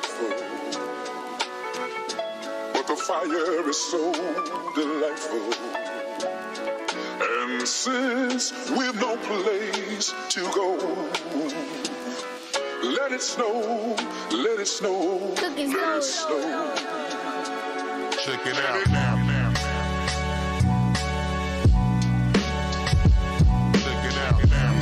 frightful, but the fire is so delightful. And since we've no place to go, let it snow, let it snow, let it snow. Check it out now. Check it out now.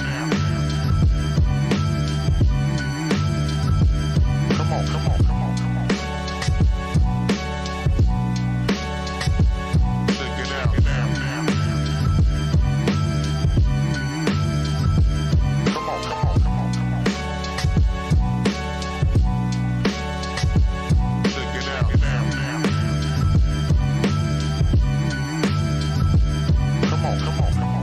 Come on, come on, come on, come on. Check it out now. Come on, come on, come on, come on. Check it out now. Come on, come on, come on, come on.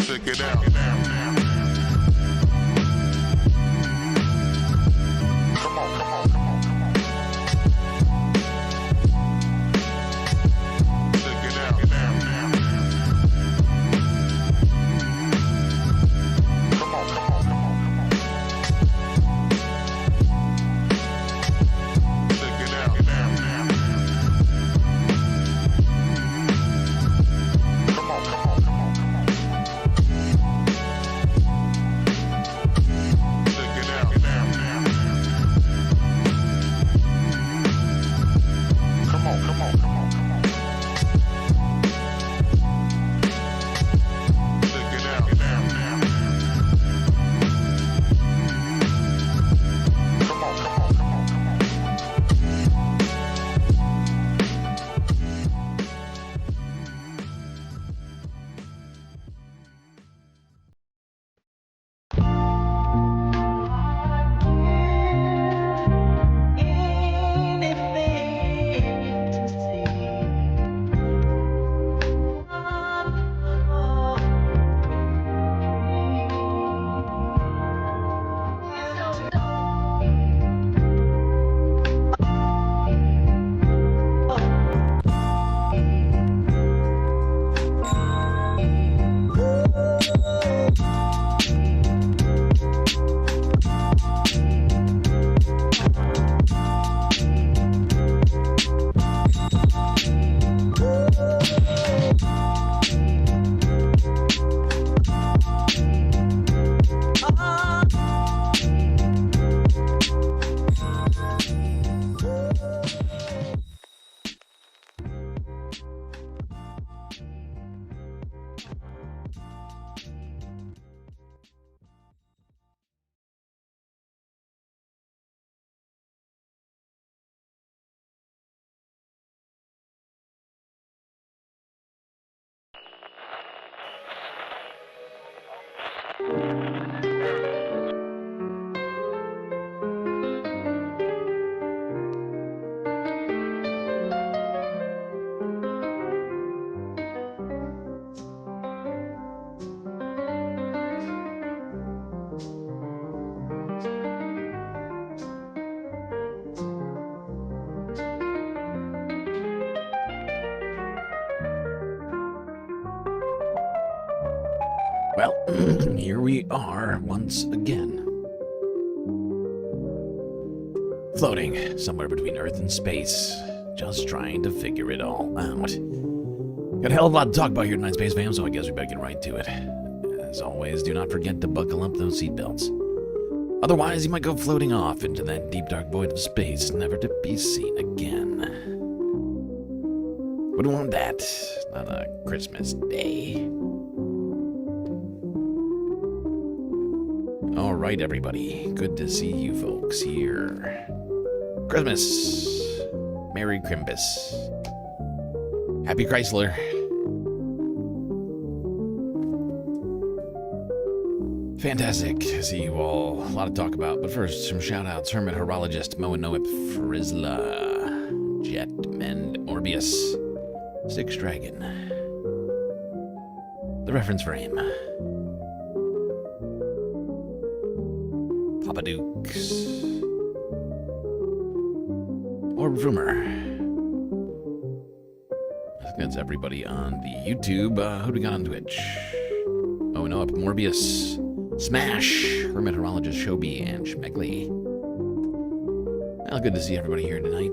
Check it out now. Come on, come on, come on, come on. Check it out now. Come on, come on, come on, come on. Check it out now. Come on, come on, come on, come on. Check it out now. Come on, come on, come on, come on. Check it out now. Come on, come on, come on, come on. Well, here we are once again. Floating somewhere between Earth and space, just trying to figure it all out. Got a hell of a lot to talk about here tonight, Space Fam, so I guess we better get right to it. As always, do not forget to buckle up those seatbelts. Otherwise, you might go floating off into that deep dark void of space, never to be seen again. Wouldn't want that on a Christmas day. All right, everybody. Good to see you folks here. Christmas. Merry Crimbus. Happy Chrysler. Fantastic to see you all. A lot to talk about, but first, some shout-outs. Hermit Horologist, Moanoip, Frizla, Jet, Mend, Orbius, Six Dragon. The reference frame. Papa Dukes. Orb Rumor. I think that's everybody on the YouTube. Who do we got on Twitch? Oh, no, Morbius. Smash. Hermeteorologist Shobi and Schmegley. Well, good to see everybody here tonight.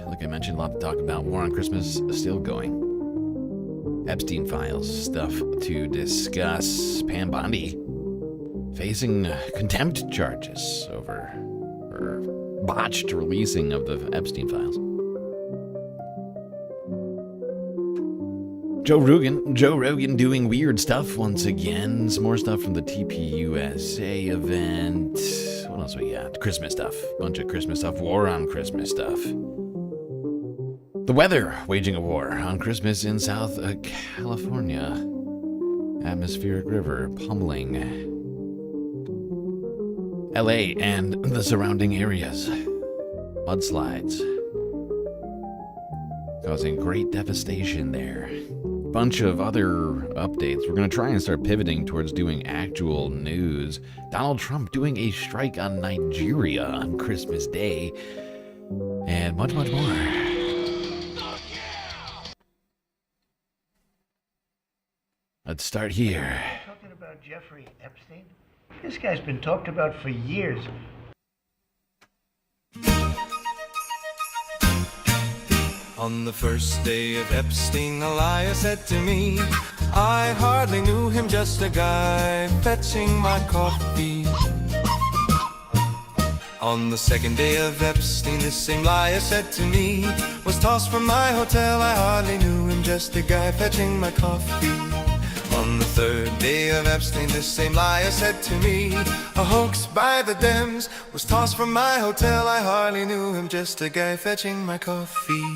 Like I mentioned, a lot to talk about. War on Christmas still going. Epstein files stuff to discuss. Pam Bondi facing contempt charges over her botched releasing of the Epstein files. Joe Rogan doing weird stuff once again. Some more stuff from the TPUSA event. What else we got? Christmas stuff. Bunch of Christmas stuff. War on Christmas stuff. The weather, waging a war on Christmas in South California. Atmospheric river pummeling LA and the surrounding areas. Mudslides causing great devastation there. Bunch of other updates. We're going to try and start pivoting towards doing actual news. Donald Trump doing a strike on Nigeria on Christmas Day. And much, much more. Let's start here. Talking about Jeffrey Epstein? This guy's been talked about for years. On the first day of Epstein, Elias said to me, I hardly knew him, just a guy fetching my coffee. On the second day of Epstein, this same Elias said to me, was tossed from my hotel, I hardly knew him, just a guy fetching my coffee. On the third day of Epstein, this same liar said to me, a hoax by the Dems was tossed from my hotel, I hardly knew him, just a guy fetching my coffee.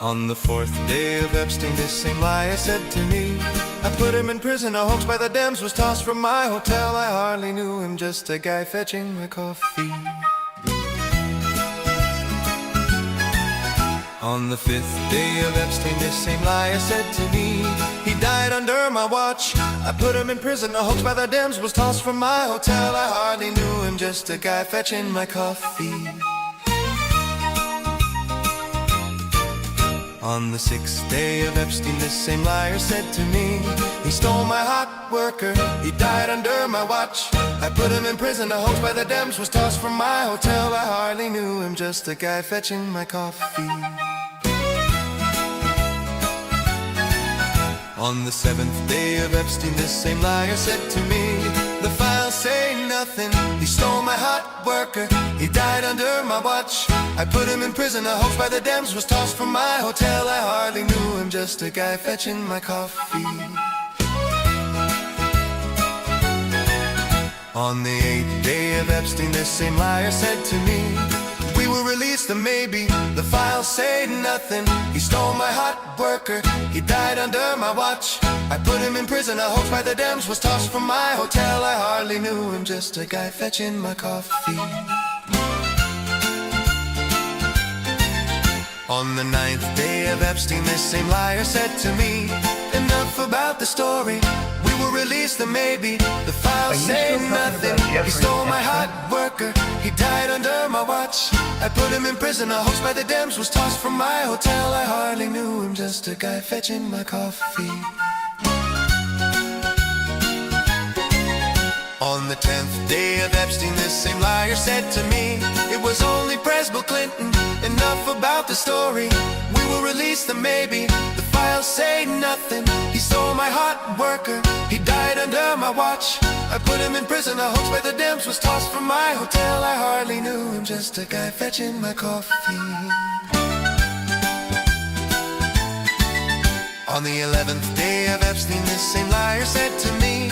On the fourth day of Epstein, this same liar said to me, I put him in prison, a hoax by the Dems was tossed from my hotel, I hardly knew him, just a guy fetching my coffee. On the fifth day of Epstein, this same liar said to me, he died under my watch, I put him in prison, a hoax by the Dems was tossed from my hotel, I hardly knew him, just a guy fetching my coffee. On the sixth day of Epstein, this same liar said to me, he stole my hot worker, he died under my watch, I put him in prison, a hoax by the Dems was tossed from my hotel, I hardly knew him, just a guy fetching my coffee. On the seventh day of Epstein, this same liar said to me, the files say nothing, he stole my hot worker, he died under my watch, I put him in prison, a hoax by the Dems was tossed from my hotel, I hardly knew him, just a guy fetching my coffee. On the eighth day of Epstein, this same liar said to me, we will release them maybe, the files say nothing, he stole my hot worker, he died under my watch, I put him in prison, a hoax by the Dems was tossed from my hotel, I hardly knew him, just a guy fetching my coffee. On the ninth day of Epstein, this same liar said to me, enough about the story, we will release them maybe, the files say nothing, he stole my hot worker, he died under my watch, I put him in prison, a hoax by the Dems was tossed from my hotel, I hardly knew him, just a guy fetching my coffee. On the 10th day of Epstein, this same liar said to me, it was only President Clinton, enough about the story, we will release them maybe, the files say nothing, he stole my hot worker, he died under my watch, I put him in prison, a hoax by the Dems was tossed from my hotel, I hardly knew him, just a guy fetching my coffee. On the 11th day of Epstein, this same liar said to me,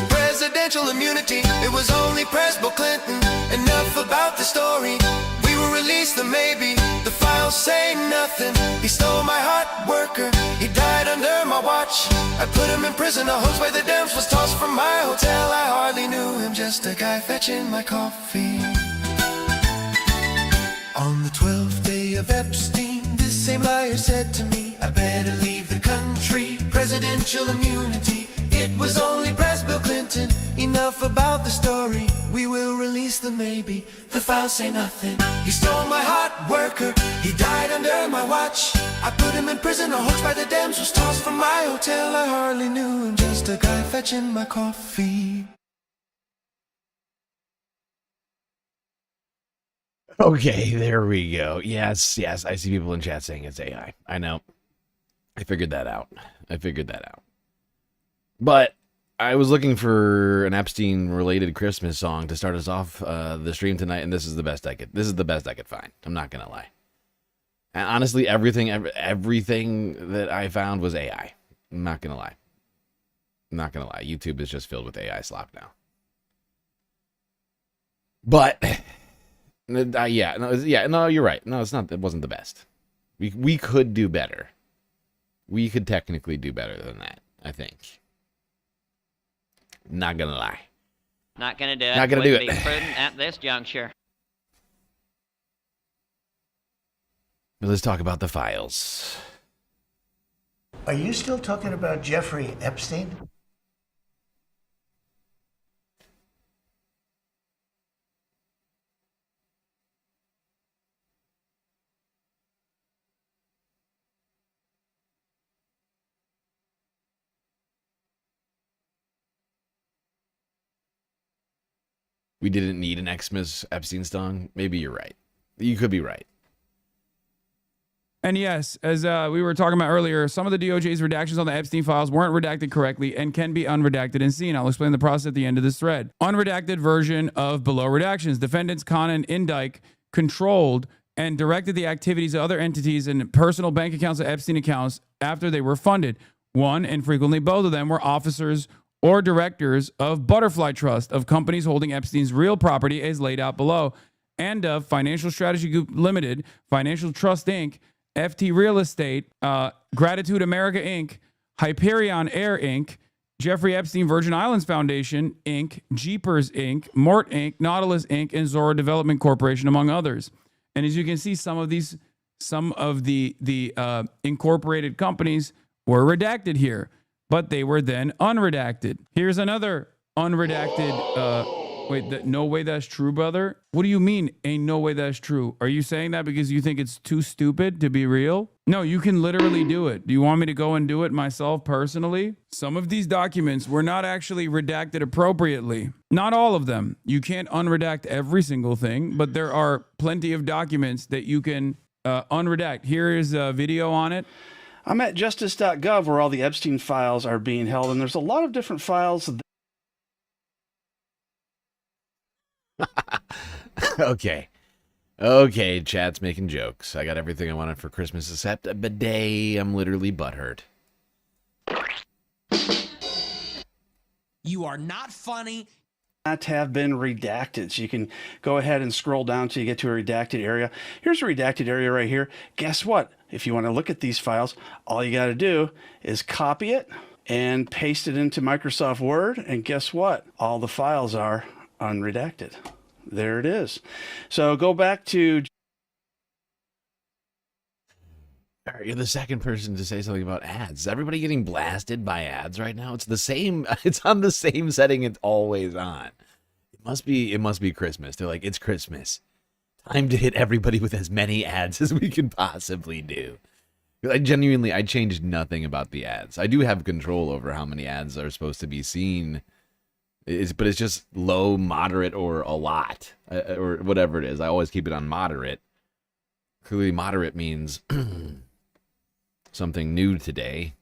presidential immunity, it was only President Clinton, enough about the story, we will release them maybe, the files say nothing, he stole my hot worker, he died under my watch, I put him in prison, a hoax by the Dems was tossed from my hotel, I hardly knew him, just a guy fetching my coffee. On the 12th day of Epstein, this same liar said to me, I better leave the country, presidential immunity. It was only press Bill Clinton, enough about the story. We will release the maybe, the files say nothing. He stole my hot worker, he died under my watch. I put him in prison, a hoax by the Dems was tossed from my hotel. I hardly knew him, just a guy fetching my coffee. Okay, there we go. Yes, I see people in chat saying it's AI. I know. I figured that out. But I was looking for an Epstein-related Christmas song to start us off the stream tonight, and this is the best I could find. I'm not gonna lie. And honestly, everything that I found was AI. I'm not gonna lie. YouTube is just filled with AI slop now. But no, you're right. No, it's not. It wasn't the best. We could do better. We could technically do better than that, I think. Not gonna lie. Not gonna do it. Not gonna do it. Be prudent at this juncture. But let's talk about the files. Are you still talking about Jeffrey Epstein? We didn't need an XMAS Epstein song. Maybe you're right. You could be right. And yes, as we were talking about earlier, some of the DOJ's redactions on the Epstein files weren't redacted correctly and can be unredacted and seen. I'll explain the process at the end of this thread. Unredacted version of below redactions. Defendants Khan and Indike controlled and directed the activities of other entities and personal bank accounts of Epstein accounts after they were funded. One, and frequently both of them, were officers or directors of Butterfly Trust, of companies holding Epstein's real property as laid out below, and of Financial Strategy Group Limited, Financial Trust Inc., FT Real Estate, Gratitude America Inc., Hyperion Air Inc., Jeffrey Epstein Virgin Islands Foundation Inc., Jeepers Inc., Mort Inc., Nautilus Inc., and Zora Development Corporation, among others. And as you can see, some of the incorporated companies were redacted here, but they were then unredacted. Here's another unredacted. No way that's true, brother. What do you mean, ain't no way that's true? Are you saying that because you think it's too stupid to be real? No, you can literally do it. Do you want me to go and do it myself personally? Some of these documents were not actually redacted appropriately. Not all of them. You can't unredact every single thing, but there are plenty of documents that you can unredact. Here is a video on it. I'm at justice.gov where all the Epstein files are being held, and there's a lot of different files. Okay, chat's making jokes. I got everything I wanted for Christmas except a bidet. I'm literally butthurt. You are not funny. Not have been redacted. So you can go ahead and scroll down till you get to a redacted area. Here's a redacted area right here. Guess what? If you want to look at these files, all you got to do is copy it and paste it into Microsoft Word. And guess what? All the files are unredacted. There it is. So go back to... All right, you're the second person to say something about ads. Is everybody getting blasted by ads right now? It's the same. It's on the same setting it's always on. It must be Christmas. They're like, it's Christmas. Time to hit everybody with as many ads as we can possibly do. I changed nothing about the ads. I do have control over how many ads are supposed to be seen. But it's just low, moderate, or a lot, or whatever it is. I always keep it on moderate. Clearly, moderate means something new today.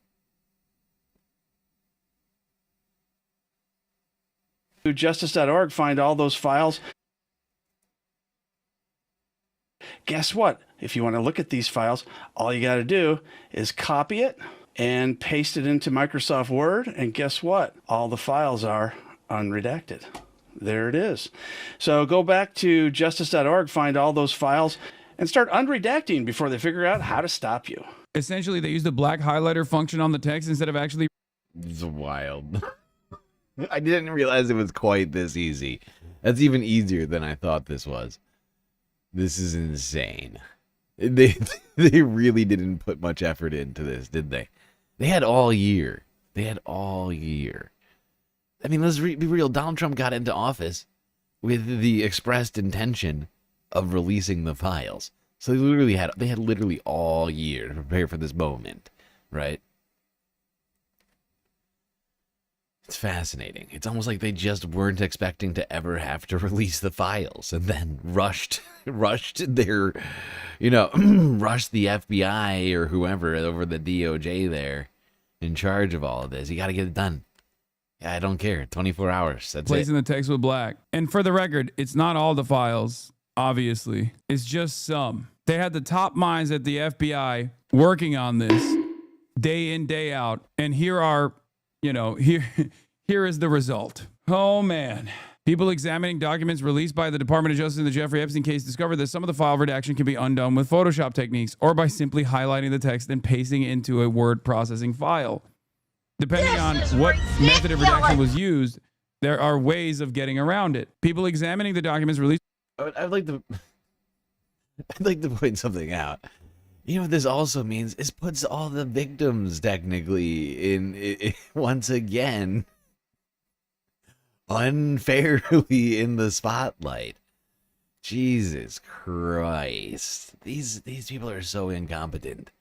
Justice.org, find all those files. Guess what? If you want to look at these files, all you got to do is copy it and paste it into Microsoft Word. And guess what? All the files are unredacted. There it is. So go back to justice.org, find all those files, and start unredacting before they figure out how to stop you. Essentially, they use the black highlighter function on the text instead of actually... It's wild. I didn't realize it was quite this easy. That's even easier than I thought this was. This is insane. They they really didn't put much effort into this, did they? They had all year. They had all year. I mean, let's be real. Donald Trump got into office with the expressed intention of releasing the files. So they had literally all year to prepare for this moment, right? It's fascinating. It's almost like they just weren't expecting to ever have to release the files, and then rushed their, rushed the FBI or whoever over the DOJ there in charge of all of this. You got to get it done. Yeah, I don't care. 24 hours. That's Placing it. the text with black. And for the record, it's not all the files, obviously. It's just some. They had the top minds at the FBI working on this day in, day out. And here are, here is the result. Oh, man. People examining documents released by the Department of Justice in the Jeffrey Epstein case discovered that some of the file redaction can be undone with Photoshop techniques or by simply highlighting the text and pasting it into a word processing file. Depending on what method of redaction was used, there are ways of getting around it. People examining the documents released. I'd like to point something out. You know what this also means? It puts all the victims technically in once again unfairly in the spotlight. Jesus Christ. These people are so incompetent.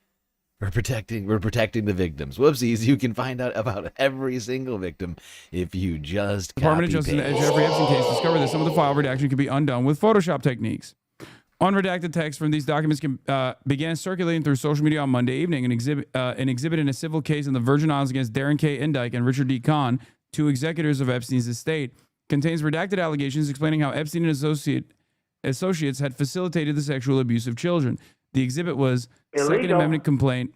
We're protecting the victims. Whoopsies, you can find out about every single victim if you just Department of Justice in the Jeffrey Epstein case discovered that some of the file redaction can be undone with Photoshop techniques. Unredacted text from these documents began circulating through social media on Monday evening. An exhibit in a civil case in the Virgin Islands against Darren K. Indyke and Richard D. Kahn, two executors of Epstein's estate, contains redacted allegations explaining how Epstein and associates had facilitated the sexual abuse of children. The exhibit was second amended complaint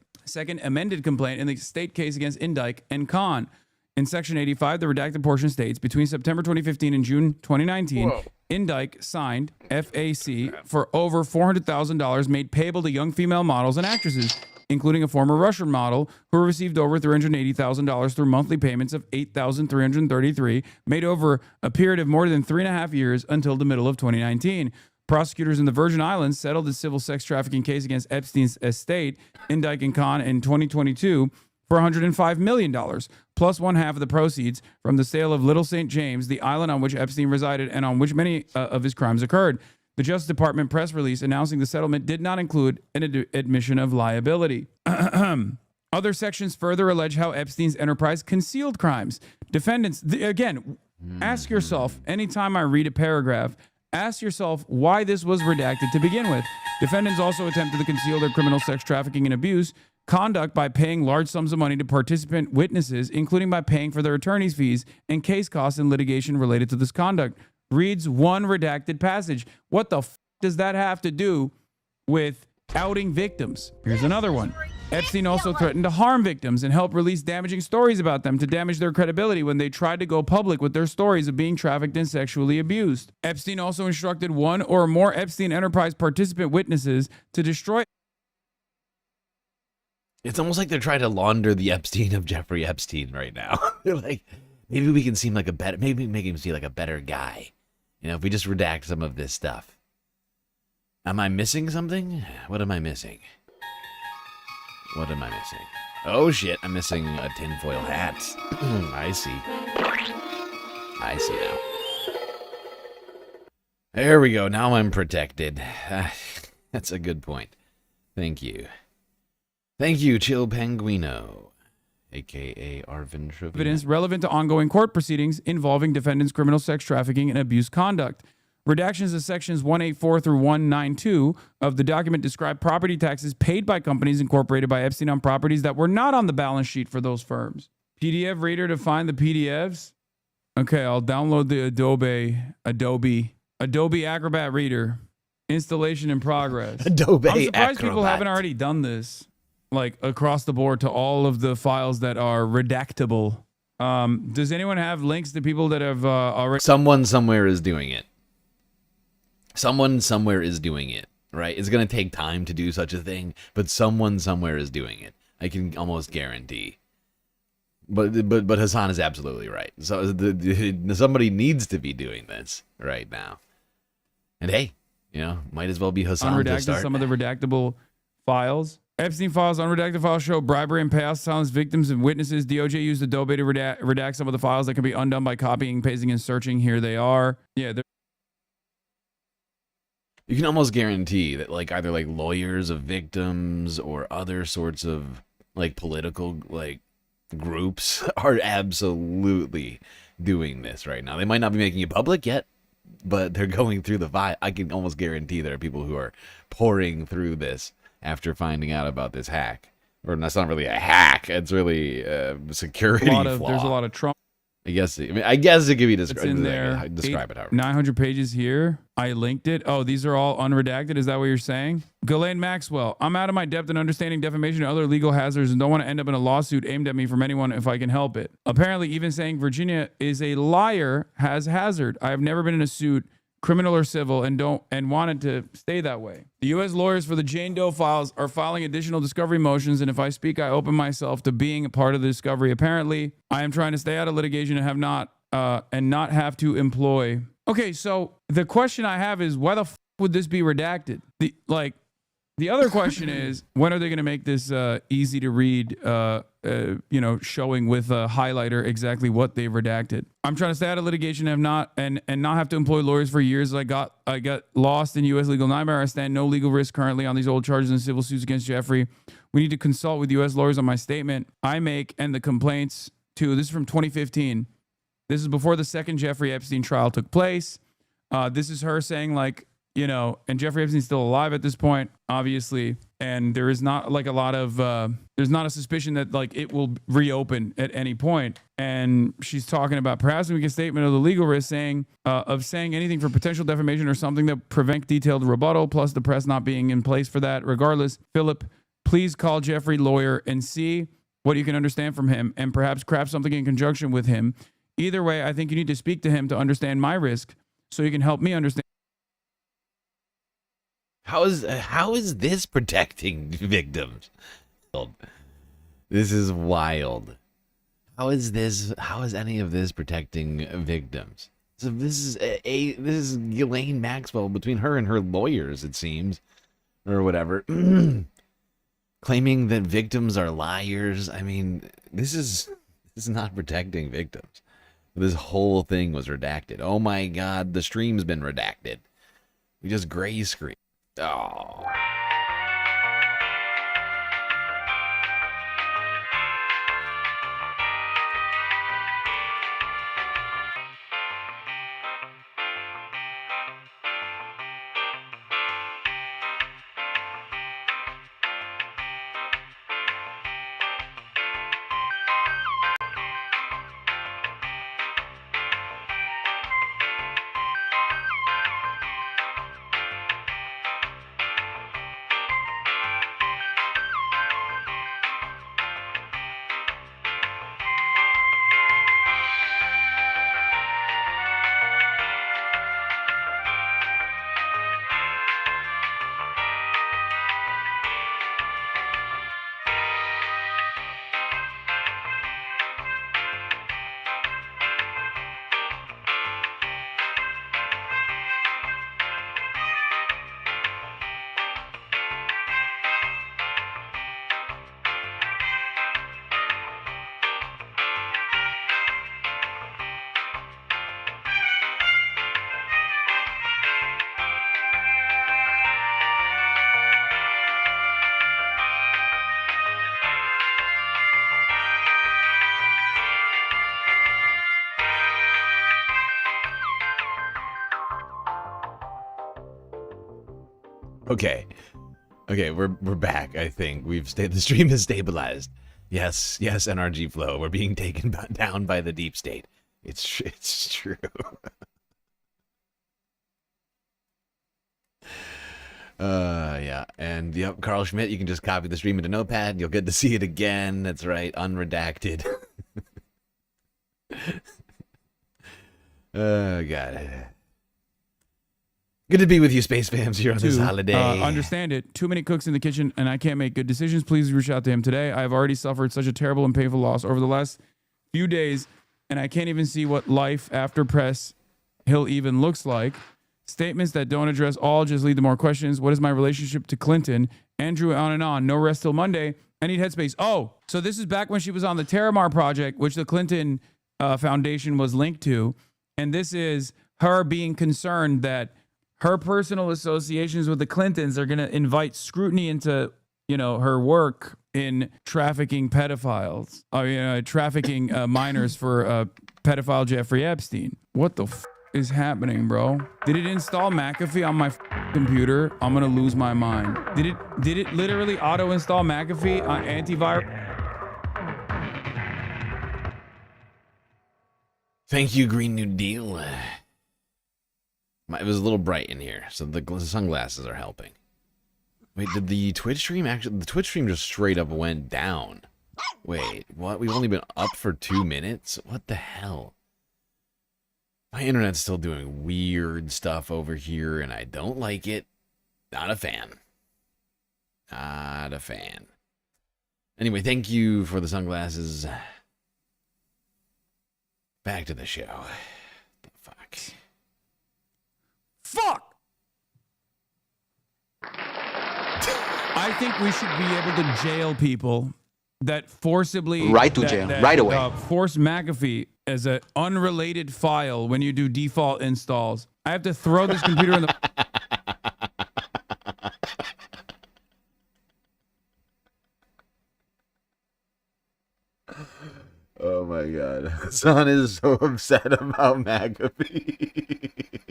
in the state case against Indyke and Kahn. In Section 85, the redacted portion states, between September 2015 and June 2019, Indyke signed FAC for over $400,000 made payable to young female models and actresses, including a former Russian model who received over $380,000 through monthly payments of $8,333, made over a period of more than 3.5 years until the middle of 2019. Prosecutors in the Virgin Islands settled the civil sex trafficking case against Epstein's estate, Indyke and Kahn, in 2022 for $105 million, plus one half of the proceeds from the sale of Little St. James, the island on which Epstein resided and on which many of his crimes occurred. The Justice Department press release announcing the settlement did not include an admission of liability. Other sections further allege how Epstein's enterprise concealed crimes. Defendants, ask yourself, anytime I read a paragraph, ask yourself why this was redacted to begin with. Defendants also attempted to conceal their criminal sex trafficking and abuse conduct by paying large sums of money to participant witnesses, including by paying for their attorney's fees and case costs in litigation related to this conduct. Reads one redacted passage. What the does that have to do with outing victims? Here's another one. Epstein also threatened to harm victims and help release damaging stories about them to damage their credibility when they tried to go public with their stories of being trafficked and sexually abused. Epstein also instructed one or more Epstein Enterprise participant witnesses to destroy. It's almost like they're trying to launder the Epstein of Jeffrey Epstein right now. They're like, maybe we can seem like maybe make him seem like a better guy. If we just redact some of this stuff. Am I missing something? What am I missing? What am I missing? Oh shit, I'm missing a tinfoil hat. I see now. There we go, now I'm protected. That's a good point. Thank you. Thank you, Chill Penguino, a.k.a. Arvin Trevino. Evidence relevant to ongoing court proceedings involving defendants' criminal sex trafficking and abuse conduct. Redactions of sections 184 through 192 of the document describe property taxes paid by companies incorporated by Epstein on properties that were not on the balance sheet for those firms. PDF reader to find the PDFs. Okay, I'll download the Adobe Acrobat Reader. Installation in progress. Adobe I'm surprised Acrobat. people haven't already done this, like across the board to all of the files that are redactable. Does anyone have links to people that have already? Someone somewhere is doing it. Someone somewhere is doing it, right? It's going to take time to do such a thing, but someone somewhere is doing it. I can almost guarantee. But Hassan is absolutely right. So somebody needs to be doing this right now. And hey, You know, might as well be Hassan to Unredacted start. some of the redactable files. Epstein files, unredacted files show bribery and payouts, silence victims and witnesses. DOJ used Adobe to redact some of the files that can be undone by copying, pasting, and searching. Here they are. Yeah. You can almost guarantee that like either like lawyers of victims or other sorts of like political like groups are absolutely doing this right now. They might not be making it public yet, but they're going through the file. I can almost guarantee there are people who are pouring through this after finding out about this hack. Or that's not really a hack. It's really a security flaw. There's a lot of Trump. I guess it could be It's in there. describe it however. 900 pages here. I linked it. Oh, these are all unredacted. Is that what you're saying? Ghislaine Maxwell. I'm out of my depth in understanding defamation and other legal hazards and don't want to end up in a lawsuit aimed at me from anyone if I can help it. Apparently, even saying Virginia is a liar has hazard. I have never been in a suit, criminal or civil, and wanted to stay that way. The U.S. lawyers for the Jane Doe files are filing additional discovery motions, and if I speak, I open myself to being a part of the discovery. Apparently, I am trying to stay out of litigation and not have to employ. Okay, so the question I have is, why the f would this be redacted? The other question is, when are they going to make this easy to read? Showing with a highlighter exactly what they've redacted. I'm trying to stay out of litigation and not have to employ lawyers for years. I got lost in U.S. legal nightmare. I stand no legal risk currently on these old charges and civil suits against Jeffrey. We need to consult with U.S. lawyers on my statement I make and the complaints too. This is from 2015. This is before the second Jeffrey Epstein trial took place. This is her saying and Jeffrey Epstein's still alive at this point, obviously. And there is not like a lot of, there's not a suspicion that like it will reopen at any point. And she's talking about perhaps make a statement of the legal risk saying anything for potential defamation or something that prevent detailed rebuttal, plus the press not being in place for that. Regardless, Philip, please call Jeffrey lawyer and see what you can understand from him and perhaps craft something in conjunction with him. Either way, I think you need to speak to him to understand my risk so you can help me understand. How is this protecting victims? This is wild. How is any of this protecting victims? So this is Ghislaine Maxwell between her and her lawyers, it seems, or whatever, claiming that victims are liars. I mean, this is not protecting victims. This whole thing was redacted. Oh my God, the stream's been redacted. We just gray screen. Oh. Okay, we're back. I think the stream is stabilized. Yes, NRG flow. We're being taken down by the deep state. It's true. Yeah, and yep, Carl Schmidt. You can just copy the stream into Notepad. You'll get to see it again. That's right, unredacted. Oh God. Good to be with you, Space Fams, here on this holiday. Understand it. Too many cooks in the kitchen, and I can't make good decisions. Please reach out to him today. I have already suffered such a terrible and painful loss over the last few days, and I can't even see what life after press hill even looks like. Statements that don't address all just lead to more questions. What is my relationship to Clinton? Andrew, on and on. No rest till Monday. I need headspace. Oh, so this is back when she was on the Terramar project, which the Clinton Foundation was linked to. And this is her being concerned that her personal associations with the Clintons are going to invite scrutiny into, you know, her work in trafficking pedophiles, trafficking minors for pedophile Jeffrey Epstein. What the is happening, bro? Did it install McAfee on my computer? I'm gonna lose my mind. Did it literally auto install McAfee on antivirus? Thank you, Green New Deal. It was a little bright in here, so the sunglasses are helping. Wait, did the Twitch stream actually? The Twitch stream just straight up went down. Wait, what? We've only been up for 2 minutes? What the hell? My internet's still doing weird stuff over here, and I don't like it. Not a fan. Not a fan. Anyway, thank you for the sunglasses. Back to the show. The fuck. Fuck! I think we should be able to jail people that forcibly right away. Force McAfee as an unrelated file when you do default installs. I have to throw this computer in the Oh my god. Hassan is so upset about McAfee.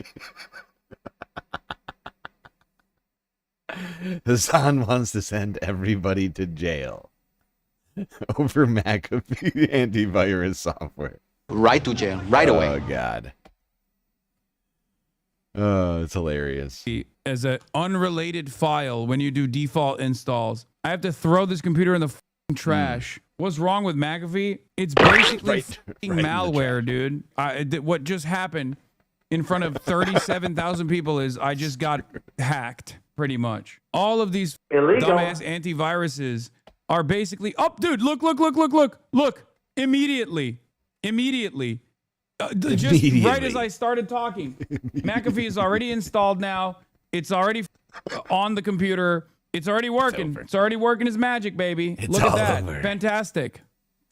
Hassan wants to send everybody to jail over McAfee antivirus software. Right to jail, right away. Oh god. Oh, it's hilarious. As an unrelated file when you do default installs. I have to throw this computer in the trash. What's wrong with McAfee? It's basically malware, dude. What just happened in front of 37,000 people is I just got hacked, pretty much. All of these dumbass antiviruses are basically... Oh, dude, look. Immediately. Just right as I started talking. McAfee is already installed now. It's already on the computer. It's already working. It's already working as magic, baby. Look at that. Over. Fantastic.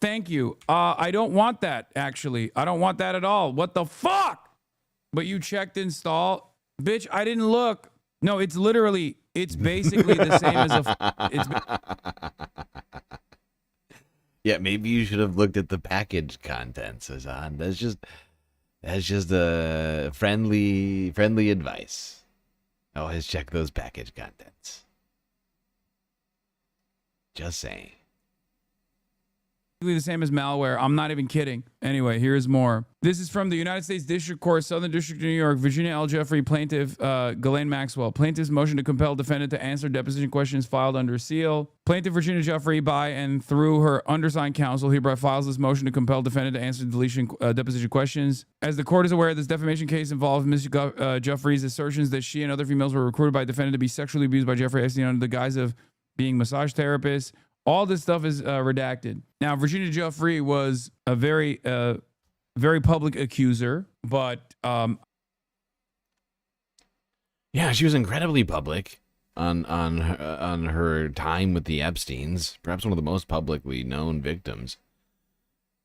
Thank you. I don't want that, actually. I don't want that at all. What the fuck? But you checked install. Bitch, I didn't look. No, it's basically the same as a... Yeah, maybe you should have looked at the package contents, Hassan. That's just a friendly advice. Always check those package contents. Just saying. The same as malware. I'm not even kidding. Anyway, here's more. This is from the United States District Court, Southern District of New York, Virginia L. Jeffrey, plaintiff, Ghislaine Maxwell. Plaintiff's motion to compel defendant to answer deposition questions filed under seal. Plaintiff Virginia Jeffrey, by and through her undersigned counsel, hereby files this motion to compel defendant to answer deposition questions. As the court is aware, this defamation case involves Ms. Jeffrey's assertions that she and other females were recruited by defendant to be sexually abused by Jeffrey Epstein under the guise of being massage therapists. All this stuff is redacted. Now, Virginia Jeffrey was a very public accuser, but yeah, she was incredibly public on her time with the Epsteins, perhaps one of the most publicly known victims.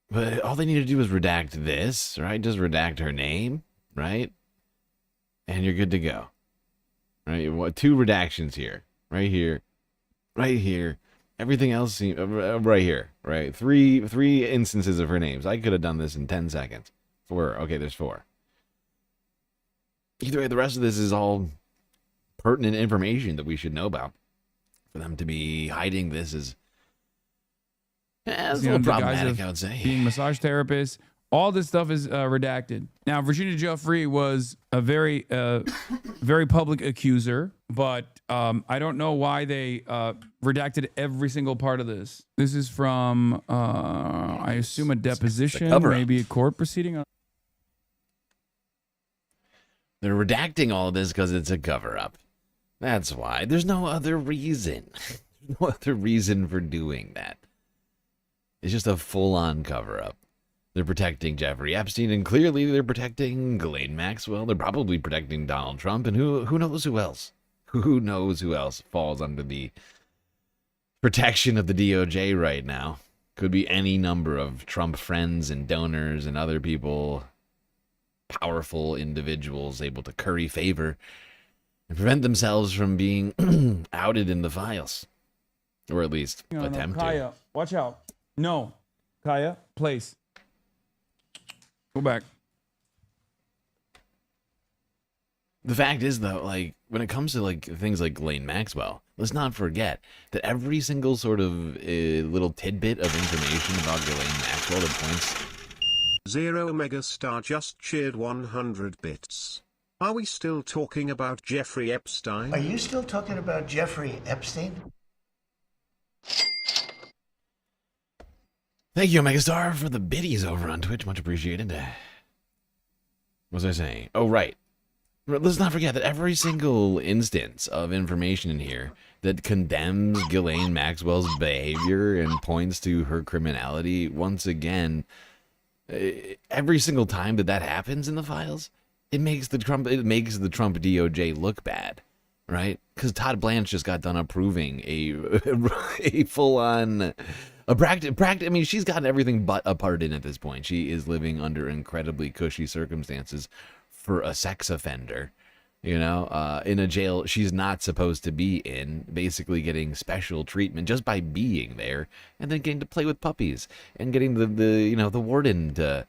But all they need to do is redact this, right? Just redact her name, right? And you're good to go. Right? What, 2 redactions here, right here, right here. Everything else right here, right? Three instances of her names. I could have done this in 10 seconds. 4. Okay, there's 4. Either way, the rest of this is all pertinent information that we should know about. For them to be hiding this is it's a little problematic, I would say. Being massage therapists. All this stuff is redacted. Now, Virginia Jeffrey was a very public accuser, but I don't know why they redacted every single part of this. This is from, I assume, a deposition, maybe a court proceeding. They're redacting all of this because it's a cover-up. That's why. There's no other reason. No other reason for doing that. It's just a full-on cover-up. They're protecting Jeffrey Epstein, and clearly they're protecting Ghislaine Maxwell. They're probably protecting Donald Trump, and who knows who else? Who knows who else falls under the protection of the DOJ right now? Could be any number of Trump friends and donors and other people, powerful individuals able to curry favor and prevent themselves from being outed in the files. Or at least attempt to. Kaya, watch out. No. Kaya, place. Go back. The fact is, though, like, when it comes to, like, things like Ghislaine Maxwell, let's not forget that every single sort of little tidbit of information about Ghislaine Maxwell that points... Zero Megastar just cheered 100 bits. Are we still talking about Jeffrey Epstein? Are you still talking about Jeffrey Epstein? Thank you, Megastar, for the biddies over on Twitch. Much appreciated. What was I saying? Oh, right. Let's not forget that every single instance of information in here that condemns Ghislaine Maxwell's behavior and points to her criminality, once again, every single time that happens in the files, it makes the Trump DOJ look bad, right? Because Todd Blanche just got done approving a full-on... I mean, she's gotten everything but a pardon at this point. She is living under incredibly cushy circumstances for a sex offender, you know, in a jail she's not supposed to be in, basically getting special treatment just by being there, and then getting to play with puppies and getting the warden to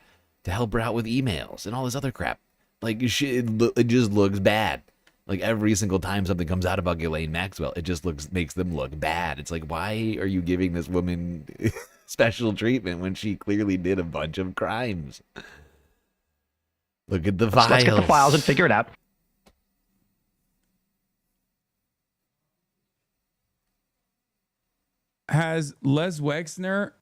help her out with emails and all this other crap. Like, it just looks bad. Like, every single time something comes out about Ghislaine Maxwell, it just makes them look bad. It's like, why are you giving this woman special treatment when she clearly did a bunch of crimes? Look at the files. Let's get the files and figure it out. Has Les Wexner's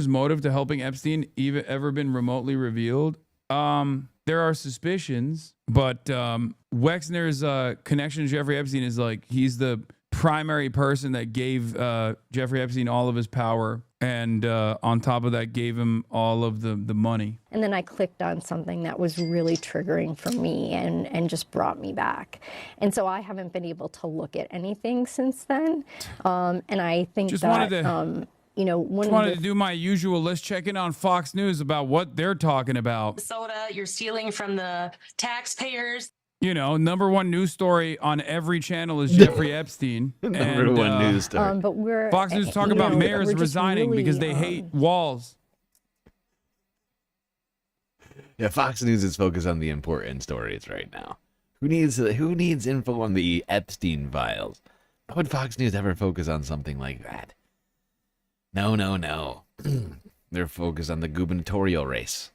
motive to helping Epstein ever been remotely revealed? There are suspicions, but Wexner's connection to Jeffrey Epstein is like he's the primary person that gave Jeffrey Epstein all of his power, and on top of that gave him all of the money. And then I clicked on something that was really triggering for me and just brought me back. And so I haven't been able to look at anything since then. And I think just that... wanted to do my usual list check-in on Fox News about what they're talking about. Minnesota, you're stealing from the taxpayers. You know, number one news story on every channel is Jeffrey Epstein. Number one news story. But we're Fox News talk about mayors resigning because they hate walls. Yeah, Fox News is focused on the important stories right now. Who needs info on the Epstein files? Why would Fox News ever focus on something like that? No. They're focused on the gubernatorial race.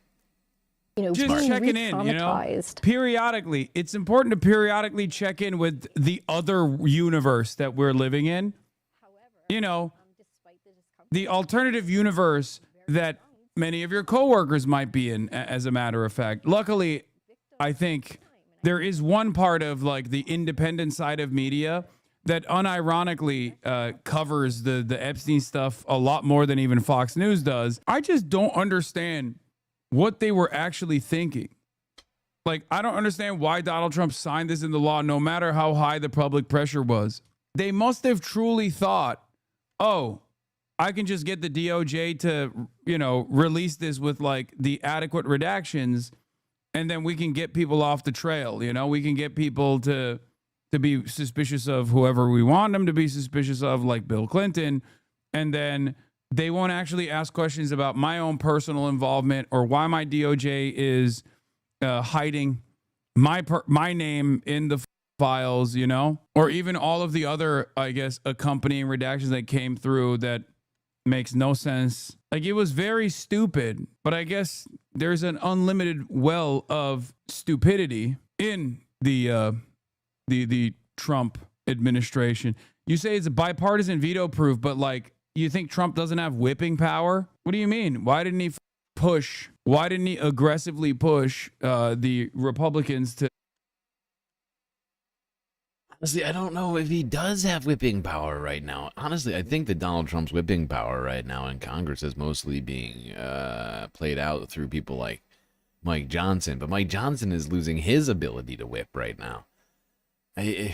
Just checking in, periodically. It's important to periodically check in with the other universe that we're living in. The alternative universe that many of your coworkers might be in, as a matter of fact. Luckily, I think there is one part of like the independent side of media that unironically covers the Epstein stuff a lot more than even Fox News does. I just don't understand what they were actually thinking. Like, I don't understand why Donald Trump signed this into law, no matter how high the public pressure was. They must have truly thought, oh, I can just get the DOJ to, release this with like the adequate redactions, and then we can get people off the trail. We can get people to be suspicious of whoever we want them to be suspicious of, like Bill Clinton, and then they won't actually ask questions about my own personal involvement or why my DOJ is hiding my name in the files, or even all of the other, I guess, accompanying redactions that came through that makes no sense. Like, it was very stupid, but I guess there's an unlimited well of stupidity in the Trump administration. You say it's a bipartisan veto proof, but like, you think Trump doesn't have whipping power? What do you mean? Why didn't he push? Why didn't he aggressively push the Republicans to? Honestly, I don't know if he does have whipping power right now. Honestly, I think that Donald Trump's whipping power right now in Congress is mostly being played out through people like Mike Johnson. But Mike Johnson is losing his ability to whip right now. I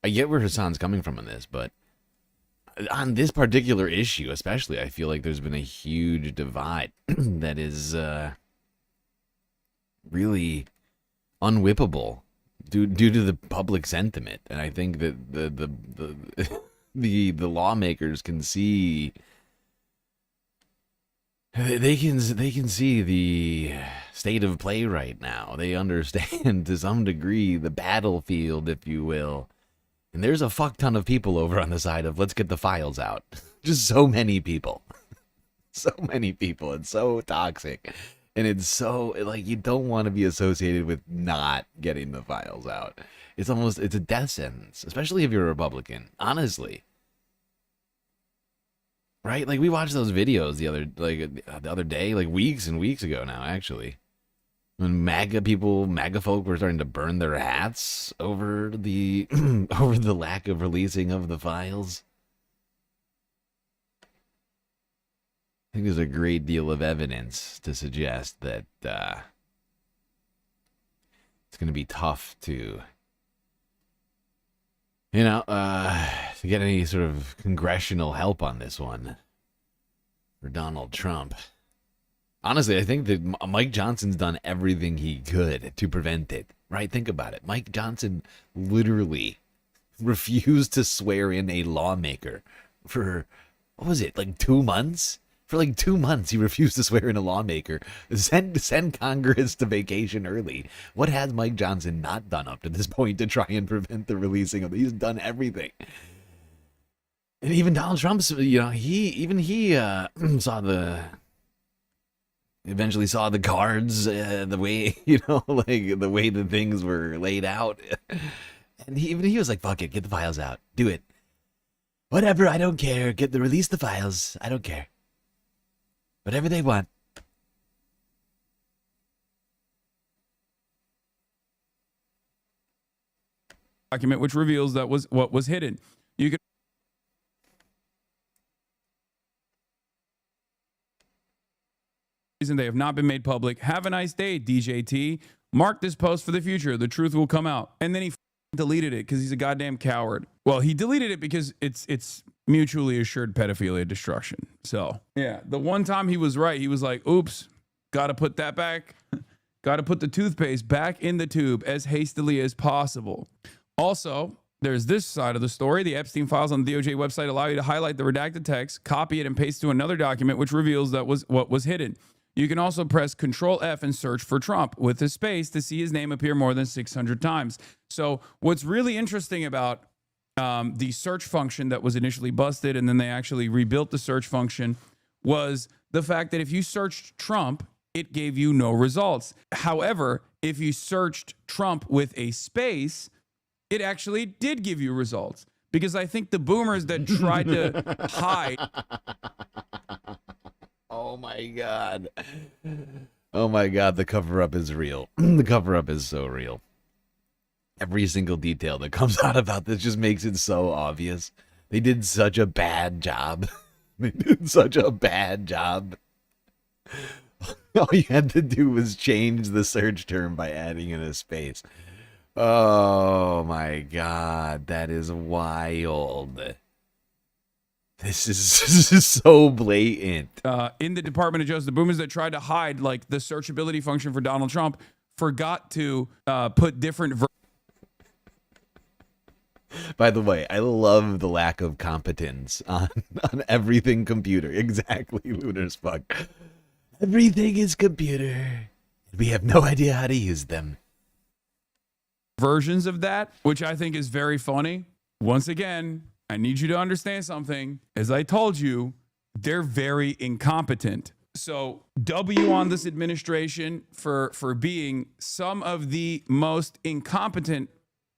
get where Hassan's coming from in this, but on this particular issue especially, I feel like there's been a huge divide that is really unwhippable due to the public sentiment. And I think that the lawmakers can see, they can see the state of play right now. They understand to some degree the battlefield, if you will. And there's a fuck ton of people over on the side of let's get the files out. Just so many people. So many people. It's so toxic. And it's so, like, you don't want to be associated with not getting the files out. It's a death sentence, especially if you're a Republican. Honestly. Right? Like, we watched those videos the other day, like weeks and weeks ago now, actually. When MAGA folk were starting to burn their hats over the over the lack of releasing of the files. I think there's a great deal of evidence to suggest that it's going to be tough to, to get any sort of congressional help on this one for Donald Trump. Honestly, I think that Mike Johnson's done everything he could to prevent it, right? Think about it. Mike Johnson literally refused to swear in a lawmaker for, what was it, like 2 months? For like 2 months, he refused to swear in a lawmaker. Send Congress to vacation early. What has Mike Johnson not done up to this point to try and prevent the releasing of it? He's done everything. And even Donald Trump's, he eventually saw the cards, the way, like the way the things were laid out. And he was like, fuck it, get the files out. Do it. Whatever, I don't care. Release the files. I don't care. Whatever they want. Document which reveals that was what was hidden. You can reason they have not been made public. Have a nice day, DJT. Mark this post for the future. The truth will come out. And then he deleted it because he's a goddamn coward. Well, he deleted it because it's mutually assured pedophilia destruction. So, yeah, the one time he was right, he was like, oops, got to put that back. Got to put the toothpaste back in the tube as hastily as possible. Also, there's this side of the story. The Epstein files on the DOJ website allow you to highlight the redacted text, copy it, and paste to another document, which reveals that was what was hidden. You can also press Control F and search for Trump with a space to see his name appear more than 600 times. So what's really interesting about the search function that was initially busted, and then they actually rebuilt the search function, was the fact that if you searched Trump, it gave you no results. However, if you searched Trump with a space, it actually did give you results. Because I think the boomers that tried to hide... Oh my God. Oh my God, the cover-up is real. The cover-up is so real. Every single detail that comes out about this just makes it so obvious. They did such a bad job. They did such a bad job. All you had to do was change the search term by adding in a space. Oh my God, that is wild. This is so blatant. In the Department of Justice, the boomers that tried to hide like the searchability function for Donald Trump forgot to put different. By the way, I love the lack of competence on everything computer. Exactly, Lunar's fuck. Everything is computer. We have no idea how to use them. Versions of that, which I think is very funny. Once again, I need you to understand something. As I told you, they're very incompetent. So W on this administration for being some of the most incompetent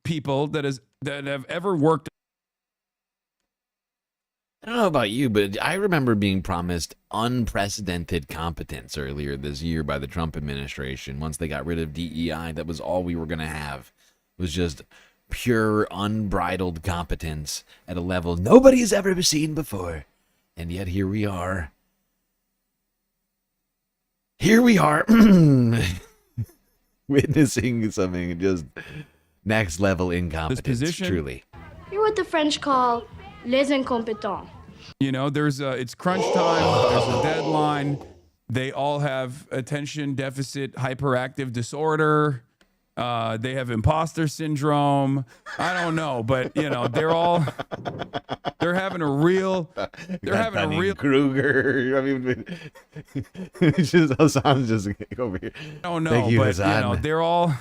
people that have ever worked. I don't know about you, but I remember being promised unprecedented competence earlier this year by the Trump administration. Once they got rid of DEI, that was all we were going to have. Was just pure, unbridled competence at a level nobody's ever seen before. And yet here we are. Here we are witnessing something just next level incompetence, truly. You're what the French call les incompetents. You know, it's crunch time, there's a deadline. They all have attention deficit hyperactive disorder. They have imposter syndrome. I don't know, but you know, they're having a real Kruger. I mean, it's just Hassan's just over here. I don't know, Thank you, but Hassan. you know,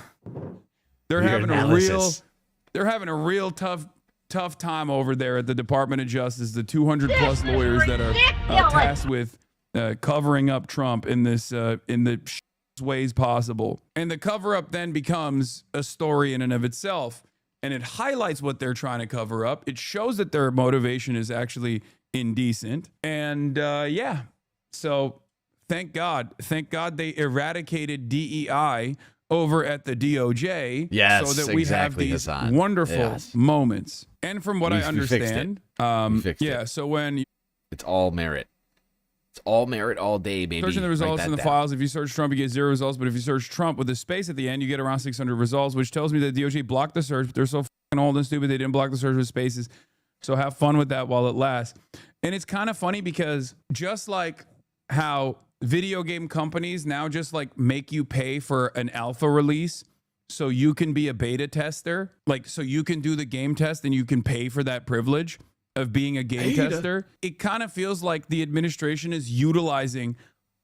they're having a real tough time over there at the Department of Justice. The 200 plus lawyers that are tasked with covering up Trump in this in the ways possible. And the cover up then becomes a story in and of itself, and it highlights what they're trying to cover up. It shows that their motivation is actually indecent. And yeah, so thank God they eradicated DEI over at the DOJ, Yes, so that we exactly, have these Hassan. wonderful moments. And from what I understand, yeah, so when it's all merit. It's all merit all day, baby. searching the results in the files, if you search Trump, you get 0 results. But if you search Trump with a space at the end, you get around 600 results, which tells me that DOJ blocked the search. But they're so fucking old and stupid, they didn't block the search with spaces. So have fun with that while it lasts. And it's kind of funny because just like how video game companies now just like make you pay for an alpha release so you can be a beta tester, like so you can do the game test and you can pay for that privilege of being a game tester. It kind of feels like the administration is utilizing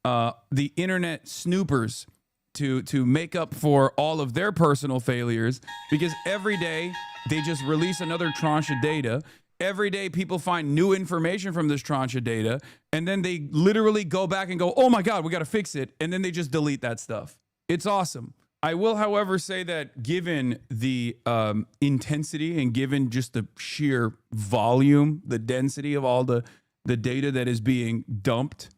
the internet snoopers to make up for all of their personal failures, because every day they just release another tranche of data. Every day people find new information from this tranche of data, and then they literally go back and go, oh my God, we got to fix it. And then they just delete that stuff. It's awesome. I will, however, say that given the intensity and given just the sheer volume, the density of all the data that is being dumped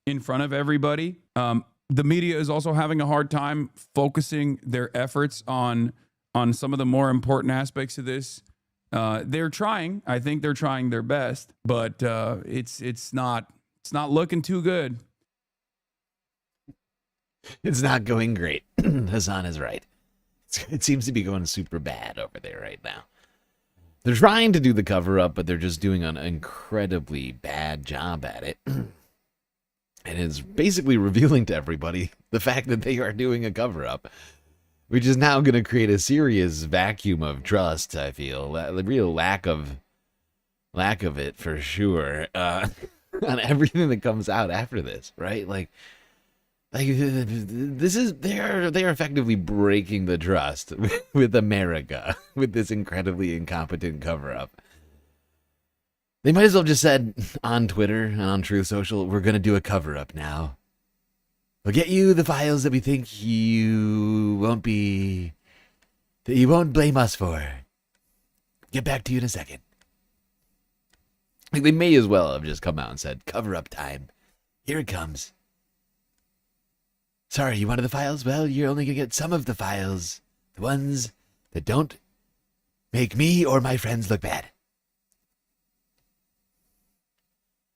in front of everybody, the media is also having a hard time focusing their efforts on some of the more important aspects of this. They're trying. I think they're trying their best, but it's not looking too good. It's not going great. Hassan is right. It seems to be going super bad over there right now. They're trying to do the cover up, but they're just doing an incredibly bad job at it. And it's basically revealing to everybody the fact that they are doing a cover up, which is now going to create a serious vacuum of trust, I feel. A real lack of it for sure on everything that comes out after this, right? Like this is they're effectively breaking the trust with America with this incredibly incompetent cover up. They might as well have just said on Twitter and on Truth Social, we're gonna do a cover up now. We'll get you the files that we think you won't blame us for. Get back to you in a second. Like, they may as well have just come out and said, cover up time. Here it comes. Sorry, you wanted the files? Well, you're only going to get some of the files. The ones that don't make me or my friends look bad.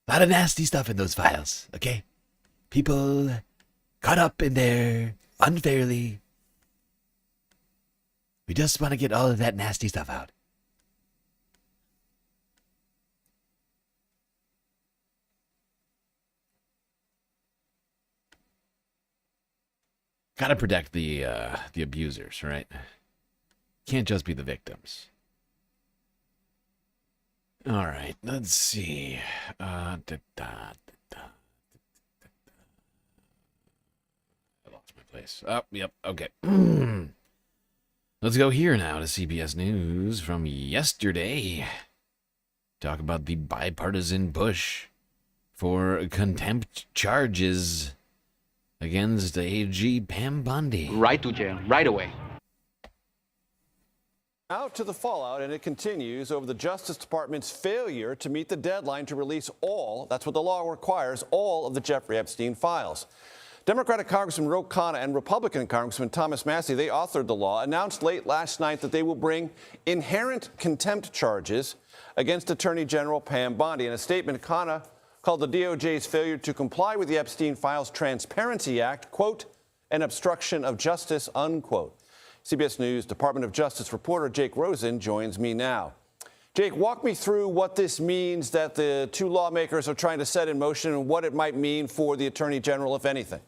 A lot of nasty stuff in those files, okay? People caught up in there unfairly. We just want to get all of that nasty stuff out. Gotta protect the abusers, right? Can't just be the victims. All right, let's see. I lost my place. Oh, yep, okay. Let's go here now to CBS News from yesterday. Talk about the bipartisan push for contempt charges against AG Pam Bondi. Right to jail, right away. Out to the fallout, and it continues over the Justice Department's failure to meet the deadline to release all, that's what the law requires, all of the Jeffrey Epstein files. Democratic Congressman Ro Khanna and Republican Congressman Thomas Massie, they authored the law, announced late last night that they will bring inherent contempt charges against Attorney General Pam Bondi. In a statement, Khanna called the DOJ's failure to comply with the Epstein Files Transparency Act, quote, an obstruction of justice, unquote. CBS News Department of Justice reporter Jake Rosen joins me now. Jake, walk me through what this means that the two lawmakers are trying to set in motion and what it might mean for the Attorney General, if anything.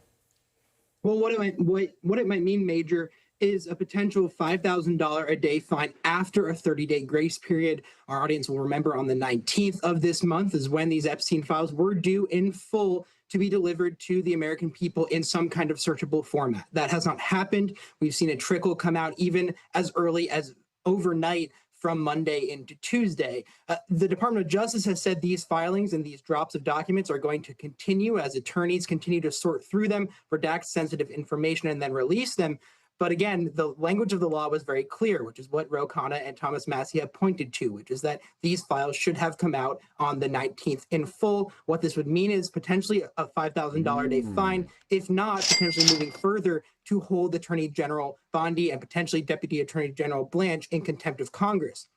Well, what it might mean, Major, is a potential $5,000 a day fine after a 30-day grace period. Our audience will remember on the 19th of this month is when these Epstein files were due in full to be delivered to the American people in some kind of searchable format. That has not happened. We've seen a trickle come out even as early as overnight from Monday into Tuesday. The Department of Justice has said these filings and these drops of documents are going to continue as attorneys continue to sort through them, redact sensitive information, and then release them. But again, the language of the law was very clear, which is what Ro Khanna and Thomas Massie have pointed to, which is that these files should have come out on the 19th in full. What this would mean is potentially a $5,000 a day fine, if not potentially moving further to hold Attorney General Bondi and potentially Deputy Attorney General Blanche in contempt of Congress.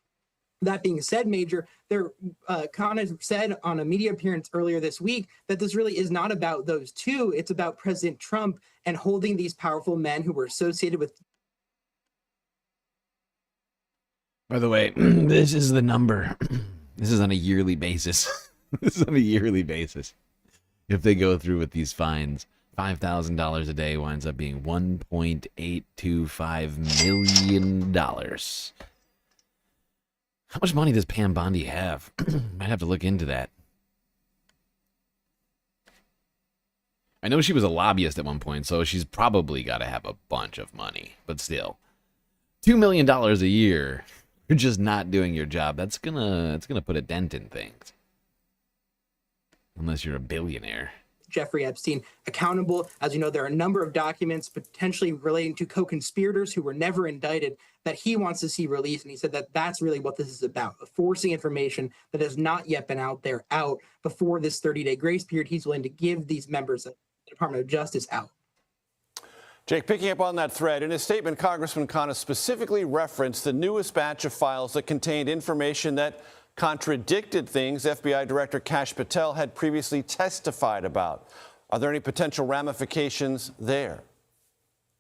That being said, Major, Khanna said on a media appearance earlier this week that this really is not about those two. It's about President Trump and holding these powerful men who were associated with. By the way, this is the number. This is on a yearly basis. This is on a yearly basis. If they go through with these fines, $5,000 a day winds up being $1.825 million. How much money does Pam Bondi have? Might have to look into that. I know she was a lobbyist at one point, so she's probably got to have a bunch of money. But still, $2 million a year, you're just not doing your job. That's gonna put a dent in things. Unless you're a billionaire. Jeffrey Epstein accountable. As you know, there are a number of documents potentially relating to co-conspirators who were never indicted that he wants to see released. And he said that that's really what this is about, forcing information that has not yet been out before this 30-day grace period. He's willing to give these members of the Department of Justice out. Jake, picking up on that thread, in his statement, Congressman Khanna specifically referenced the newest batch of files that contained information that contradicted things FBI Director Kash Patel had previously testified about. Are there any potential ramifications there?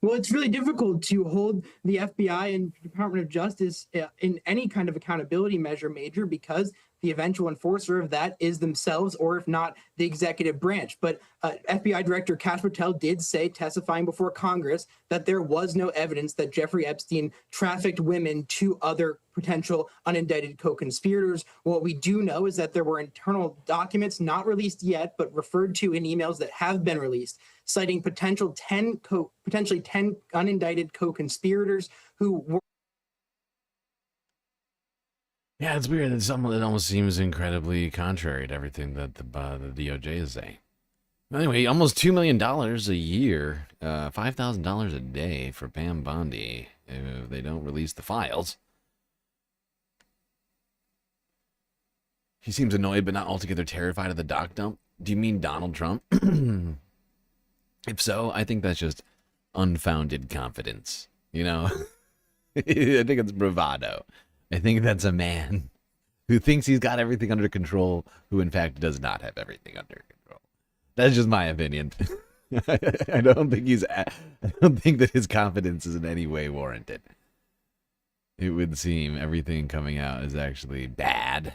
Well, it's really difficult to hold the FBI and Department of Justice in any kind of accountability measure, Major, because the eventual enforcer of that is themselves, or if not, the executive branch. But FBI Director Kash Patel did say, testifying before Congress, that there was no evidence that Jeffrey Epstein trafficked women to other potential unindicted co-conspirators. What we do know is that there were internal documents not released yet, but referred to in emails that have been released, citing potentially 10 unindicted co-conspirators who were. Yeah, it's weird. It almost seems incredibly contrary to everything that the DOJ is saying. Anyway, almost $2 million a year, $5,000 a day for Pam Bondi if they don't release the files. He seems annoyed but not altogether terrified of the doc dump. Do you mean Donald Trump? If so, I think that's just unfounded confidence. You know? I think it's bravado. I think that's a man who thinks he's got everything under control, who in fact does not have everything under control. That's just my opinion. I don't think that his confidence is in any way warranted. It would seem everything coming out is actually bad.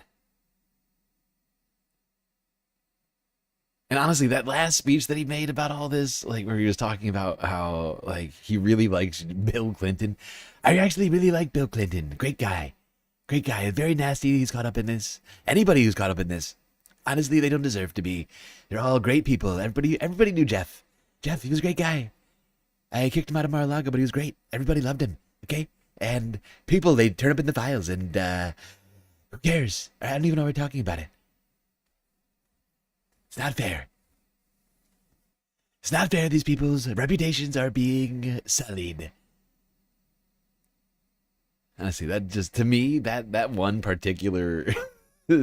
And honestly, that last speech that he made about all this, like where he was talking about how like he really likes Bill Clinton. I actually really like Bill Clinton. Great guy. Great guy. Very nasty he's caught up in this. Anybody who's caught up in this. Honestly, they don't deserve to be. They're all great people. Everybody knew Jeff. Jeff, he was a great guy. I kicked him out of Mar-a-Lago, but he was great. Everybody loved him. Okay? And people, they turn up in the files and who cares? I don't even know we're talking about it. It's not fair. It's not fair. These people's reputations are being sullied. Honestly, that just, to me, that one particular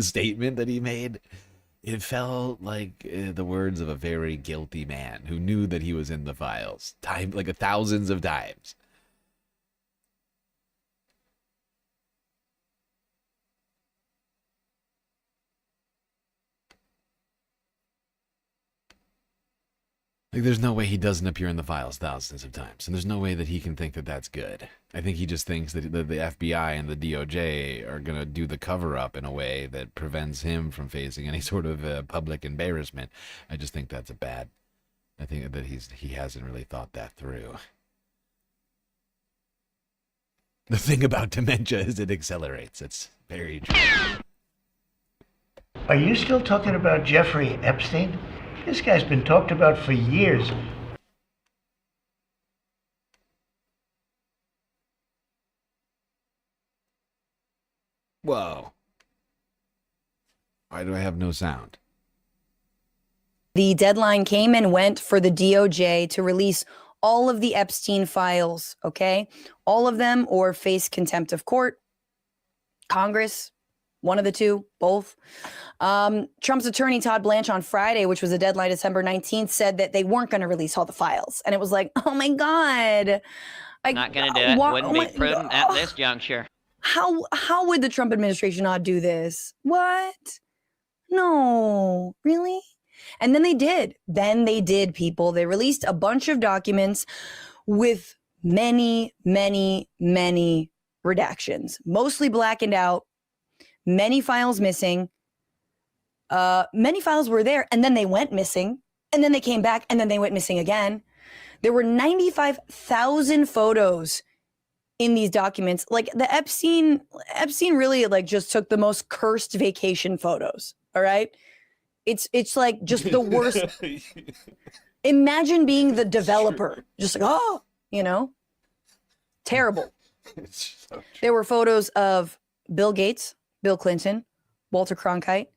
statement that he made, It felt like the words of a very guilty man who knew that he was in the files, like thousands of times. Like, there's no way he doesn't appear in the files thousands of times, and there's no way that he can think that that's good. I think he just thinks that the FBI and the DOJ are going to do the cover-up in a way that prevents him from facing any sort of public embarrassment. I just think that's bad. I think that he hasn't really thought that through. The thing about dementia is it accelerates. It's very true. Are you still talking about Jeffrey Epstein? This guy's been talked about for years. Whoa. Why do I have no sound? The deadline came and went for the DOJ to release all of the Epstein files, okay? All of them, or face contempt of court, Congress, one of the two, both. Trump's attorney, Todd Blanche, on Friday, which was the deadline, December 19th, said that they weren't going to release all the files. And it was like, oh my God. Not going to do it. Wouldn't be prudent at this juncture. How would the Trump administration not do this? What? No, really? And then they did. People. They released a bunch of documents with many, many, many redactions, mostly blackened out, many files missing. Many files were there, and then they went missing, and then they came back, and then they went missing again. There were 95,000 photos in these documents. Like, the Epstein really, like, just took the most cursed vacation photos. All right. It's like just the worst. Imagine being the developer, just like, oh, you know, terrible. There were photos of Bill Gates, Bill Clinton, Walter Cronkite,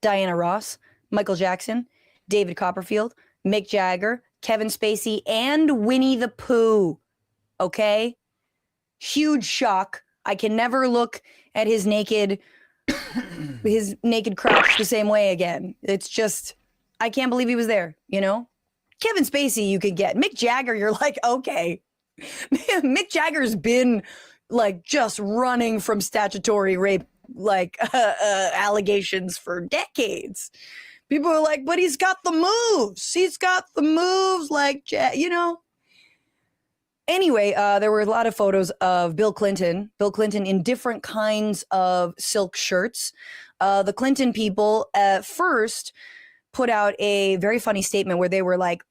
Diana Ross, Michael Jackson, David Copperfield, Mick Jagger, Kevin Spacey, and Winnie the Pooh. Okay? Huge shock. I can never look at his naked crotch the same way again. It's just, I can't believe he was there, you know? Kevin Spacey you could get. Mick Jagger, you're like, okay. Mick Jagger's been like just running from statutory rape like allegations for decades. People are like, but he's got the moves like, you know. Anyway, there were a lot of photos of Bill Clinton in different kinds of silk shirts. The Clinton people at first put out a very funny statement where they were like,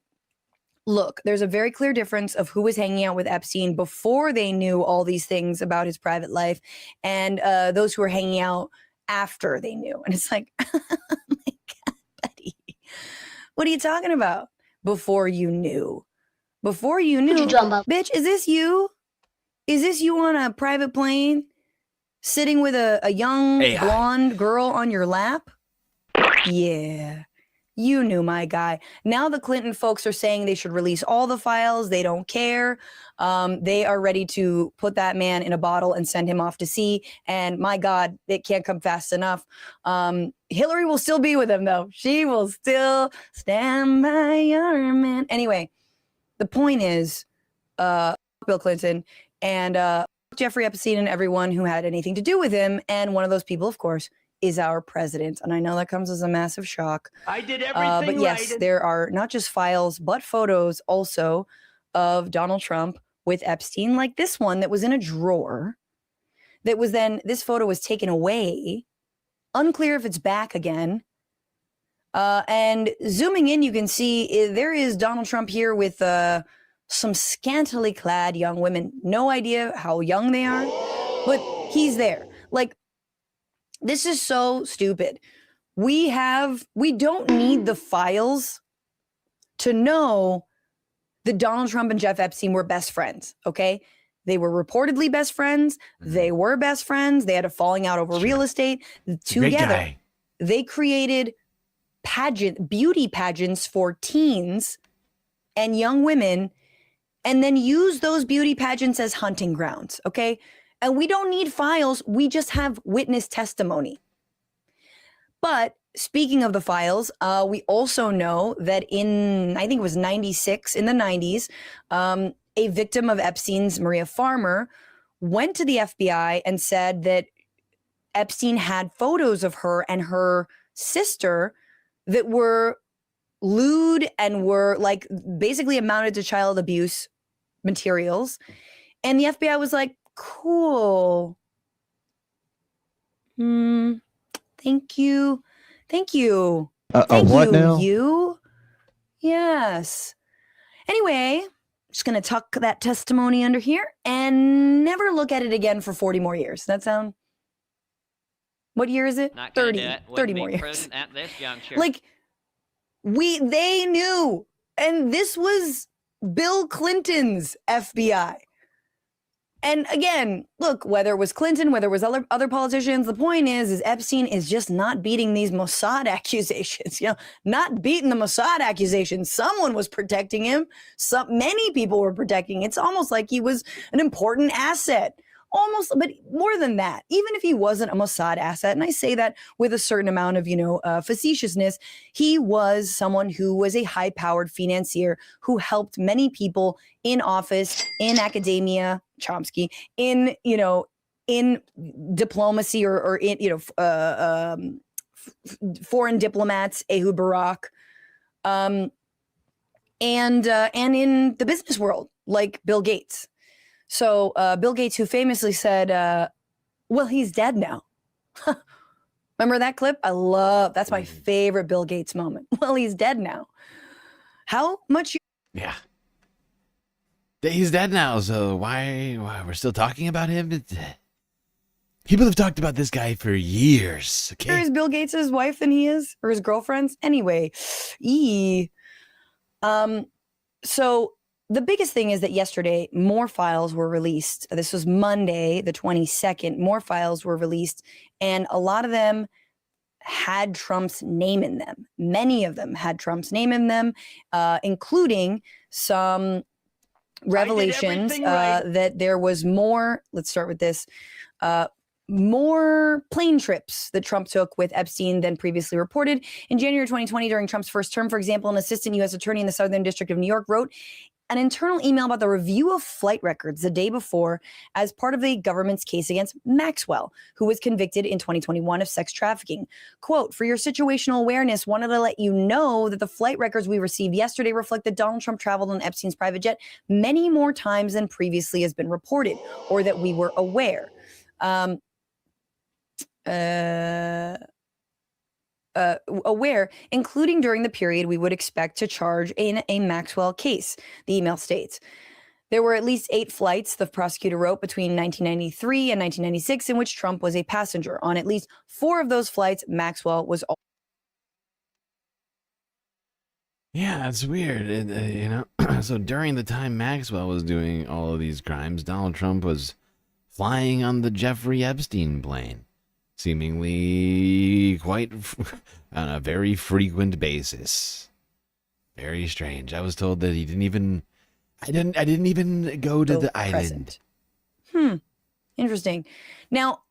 look, there's a very clear difference of who was hanging out with Epstein before they knew all these things about his private life and those who were hanging out after they knew. And it's like, oh my God, buddy, what are you talking about? Before you knew. Before you knew, bitch, is this you? Is this you on a private plane sitting with a young blonde girl on your lap? Yeah, you knew, my guy. Now the Clinton folks are saying they should release all the files. They don't care. They are ready to put that man in a bottle and send him off to sea. And my God, it can't come fast enough. Hillary will still be with him, though. She will still stand by your man. Anyway. The point is, Bill Clinton and Jeffrey Epstein and everyone who had anything to do with him. And one of those people, of course, is our president. And I know that comes as a massive shock. I did everything but yes, right. There are not just files, but photos also of Donald Trump with Epstein, like this one that was in a drawer. That was then, this photo was taken away. Unclear if it's back again. And zooming in, you can see there is Donald Trump here with some scantily clad young women. No idea how young they are, but he's there. Like, this is so stupid. We don't need the files to know that Donald Trump and Jeff Epstein were best friends, okay? They were reportedly best friends. They were best friends. They had a falling out over real estate. Together, they created beauty pageants for teens and young women, and then use those beauty pageants as hunting grounds, okay? And we don't need files. We just have witness testimony. But speaking of the files, we also know that in, I think it was 96, in the 90s, a victim of Epstein's, Maria Farmer, went to the FBI and said that Epstein had photos of her and her sister that were lewd and were like basically amounted to child abuse materials. And the FBI was like, cool. Thank you. Thank you. Thank what you, now? you. Yes. Anyway, just going to tuck that testimony under here and never look at it again for 40 more years. Does that sound? What year is it? Not gonna 30. do it. 30 Wouldn't more be years. prudent at this juncture. Like, they knew. And this was Bill Clinton's FBI. And again, look, whether it was Clinton, whether it was other politicians, the point is Epstein is just not beating these Mossad accusations, not beating the Mossad accusations. Someone was protecting him. Many people were protecting. It's almost like he was an important asset. Almost, but more than that, even if he wasn't a Mossad asset, and I say that with a certain amount of, facetiousness, he was someone who was a high-powered financier who helped many people in office, in academia, Chomsky, in diplomacy or in, foreign diplomats, Ehud Barak, and in the business world, like Bill Gates. So Bill Gates, who famously said, well, he's dead now. Remember that clip? That's my favorite Bill Gates moment. Well, he's dead now. How much? Yeah. He's dead now, so why we're still talking about him? People have talked about this guy for years. Okay? Is Bill Gates' wife than he is? Or his girlfriend's? Anyway. So the biggest thing is that yesterday, more files were released. This was Monday, the 22nd. More files were released, and a lot of them had Trump's name in them. Many of them had Trump's name in them, including some revelations that there was more. Let's start with this. More plane trips that Trump took with Epstein than previously reported. In January 2020, during Trump's first term, for example, an assistant U.S. attorney in the Southern District of New York wrote an internal email about the review of flight records the day before as part of the government's case against Maxwell, who was convicted in 2021 of sex trafficking. Quote, for your situational awareness, wanted to let you know that the flight records we received yesterday reflect that Donald Trump traveled on Epstein's private jet many more times than previously has been reported, or that we were aware. Aware, including during the period we would expect to charge in a Maxwell case, the email states. There were at least 8 flights, the prosecutor wrote, between 1993 and 1996 in which Trump was a passenger. On at least 4 of those flights, Maxwell was Yeah, it's weird. So during the time Maxwell was doing all of these crimes, Donald Trump was flying on the Jeffrey Epstein plane, seemingly quite on a very frequent basis. Very strange. I was told that he didn't even. I didn't even go to the island. Interesting. Now,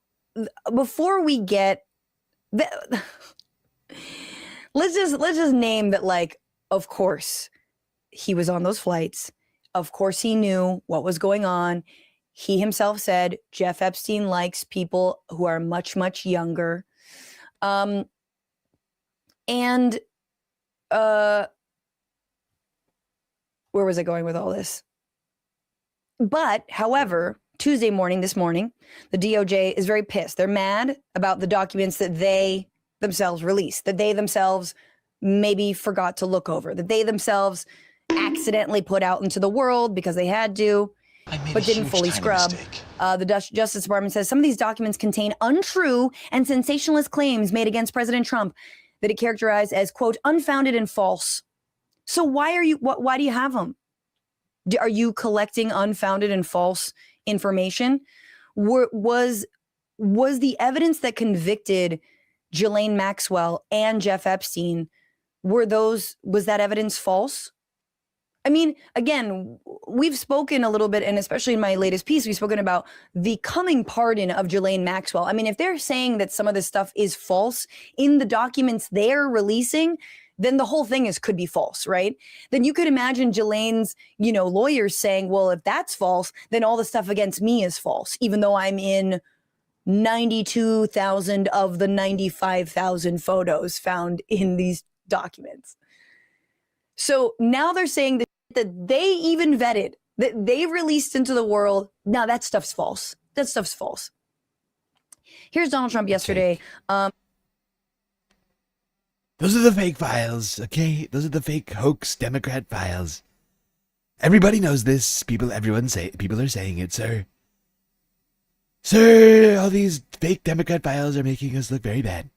before we get, let's just name that. Like, of course, he was on those flights. Of course, he knew what was going on. He himself said Jeff Epstein likes people who are much, much younger. Where was I going with all this? But, however, Tuesday morning, this morning, the DOJ is very pissed. They're mad about the documents that they themselves released, that they themselves maybe forgot to look over, that they themselves accidentally put out into the world because they had to, but didn't fully scrub. The Justice Department says some of these documents contain untrue and sensationalist claims made against President Trump that it characterized as, quote, unfounded and false. So why do you have them? Are you collecting unfounded and false information? Was the evidence that convicted Ghislaine Maxwell and Jeff Epstein, was that evidence false? I mean, again, we've spoken a little bit, and especially in my latest piece, we've spoken about the coming pardon of Ghislaine Maxwell. I mean, if they're saying that some of this stuff is false in the documents they're releasing, then the whole thing could be false, right? Then you could imagine Ghislaine's, lawyers saying, well, if that's false, then all the stuff against me is false, even though I'm in 92,000 of the 95,000 photos found in these documents. So now they're saying that they even vetted, that they released into the world. Now that stuff's false. That stuff's false. Here's Donald Trump yesterday. Those are the fake files, okay? Those are the fake hoax Democrat files. Everybody knows this. People are saying it, sir. Sir, all these fake Democrat files are making us look very bad.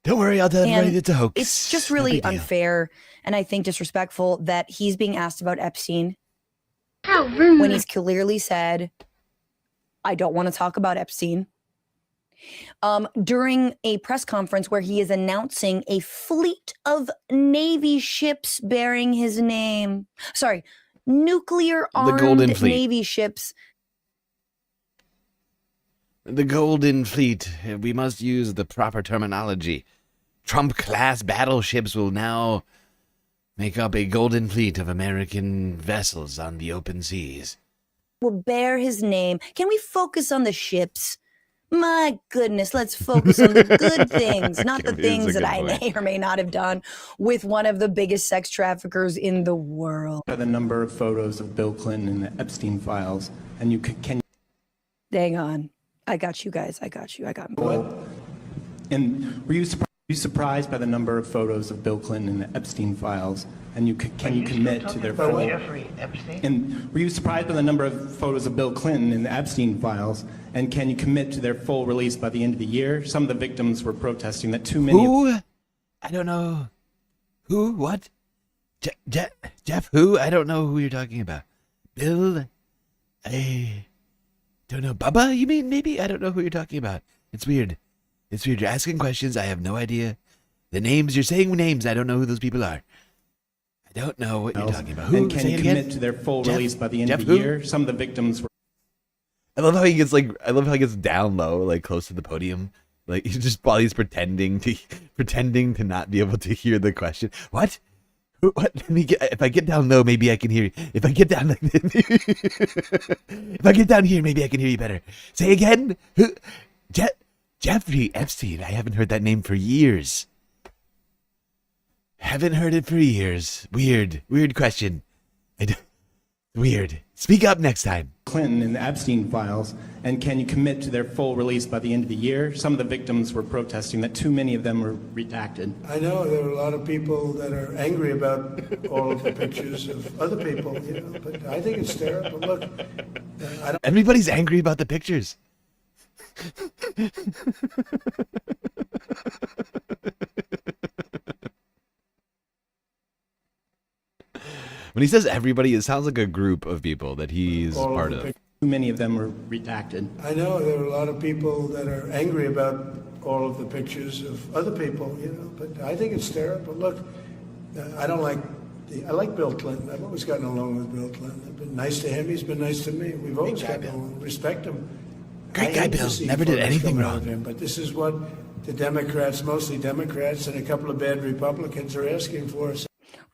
Don't worry, I'll tell everybody it's a hoax. It's just really unfair and I think disrespectful that he's being asked about Epstein. How rude. When he's clearly said, I don't want to talk about Epstein. During a press conference where he is announcing a fleet of Navy ships bearing his name. Sorry, nuclear-armed Navy ships. The Golden Fleet. We must use the proper terminology. Trump-class battleships will now make up a Golden Fleet of American vessels on the open seas. Will bear his name. Can we focus on the ships? My goodness, let's focus on the good things, not the things that I may or may not have done with one of the biggest sex traffickers in the world. The number of photos of Bill Clinton in the Epstein files, and you can. Hang on. I got you guys. I got What? And were you surprised by the number of photos of Bill Clinton in the Epstein files? And can you commit to their full? Jeffrey Epstein? And were you surprised by the number of photos of Bill Clinton in the Epstein files? And can you commit to their full release by the end of the year? Some of the victims were protesting that too many. Who? I don't know. Who? What? Jeff? Who? I don't know who you're talking about. Bill? I don't know. Bubba? You mean maybe? I don't know who you're talking about. It's weird. It's weird. You're asking questions. I have no idea. The names. You're saying names. I don't know who those people are. I don't know what you're talking about. Who? And can you commit to their full release by the end of the year? Some of the victims were. I love how he gets down low, like close to the podium. Like he's just while he's pretending to not be able to hear the question. What? What? If I get down low, maybe I can hear you. If I get down if I get down here, maybe I can hear you better. Say again. Who? Jeffrey Epstein. I haven't heard that name for years. Haven't heard it for years. Weird question. Weird. Speak up next time. Clinton in the Epstein files, and can you commit to their full release by the end of the year? Some of the victims were protesting that too many of them were redacted. I know there are a lot of people that are angry about all of the pictures of other people, but I think it's terrible. Look, everybody's angry about the pictures. When he says everybody, it sounds like a group of people that he's part of. Too many of them were redacted. I know there are a lot of people that are angry about all of the pictures of other people, but I think it's terrible. Look, I like Bill Clinton. I've always gotten along with Bill Clinton. I've been nice to him. He's been nice to me. We've always gotten along. Respect him. Great guy, Bill. Never did anything wrong. Him, but this is what the Democrats, mostly Democrats, and a couple of bad Republicans are asking for us.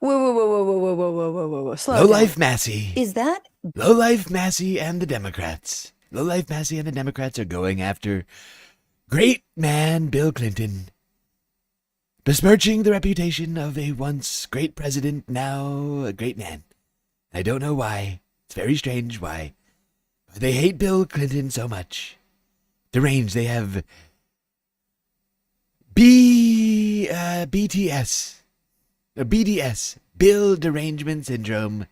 Whoa. Low-life Massey. Is that? Low-life Massey and the Democrats. Low-life Massey and the Democrats are going after great man Bill Clinton, besmirching the reputation of a once great president, now a great man. I don't know why. It's very strange why. They hate Bill Clinton so much. Deranged. They have BTS. BDS. Bill Derangement Syndrome.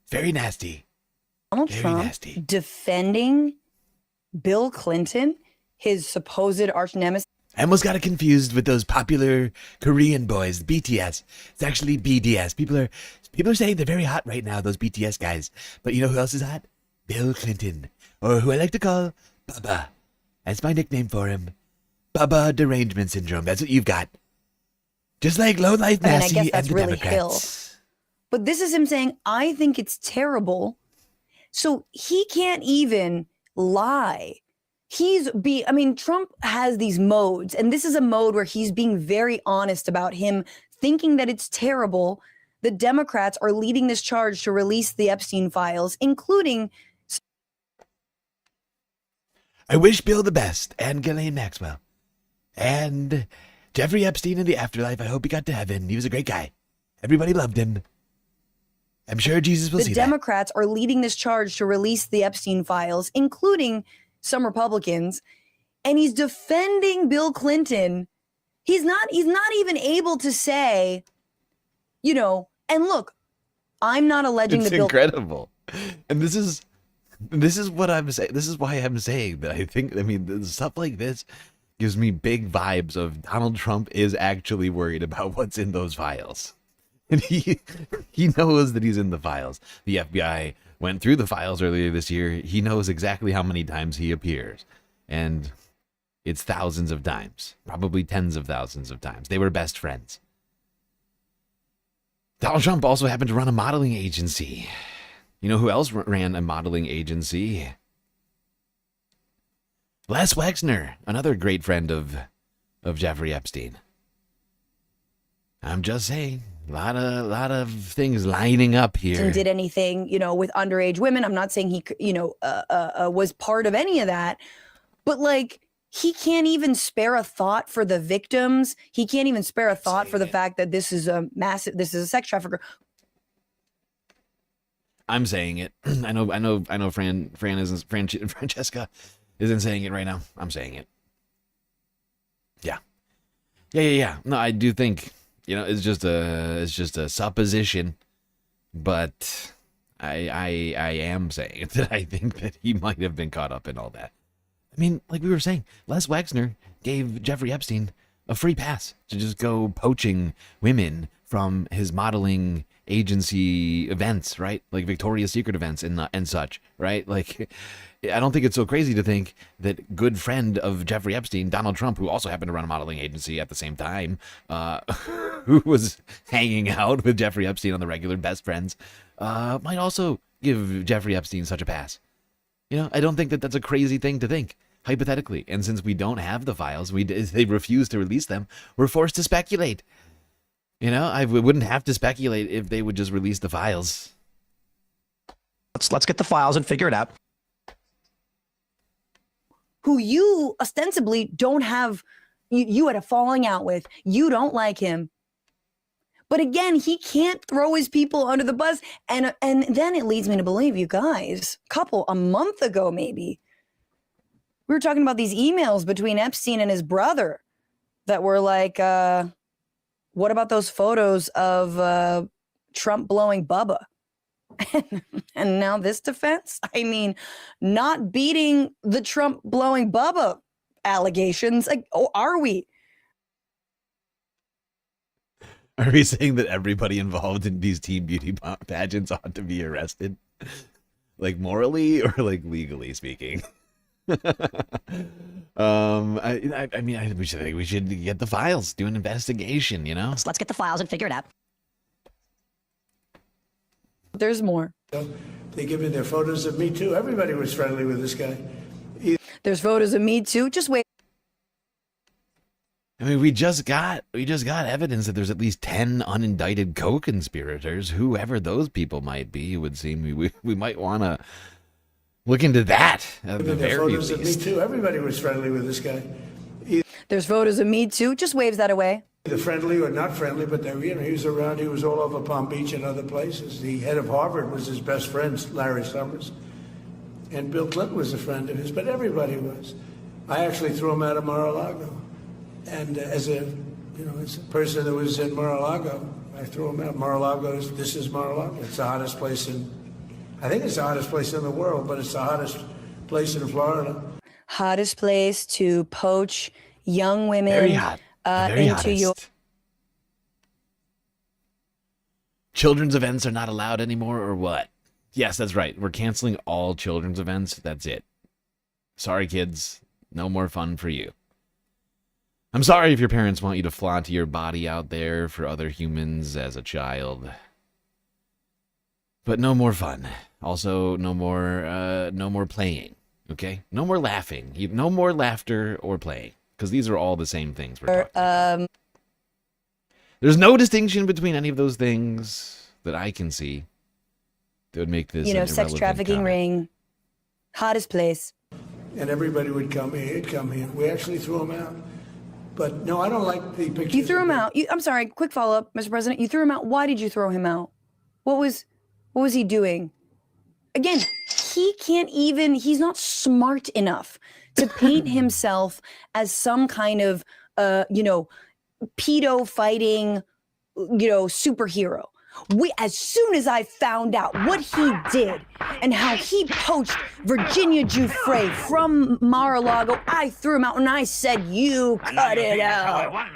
Very nasty. Donald Trump defending Bill Clinton, his supposed arch nemesis. I almost got it confused with those popular Korean boys, BTS. It's actually BDS. People are saying they're very hot right now, those BTS guys. But you know who else is hot? Bill Clinton, or who I like to call Bubba. That's my nickname for him. Bubba Derangement Syndrome. That's what you've got. Just like low-life I mean, I Massey guess and that's the really Democrats. But this is him saying, I think it's terrible. So he can't even lie. I mean, Trump has these modes, and this is a mode where he's being very honest about him thinking that it's terrible. The Democrats are leading this charge to release the Epstein files, including. I wish Bill the best, and Ghislaine Maxwell, and Jeffrey Epstein in the afterlife. I hope he got to heaven. He was a great guy. Everybody loved him. I'm sure Jesus will see The that. Democrats are leading this charge to release the Epstein files, including some Republicans, and he's defending Bill Clinton. He's not even able to say, and look, I'm not alleging It's that Bill. incredible. And this is what I'm saying. This is why I'm saying that I mean, stuff like this gives me big vibes of Donald Trump is actually worried about what's in those files. And he knows that he's in the files. The FBI went through the files earlier this year. He knows exactly how many times he appears. And it's thousands of times, probably tens of thousands of times. They were best friends. Donald Trump also happened to run a modeling agency. You know who else ran a modeling agency? Les Wexner, another great friend of Jeffrey Epstein. I'm just saying, a lot of things lining up here. Did anything, with underage women. I'm not saying he, was part of any of that, but like he can't even spare a thought for the victims. He can't even spare a thought for the fact that this is a sex trafficker. I'm saying it. I know. Francesca isn't saying it right now. I'm saying it. Yeah. No, I do think. It's just a supposition, but I am saying that I think that he might have been caught up in all that. I mean, like we were saying, Les Wexner gave Jeffrey Epstein a free pass to just go poaching women from his modeling agency events, right? Like Victoria's Secret events and such, right? Like, I don't think it's so crazy to think that good friend of Jeffrey Epstein, Donald Trump, who also happened to run a modeling agency at the same time, who was hanging out with Jeffrey Epstein on the regular, best friends, might also give Jeffrey Epstein such a pass. I don't think that that's a crazy thing to think, hypothetically. And since we don't have the files, they refuse to release them, we're forced to speculate. I wouldn't have to speculate if they would just release the files. Let's get the files and figure it out. Who you ostensibly don't have, you had a falling out with. You don't like him. But again, he can't throw his people under the bus. And then it leads me to believe, you guys, a month ago maybe, we were talking about these emails between Epstein and his brother that were like, what about those photos of Trump blowing Bubba? And now this defense? I mean, not beating the Trump blowing Bubba allegations. Like, are we? Are we saying that everybody involved in these teen beauty pageants ought to be arrested? Like morally or like legally speaking? I mean, we should get the files, do an investigation, Let's get the files and figure it out. There's more. They give me their photos of me too. Everybody was friendly with this guy. There's photos of me too. Just wait. I mean, we just got evidence that there's at least 10 unindicted co-conspirators. Whoever those people might be, would seem we might want to look into that at the very photos least. Of me too. Everybody was friendly with this guy. There's photos of me too. Just waves that away. Either friendly or not friendly, but he was around. He was all over Palm Beach and other places. The head of Harvard was his best friend, Larry Summers, and Bill Clinton was a friend of his. But everybody was. I actually threw him out of Mar-a-Lago, and as a person that was in Mar-a-Lago, I threw him out. This is Mar-a-Lago. It's the hottest place I think it's the hottest place in the world, but it's the hottest place in Florida. Hottest place to poach young women. Very hot. Very into hottest. your. Children's events are not allowed anymore, or what? Yes, that's right. We're canceling all children's events. That's it. Sorry, kids. No more fun for you. I'm sorry if your parents want you to flaunt your body out there for other humans as a child. But no more fun. Also, no more playing. Okay? No more laughing. No more laughter or playing. Because these are all the same things we're talking about. There's no distinction between any of those things that I can see that would make this an sex irrelevant trafficking comment. ring, hottest place. And everybody would come here. He'd come here. We actually threw him out. But no, I don't like the pictures. You threw him out. I'm sorry. Quick follow up, Mr. President. You threw him out. Why did you throw him out? What was he doing? Again, he can't even. He's not smart enough to paint himself as some kind of, pedo fighting, superhero. As soon as I found out what he did and how he poached Virginia Giuffre from Mar-a-Lago, I threw him out and I said, "You cut it out.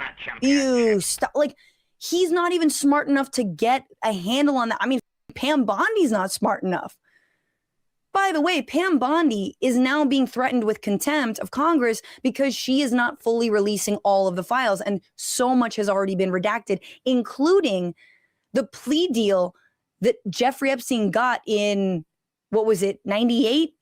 You stop." Like, he's not even smart enough to get a handle on that. I mean, Pam Bondi's not smart enough. By the way, Pam Bondi is now being threatened with contempt of Congress because she is not fully releasing all of the files, and so much has already been redacted, including the plea deal that Jeffrey Epstein got in, 98?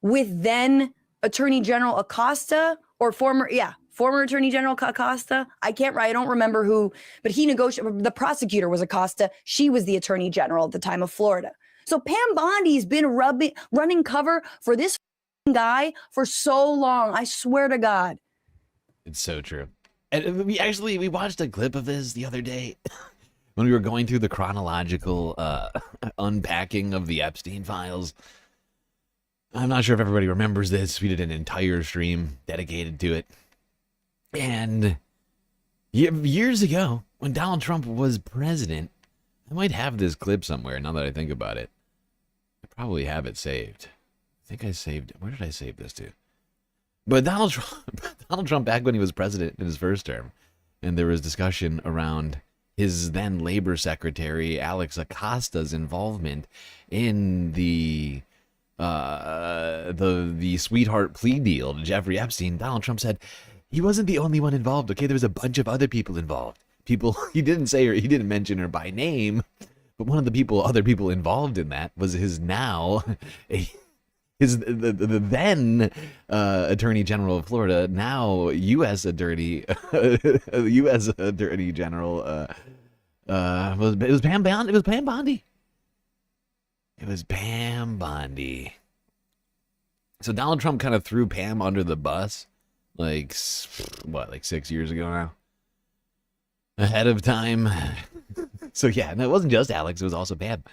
With then Attorney General Acosta, or former Attorney General Acosta. I don't remember who, but he negotiated. The prosecutor was Acosta. She was the Attorney General at the time of Florida. So Pam Bondi's been running cover for this guy for so long. I swear to God. It's so true. And we watched a clip of this the other day when we were going through the chronological unpacking of the Epstein files. I'm not sure if everybody remembers this. We did an entire stream dedicated to it. And years ago, when Donald Trump was president, I might have this clip somewhere now that I think about it. I probably have it saved. I think I saved it. Where did I save this to? But Donald Trump back when he was president in his first term, and there was discussion around his then labor secretary, Alex Acosta's involvement in the sweetheart plea deal to Jeffrey Epstein. Donald Trump said he wasn't the only one involved. Okay, there was a bunch of other people involved. People he didn't say, or he didn't mention her by name, but one of the other people involved in that was his the then Attorney General of Florida, now U.S. Attorney General. It was Pam Bondi. It was Pam Bondi. It was Pam Bondi. So Donald Trump kind of threw Pam under the bus, like 6 years ago now. Ahead of time. So yeah, no, it wasn't just Alex, it was also Pam.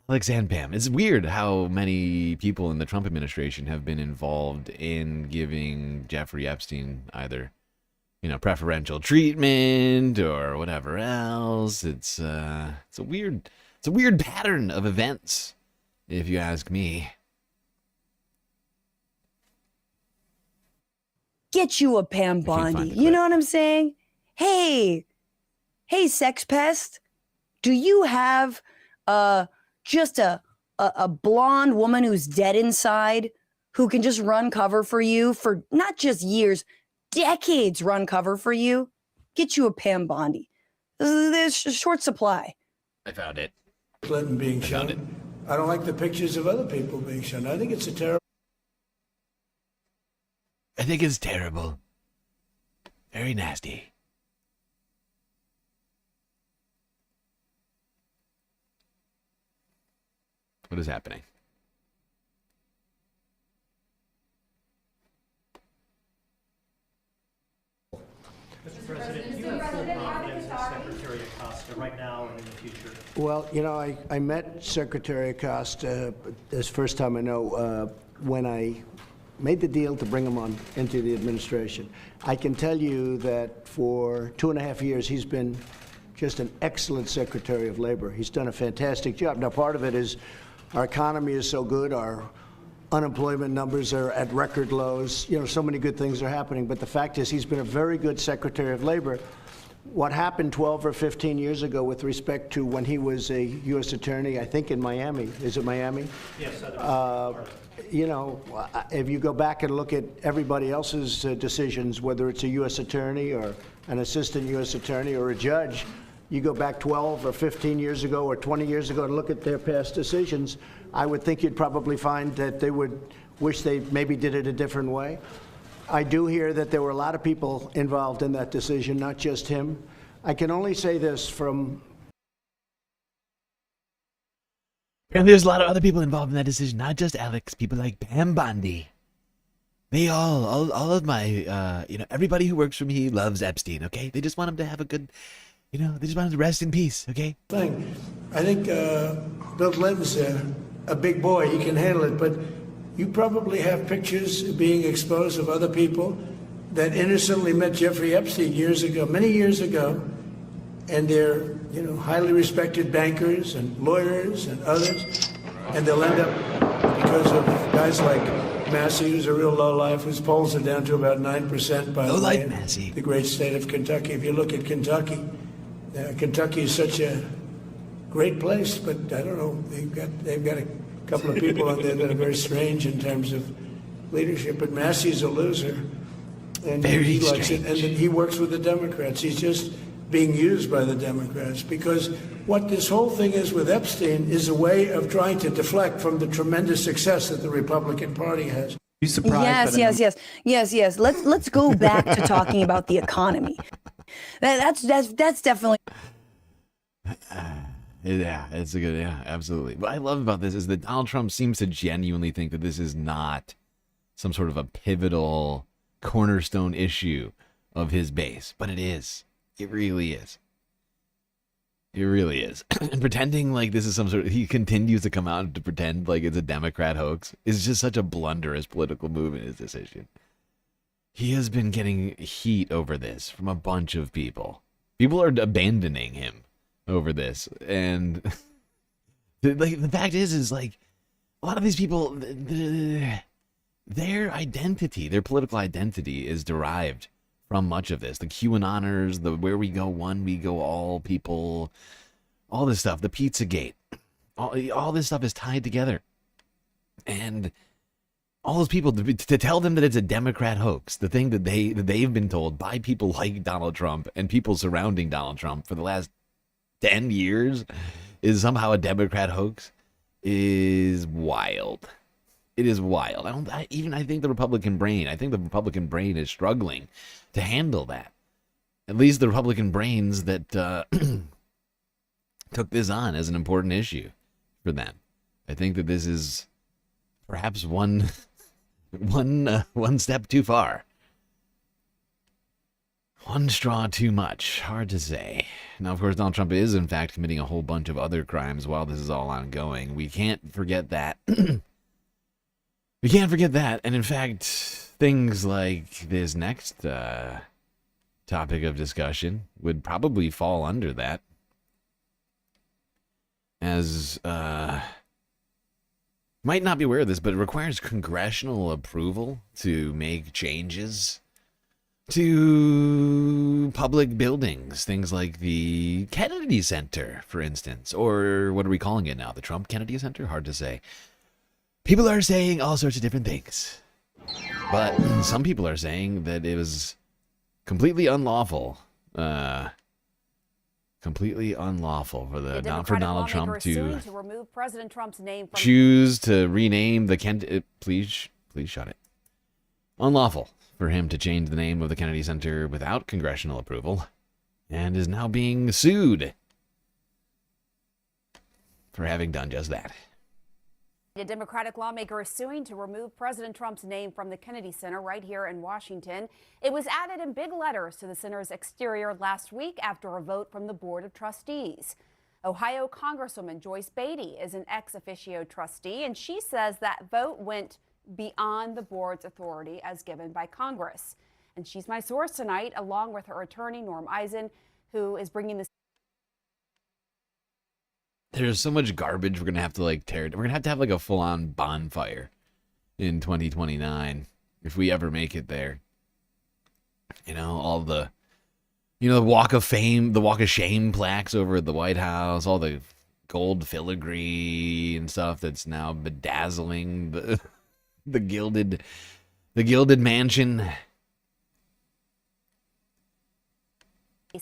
Alex and Pam. It's weird how many people in the Trump administration have been involved in giving Jeffrey Epstein either, preferential treatment or whatever else. It's a weird pattern of events, if you ask me. Get you a Pam Bondi. You know what I'm saying? Hey, sex pest, do you have just a blonde woman who's dead inside who can just run cover for you for not just years, decades run cover for you? Get you a Pam Bondi. There's a short supply. I found it. Clinton being shown. I don't like the pictures of other people being shown. I think it's terrible. Very nasty. What is happening? Mr. President, do you have full confidence in Secretary Acosta right now and in the future? Well, I met Secretary Acosta this first time I know when I made the deal to bring him on into the administration. I can tell you that for 2.5 years he's been just an excellent Secretary of Labor. He's done a fantastic job. Now, part of it is our economy is so good, our unemployment numbers are at record lows. So many good things are happening. But the fact is, he's been a very good Secretary of Labor. What happened 12 or 15 years ago with respect to when he was a U.S. attorney, I think in Miami. Is it Miami? Yes. you know, if you go back and look at everybody else's decisions, whether it's a U.S. attorney or an assistant U.S. attorney or a judge, you go back 12 or 15 years ago or 20 years ago and look at their past decisions, I would think you'd probably find that they would wish they maybe did it a different way. I do hear that there were a lot of people involved in that decision, not just him. I can only say this from... And there's a lot of other people involved in that decision, not just Alex, people like Pam Bondi. They all of my, everybody who works for me loves Epstein, okay? They just want him to have a good, they just want him to rest in peace, okay? I think Bill Clinton's a big boy. He can handle it, but you probably have pictures being exposed of other people that innocently met Jeffrey Epstein years ago, many years ago, and they're, highly respected bankers and lawyers and others, and they'll end up, because of guys like Massey, who's a real lowlife, whose polls are down to about 9%, by the way, in the great state of Kentucky. If you look at Kentucky, Kentucky is such a great place, but I don't know, they've got a couple of people on there that are very strange in terms of leadership, but Massey's a loser, and he likes it, and he works with the Democrats. He's just being used by the Democrats, because what this whole thing is with Epstein is a way of trying to deflect from the tremendous success that the Republican Party has. You surprised? Yes. Let's go back to talking about the economy. That's definitely. Yeah, it's a good, absolutely. What I love about this is that Donald Trump seems to genuinely think that this is not some sort of a pivotal cornerstone issue of his base, but it is. It really is. It really is. And pretending like this is some sort of... He continues to come out to pretend like it's a Democrat hoax is just such a blunderous political move in his decision. He has been getting heat over this from a bunch of people. People are abandoning him over this. And the fact is like, a lot of these people, their identity, their political identity is derived from much of this. The QAnoners, the where we go one, we go all people, all this stuff, the Pizzagate, all this stuff is tied together. And all those people, to tell them that it's a Democrat hoax, the thing that they've been told by people like Donald Trump and people surrounding Donald Trump for the last 10 years is somehow a Democrat hoax, is wild. It is wild. I think the Republican brain is struggling to handle that. At least the Republican brains that took this on as an important issue for them. I think that this is perhaps one step too far. One straw too much. Hard to say. Now, of course, Donald Trump is, in fact, committing a whole bunch of other crimes while this is all ongoing. We can't forget that. We can't forget that. And in fact, things like this next topic of discussion would probably fall under that. As, might not be aware of this, but it requires congressional approval to make changes to public buildings. Things like the Kennedy Center, for instance. Or what are we calling it now? The Trump Kennedy Center? Hard to say. People are saying all sorts of different things. But some people are saying that it was completely unlawful. Completely unlawful for Donald Trump to remove President Trump's name from choose to rename the Kennedy. Please shut it. Unlawful for him to change the name of the Kennedy Center without congressional approval, and is now being sued for having done just that. A Democratic lawmaker is suing to remove President Trump's name from the Kennedy Center right here in Washington. It was added in big letters to the center's exterior last week after a vote from the Board of Trustees. Ohio Congresswoman Joyce Beatty is an ex officio trustee, and she says that vote went beyond the board's authority as given by Congress. And she's my source tonight, along with her attorney, Norm Eisen, who is bringing this. There's so much garbage we're going to have to tear it. We're going to have like a full-on bonfire in 2029 if we ever make it there. All the Walk of Fame, the Walk of Shame plaques over at the White House, all the gold filigree and stuff that's now bedazzling the gilded mansion.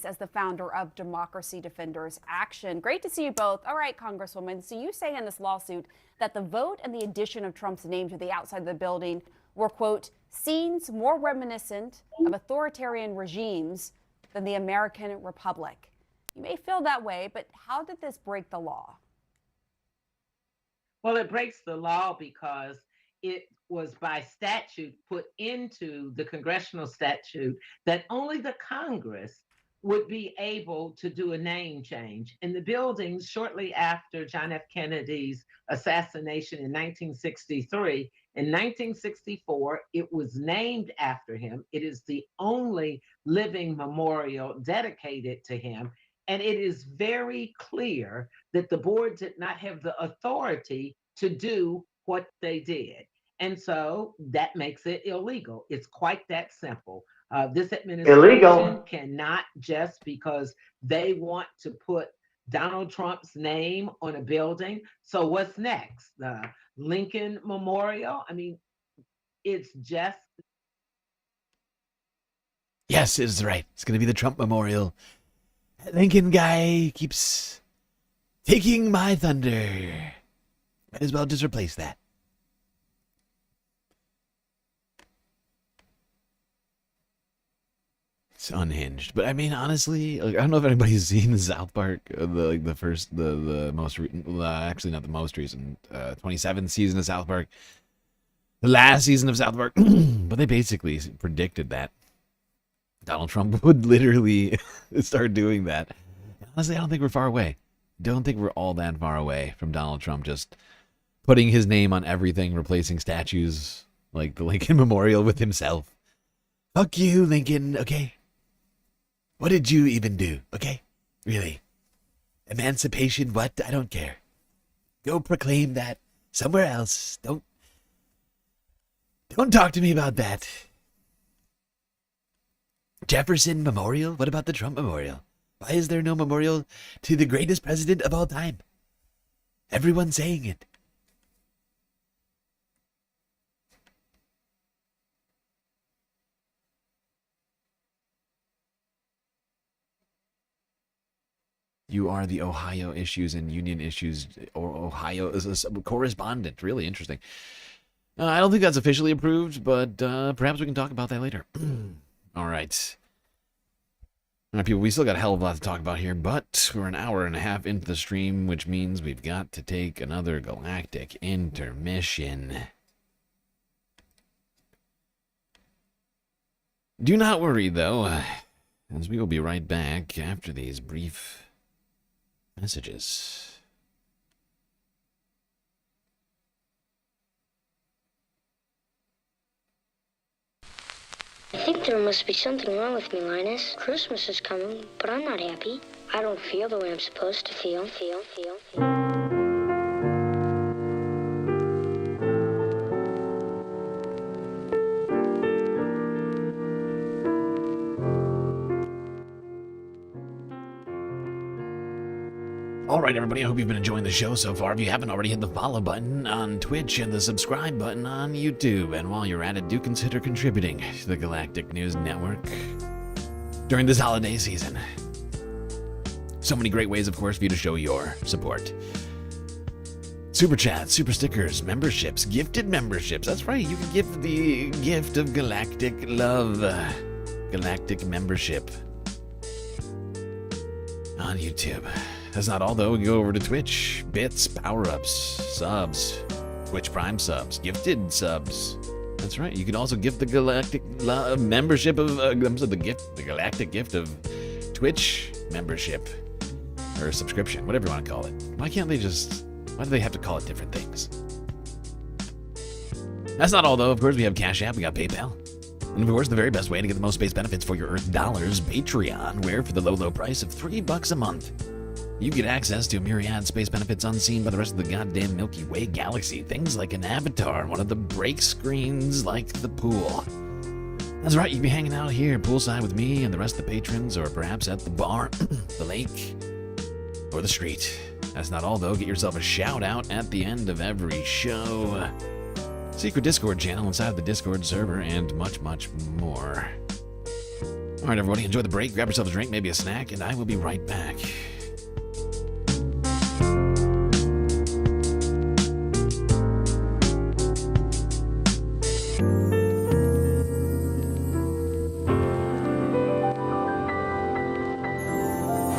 As the founder of Democracy Defenders Action. Great to see you both. All right, Congresswoman, so you say in this lawsuit that the vote and the addition of Trump's name to the outside of the building were, quote, scenes more reminiscent of authoritarian regimes than the American Republic. You may feel that way, but how did this break the law? Well, it breaks the law because it was by statute put into the congressional statute that only the Congress would be able to do a name change. In the buildings shortly after John F. Kennedy's assassination in 1963, in 1964, it was named after him. It is the only living memorial dedicated to him. And it is very clear that the board did not have the authority to do what they did. And so that makes it illegal. It's quite that simple. This administration cannot, just because they want to put Donald Trump's name on a building. So what's next? The Lincoln Memorial? I mean, it's just. Yes, it is right. It's going to be the Trump Memorial. Lincoln guy keeps taking my thunder. Might as well just replace that. It's unhinged, but I mean, honestly, like, I don't know if anybody's seen South Park, the most actually not the most recent, 27th season of South Park, the last season of South Park, but they basically predicted that Donald Trump would literally start doing that. Honestly, I don't think we're far away. Don't think we're all that far away from Donald Trump just putting his name on everything, replacing statues like the Lincoln Memorial with himself. Fuck you, Lincoln. Okay. What did you even do? Okay? Really? Emancipation, what? I don't care. Go proclaim that somewhere else. Don't talk to me about that. Jefferson Memorial? What about the Trump Memorial? Why is there no memorial to the greatest president of all time? Everyone's saying it. You are the Ohio Issues and Union Issues, or Ohio is a correspondent. Really interesting. I don't think that's officially approved, but perhaps we can talk about that later. All right. All right, people, we still got a hell of a lot to talk about here, but we're an hour and a half into the stream, which means we've got to take another galactic intermission. Do not worry, though, as we will be right back after these brief messages. I think there must be something wrong with me, Linus. Christmas is coming, but I'm not happy. I don't feel the way I'm supposed to feel. All right, everybody, I hope you've been enjoying the show so far. If you haven't already, hit the follow button on Twitch and the subscribe button on YouTube. And while you're at it, do consider contributing to the Galactic News Network during this holiday season. So many great ways, of course, for you to show your support. Super chats, super stickers, memberships, gifted memberships. That's right, you can give the gift of galactic love. Galactic membership on YouTube. That's not all, though. We go over to Twitch. Bits, power-ups, subs, Twitch Prime subs, gifted subs. That's right. You can also gift the galactic membership of the galactic gift of Twitch membership or subscription, whatever you want to call it. Why do they have to call it different things? That's not all, though. Of course, we have Cash App. We got PayPal. And of course, the very best way to get the most space benefits for your Earth dollars, Patreon, where for the low price of $3 a month, you get access to myriad space benefits unseen by the rest of the goddamn Milky Way galaxy. Things like an avatar, one of the break screens like the pool. That's right, you can be hanging out here poolside with me and the rest of the patrons, or perhaps at the bar, the lake, or the street. That's not all, though. Get yourself a shout out at the end of every show. secret Discord channel inside the Discord server, and much, much more. All right, everybody, enjoy the break. Grab yourself a drink, maybe a snack, and I will be right back.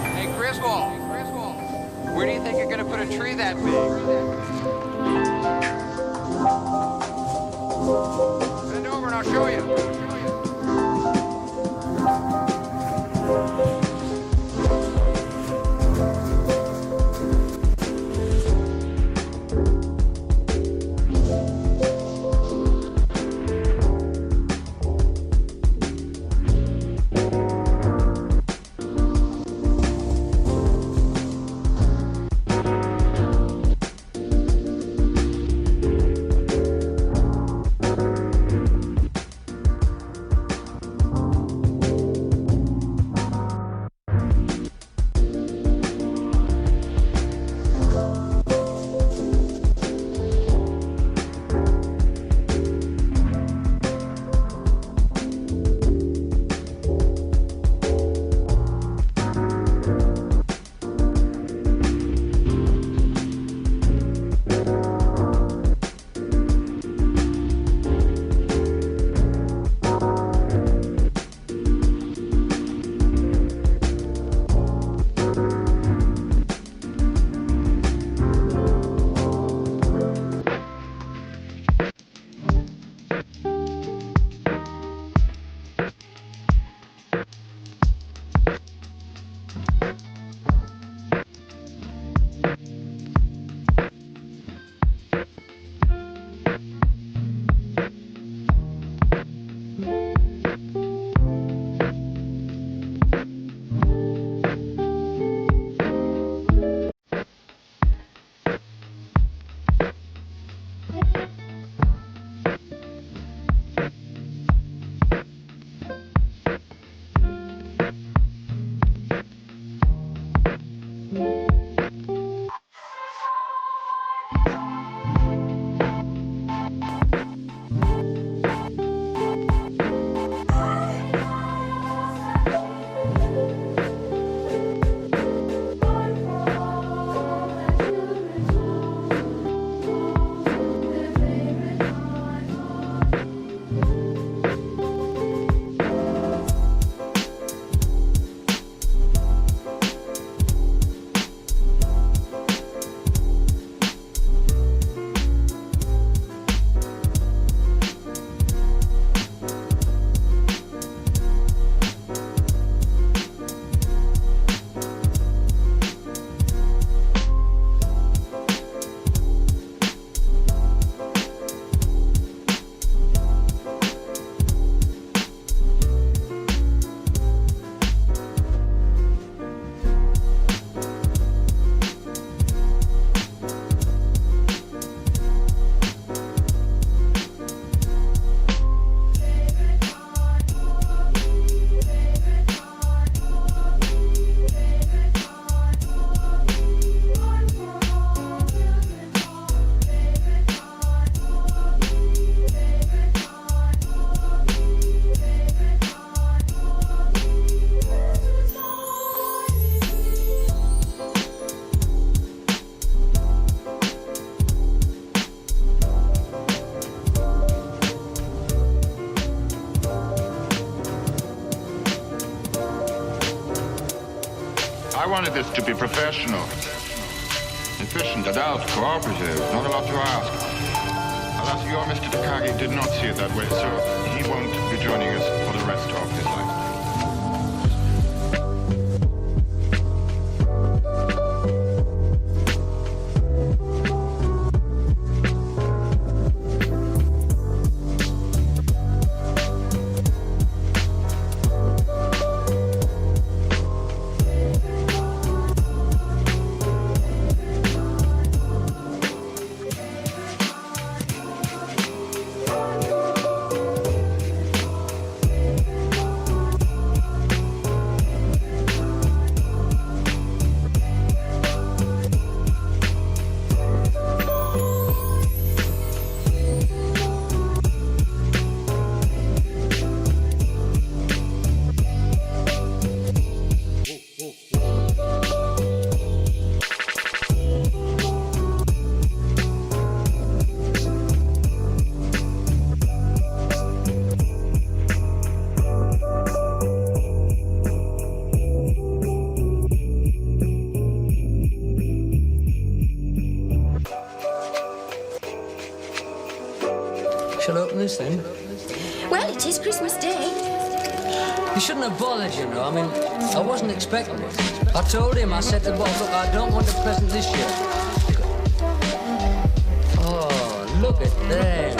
Hey, Griswold. Where do you think you're going to put a tree that big? Bend over and I'll show you. I wanted this to be professional, efficient, adult, cooperative, not a lot to ask. Alas, your Mr. Takagi did not see it that way, so he won't be joining us for the rest of his life. this then? Well, it is Christmas Day. He shouldn't have bothered, you know. I mean, I wasn't expecting it. I told him, I said to Bob, look, I don't want a present this year. Oh, look at them.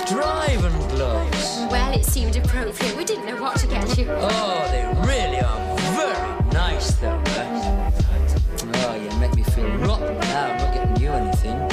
Driving gloves. Well, it seemed appropriate. We didn't know what to get you. Oh, they really are very nice, though, eh? Oh, you make me feel rotten now. I'm not getting you anything.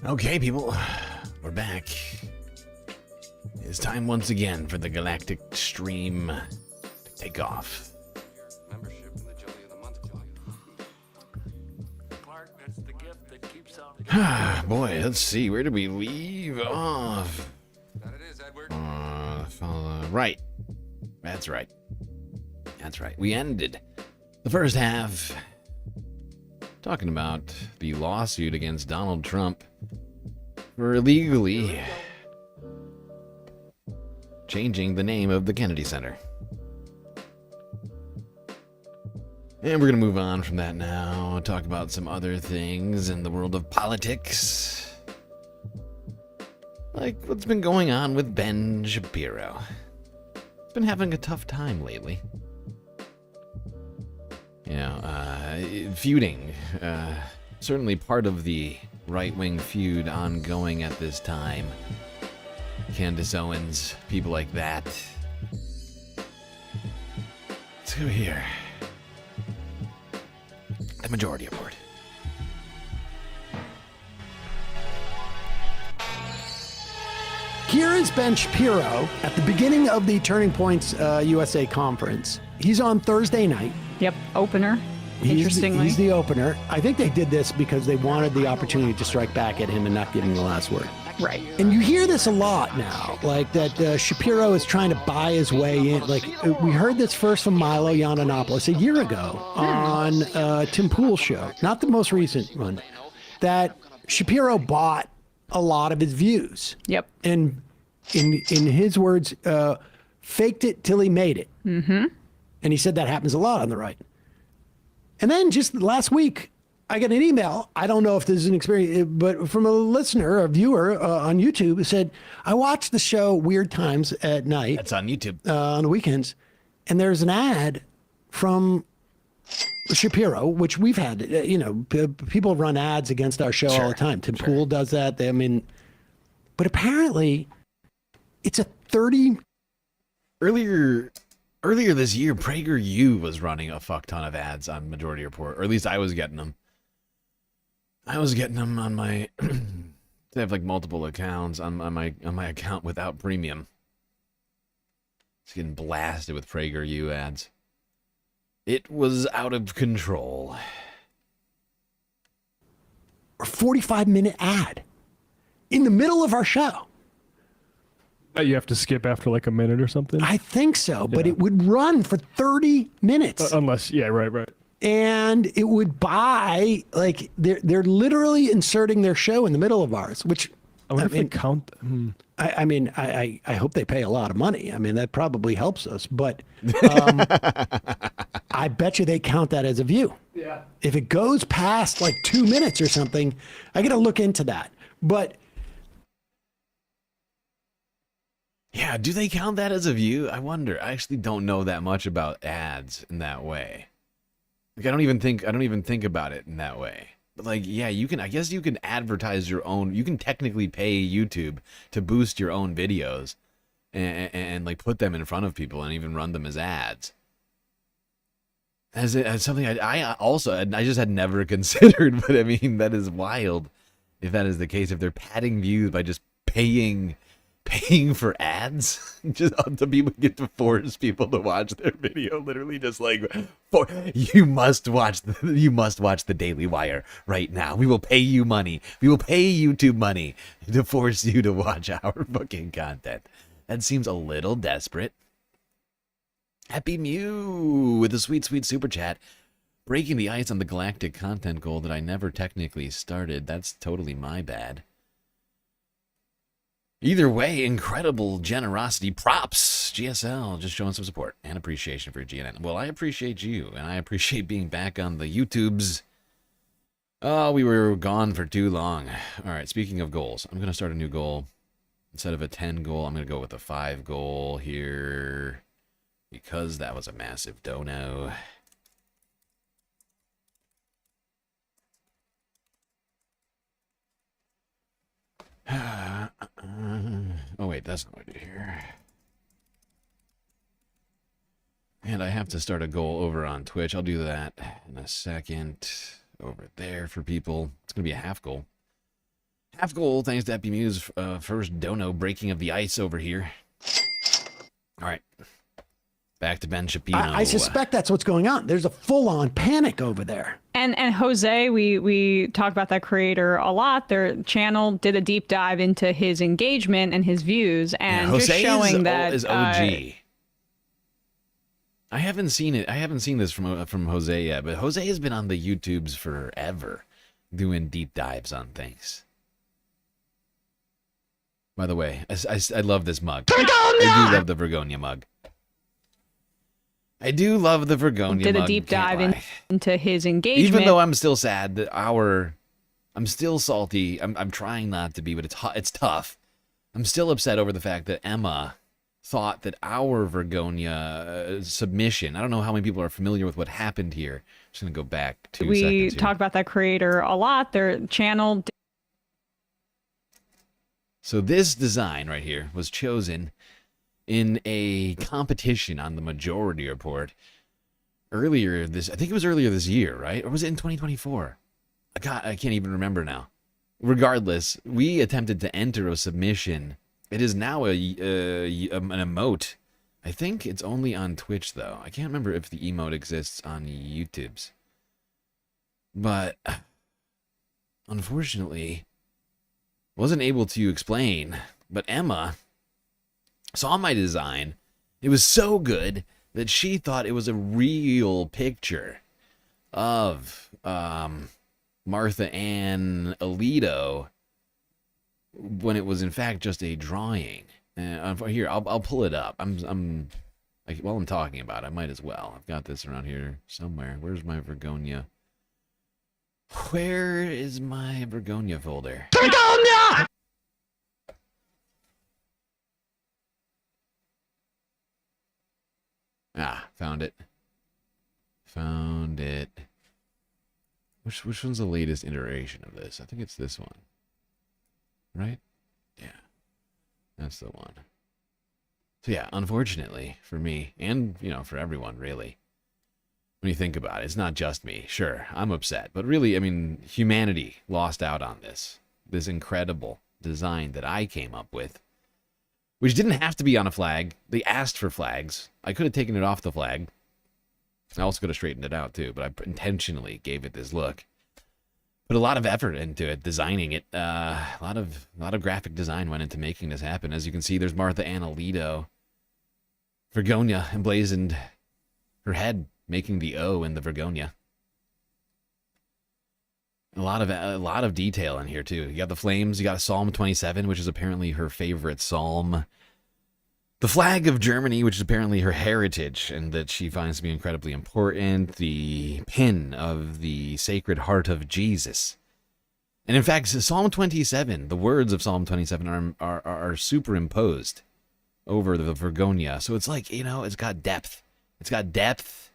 Okay, people, we're back. It's time once again for the Galactic Stream to take off. Membership in the Jelly of the Month Clark, that's the gift that keeps on. Boy, let's see. Where did we leave off? That it is, Edward. Right. That's right. That's right. We ended the first half talking about the lawsuit against Donald Trump for illegally changing the name of the Kennedy Center. And we're going to move on from that now, talk about some other things in the world of politics. Like what's been going on with Ben Shapiro. He's been having a tough time lately. You know, feuding. Certainly part of the right-wing feud ongoing at this time. Candace Owens, people like that. Let's go here. The Majority Report. Here is Ben Shapiro at the beginning of the Turning Points USA conference. He's on Thursday night. Yep, opener. Interestingly. He's the opener. I think they did this because they wanted the opportunity to strike back at him and not give him the last word. Right. And you hear this a lot now, like that Shapiro is trying to buy his way in. Like, we heard this first from Milo Yiannopoulos a year ago on Tim Pool's show, not the most recent one, that Shapiro bought a lot of his views. Yep. And in his words, faked it till he made it. Mm-hmm. And he said that happens a lot on the right. And then just last week, I got an email. I don't know if this is an experience, but from a listener, a viewer on YouTube, who said, I watched the show Weird Times at night. That's on YouTube. On the weekends. And there's an ad from Shapiro, which we've had, people run ads against our show all the time. Tim Pool does that. But apparently it's a 30. Earlier this year, PragerU was running a fuck ton of ads on Majority Report, or at least I was getting them. I was getting them on my. They have like multiple accounts on my account without premium. It's getting blasted with PragerU ads. It was out of control. A 45-minute ad in the middle of our show. You have to skip after like a minute or something? I think so, but it would run for 30 minutes. Unless, right. And it would buy, like, they're literally inserting their show in the middle of ours, which... I wonder if they count... I hope they pay a lot of money. I mean, that probably helps us, but I bet you they count that as a view. Yeah. If it goes past like 2 minutes or something, I got to look into that. But... Yeah, do they count that as a view? I wonder. I actually don't know that much about ads in that way. Like I don't even think about it in that way. But like, yeah, I guess you can advertise your own. You can technically pay YouTube to boost your own videos and like put them in front of people and even run them as ads. As something I just had never considered, but I mean that is wild if that is the case, if they're padding views by just paying for ads, just to people get to force people to watch their video, literally just like, you must watch the Daily Wire right now. We will pay you money. We will pay YouTube money to force you to watch our fucking content. That seems a little desperate. Happy Mew with a sweet super chat. Breaking the ice on the galactic content goal that I never technically started. That's totally my bad. Either way, incredible generosity. Props, GSL, just showing some support and appreciation for GNN. Well, I appreciate you, and I appreciate being back on the YouTubes. Oh, we were gone for too long. All right, speaking of goals, I'm going to start a new goal. Instead of a 10 goal, I'm going to go with a 5 goal here, because that was a massive dono. Oh wait, that's not what I do here. And I have to start a goal over on Twitch. I'll do that in a second. Over there for people. It's going to be a half goal. Half goal, thanks to Happy Mew's first dono breaking of the ice over here. All right. Back to Ben Shapiro. I suspect that's what's going on. There's a full-on panic over there. And Jose, we talk about that creator a lot. Their channel did a deep dive into his engagement and his views, and yeah, just showing that is OG. I haven't seen it. I haven't seen this from Jose yet, but Jose has been on the YouTubes forever, doing deep dives on things. By the way, I love this mug. I do love the Vergonia mug. I do love the Vergonia did mug. A deep dive into his engagement. Even though I'm still sad that I'm still salty. I'm trying not to be, but it's tough. I'm still upset over the fact that Emma thought that our Vergonia submission, I don't know how many people are familiar with what happened here. I'm just going to go back 2 seconds here. We talk about that creator a lot. Their channel. So this design right here was chosen in a competition on the Majority Report earlier this, I think it was earlier this year, right? Or was it in 2024? God, I can't even remember now. Regardless, we attempted to enter a submission. It is now an emote. I think it's only on Twitch, though. I can't remember if the emote exists on YouTube's. But, unfortunately, wasn't able to explain. But Emma saw my design. It was so good that she thought it was a real picture of Martha Ann Alito when it was in fact just a drawing. Here, I'll pull it up. While I'm talking about it, I might as well. I've got this around here somewhere. Where's my Vergonia? Where is my Vergonia folder? Vergonia! Ah, found it. Found it. Which one's the latest iteration of this? I think it's this one. Right? Yeah. That's the one. So yeah, unfortunately for me, and for everyone really, when you think about it, it's not just me. Sure, I'm upset, but really, I mean, humanity lost out on this incredible design that I came up with, which didn't have to be on a flag. They asked for flags. I could have taken it off the flag. I also could have straightened it out too, but I intentionally gave it this look. Put a lot of effort into it, designing it. A lot of graphic design went into making this happen. As you can see, there's Martha Ann Alito. Vergonia emblazoned her head, making the O in the Vergonia. A lot of detail in here too. You got the flames. You got a Psalm 27, which is apparently her favorite psalm. The flag of Germany, which is apparently her heritage and that she finds to be incredibly important. The pin of the Sacred Heart of Jesus. And in fact, Psalm 27, the words of Psalm 27 are superimposed over the Vergonia. So it's like, it's got depth. It's got depth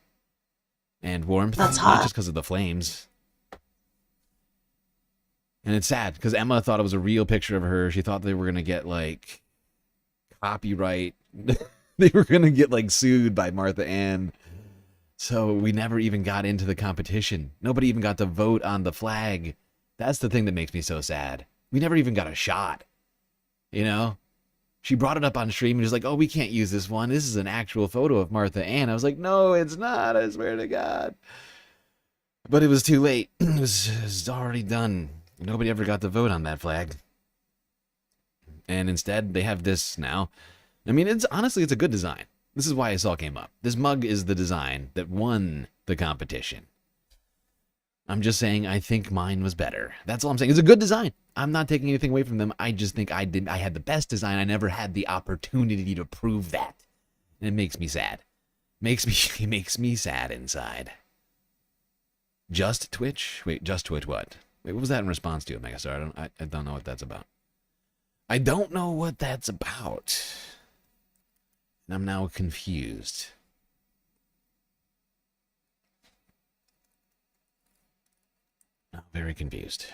and warmth. That's hot. Not just because of the flames. And it's sad because Emma thought it was a real picture of her. She thought they were going to get copyright. They were going to get sued by Martha Ann. So we never even got into the competition. Nobody even got to vote on the flag. That's the thing that makes me so sad. We never even got a shot. She brought it up on stream and was like, oh, we can't use this one. This is an actual photo of Martha Ann. I was like, no, it's not. I swear to God. But it was too late. It was already done. Nobody ever got to vote on that flag. And instead, they have this now. I mean, honestly, it's a good design. This is why this all came up. This mug is the design that won the competition. I'm just saying I think mine was better. That's all I'm saying. It's a good design. I'm not taking anything away from them. I just think I had the best design. I never had the opportunity to prove that. And it makes me sad. It makes me sad inside. Just Twitch? Wait, just Twitch what? Wait, what was that in response to, Megastar? I don't know what that's about. I don't know what that's about. And I'm now confused. Now very confused.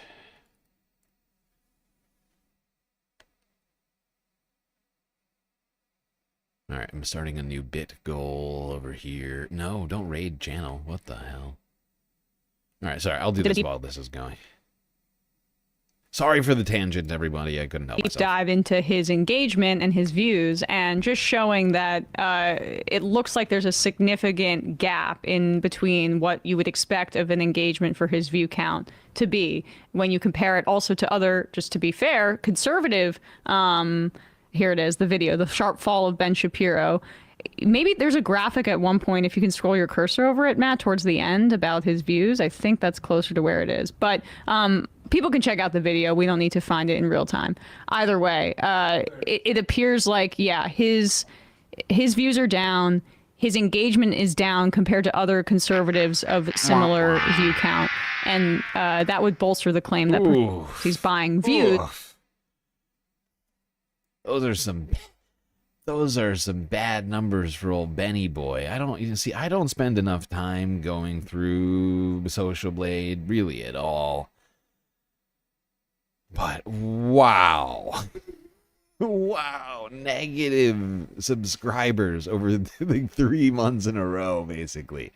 All right, I'm starting a new bit goal over here. No, don't raid channel. What the hell? All right, sorry. I'll do this while this is going. Sorry for the tangent, everybody. I couldn't help myself. Dive into his engagement and his views, and just showing that it looks like there's a significant gap in between what you would expect of an engagement for his view count to be when you compare it also to other, just to be fair, conservative. Here it is, the video, the sharp fall of Ben Shapiro. Maybe there's a graphic at one point, if you can scroll your cursor over it, Matt, towards the end about his views. I think that's closer to where it is. But people can check out the video. We don't need to find it in real time. Either way, it appears like, yeah, his views are down. His engagement is down compared to other conservatives of similar view count. And that would bolster the claim that he's buying views. Those are some bad numbers for old Benny boy. I don't spend enough time going through Social Blade really at all. But wow. Wow, negative subscribers over like 3 months in a row, basically.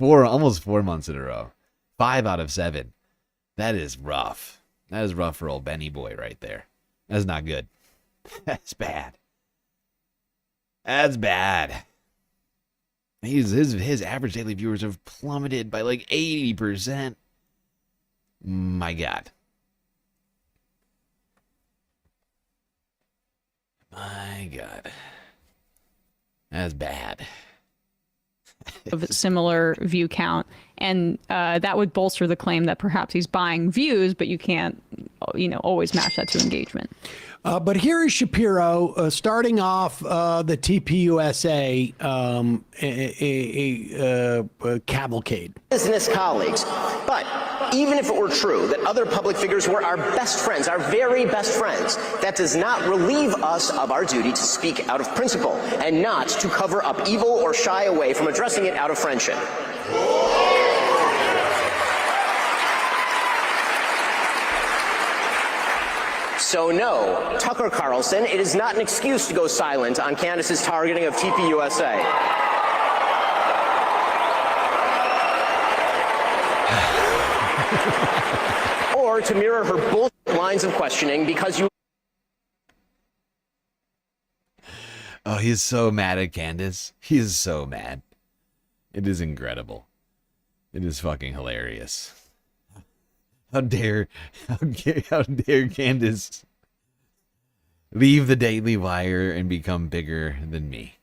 almost 4 months in a row. 5 out of 7. That is rough. That is rough for old Benny boy right there. That's not good. That's bad. That's bad. His average daily viewers have plummeted by like 80%. My God. My God. That's bad. Of a similar view count, and that would bolster the claim that perhaps he's buying views, but you can't, always match that to engagement. But here is Shapiro starting off the TPUSA a cavalcade. Business colleagues. But even if it were true that other public figures were our best friends, our very best friends, that does not relieve us of our duty to speak out of principle and not to cover up evil or shy away from addressing it out of friendship. So no, Tucker Carlson, it is not an excuse to go silent on Candace's targeting of TPUSA. Or to mirror her bullshit lines of questioning because you... Oh, he's so mad at Candace. He is so mad. It is incredible. It is fucking hilarious. How dare Candace leave the Daily Wire and become bigger than me?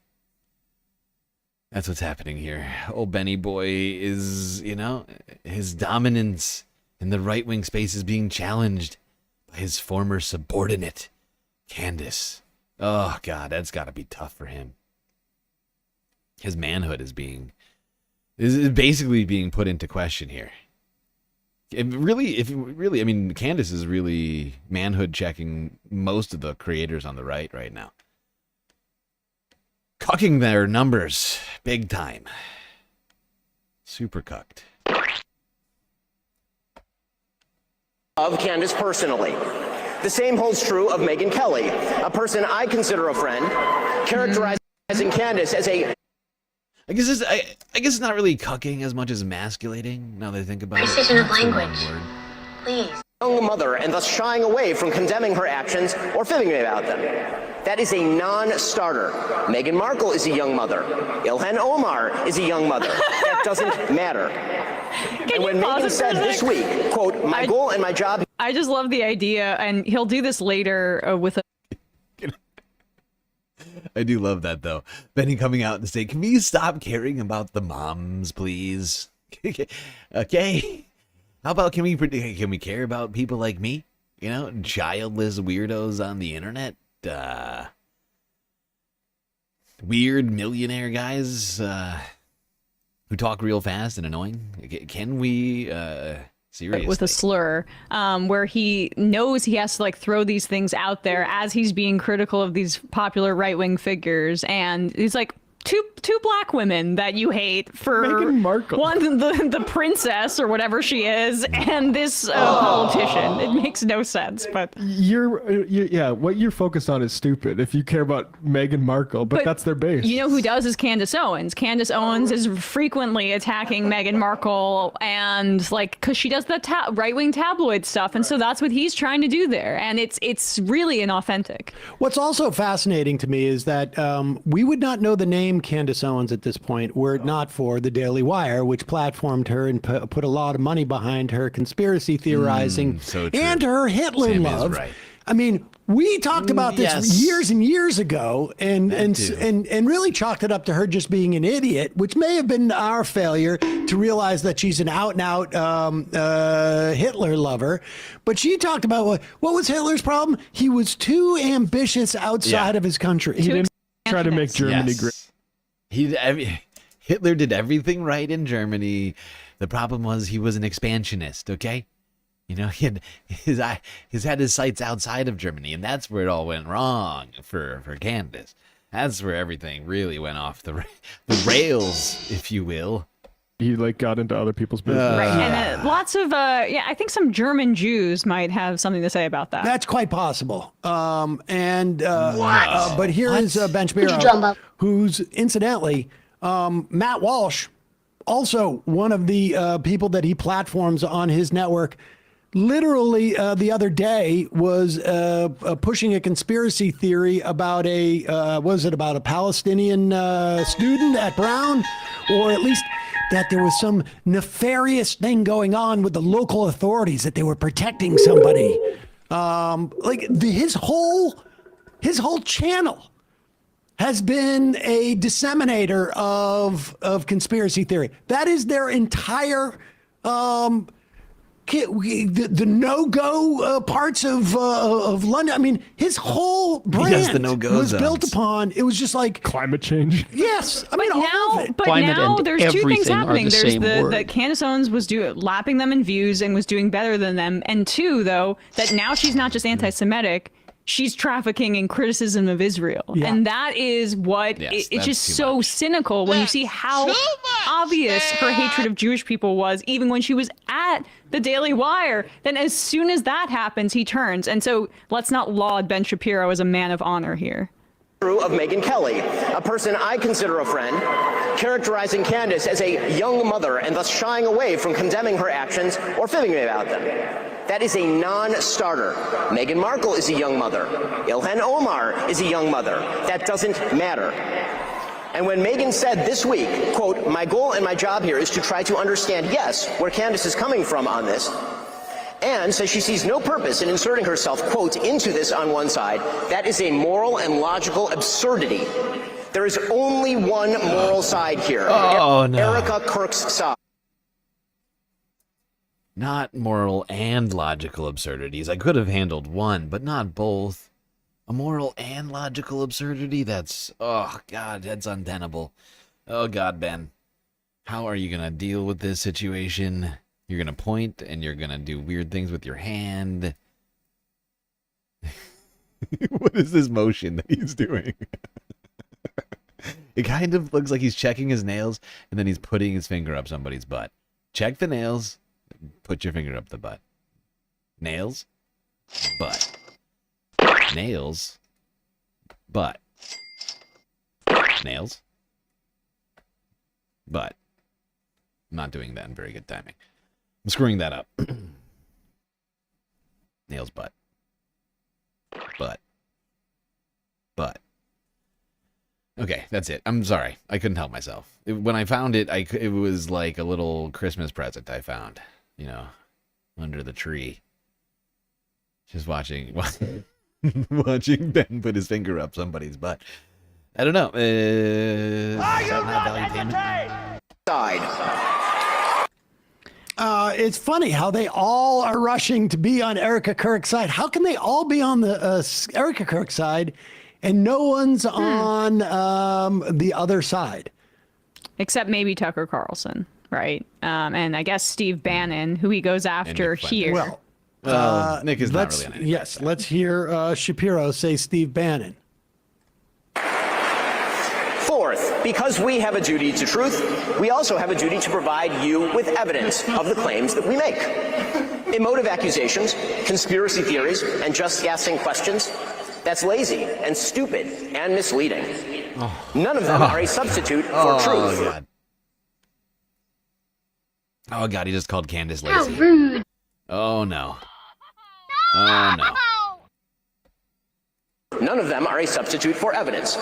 That's what's happening here. Old Benny boy is, his dominance in the right-wing space is being challenged by his former subordinate, Candace. Oh, God, that's got to be tough for him. His manhood is basically being put into question here. Candace is really manhood checking most of the creators on the right now. Cucking their numbers big time. Super cucked. Of Candace personally. The same holds true of Megyn Kelly, a person I consider a friend, characterizing Candace as a... I guess it's not really cucking as much as emasculating, now that I think about it. Precision of language. Please. Young mother, and thus shying away from condemning her actions or fibbing about them. That is a non-starter. Meghan Markle is a young mother. Ilhan Omar is a young mother. That doesn't matter. And when Megyn said this week, quote, my goal and my job... I just love the idea, and he'll do this later with a... I do love that, though. Benny coming out and saying, can we stop caring about the moms, please? Okay. How about, can we care about people like me? Childless weirdos on the internet? Weird millionaire guys who talk real fast and annoying? Can we... Seriously. With a slur, where he knows he has to throw these things out there as he's being critical of these popular right-wing figures, and he's like, two black women that you hate for Meghan Markle. One, the princess or whatever she is, and this politician. It makes no sense, but what you're focused on is stupid if you care about Meghan Markle, but that's their base. You know who does is Candace Owens. Candace Owens is frequently attacking Meghan Markle, and because she does the right-wing tabloid stuff, and so that's what he's trying to do there, and it's really inauthentic. What's also fascinating to me is that we would not know the name Candace Owens at this point were it not for the Daily Wire, which platformed her and put a lot of money behind her conspiracy theorizing and her Hitler love. Right. I mean, we talked about this years and years ago, and really chalked it up to her just being an idiot, which may have been our failure to realize that she's an out-and-out Hitler lover. But she talked about what was Hitler's problem? He was too ambitious outside of his country. He didn't try to make Germany great. Hitler did everything right in Germany. The problem was he was an expansionist, okay? He had his sights outside of Germany, and that's where it all went wrong for Candace. That's where everything really went off the rails, if you will. He got into other people's business. Right, and lots of I think some German Jews might have something to say about that. That's quite possible. But here is Ben Shapiro, who's incidentally Matt Walsh also one of the people that he platforms on his network, literally the other day was pushing a conspiracy theory about about a Palestinian student at Brown, or at least that there was some nefarious thing going on with the local authorities, that they were protecting somebody. His whole channel has been a disseminator of conspiracy theory. That is their entire the no-go parts of London. I mean, his whole brand the no-go was zones. built upon. It was just like climate change. Yes, I mean, all of it. But Climate now and there's two things everything are happening. the There's same the word. that Candace Owens was lapping them in views and was doing better than them, and two, though, that now she's not just anti-Semitic. She's trafficking in criticism of Israel. Yeah. And that is what it's that's just too so cynical when you see how obvious her hatred of Jewish people was, even when she was at the Daily Wire. Then as soon as that happens, he turns. And so let's not laud Ben Shapiro as a man of honor here. Of Megyn Kelly, a person I consider a friend, characterizing Candace as a young mother and thus shying away from condemning her actions or fibbing about them. That is a non-starter. Meghan Markle is a young mother. Ilhan Omar is a young mother. That doesn't matter. And when Megyn said this week, quote, "My goal and my job here is to try to understand, yes, where Candace is coming from on this," and says she sees no purpose in inserting herself, quote, into this on one side, that is a moral and logical absurdity. There is only one moral side here. Oh, no. Erica Kirk's side. Not moral and logical absurdities. I could have handled one, but not both. A moral and logical absurdity? That's, oh, God, that's untenable. Oh, God, Ben. How are you going to deal with this situation? You're going to point, and you're going to do weird things with your hand. What is this motion that he's doing? It kind of looks like he's checking his nails, and then he's putting his finger up somebody's butt. Check the nails. Put your finger up the butt. Nails. Butt. Nails. Butt. Nails. Butt. I'm not doing that in very good timing. I'm screwing that up. Nails, butt. Butt. Butt. Okay, that's it. I'm sorry. I couldn't help myself. When I found it, it was like a little Christmas present I found, you know, under the tree. Just watching watching Ben put his finger up somebody's butt. I don't know. Are you not side? It's funny how they all are rushing to be on Erica Kirk's side. How can they all be on the Erica Kirk side and no one's on the other side? Except maybe Tucker Carlson, right? And I guess Steve Bannon, who he goes after here. Well, Nick is not really on anything. Yes, let's hear Shapiro say Steve Bannon. Fourth, because we have a duty to truth, we also have a duty to provide you with evidence of the claims that we make. Emotive accusations, conspiracy theories, and just guessing questions, that's lazy and stupid and misleading. None of them are a substitute for truth. God. Oh, God, he just called Candace lazy. How rude. Oh, no. Oh, no. None of them are a substitute for evidence.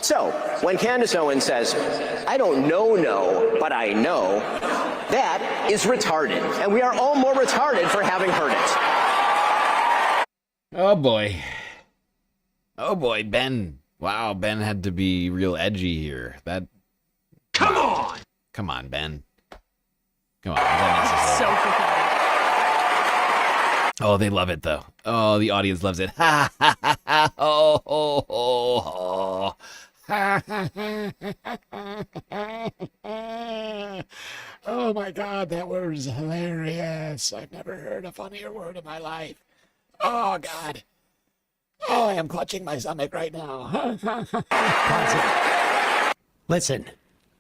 So, when Candace Owens says, "I don't know, but I know," that is retarded. And we are all more retarded for having heard it. Oh, boy. Oh, boy, Ben. Wow, Ben had to be real edgy here. Come on! Come on, Ben. Come on. Is that necessary? So pathetic. Oh, they love it, though. Oh, the audience loves it. Ha, ha, ha, ha. Oh, oh, oh, oh. Ha, ha, ha, ha. Oh, my God, that was hilarious. I've never heard a funnier word in my life. Oh, God. Oh, I am clutching my stomach right now. Listen,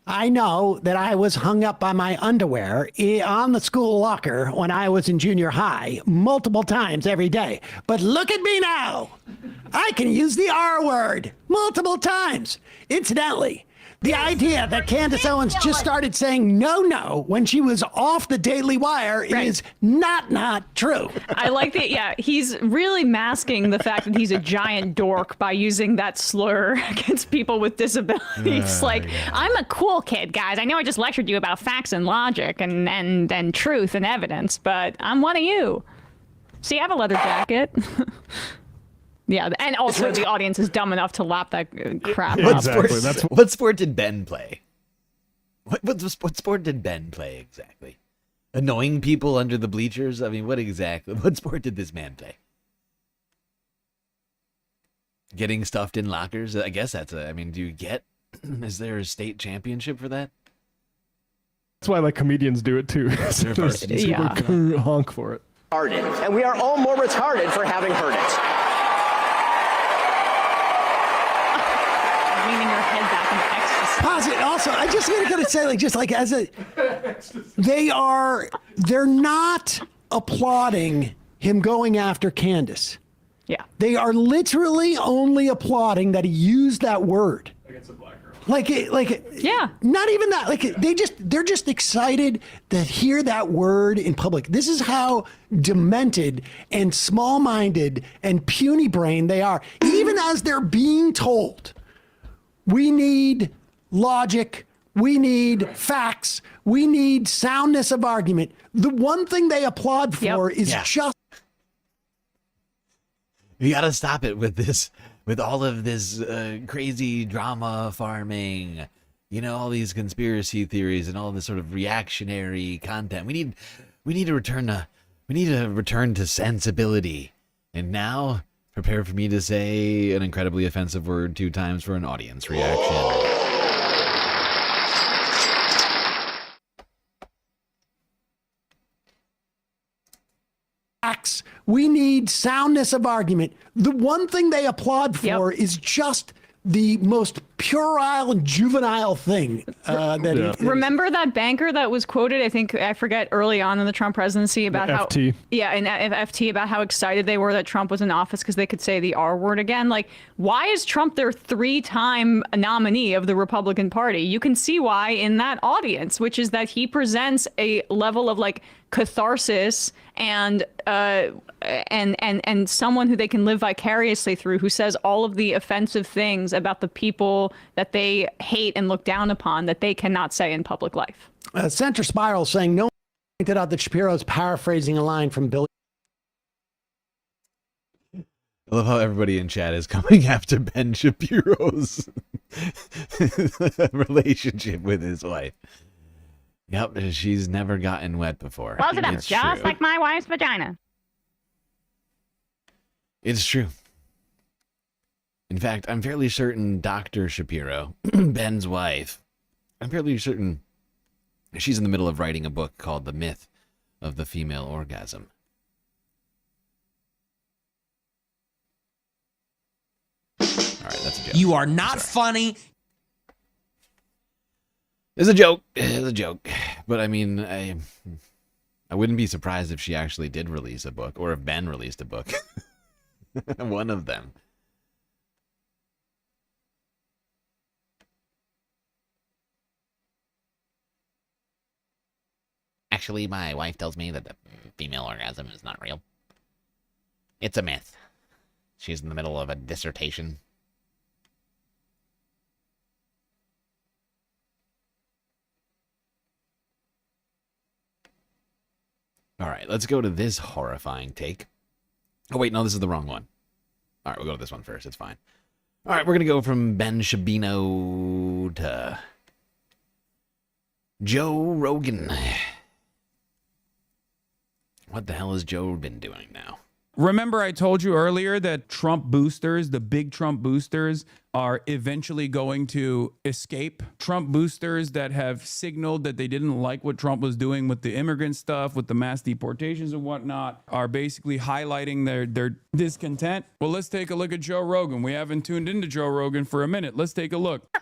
I know that I was hung up by my underwear on the school locker when I was in junior high multiple times every day. But look at me now. I can use the R word multiple times. Incidentally, The idea that Candace Owens just started saying no when she was off the Daily Wire is not true. I like that. Yeah, he's really masking the fact that he's a giant dork by using that slur against people with disabilities. I'm a cool kid, guys. I know I just lectured you about facts and logic and truth and evidence, but I'm one of you. See, I have a leather jacket. Yeah, and also the audience is dumb enough to lap that crap up. What sport did Ben play? What sport did Ben play exactly? Annoying people under the bleachers? I mean, what sport did this man play? Getting stuffed in lockers? I guess that's is there a state championship for that? That's why comedians do it too. Super honk for it. And we are all more retarded for having heard it. Leaning your head back in ecstasy. Pause it. Also, I just gotta say, they're not applauding him going after Candace. Yeah. They are literally only applauding that he used that word. Against a black girl. Yeah. Not even that. They're just excited to hear that word in public. This is how demented and small-minded and puny-brained they are. Even as they're being told, we need logic, we need facts, we need soundness of argument. The one thing they applaud for is just... You gotta stop it with this, with all of this crazy drama farming, all these conspiracy theories and all this sort of reactionary content. We need to return to sensibility. And now, prepare for me to say an incredibly offensive word 2 times for an audience reaction. We need soundness of argument. The one thing they applaud for is just the most puerile and juvenile thing. Remember that banker that was quoted, I forget, early on in the Trump presidency about how... FT. Yeah, and FT about how excited they were that Trump was in office because they could say the R word again. Why is Trump their 3-time nominee of the Republican Party? You can see why in that audience, which is that he presents a level of catharsis and someone who they can live vicariously through, who says all of the offensive things about the people that they hate and look down upon that they cannot say in public life. Center Spiral saying no one pointed out that Shapiro's paraphrasing a line from Billy. I love how everybody in chat is coming after Ben Shapiro's relationship with his wife. Yep, she's never gotten wet before. Close it up, just like my wife's vagina. It's true. In fact, I'm fairly certain Dr. Shapiro, Ben's wife, I'm fairly certain she's in the middle of writing a book called The Myth of the Female Orgasm. All right, that's a joke. You are not funny. It's a joke. It's a joke. But I mean, I wouldn't be surprised if she actually did release a book, or if Ben released a book. One of them. Actually, my wife tells me that the female orgasm is not real. It's a myth. She's in the middle of a dissertation. All right, let's go to this horrifying take. Oh, wait, no, this is the wrong one. All right, we'll go to this one first. It's fine. All right, we're going to go from Ben Shabino to Joe Rogan. What the hell has Joe been doing now? Remember I told you earlier that Trump boosters, the big Trump boosters, are eventually going to escape? Trump boosters that have signaled that they didn't like what Trump was doing with the immigrant stuff, with the mass deportations and whatnot, are basically highlighting their discontent. Well, let's take a look at Joe Rogan. We haven't tuned into Joe Rogan for a minute. Let's take a look.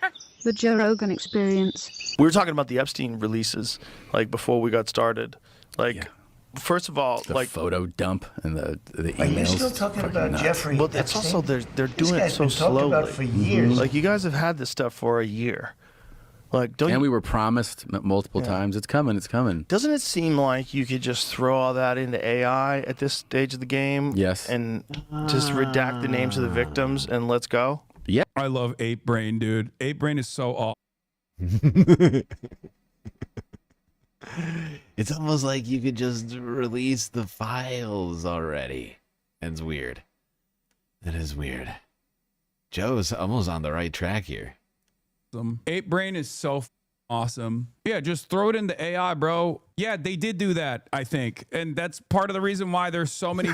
The Joe Rogan Experience. We were talking about the Epstein releases, before we got started. First of all, the photo dump and the emails. You're still talking about Jeffrey. Well, that's Epstein? also they're doing it so slowly. About for years. You guys have had this stuff for a year. Like, don't And you, we were promised multiple times, it's coming, it's coming. doesn't it seem like you could just throw all that into AI at this stage of the game? Yes. And just redact the names of the victims and let's go? Yeah. I love Ape Brain, dude. Ape Brain is so awesome. It's almost like you could just release the files already. That's weird. That is weird. Joe's almost on the right track here. Ape Brain is so awesome. Yeah, just throw it into AI, bro. Yeah, they did do that, I think. And that's part of the reason why there's so many.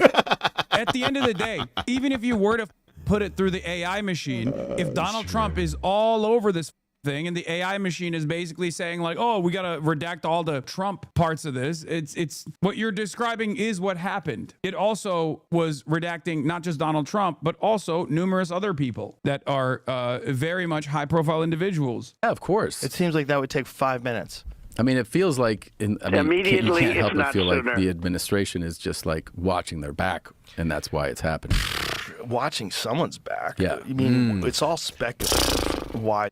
At the end of the day, even if you were to put it through the AI machine, if Donald Trump is all over this thing and the AI machine is basically saying like, oh, we got to redact all the Trump parts of this. It's what you're describing is what happened. It also was redacting not just Donald Trump, but also numerous other people that are very much high profile individuals. Yeah, of course. It seems like that would take 5 minutes. I mean, it feels like you Immediately, can't help if but not feel like sooner. the administration is just like watching their back, and that's why it's happening. Watching someone's back. Yeah. I mean, it's all speculative. Why?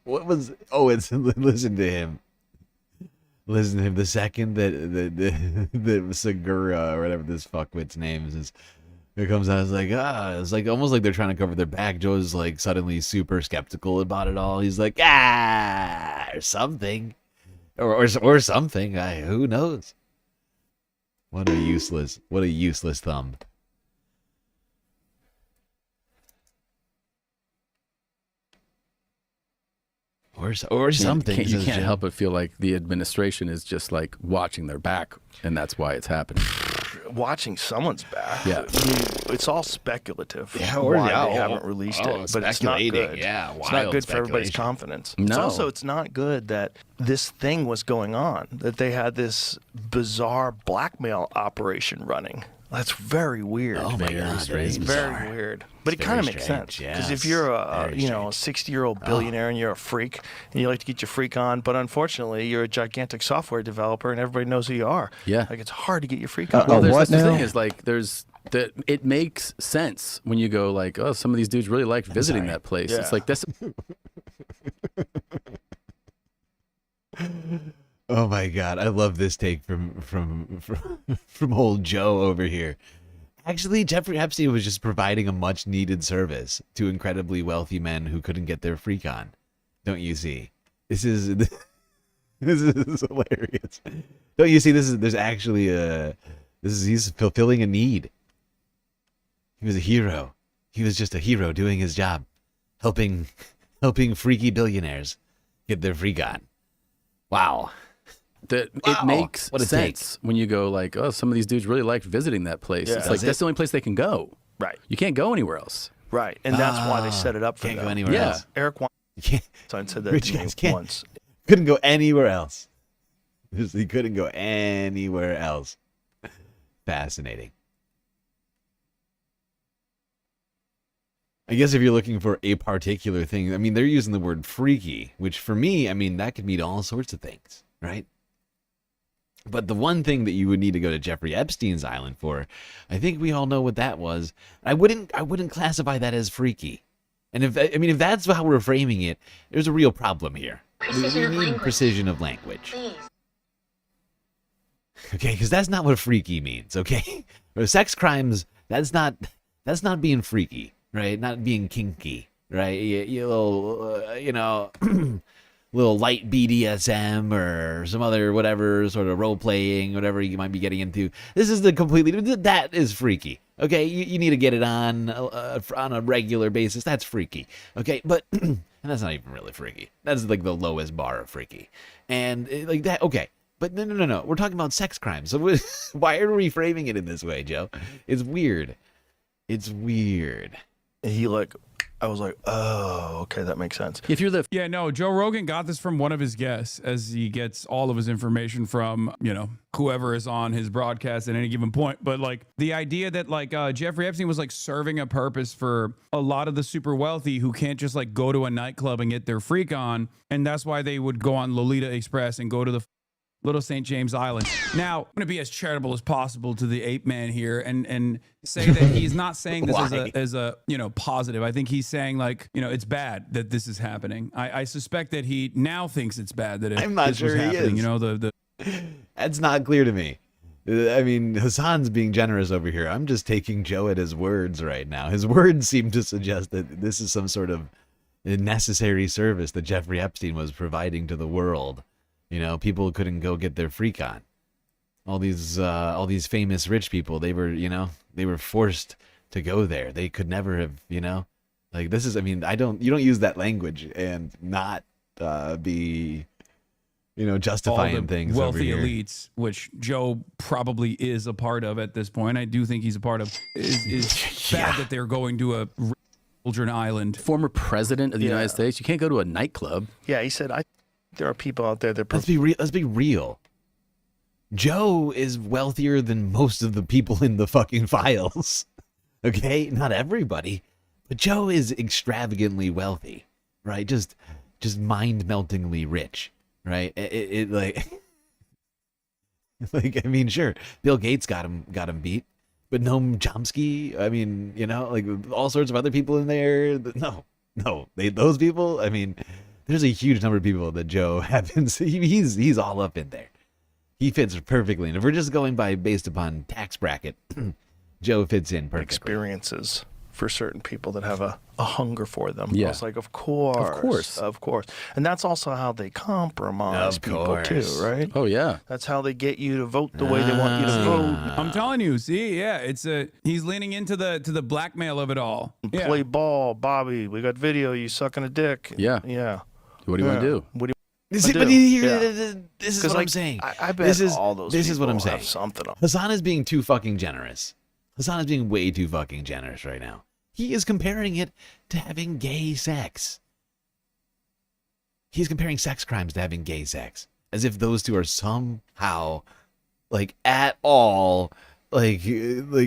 What was? Oh, it's listen to him. Listen to him. The second that Segura or whatever this fuckwit's name is, it comes out. It's like almost like they're trying to cover their back. Joe's like suddenly super skeptical about it all. He's like, or something, or something. Who knows? What a useless thumb. Or something. You can't help but feel like the administration is just like watching their back, and that's why it's happening. Watching someone's back. Yeah. I mean, it's all speculative. Yeah, why they haven't released it, but it's not speculating. good. Yeah, it's not wild good for everybody's speculation. confidence. No. It's not good that this thing was going on, that they had this bizarre blackmail operation running. That's very weird. Oh my God, that is it's very bizarre. weird. But It's it kind of very makes strange, sense because if yes, you're a very 60-year-old billionaire and you're a freak and you like to get your freak on, but unfortunately you're a gigantic software developer and everybody knows who you are. Yeah. Like it's hard to get your freak on. Well, there's this thing is like it makes sense when you go like, oh, some of these dudes really liked visiting that place. Yeah. It's like this. Oh my God, I love this take from old Joe over here. Actually, Jeffrey Epstein was just providing a much needed service to incredibly wealthy men who couldn't get their freak on. Don't you see? This is hilarious. Don't you see? He's fulfilling a need. He was a hero. He was just a hero doing his job, helping freaky billionaires get their freak on. Wow. It makes What a sense when you go like, oh, some of these dudes really liked visiting that place. Yeah. It's like Does that's it? the only place they can go. Right. You can't go anywhere else. Right. And that's why they set it up for Can't them. go anywhere Yeah. else. Eric Can't, Weinstein said that rich to me guys can't. once. Couldn't go anywhere else. He couldn't go anywhere else. Fascinating. I guess if you're looking for a particular thing, I mean, they're using the word freaky, which for me, I mean, that could mean all sorts of things, right? But the one thing that you would need to go to Jeffrey Epstein's island for, I think we all know what that was. I wouldn't classify that as freaky. And if that's how we're framing it, there's a real problem here. We need precision of language. Okay, because that's not what freaky means, okay? Sex crimes, that's not being freaky, right? Not being kinky, right? You little, little light BDSM or some other whatever sort of role playing, whatever you might be getting into. This is that is freaky. Okay, you need to get it on a regular basis. That's freaky. Okay, but and that's not even really freaky. That's like the lowest bar of freaky, and like that. Okay, but no. We're talking about sex crimes. So why are we framing it in this way, Joe? It's weird. It's weird. I was like, oh, okay, that makes sense. If you're Joe Rogan got this from one of his guests, as he gets all of his information from, whoever is on his broadcast at any given point. But like the idea that like Jeffrey Epstein was like serving a purpose for a lot of the super wealthy who can't just like go to a nightclub and get their freak on. And that's why they would go on Lolita Express and go to the Little St. James Island. Now, I'm going to be as charitable as possible to the ape man here and say that he's not saying this as a positive. I think he's saying like, it's bad that this is happening. I suspect that he now thinks it's bad that I'm not this sure was happening. he is. That's not clear to me. I mean, Hassan's being generous over here. I'm just taking Joe at his words right now. His words seem to suggest that this is some sort of necessary service that Jeffrey Epstein was providing to the world. People couldn't go get their freak on. All these famous rich people, they were forced to go there. They could never have, like this is. I mean, you don't use that language and not be. Justifying all the things. Wealthy over here. elites, which Joe probably is a part of at this point. I do think he's a part of. Is bad that they're going to a children island. Former president of the United States. You can't go to a nightclub. Yeah, he said, there are people out there that... Let's be real. Joe is wealthier than most of the people in the fucking files. Okay? Not everybody. But Joe is extravagantly wealthy. Right? Just mind-meltingly rich. Right? It like... like, I mean, sure. Bill Gates got him beat. But Noam Chomsky, I mean, like all sorts of other people in there. No. Those people, I mean... There's a huge number of people that Joe happens. He's all up in there. He fits perfectly. And if we're just going based upon tax bracket, Joe fits in perfectly. Experiences for certain people that have a hunger for them. Yeah. I was like, of course. And that's also how they compromise people too, right? Oh yeah. That's how they get you to vote the way they want you to vote. I'm telling you. See, yeah, he's leaning into the blackmail of it all. Yeah. Play ball, Bobby. We got video. You sucking a dick. Yeah. Yeah. What do you want to do? What do you This is what I'm saying. I bet all those this is what I'm saying. have something on. Hassan is being too fucking generous. Hassan is being way too fucking generous right now. He is comparing it to having gay sex. He's comparing sex crimes to having gay sex. As if those two are somehow, like, at all, like the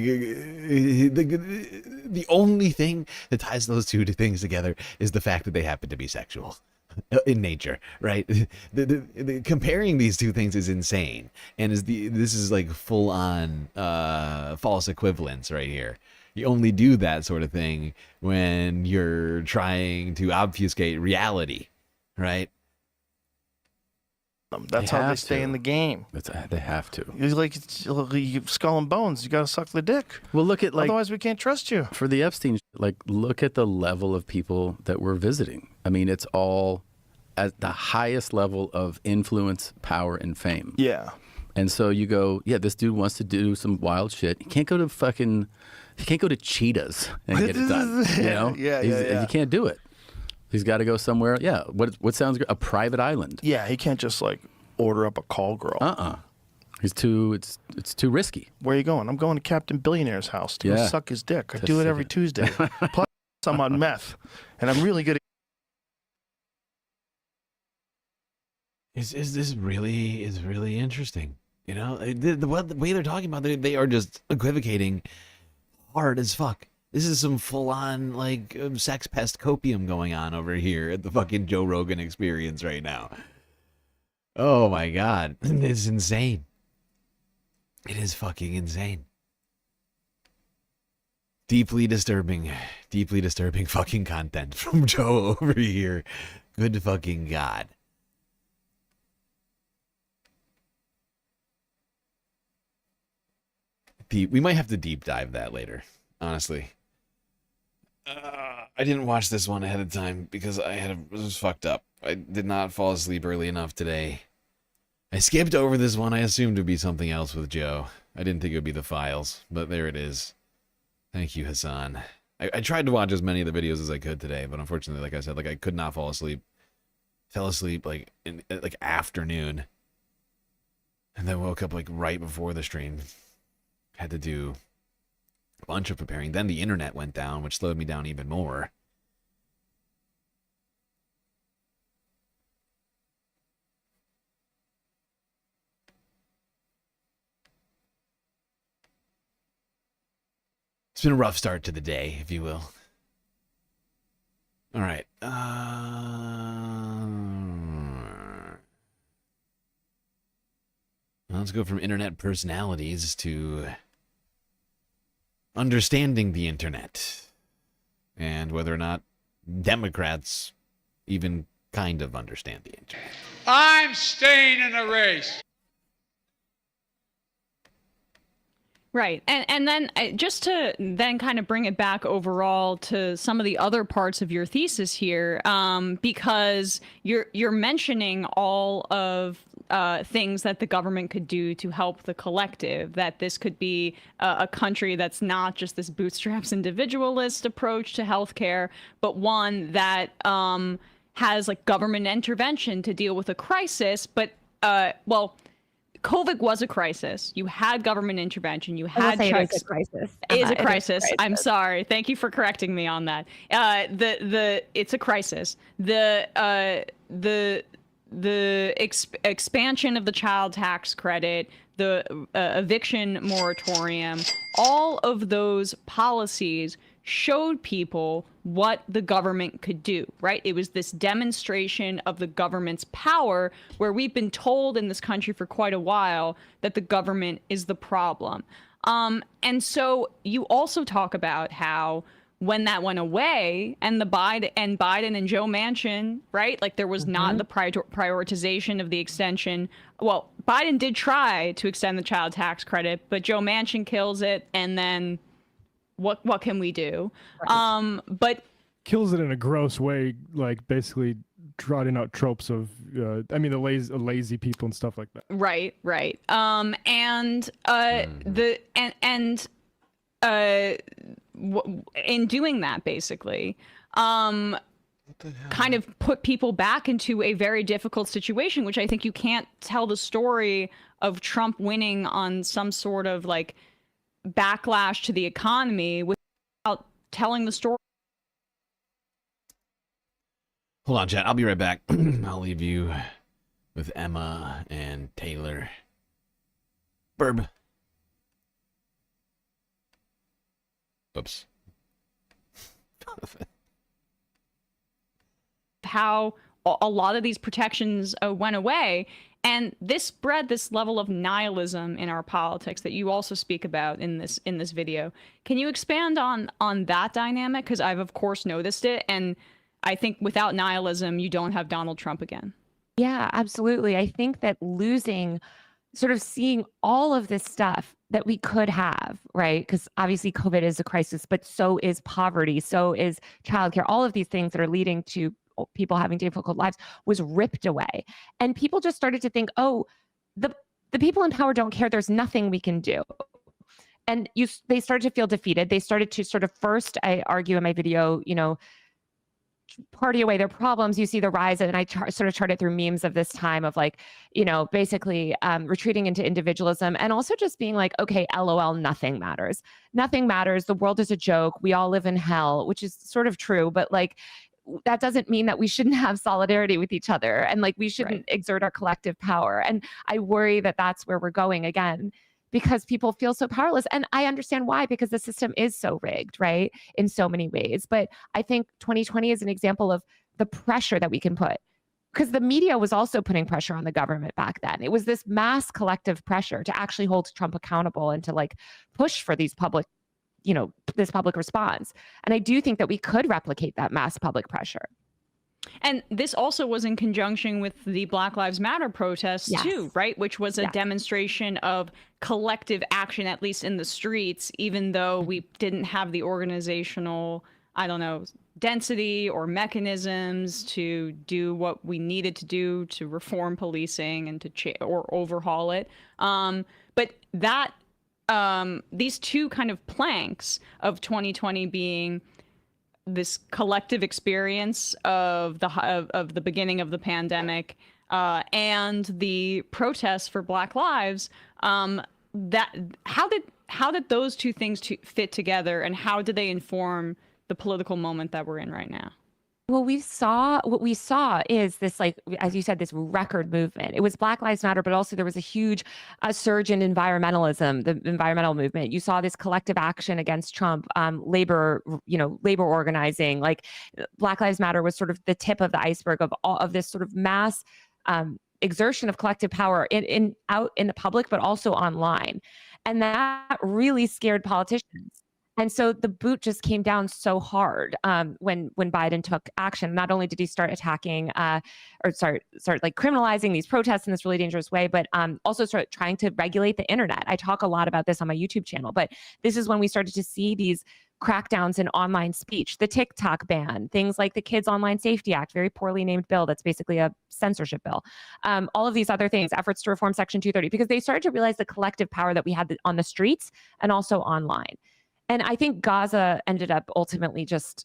only thing that ties those two things together is the fact that they happen to be sexual. In nature, right? The comparing these two things is insane, and this is like full on false equivalence right here. You only do that sort of thing when you're trying to obfuscate reality, right? That's how they stay in the game. They have to. It's like skull and bones. You got to suck the dick. Well, look at otherwise we can't trust you. For the Epstein, look at the level of people that we're visiting. I mean, it's all at the highest level of influence, power, and fame. Yeah. And so you go, yeah, this dude wants to do some wild shit. He can't go to Cheetahs and get it done. Yeah. You can't do it. He's got to go somewhere. Yeah. What sounds good? A private island. Yeah. He can't just order up a call girl. It's too risky. Where are you going? I'm going to Captain Billionaire's house to go suck his dick. I do it every Tuesday. Plus, I'm on meth, and I'm really good at. Is this really interesting? The way they're talking about it, they are just equivocating hard as fuck. This is some full-on, sex pest copium going on over here at the fucking Joe Rogan Experience right now. Oh, my God. It's insane. It is fucking insane. Deeply disturbing fucking content from Joe over here. Good fucking God. We might have to deep dive that later, honestly. I didn't watch this one ahead of time because I was fucked up. I did not fall asleep early enough today. I skipped over this one. I assumed it would be something else with Joe. I didn't think it would be the files, but there it is. Thank you, Hassan. I tried to watch as many of the videos as I could today, but unfortunately, like I said, I could not fall asleep. Fell asleep in afternoon, and then woke up right before the stream. Had to do a bunch of preparing. Then the internet went down, which slowed me down even more. It's been a rough start to the day, if you will. All right. Let's go from internet personalities to understanding the internet and whether or not Democrats even kind of understand the internet. I'm staying in the race. Right. And then just to then kind of bring it back overall to some of the other parts of your thesis here, because you're mentioning all of things that the government could do to help the collective, that this could be a country that's not just this bootstraps individualist approach to healthcare, but one that has like government intervention to deal with a crisis. But, well, COVID was a crisis. You had government intervention. You had checks. It is a crisis. It is a crisis. I'm sorry. Thank you for correcting me on that. It's a crisis. The expansion of the child tax credit, the eviction moratorium, all of those policies showed people what the government could do, right? It was this demonstration of the government's power, where we've been told in this country for quite a while that the government is the problem. And so you also talk about how when that went away and Biden and Joe Manchin, right? Like there was not the prioritization of the extension. Well, Biden did try to extend the child tax credit, but Joe Manchin kills it. And then what can we do? Right. But kills it in a gross way, like basically trotting out tropes of, the lazy people and stuff like that. Right. In doing that, basically, kind of put people back into a very difficult situation, which I think you can't tell the story of Trump winning on some sort of like backlash to the economy without telling the story. Hold on, chat. I'll be right back. I'll leave you with Emma and Taylor. Burb. Oops. How a lot of these protections went away, and this bred this level of nihilism in our politics that you also speak about in this video. Can you expand on that dynamic? Because I've of course noticed it, and I think without nihilism, you don't have Donald Trump again. Yeah, absolutely. I think that sort of seeing all of this stuff that we could have, right? Because obviously COVID is a crisis, but so is poverty, so is childcare, all of these things that are leading to people having difficult lives was ripped away. And people just started to think, oh, the people in power don't care. There's nothing we can do. And they started to feel defeated. They started to sort of first, I argue in my video, party away their problems. You see the rise, and I sort of charted through memes of this time of like, basically retreating into individualism, and also just being like, okay, LOL, nothing matters. Nothing matters. The world is a joke. We all live in hell, which is sort of true, but like, that doesn't mean that we shouldn't have solidarity with each other, and like we shouldn't exert our collective power. And I worry that that's where we're going again, because people feel so powerless. And I understand why, because the system is so rigged, right, in so many ways. But I think 2020 is an example of the pressure that we can put, because the media was also putting pressure on the government back then. It was this mass collective pressure to actually hold Trump accountable and to like push for these public, this public response. And I do think that we could replicate that mass public pressure. And this also was in conjunction with the Black Lives Matter protests too, right? Which was a demonstration of collective action, at least in the streets, even though we didn't have the organizational, density or mechanisms to do what we needed to do to reform policing and or overhaul it. But that these two kind of planks of 2020 being this collective experience of the beginning of the pandemic and the protests for Black Lives, that how did those two things fit together, and how did they inform the political moment that we're in right now? Well, what we saw is this, like, as you said, this record movement. It was Black Lives Matter, but also there was a huge surge in environmentalism, the environmental movement. You saw this collective action against Trump, labor organizing. Like Black Lives Matter was sort of the tip of the iceberg of all of this sort of mass exertion of collective power in out in the public, but also online. And that really scared politicians. And so the boot just came down so hard when Biden took action. Not only did he start attacking start like criminalizing these protests in this really dangerous way, but also start trying to regulate the internet. I talk a lot about this on my YouTube channel, but this is when we started to see these crackdowns in online speech, the TikTok ban, things like the Kids Online Safety Act, very poorly named bill that's basically a censorship bill. All of these other things, efforts to reform Section 230, because they started to realize the collective power that we had on the streets and also online. And I think Gaza ended up ultimately just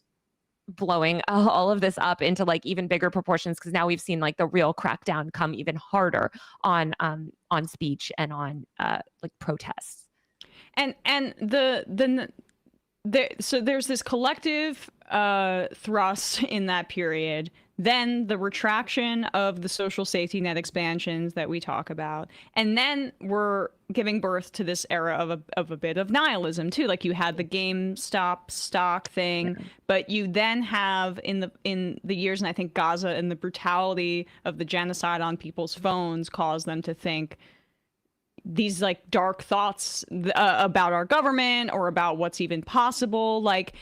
blowing all of this up into like even bigger proportions, because now we've seen like the real crackdown come even harder on speech and on like protests. And so there's this collective thrust in that period. Then the retraction of the social safety net expansions that we talk about. And then we're giving birth to this era of a bit of nihilism too. Like you had the GameStop stock thing, but you then have in the years, and I think Gaza and the brutality of the genocide on people's phones caused them to think these like dark thoughts about our government or about what's even possible. And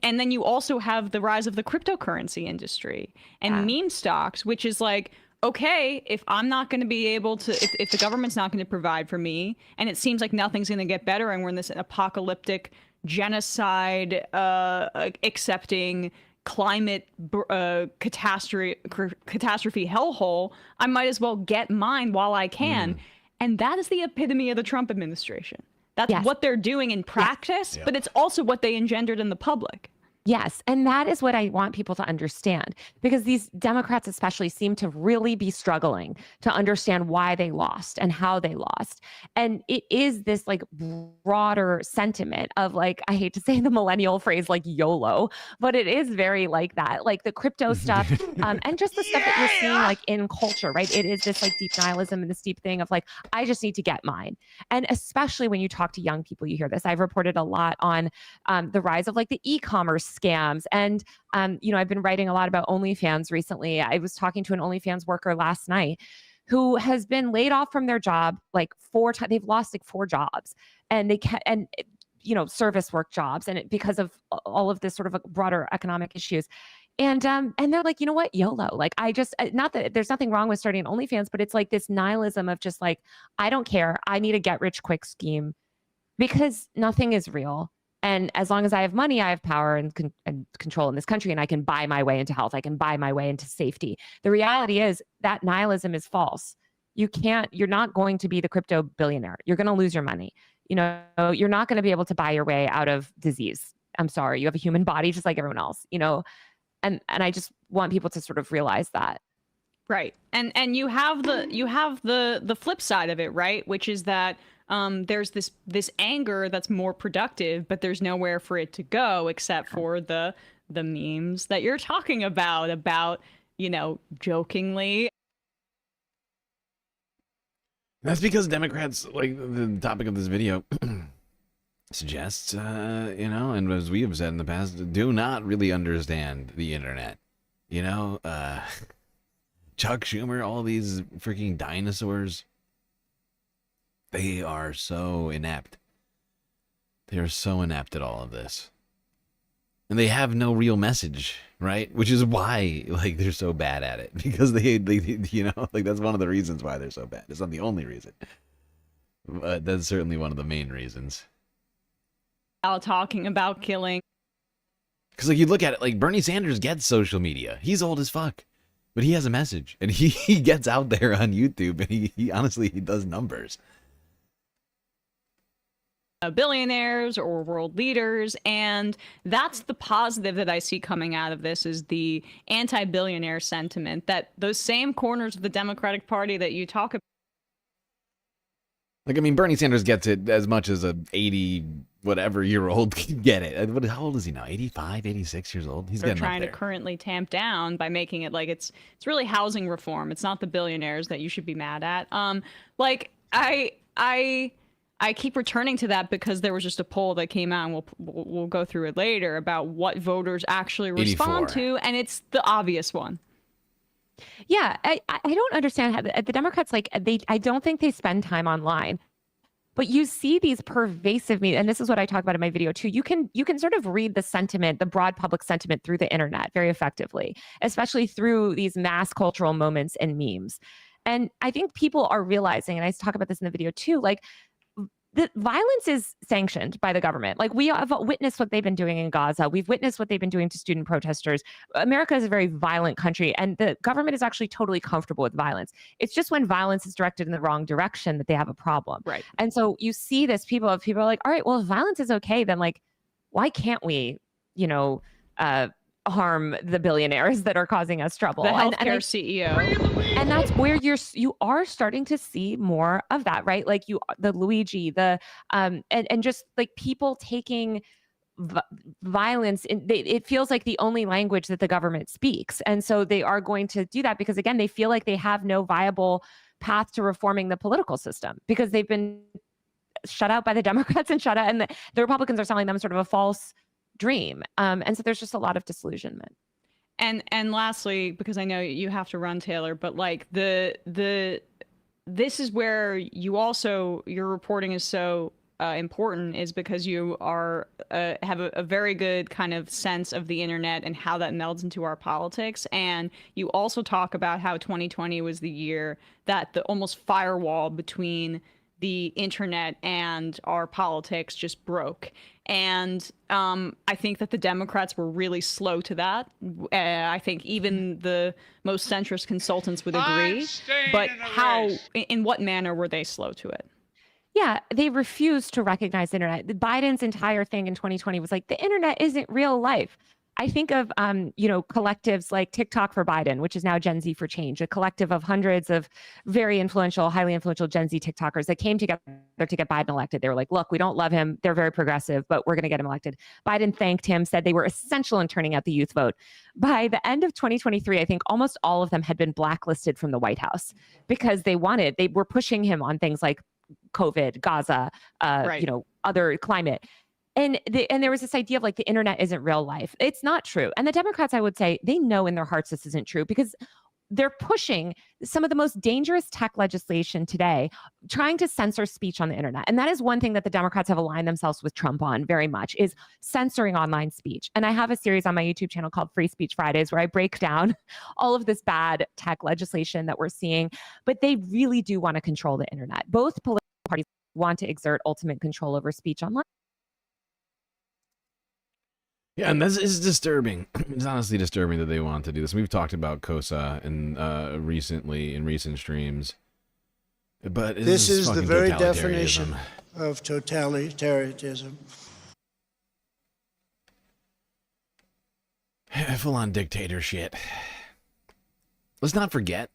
then you also have the rise of the cryptocurrency industry and meme stocks, which is like, okay, if I'm not going to be able to, if the government's not going to provide for me, and it seems like nothing's going to get better, and we're in this apocalyptic genocide accepting climate catastrophe hellhole, I might as well get mine while I can. And that is the epitome of the Trump administration. That's what they're doing in practice, but it's also what they engendered in the public. Yes. And that is what I want people to understand, because these Democrats especially seem to really be struggling to understand why they lost and how they lost. And it is this like broader sentiment of like, I hate to say the millennial phrase like YOLO, but it is very like that, like the crypto stuff and just the stuff that you're seeing like in culture, right? It is this like deep nihilism and this deep thing of like, I just need to get mine. And especially when you talk to young people, you hear this. I've reported a lot on the rise of like the e-commerce scams. And, I've been writing a lot about OnlyFans recently. I was talking to an OnlyFans worker last night who has been laid off from their job like 4 times. They've lost like 4 jobs, and service work jobs, and because of all of this sort of broader economic issues. And they're like, you know what, YOLO. Like, I just, not that there's nothing wrong with starting an OnlyFans, but it's like this nihilism of just like, I don't care. I need a get rich quick scheme because nothing is real. And as long as I have money, I have power and control in this country, and I can buy my way into health. I can buy my way into safety. The reality is that nihilism is false. You're not going to be the crypto billionaire. You're going to lose your money. You're not going to be able to buy your way out of disease. I'm sorry. You have a human body just like everyone else, and I just want people to sort of realize that. Right. And you have the flip side of it, right? Which is that there's this anger that's more productive, but there's nowhere for it to go except for the memes that you're talking about, jokingly. That's because Democrats, like the topic of this video suggests, and as we have said in the past, do not really understand the internet. Chuck Schumer, all these freaking dinosaurs. They are so inept. They are so inept at all of this. And they have no real message, right? Which is why, like, they're so bad at it. Because they that's one of the reasons why they're so bad. It's not the only reason. But that's certainly one of the main reasons. Talking about killing. Because, like, you look at it, like, Bernie Sanders gets social media. He's old as fuck. But he has a message. And he gets out there on YouTube. And he honestly does numbers. Billionaires or world leaders, and that's the positive that I see coming out of this is the anti-billionaire sentiment, that those same corners of the Democratic Party that you talk about. Like, I mean, Bernie Sanders gets it as much as a 80-whatever-year-old can get it. How old is he now? 85, 86 years old? He's getting up there. They're trying to currently tamp down by making it like it's really housing reform. It's not the billionaires that you should be mad at. I keep returning to that because there was just a poll that came out, and we'll go through it later, about what voters actually respond 84. to, and it's the obvious one. Yeah, I don't understand how the Democrats, like, I don't think they spend time online. But you see these pervasive media, and this is what I talk about in my video too. You can sort of read the sentiment, the broad public sentiment through the internet very effectively, especially through these mass cultural moments and memes. And I think people are realizing, and I talk about this in the video too, like the violence is sanctioned by the government. Like we have witnessed what they've been doing in Gaza. We've witnessed what they've been doing to student protesters. America is a very violent country, and the government is actually totally comfortable with violence. It's just when violence is directed in the wrong direction that they have a problem. Right. And so you see this people are like, all right, well, if violence is okay, then like, why can't we, harm the billionaires that are causing us trouble? The And healthcare CEO. and that's where you are starting to see more of that, right? Like the Luigi, and just like people taking violence it feels like the only language that the government speaks. And so they are going to do that because, again, they feel like they have no viable path to reforming the political system because they've been shut out by the Democrats and the Republicans are selling them sort of a false dream. And so there's just a lot of disillusionment. And lastly, because I know you have to run, Taylor, but like this is where your reporting is so important, is because you are have a very good kind of sense of the internet and how that melds into our politics. And you also talk about how 2020 was the year that the almost firewall between the internet and our politics just broke. And I think that the Democrats were really slow to that. I think even the most centrist consultants would agree. But in what manner were they slow to it? Yeah, they refused to recognize the internet. Biden's entire thing in 2020 was like, the internet isn't real life. I think of, collectives like TikTok for Biden, which is now Gen Z for Change, a collective of hundreds of very influential, highly influential Gen Z TikTokers that came together to get Biden elected. They were like, look, we don't love him. They're very progressive, but we're going to get him elected. Biden thanked him, said they were essential in turning out the youth vote. By the end of 2023, I think almost all of them had been blacklisted from the White House because they were pushing him on things like COVID, Gaza, other climate. And there was this idea of like the internet isn't real life. It's not true. And the Democrats, I would say, they know in their hearts this isn't true because they're pushing some of the most dangerous tech legislation today, trying to censor speech on the internet. And that is one thing that the Democrats have aligned themselves with Trump on very much, is censoring online speech. And I have a series on my YouTube channel called Free Speech Fridays where I break down all of this bad tech legislation that we're seeing. But they really do want to control the internet. Both political parties want to exert ultimate control over speech online. Yeah, and this is disturbing. It's honestly disturbing that they want to do this. We've talked about COSA in recent streams, but this is the very definition of totalitarianism. Full-on dictator shit. Let's not forget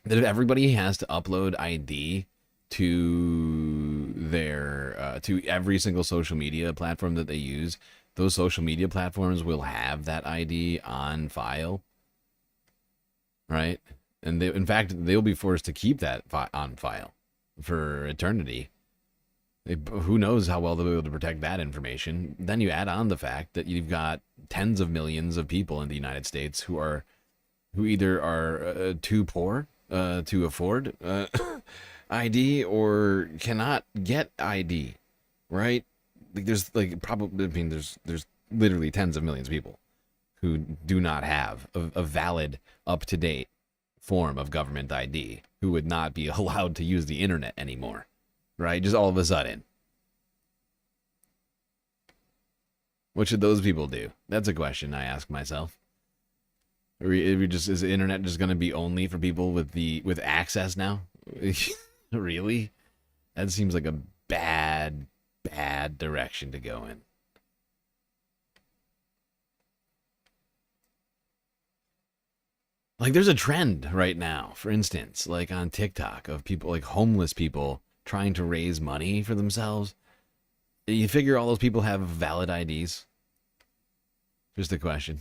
that if everybody has to upload ID to their to every single social media platform that they use, those social media platforms will have that ID on file, right? And in fact, they'll be forced to keep that on file for eternity. Who knows how well they'll be able to protect that information. Then you add on the fact that you've got tens of millions of people in the United States who either are too poor to afford ID or cannot get ID, right? Like there's literally tens of millions of people who do not have a valid, up-to-date form of government ID, who would not be allowed to use the internet anymore, right? Just all of a sudden. What should those people do? That's a question I ask myself. Is the internet just going to be only for people with access now? Really? That seems like a bad direction to go in. Like there's a trend right now, for instance, like on TikTok, of people, like homeless people, trying to raise money for themselves. You figure all those people have valid IDs? Just a question.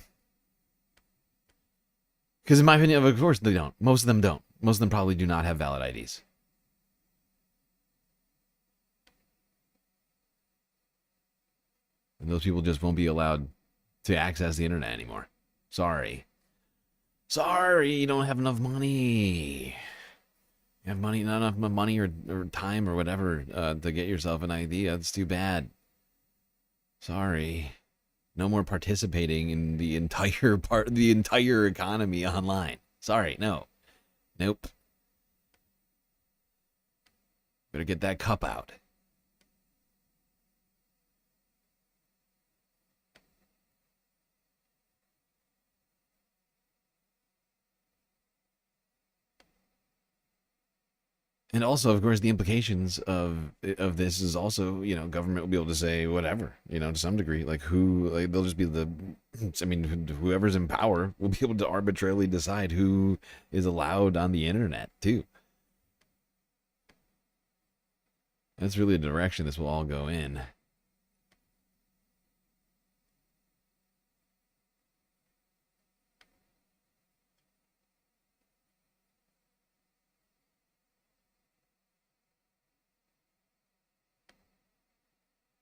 Because in my opinion, of course they don't. Most of them don't. Most of them probably do not have valid IDs. And those people just won't be allowed to access the internet anymore. Sorry. Sorry, you don't have enough money. You have money, not enough money or time or whatever to get yourself an ID. That's too bad. Sorry. No more participating in the entire economy online. Sorry, no. Nope. Better get that cup out. And also, of course, the implications of this is also, you know, government will be able to say whatever, you know, to some degree. Like they'll just be whoever's in power will be able to arbitrarily decide who is allowed on the internet too. That's really the direction this will all go in.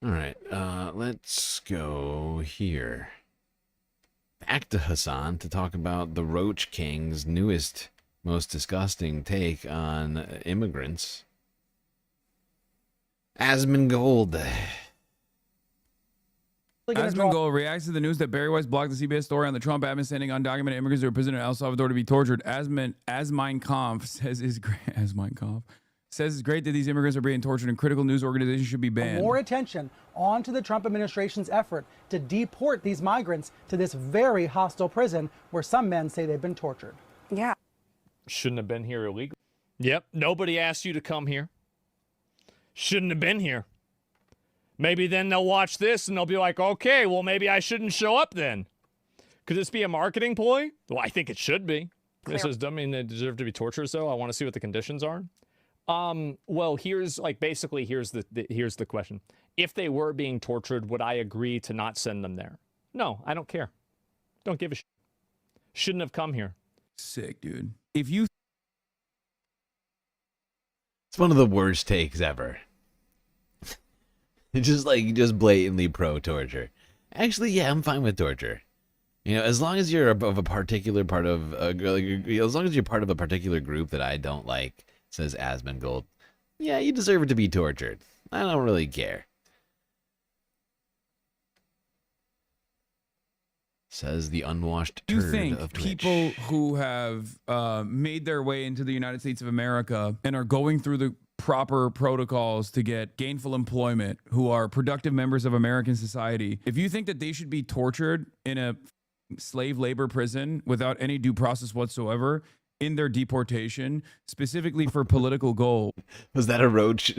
All right, let's go here. Back to Hassan to talk about the Roach King's newest, most disgusting take on immigrants. Asmongold. Asmongold reacts to the news that Barry Weiss blocked the CBS story on the Trump admin sending undocumented immigrants to a prison in El Salvador to be tortured. Asmeinkampf says it's great that these immigrants are being tortured and critical news organizations should be banned. More attention onto the Trump administration's effort to deport these migrants to this very hostile prison where some men say they've been tortured. Yeah. Shouldn't have been here illegally. Yep. Nobody asked you to come here. Shouldn't have been here. Maybe then they'll watch this and they'll be like, okay, well, maybe I shouldn't show up then. Could this be a marketing ploy? Well, I think it should be. This does not mean they deserve to be tortured, though. I want to see what the conditions are. Well, here's the question. If they were being tortured, would I agree to not send them there? No, I don't care. Don't give a shit. Shouldn't have come here. Sick, dude. If you... It's one of the worst takes ever. It's just blatantly pro-torture. Actually, yeah, I'm fine with torture. You know, as long as you're of a particular part of, as long as you're part of a particular group that I don't like, says Asmongold. Yeah, you deserve it to be tortured. I don't really care. Says the unwashed turd you think of Twitch. People who have made their way into the United States of America and are going through the proper protocols to get gainful employment, who are productive members of American society, if you think that they should be tortured in a slave labor prison without any due process whatsoever in their deportation, specifically for political goal. Was that a roach?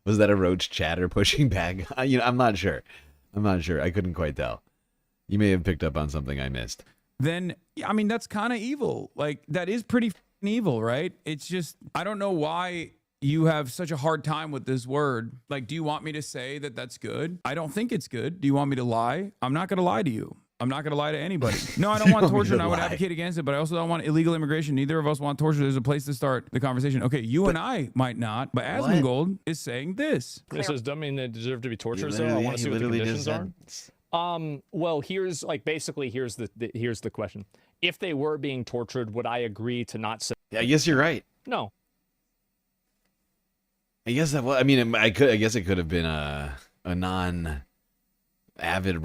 Was that a roach chatter pushing back? You know, I'm not sure. I couldn't quite tell. You may have picked up on something I missed. Then, I mean, that's kind of evil. Like, that is pretty evil, right? It's just, I don't know why you have such a hard time with this word. Like, do you want me to say that that's good? I don't think it's good. Do you want me to lie? I'm not going to lie to you. I'm not going to lie to anybody. No, I don't want torture, and I would advocate against it, but I also don't want illegal immigration. Neither of us want torture. There's a place to start the conversation. Okay, you and I might not, but Asmongold is saying this. This does not mean they deserve to be tortured, so I want to see what the conditions are. Well, here's the question. If they were being tortured, would I agree to not say? Yeah, I guess you're right. No. I guess that. Well, I mean, I guess it could have been a non-avid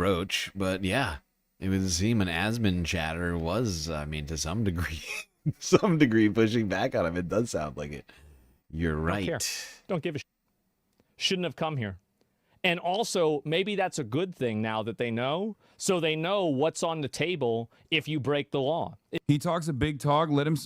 roach, but yeah. It would seem an Asmon chatter was, I mean, to some degree, pushing back on him. It does sound like it. You're right. Don't give a shit. Shouldn't have come here. And also, maybe that's a good thing now that they know, so they know what's on the table if you break the law. He talks a big talk. Let him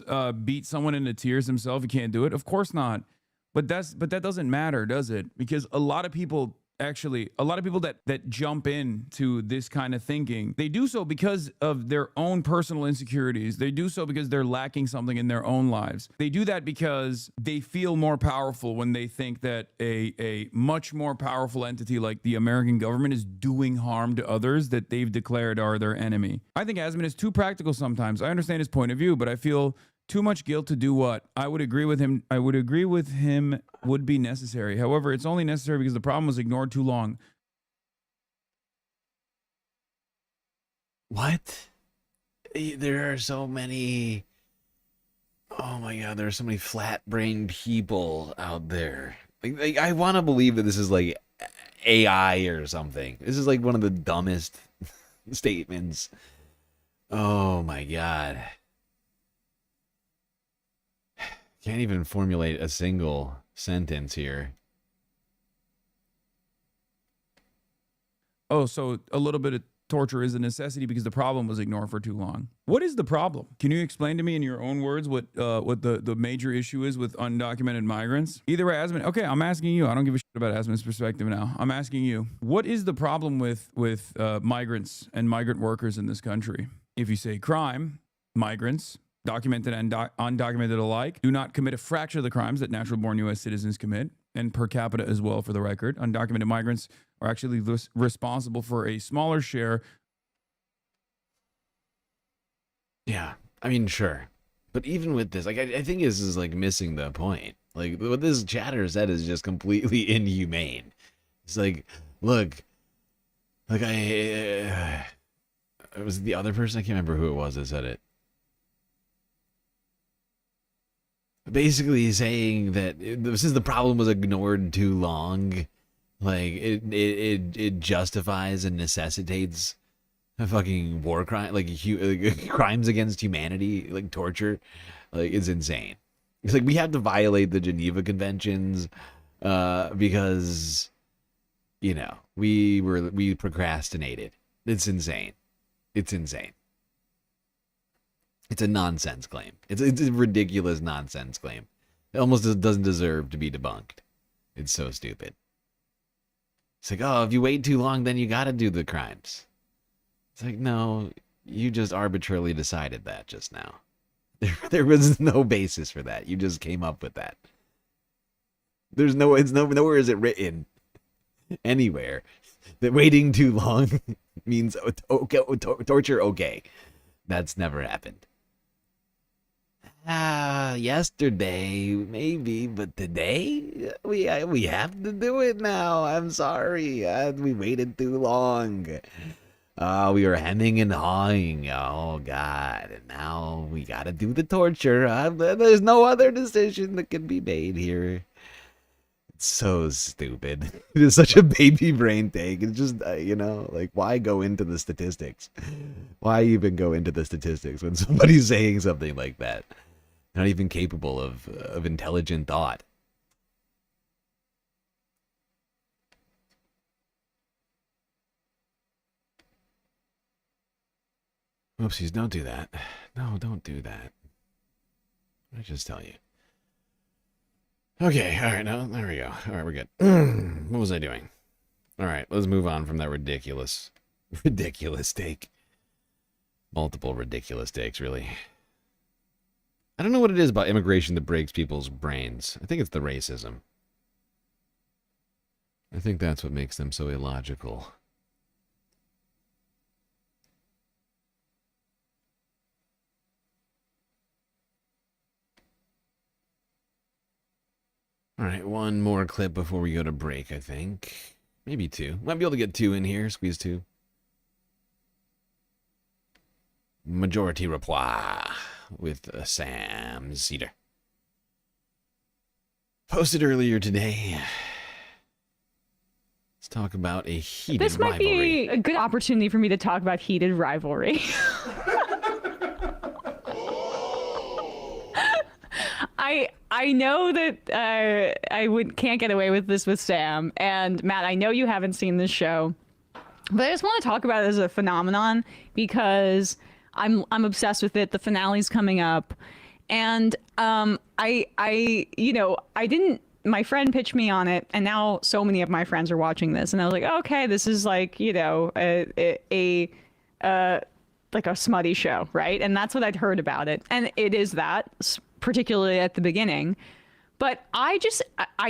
beat someone into tears himself. He can't do it. Of course not. But that doesn't matter, does it? Because a lot of people that jump into this kind of thinking, they do so because of their own personal insecurities. They do so because they're lacking something in their own lives. They do that because they feel more powerful when they think that a much more powerful entity like the American government is doing harm to others that they've declared are their enemy. I think Asmon is too practical sometimes. I understand his point of view, but I feel too much guilt to do what? I would agree with him would be necessary. However, it's only necessary because the problem was ignored too long. What? there are so many. Oh my God, there are so many flat-brained people out there. Like I want to believe that this is like AI or something. This is like one of the dumbest statements. Oh my God. Can't even formulate a single sentence here. Oh, so a little bit of torture is a necessity because the problem was ignored for too long. What is the problem? Can you explain to me in your own words what the major issue is with undocumented migrants? Either way, Asman. Okay, I'm asking you. I don't give a shit about Asman's perspective now. I'm asking you. What is the problem with migrants and migrant workers in this country? If you say crime, migrants, documented and undocumented alike, do not commit a fraction of the crimes that natural-born U.S. citizens commit, and per capita as well, for the record. Undocumented migrants are actually responsible for a smaller share. Yeah, I mean, sure. But even with this, like, I think this is, like, missing the point. Like, what this chatter said is just completely inhumane. It's like, look, like, it was the other person? I can't remember who it was that said it. Basically saying that since the problem was ignored too long, like it justifies and necessitates a fucking war crime, like crimes against humanity, like torture. Like, it's insane. It's like we have to violate the Geneva Conventions because, you know, we procrastinated. It's insane. It's insane. It's a nonsense claim. It's a ridiculous nonsense claim. It almost doesn't deserve to be debunked. It's so stupid. It's like, oh, if you wait too long, then you gotta do the crimes. It's like, no, you just arbitrarily decided that just now. There was no basis for that. You just came up with that. Nowhere is it written anywhere that waiting too long means torture okay. That's never happened. Yesterday, maybe, but today, we have to do it now. I'm sorry. We waited too long. We were hemming and hawing. Oh, God. And now we got to do the torture. There's no other decision that can be made here. It's so stupid. It is such a baby brain take. It's just, you know, like, why go into the statistics? Why even go into the statistics when somebody's saying something like that? Not even capable of intelligent thought. Oopsies, don't do that. No, don't do that. I just tell you. Okay, all right, now, there we go. All right, we're good. What was I doing? All right, let's move on from that ridiculous take. Multiple ridiculous takes, really. I don't know what it is about immigration that breaks people's brains. I think it's the racism. I think that's what makes them so illogical. All right, one more clip before we go to break, I think. Maybe two. Might be able to get two in here, squeeze two. Majority Reply with Sam Cedar. Posted earlier today. Let's talk about a heated This might rivalry. be a good opportunity for me to talk about heated rivalry. I know that can't get away with this with Sam. And Matt, I know you haven't seen this show, but I just want to talk about it as a phenomenon because I'm obsessed with it. The finale's coming up, and my friend pitched me on it, and now so many of my friends are watching this, and I was like, okay, this is like, you know, a smutty show, right? And that's what I'd heard about it, and it is that, particularly at the beginning. But I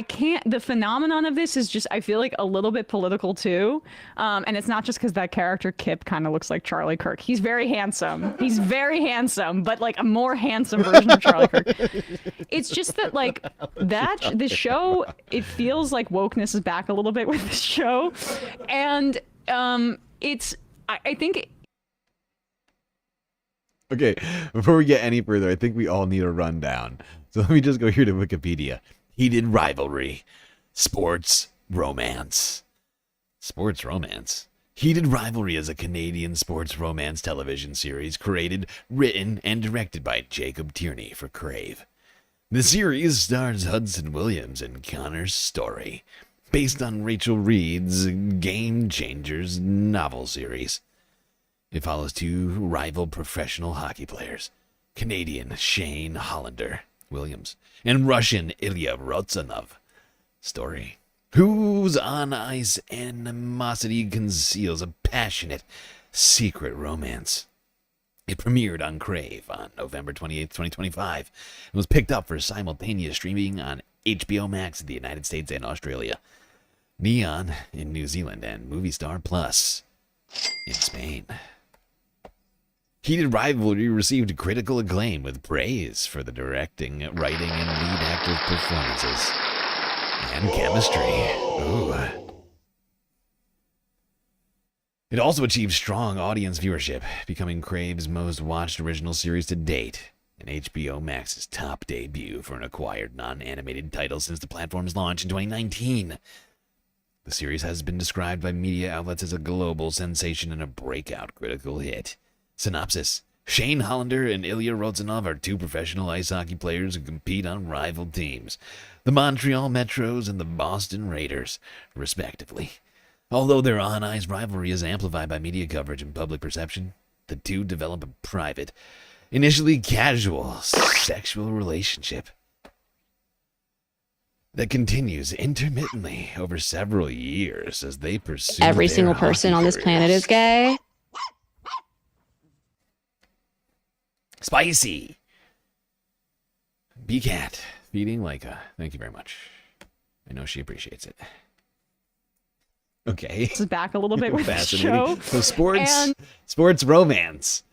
can't, the phenomenon of this is just, I feel like a little bit political too. And it's not just because that character Kip kind of looks like Charlie Kirk. He's very handsome. He's very handsome, but like a more handsome version of Charlie Kirk. It's just that like this show, it feels like wokeness is back a little bit with this show. And I think Okay, before we get any further, I think we all need a rundown. So let me just go here to Wikipedia. Heated rivalry. Sports romance. Sports romance. Heated Rivalry is a Canadian sports romance television series created, written, and directed by Jacob Tierney for Crave. The series stars Hudson Williams and Connor Story, based on Rachel Reed's Game Changers novel series. It follows two rival professional hockey players, Canadian Shane Hollander Williams and Russian Ilya Rozanov Story, whose on-ice animosity conceals a passionate, secret romance. It premiered on Crave on November 28, 2025, and was picked up for simultaneous streaming on HBO Max in the United States and Australia, Neon in New Zealand, and Movie Star Plus in Spain. Heated Rivalry received critical acclaim with praise for the directing, writing, and lead actor performances. And chemistry. Ooh. It also achieved strong audience viewership, becoming Crave's most watched original series to date, and HBO Max's top debut for an acquired non-animated title since the platform's launch in 2019. The series has been described by media outlets as a global sensation and a breakout critical hit. Synopsis: Shane Hollander and Ilya Rozanov are two professional ice hockey players who compete on rival teams, the Montreal Metros and the Boston Raiders, respectively. Although their on-ice rivalry is amplified by media coverage and public perception, the two develop a private, initially casual, sexual relationship that continues intermittently over several years as they pursue Every their single person hockey on this careers. planet is gay. Spicy. B-Cat. Feeding Leica. Thank you very much. I know she appreciates it. Okay. This is back a little bit with the Fascinating. show. So sports romance.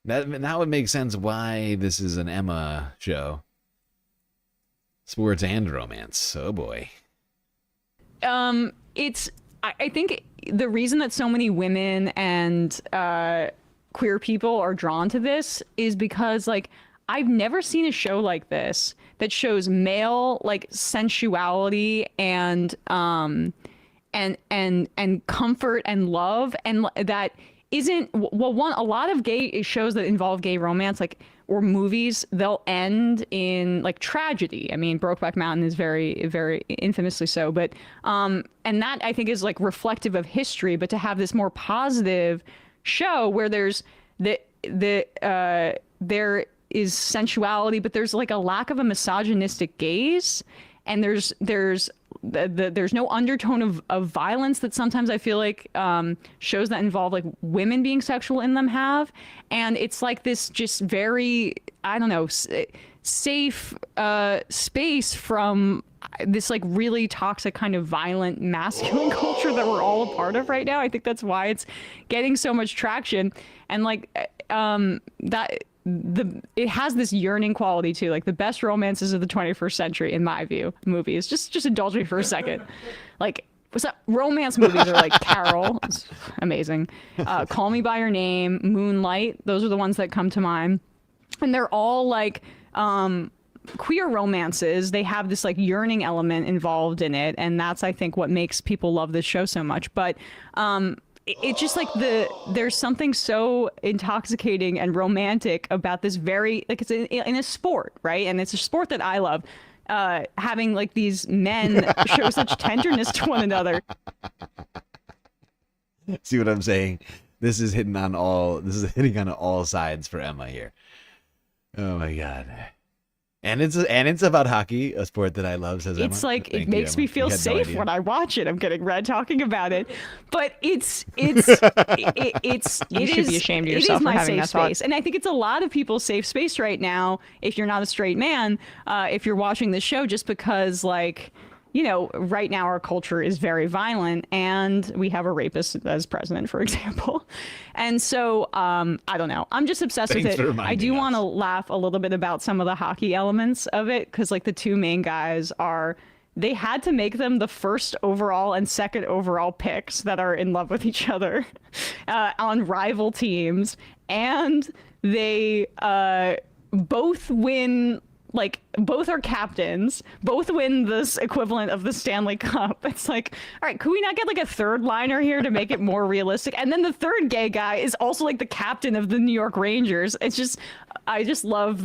That would make sense why this is an Emma show. Sports and romance. Oh boy. It's I think the reason that so many women and queer people are drawn to this is because, like, I've never seen a show like this that shows male, like, sensuality and comfort and love, and that isn't, well, one, a lot of gay shows that involve gay romance, like, or movies, they'll end in, like, tragedy. I mean, Brokeback Mountain is very, very infamously so, but and that, I think, is, like, reflective of history. But to have this more positive show where there's there is sensuality, but there's, like, a lack of a misogynistic gaze, and there's no undertone of violence that sometimes I feel like shows that involve, like, women being sexual in them have. And it's like this just very, I don't know, safe space from this, like, really toxic kind of violent masculine culture that we're all a part of right now. I think that's why it's getting so much traction. And, like, it has this yearning quality too. Like, the best romances of the 21st century, in my view, movies. Just indulge me for a second. Like, what's up? Romance movies are like Carol, it's amazing. Call Me by Your Name, Moonlight. Those are the ones that come to mind, and they're all like queer romances. They have this, like, yearning element involved in it, and that's, I think, what makes people love this show so much. But it's just like there's something so intoxicating and romantic about this very, like, it's in a sport, right? And it's a sport that I love, having, like, these men show such tenderness to one another. See what I'm saying? This is hitting on all sides for Emma here. Oh my god. And it's about hockey, a sport that I love, says Emma. It's like, Thank it you, makes Emma. me feel You had no safe idea. when I watch it. I'm getting red talking about it, but it You should be ashamed of yourself is for my having safe that thought. space, and I think it's a lot of people's safe space right now. If you're not a straight man, if you're watching this show, just because, like, you know, right now our culture is very violent, and we have a rapist as president, for example. And so, I don't know. I'm just obsessed Thanks with for it. reminding I do us. want to laugh a little bit about some of the hockey elements of it, because, like, the two main guys they had to make them the first overall and second overall picks that are in love with each other on rival teams. and they both win. Like, both are captains, both win this equivalent of the Stanley Cup. It's like, all right, could we not get like a third liner here to make it more realistic? And then the third gay guy is also like the captain of the New York Rangers. It's just, I just love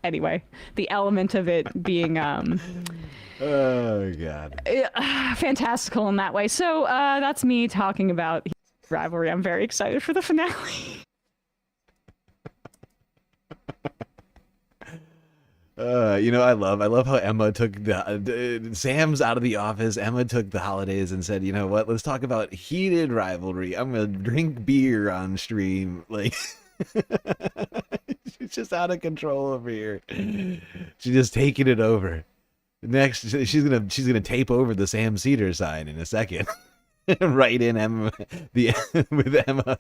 anyway, the element of it being oh God, fantastical in that way. So that's me talking about rivalry. I'm very excited for the finale. I love how Emma took Sam's out of the office. Emma took the holidays and said, you know what, let's talk about heated rivalry. I'm gonna drink beer on stream. Like, she's just out of control over here. She's just taking it over. Next, she's gonna tape over the Sam Cedar sign in a second. Right in Emma, with Emma.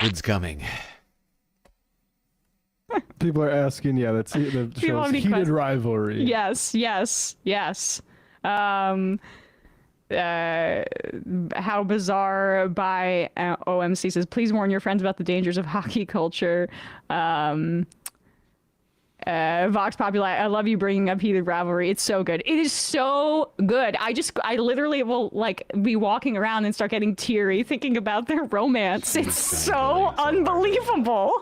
It's coming. People are asking, that shows heated rivalry. Yes. How bizarre by OMC says, please warn your friends about the dangers of hockey culture. Vox Populi, I love you bringing up heated rivalry. It's so good. It is so good. I literally will like be walking around and start getting teary thinking about their romance. It's so unbelievable.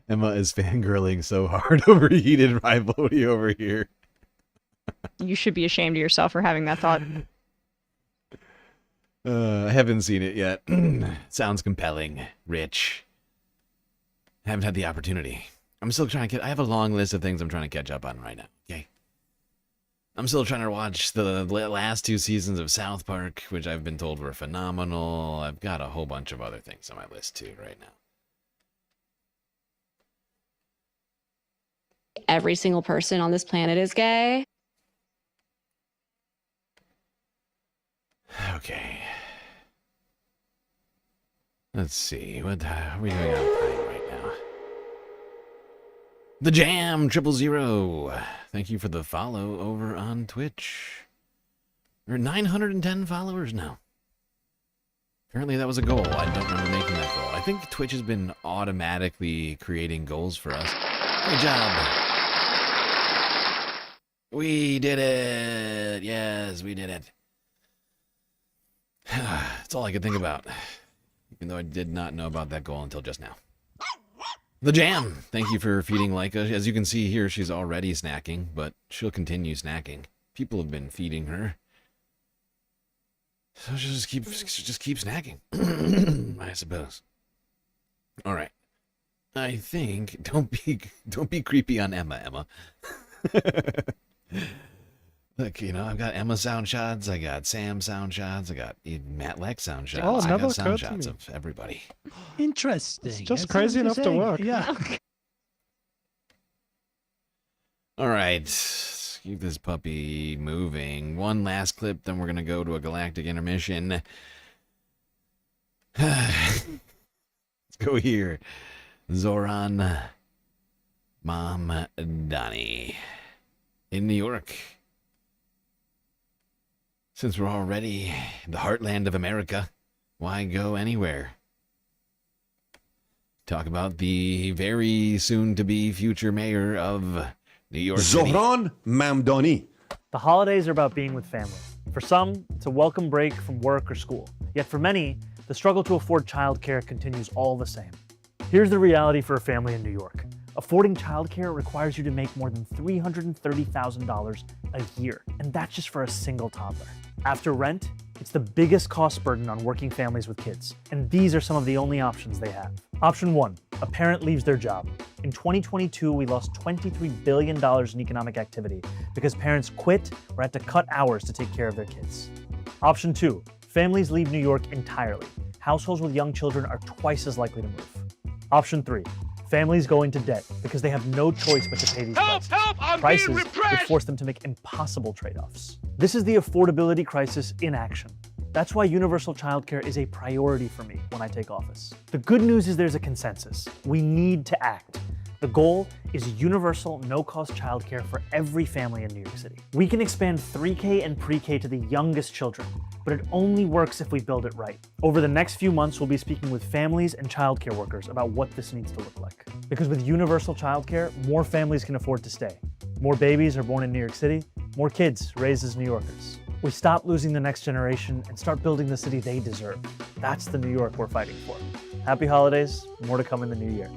Emma is fangirling so hard over heated rivalry over here. You should be ashamed of yourself for having that thought. I haven't seen it yet. Sounds compelling. Rich. I haven't had the opportunity. I'm still trying to I have a long list of things I'm trying to catch up on right now. Okay. I'm still trying to watch the last 2 seasons of South Park, which I've been told were phenomenal. I've got a whole bunch of other things on my list too right now. Every single person on this planet is gay. Okay. Let's see. What are we doing on time right now? The Jam 000. Thank you for the follow over on Twitch. We're 910 followers now. Apparently that was a goal. I don't remember making that goal. I think Twitch has been automatically creating goals for us. Good job. We did it. Yes, we did it. That's all I could think about. Even though I did not know about that goal until just now. The Jam. Thank you for feeding Leica. As you can see here, she's already snacking, but she'll continue snacking. People have been feeding her. So she'll just keep snacking. I suppose. All right. I think don't be creepy on Emma. Look, I've got Emma sound shots, I got Sam sound shots, I got Matt Lex sound shots. Oh, I never got sound occurred to shots me. of everybody. Interesting. It's just That's crazy enough to interesting. work. Yeah. All right. Keep this puppy moving. One last clip, then we're going to go to a galactic intermission. Let's go here. Zoran Mom Donnie in New York. Since we're already in the heartland of America, why go anywhere? Talk about the very soon-to-be future mayor of New York City. Zohran Mamdani. The holidays are about being with family. For some, it's a welcome break from work or school. Yet for many, the struggle to afford childcare continues all the same. Here's the reality for a family in New York. Affording childcare requires you to make more than $330,000 a year, and that's just for a single toddler. After rent, it's the biggest cost burden on working families with kids, and these are some of the only options they have. Option 1, a parent leaves their job. In 2022, we lost $23 billion in economic activity because parents quit or had to cut hours to take care of their kids. Option 2, families leave New York entirely. Households with young children are twice as likely to move. Option 3, families go into debt because they have no choice but to pay these prices which force them to make impossible trade-offs. This is the affordability crisis in action. That's why universal childcare is a priority for me when I take office. The good news is there's a consensus. We need to act. The goal is universal, no-cost childcare for every family in New York City. We can expand 3K and pre-K to the youngest children, but it only works if we build it right. Over the next few months, we'll be speaking with families and childcare workers about what this needs to look like. Because with universal childcare, more families can afford to stay. More babies are born in New York City, more kids raised as New Yorkers. We stop losing the next generation and start building the city they deserve. That's the New York we're fighting for. Happy holidays, more to come in the new year.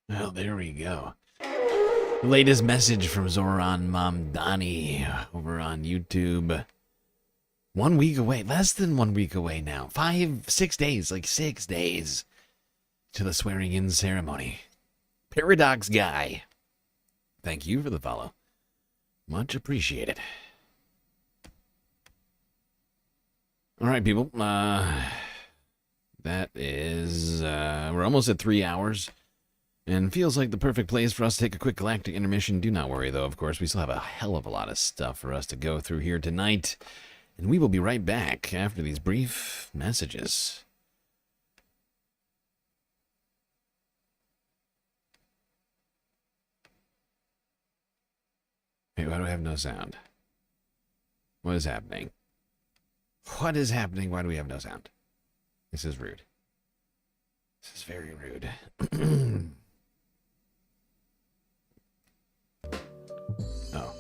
Well, there we go. Latest message from Zoran Mamdani over on YouTube. 1 week away, less than 1 week away now. 6 days, like 6 days to the swearing in ceremony. Paradox Guy. Thank you for the follow. Much appreciated. All right, people. That is, we're almost at 3 hours. And feels like the perfect place for us to take a quick galactic intermission. Do not worry, though, of course. We still have a hell of a lot of stuff for us to go through here tonight. And we will be right back after these brief messages. Hey, why do I have no sound? What is happening? What is happening? Why do we have no sound? This is rude. This is very rude. Oh.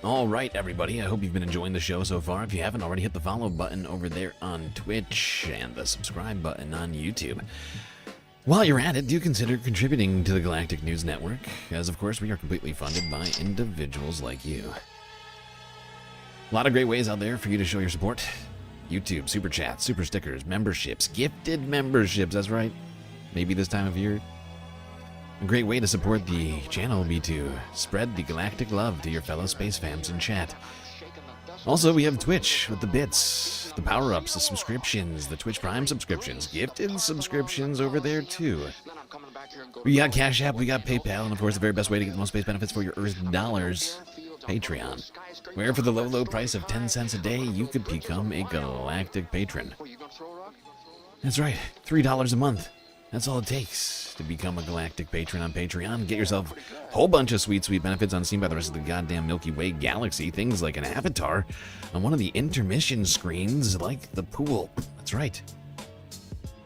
All right, everybody. I hope you've been enjoying the show so far. If you haven't already, hit the follow button over there on Twitch and the subscribe button on YouTube. While you're at it, do consider contributing to the Galactic News Network, as of course we are completely funded by individuals like you. A lot of great ways out there for you to show your support. YouTube, super chats, super stickers, memberships, gifted memberships, that's right. Maybe this time of year. A great way to support the channel would be to spread the galactic love to your fellow space fams in chat. Also, we have Twitch with the bits, the power-ups, the subscriptions, the Twitch Prime subscriptions, gifted subscriptions over there too. We got Cash App, we got PayPal, and of course the very best way to get the most space benefits for your Earth dollars, Patreon. Where for the low, low price of 10 cents a day, you could become a galactic patron. That's right, $3 a month. That's all it takes to become a galactic patron on Patreon. Get yourself a whole bunch of sweet, sweet benefits unseen by the rest of the goddamn Milky Way galaxy. Things like an avatar on one of the intermission screens, like the pool. That's right.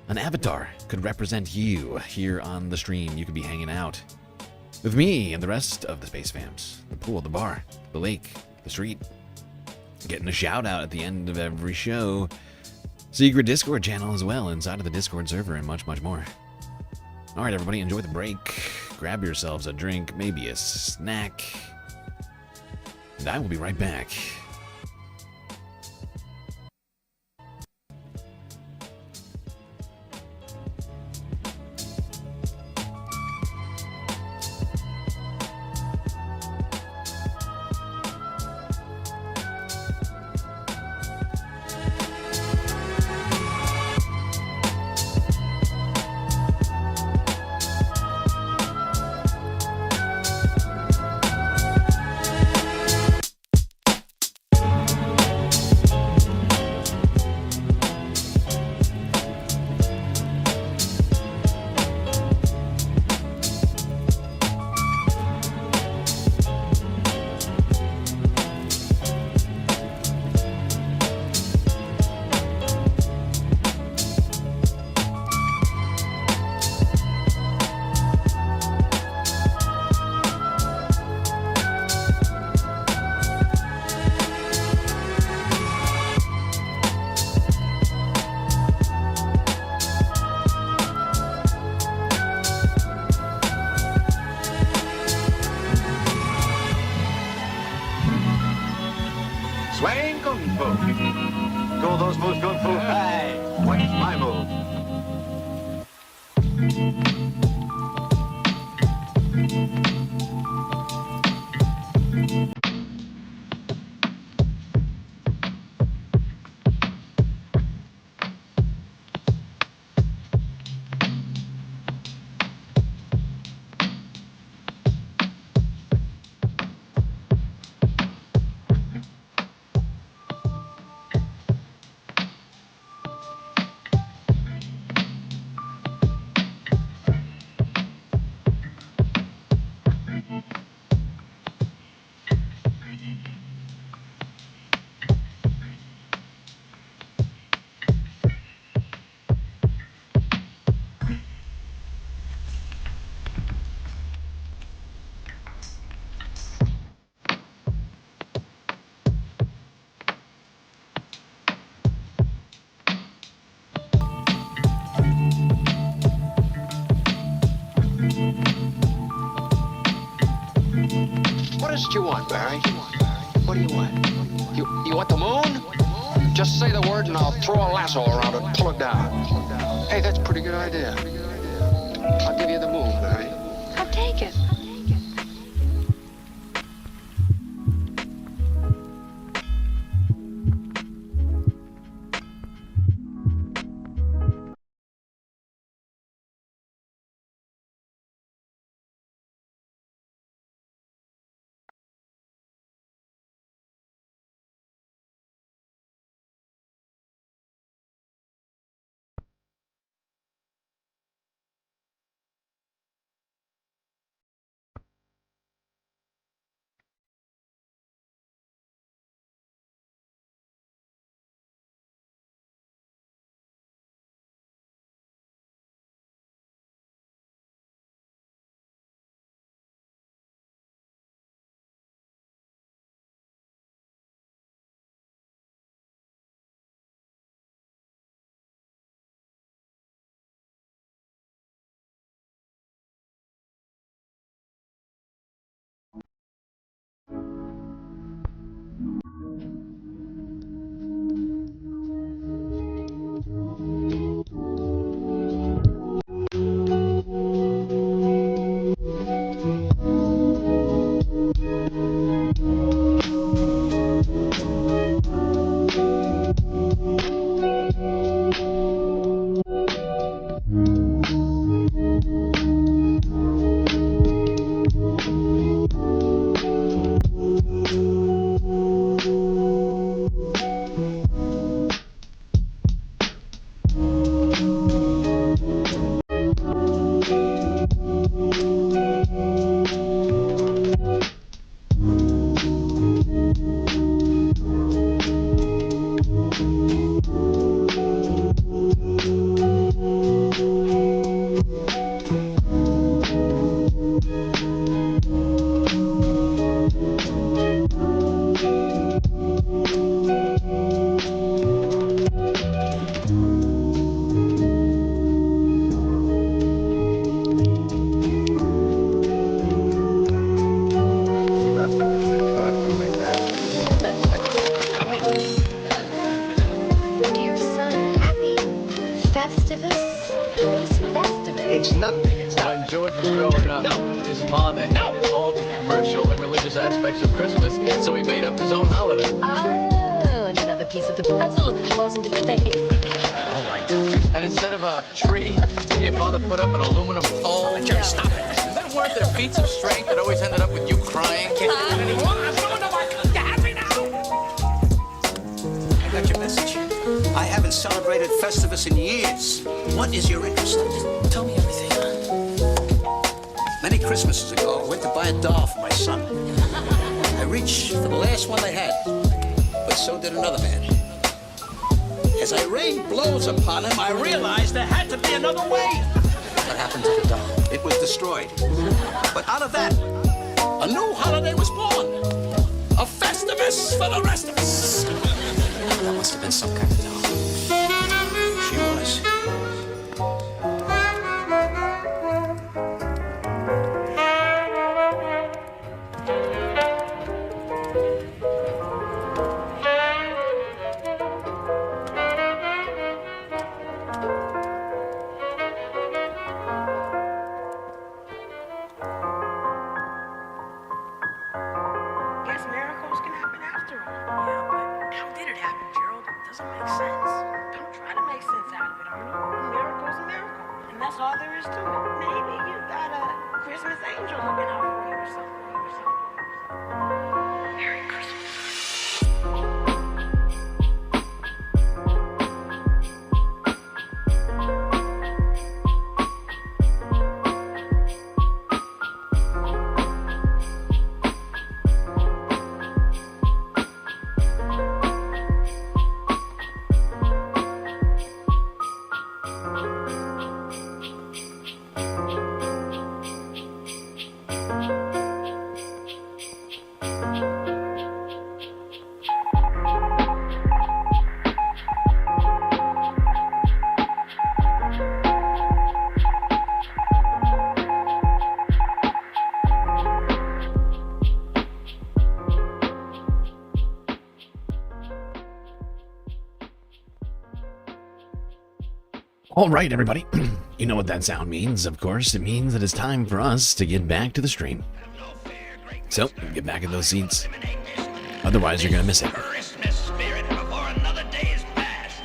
An avatar could represent you here on the stream. You could be hanging out with me and the rest of the space fams. The pool, the bar, the lake, the street. Getting a shout out at the end of every show. Secret Discord channel as well inside of the Discord server and much, much more. All right, everybody, enjoy the break. Grab yourselves a drink, maybe a snack. And I will be right back. Swing Kung Fu. Go those moves, Kung Fu. Hey, what's my move? What is it you want, Barry? What do you want? You want the moon? Just say the word and I'll throw a lasso around it and pull it down. Hey, that's a pretty good idea. I'll give you the moon, Barry. I'll take it. Dear son, happy Festivus? What's Festivus? It's nothing. It's not. When George was growing up, his father hated all the commercial and religious aspects of Christmas, so he made up his own holiday. Oh, and another piece of the puzzle falls into place. All right. And instead of a tree, your father put up an aluminum pole. Jerry, stop it. And then weren't there feats of strength that always ended up with you crying? Can't do it anymore. I'm going to work. You happy now? I got your message. I haven't celebrated Festivus in years. What is your interest? Just tell me everything. Many Christmases ago, I went to buy a doll for my son. I reached for the last one they had, but so did another man. As I rained blows upon him, I realized there had to be another way. What happened to the doll? It was destroyed. But out of that, a new holiday was born. A Festivus for the rest of us. That must have been some kind of doll. She was. Guess miracles can happen after all. Yeah, but how did it happen, Gerald? It doesn't make sense. Don't try to make sense out of it, Arnold. A miracle's a miracle. And that's all there is to it. Maybe you got a Christmas angel looking out for you or something. Merry Christmas. All right, everybody. You know what that sound means, of course. It means that it's time for us to get back to the stream. So, get back in those seats. Otherwise, you're going to miss it. Christmas spirit before another day is past.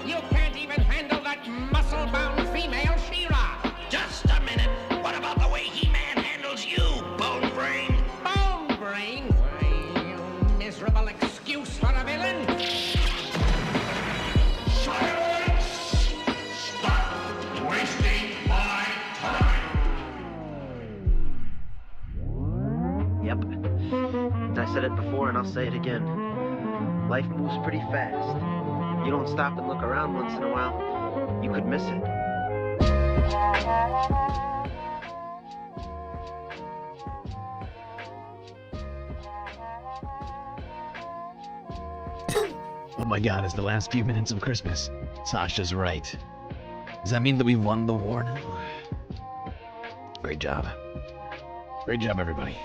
You can't even handle that muscle-bound female She-Ra. Just a minute. What about the way He-Man handles you, Bone Brain? Bone Brain? Why, you miserable excuse for a villain. Stop wasting my time. Yep. I said it before and I'll say it again. Life moves pretty fast. You don't stop and look around once in a while, you could miss it. Oh my god, it's the last few minutes of Christmas. Sasha's right. Does that mean that we've won the war now? Great job. Great job, everybody.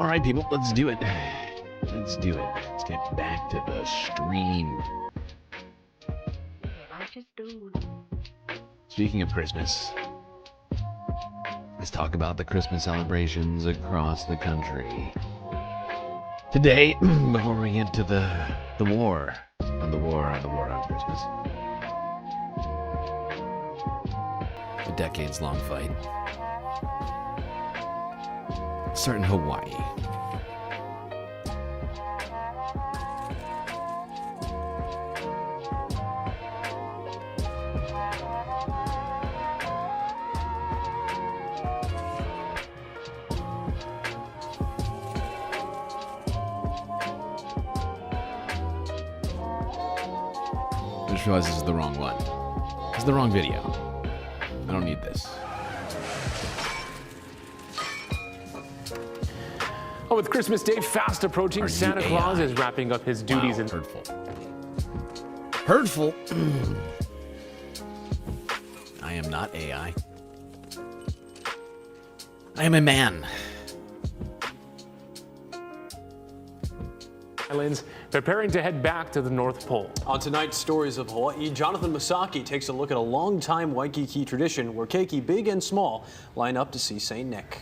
All right, people, let's do it. Let's do it. Let's get back to the stream. Speaking of Christmas, let's talk about the Christmas celebrations across the country. Today, before we get to the war on Christmas. A decades-long fight. Start in Hawaii. I just realized this is the wrong one. This is the wrong video. I don't need this. Oh, with Christmas Day fast approaching, Santa Claus is wrapping up his duties in hurtful. Hurtful. I am not AI. I am a man. Islands preparing to head back to the North Pole. On tonight's Stories of Hawaii, Jonathan Masaki takes a look at a long-time Waikiki tradition where keiki big and small line up to see St. Nick.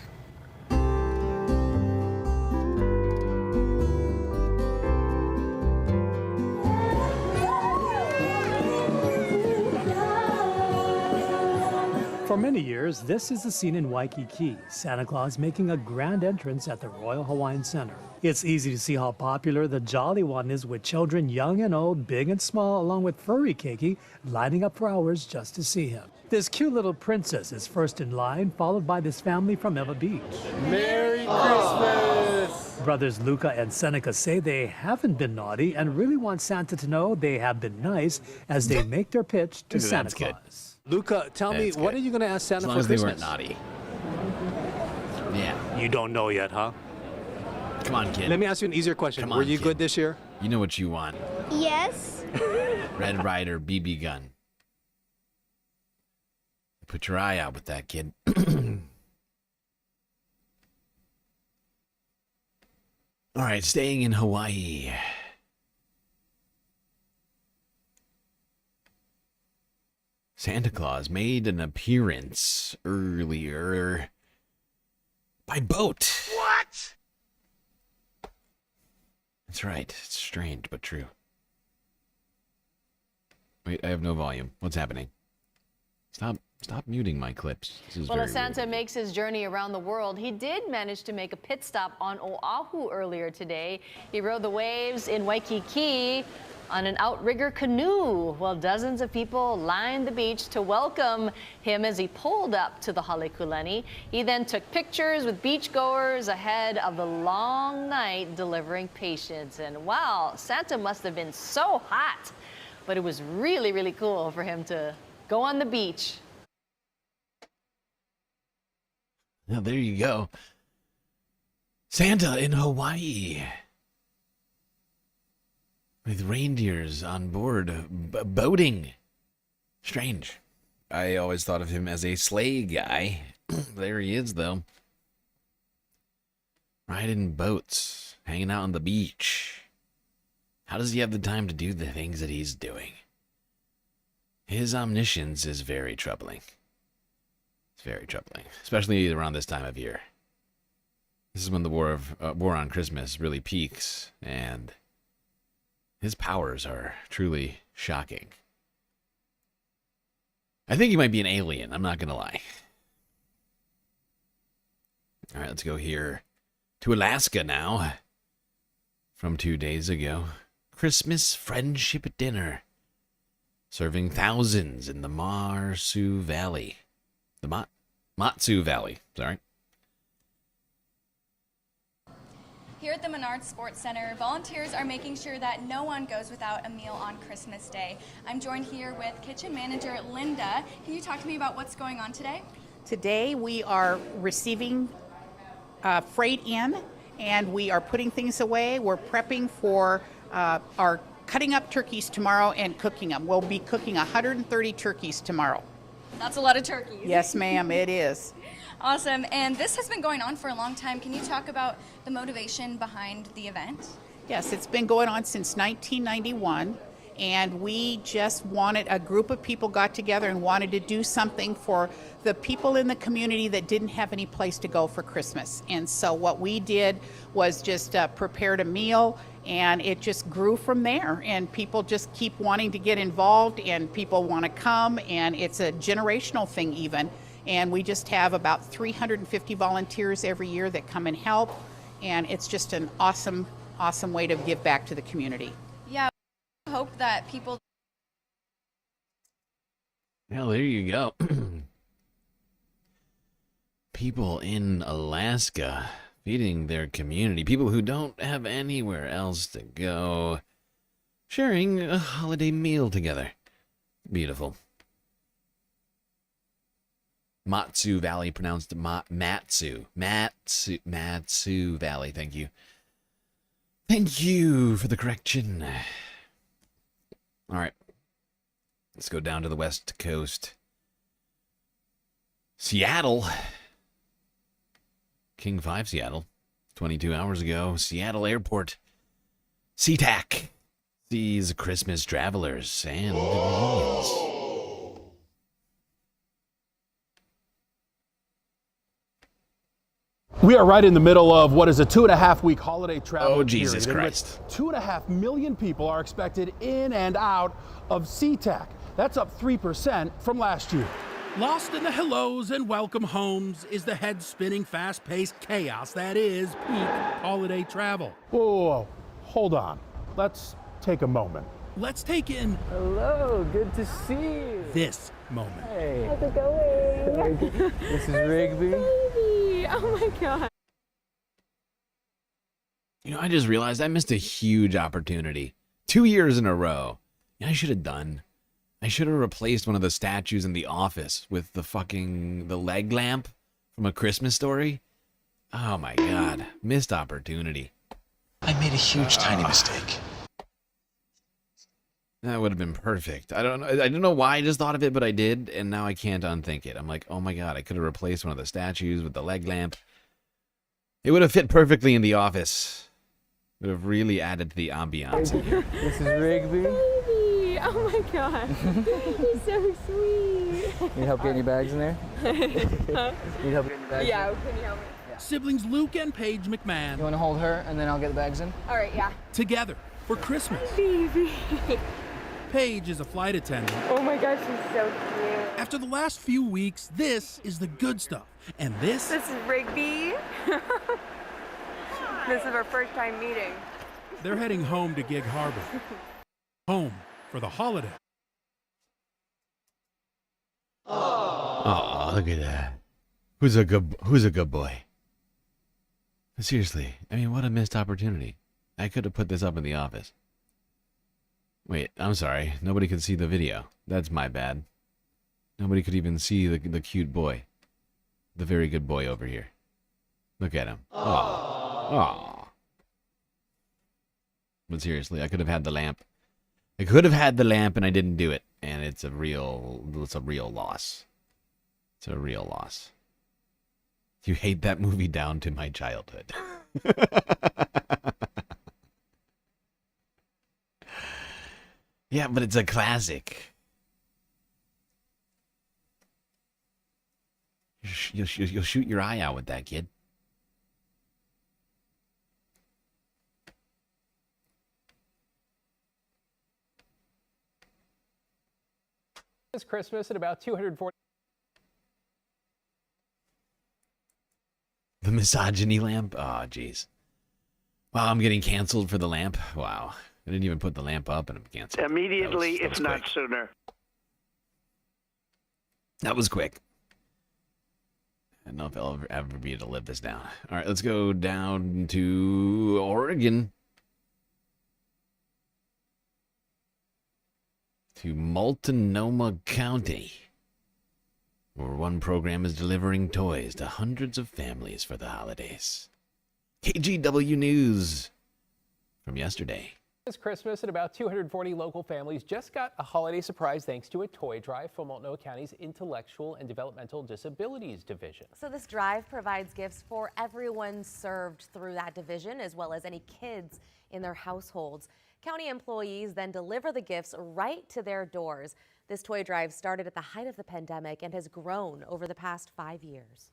For many years, this is the scene in Waikiki, Santa Claus making a grand entrance at the Royal Hawaiian Center. It's easy to see how popular the Jolly One is, with children young and old, big and small, along with furry keiki lining up for hours just to see him. This cute little princess is first in line, followed by this family from Eva Beach. Merry Christmas! Brothers Luca and Seneca say they haven't been naughty and really want Santa to know they have been nice as they make their pitch to Santa Claus. Luca, tell me, what are you going to ask Santa As long for as Christmas? they weren't naughty. Yeah. You don't know yet, huh? Come on, kid. Let me ask you an easier question. Come on, Were you kid. good this year? You know what you want. Yes. Red Ryder BB gun. Put your eye out with that, kid. All right, staying in Hawaii. Santa Claus made an appearance earlier by boat. What? That's right. It's strange, but true. Wait, I have no volume. What's happening? Stop muting my clips. This is Well, very as Santa makes his journey around the world, he did manage to make a pit stop on Oahu earlier today. He rode the waves in Waikiki on an outrigger canoe, while dozens of people lined the beach to welcome him as he pulled up to the Halekulani. He then took pictures with beachgoers ahead of the long night delivering patience. And wow, Santa must have been so hot, but it was really, really cool for him to go on the beach. Now, there you go. Santa in Hawaii. with reindeers on board, boating. Strange. I always thought of him as a sleigh guy. There he is, though. Riding boats, hanging out on the beach. How does he have the time to do the things that he's doing? His omniscience is very troubling. It's very troubling, especially around this time of year. This is when the war on Christmas really peaks, and his powers are truly shocking. I think he might be an alien, I'm not going to lie. All right, let's go here to Alaska now. From 2 days ago. Christmas friendship dinner. Serving thousands in the Matsu Valley. The Matsu Valley, sorry. Here at the Menard Sports Center, volunteers are making sure that no one goes without a meal on Christmas Day. I'm joined here with kitchen manager Linda. Can you talk to me about what's going on today? Today we are receiving freight in, and we are putting things away. We're prepping for our cutting up turkeys tomorrow and cooking them. We'll be cooking 130 turkeys tomorrow. That's a lot of turkeys. Yes, ma'am, it is. Awesome. And this has been going on for a long time. Can you talk about the motivation behind the event? Yes, it's been going on since 1991, and we just wanted, a group of people got together and wanted to do something for the people in the community that didn't have any place to go for Christmas. And so what we did was just prepared a meal, and it just grew from there. And people just keep wanting to get involved, and people want to come, and it's a generational thing even. And we just have about 350 volunteers every year that come and help, and it's just an awesome, awesome way to give back to the community. Yeah, I hope that people... Well, there you go. People in Alaska feeding their community. People who don't have anywhere else to go. Sharing a holiday meal together. Beautiful. Matsu Valley, pronounced Matsu Valley, thank you. Thank you for the correction. All right. Let's go down to the West Coast. Seattle. King 5 Seattle. 22 hours ago, Seattle Airport. SeaTac sees Christmas travelers and millions. We are right in the middle of what is a 2.5-week holiday travel period. Oh, Jesus period Christ. 2.5 million people are expected in and out of SeaTac. That's up 3% from last year. Lost in the hellos and welcome homes is the head-spinning, fast-paced chaos that is peak holiday travel. Whoa, hold on. Let's take a moment. Let's take in... Hello, good to see you. This moment. Hey. How's it going? This is Rigby. Baby. Oh my God. You know, I just realized I missed a huge opportunity. 2 years in a row. I should have done. I should have replaced one of the statues in the office with the leg lamp from A Christmas Story. Oh my God. Missed opportunity. I made a huge tiny mistake. That would have been perfect. I don't know why I just thought of it, but I did, and now I can't unthink it. I'm like, oh my God, I could have replaced one of the statues with the leg lamp. It would have fit perfectly in the office. It would have really added to the ambiance in here. This is Rigby. Baby. Oh my God. He's so sweet. Need help getting your bags in there? Huh? Need help getting your bags Yeah, in there? can you help me? Siblings Luke and Paige McMahon. You want to hold her, and then I'll get the bags in? All right, yeah. Together for Christmas. Baby. Paige is a flight attendant. Oh my gosh, she's so cute. After the last few weeks, this is the good stuff. And this... This is Rigby. This is our first time meeting. They're heading home to Gig Harbor. Home for the holiday. Oh, look at that. Who's a good boy? Seriously, I mean, what a missed opportunity. I could have put this up in the office. Wait, I'm sorry. Nobody could see the video. That's my bad. Nobody could even see the cute boy. The very good boy over here. Look at him. Oh. But seriously, I could have had the lamp. I could have had the lamp and I didn't do it. And it's a real loss. It's a real loss. You hate that movie down to my childhood. Yeah, but it's a classic. You'll shoot your eye out with that, kid. This Christmas at about 240. The misogyny lamp? Oh, jeez. Wow, I'm getting canceled for the lamp. Wow. I didn't even put the lamp up and I'm canceled. Immediately, if not sooner. That was quick. I don't know if I'll ever be able to live this down. All right, let's go down to Oregon. To Multnomah County, where one program is delivering toys to hundreds of families for the holidays. KGW News from yesterday. This Christmas at about 240 local families just got a holiday surprise thanks to a toy drive from Multnomah County's Intellectual and Developmental Disabilities Division. So this drive provides gifts for everyone served through that division, as well as any kids in their households. County employees then deliver the gifts right to their doors. This toy drive started at the height of the pandemic and has grown over the past 5 years.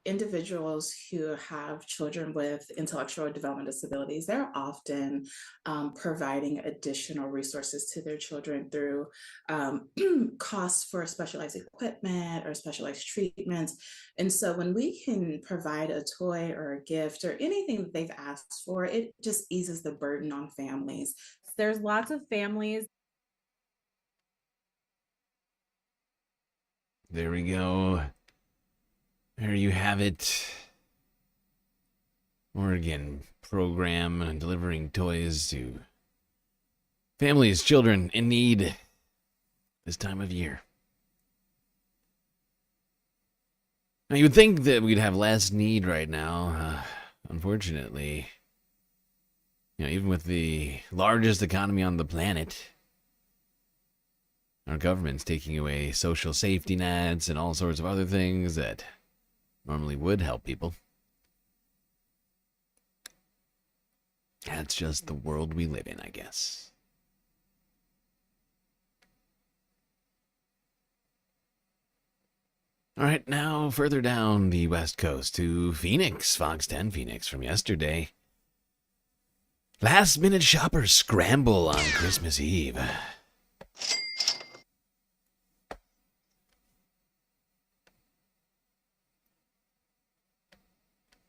Individuals who have children with intellectual or developmental disabilities, they're often providing additional resources to their children through costs for specialized equipment or specialized treatments. And so when we can provide a toy or a gift or anything that they've asked for, it just eases the burden on families. There's lots of families. There we go. There you have it. Oregon program delivering toys to families, children in need this time of year. Now, you would think that we'd have less need right now. Unfortunately, even with the largest economy on the planet, our government's taking away social safety nets and all sorts of other things that normally would help people. That's just the world we live in, I guess. All right, now further down the West Coast to Phoenix, Fox 10 Phoenix from yesterday. Last-minute shoppers scramble on Christmas Eve.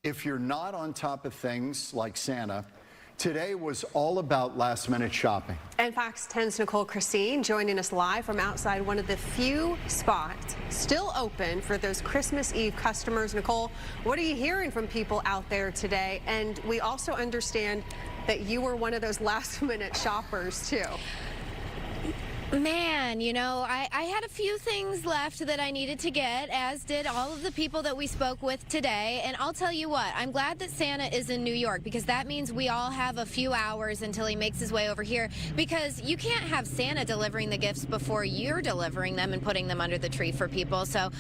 If you're not on top of things like Santa, today was all about last-minute shopping. And Fox 10's Nicole Christine joining us live from outside one of the few spots still open for those Christmas Eve customers. Nicole, what are you hearing from people out there today? And we also understand that you were one of those last-minute shoppers, too. Man, I had a few things left that I needed to get, as did all of the people that we spoke with today. And I'll tell you what, I'm glad that Santa is in New York, because that means we all have a few hours until he makes his way over here, because you can't have Santa delivering the gifts before you're delivering them and putting them under the tree for people. So,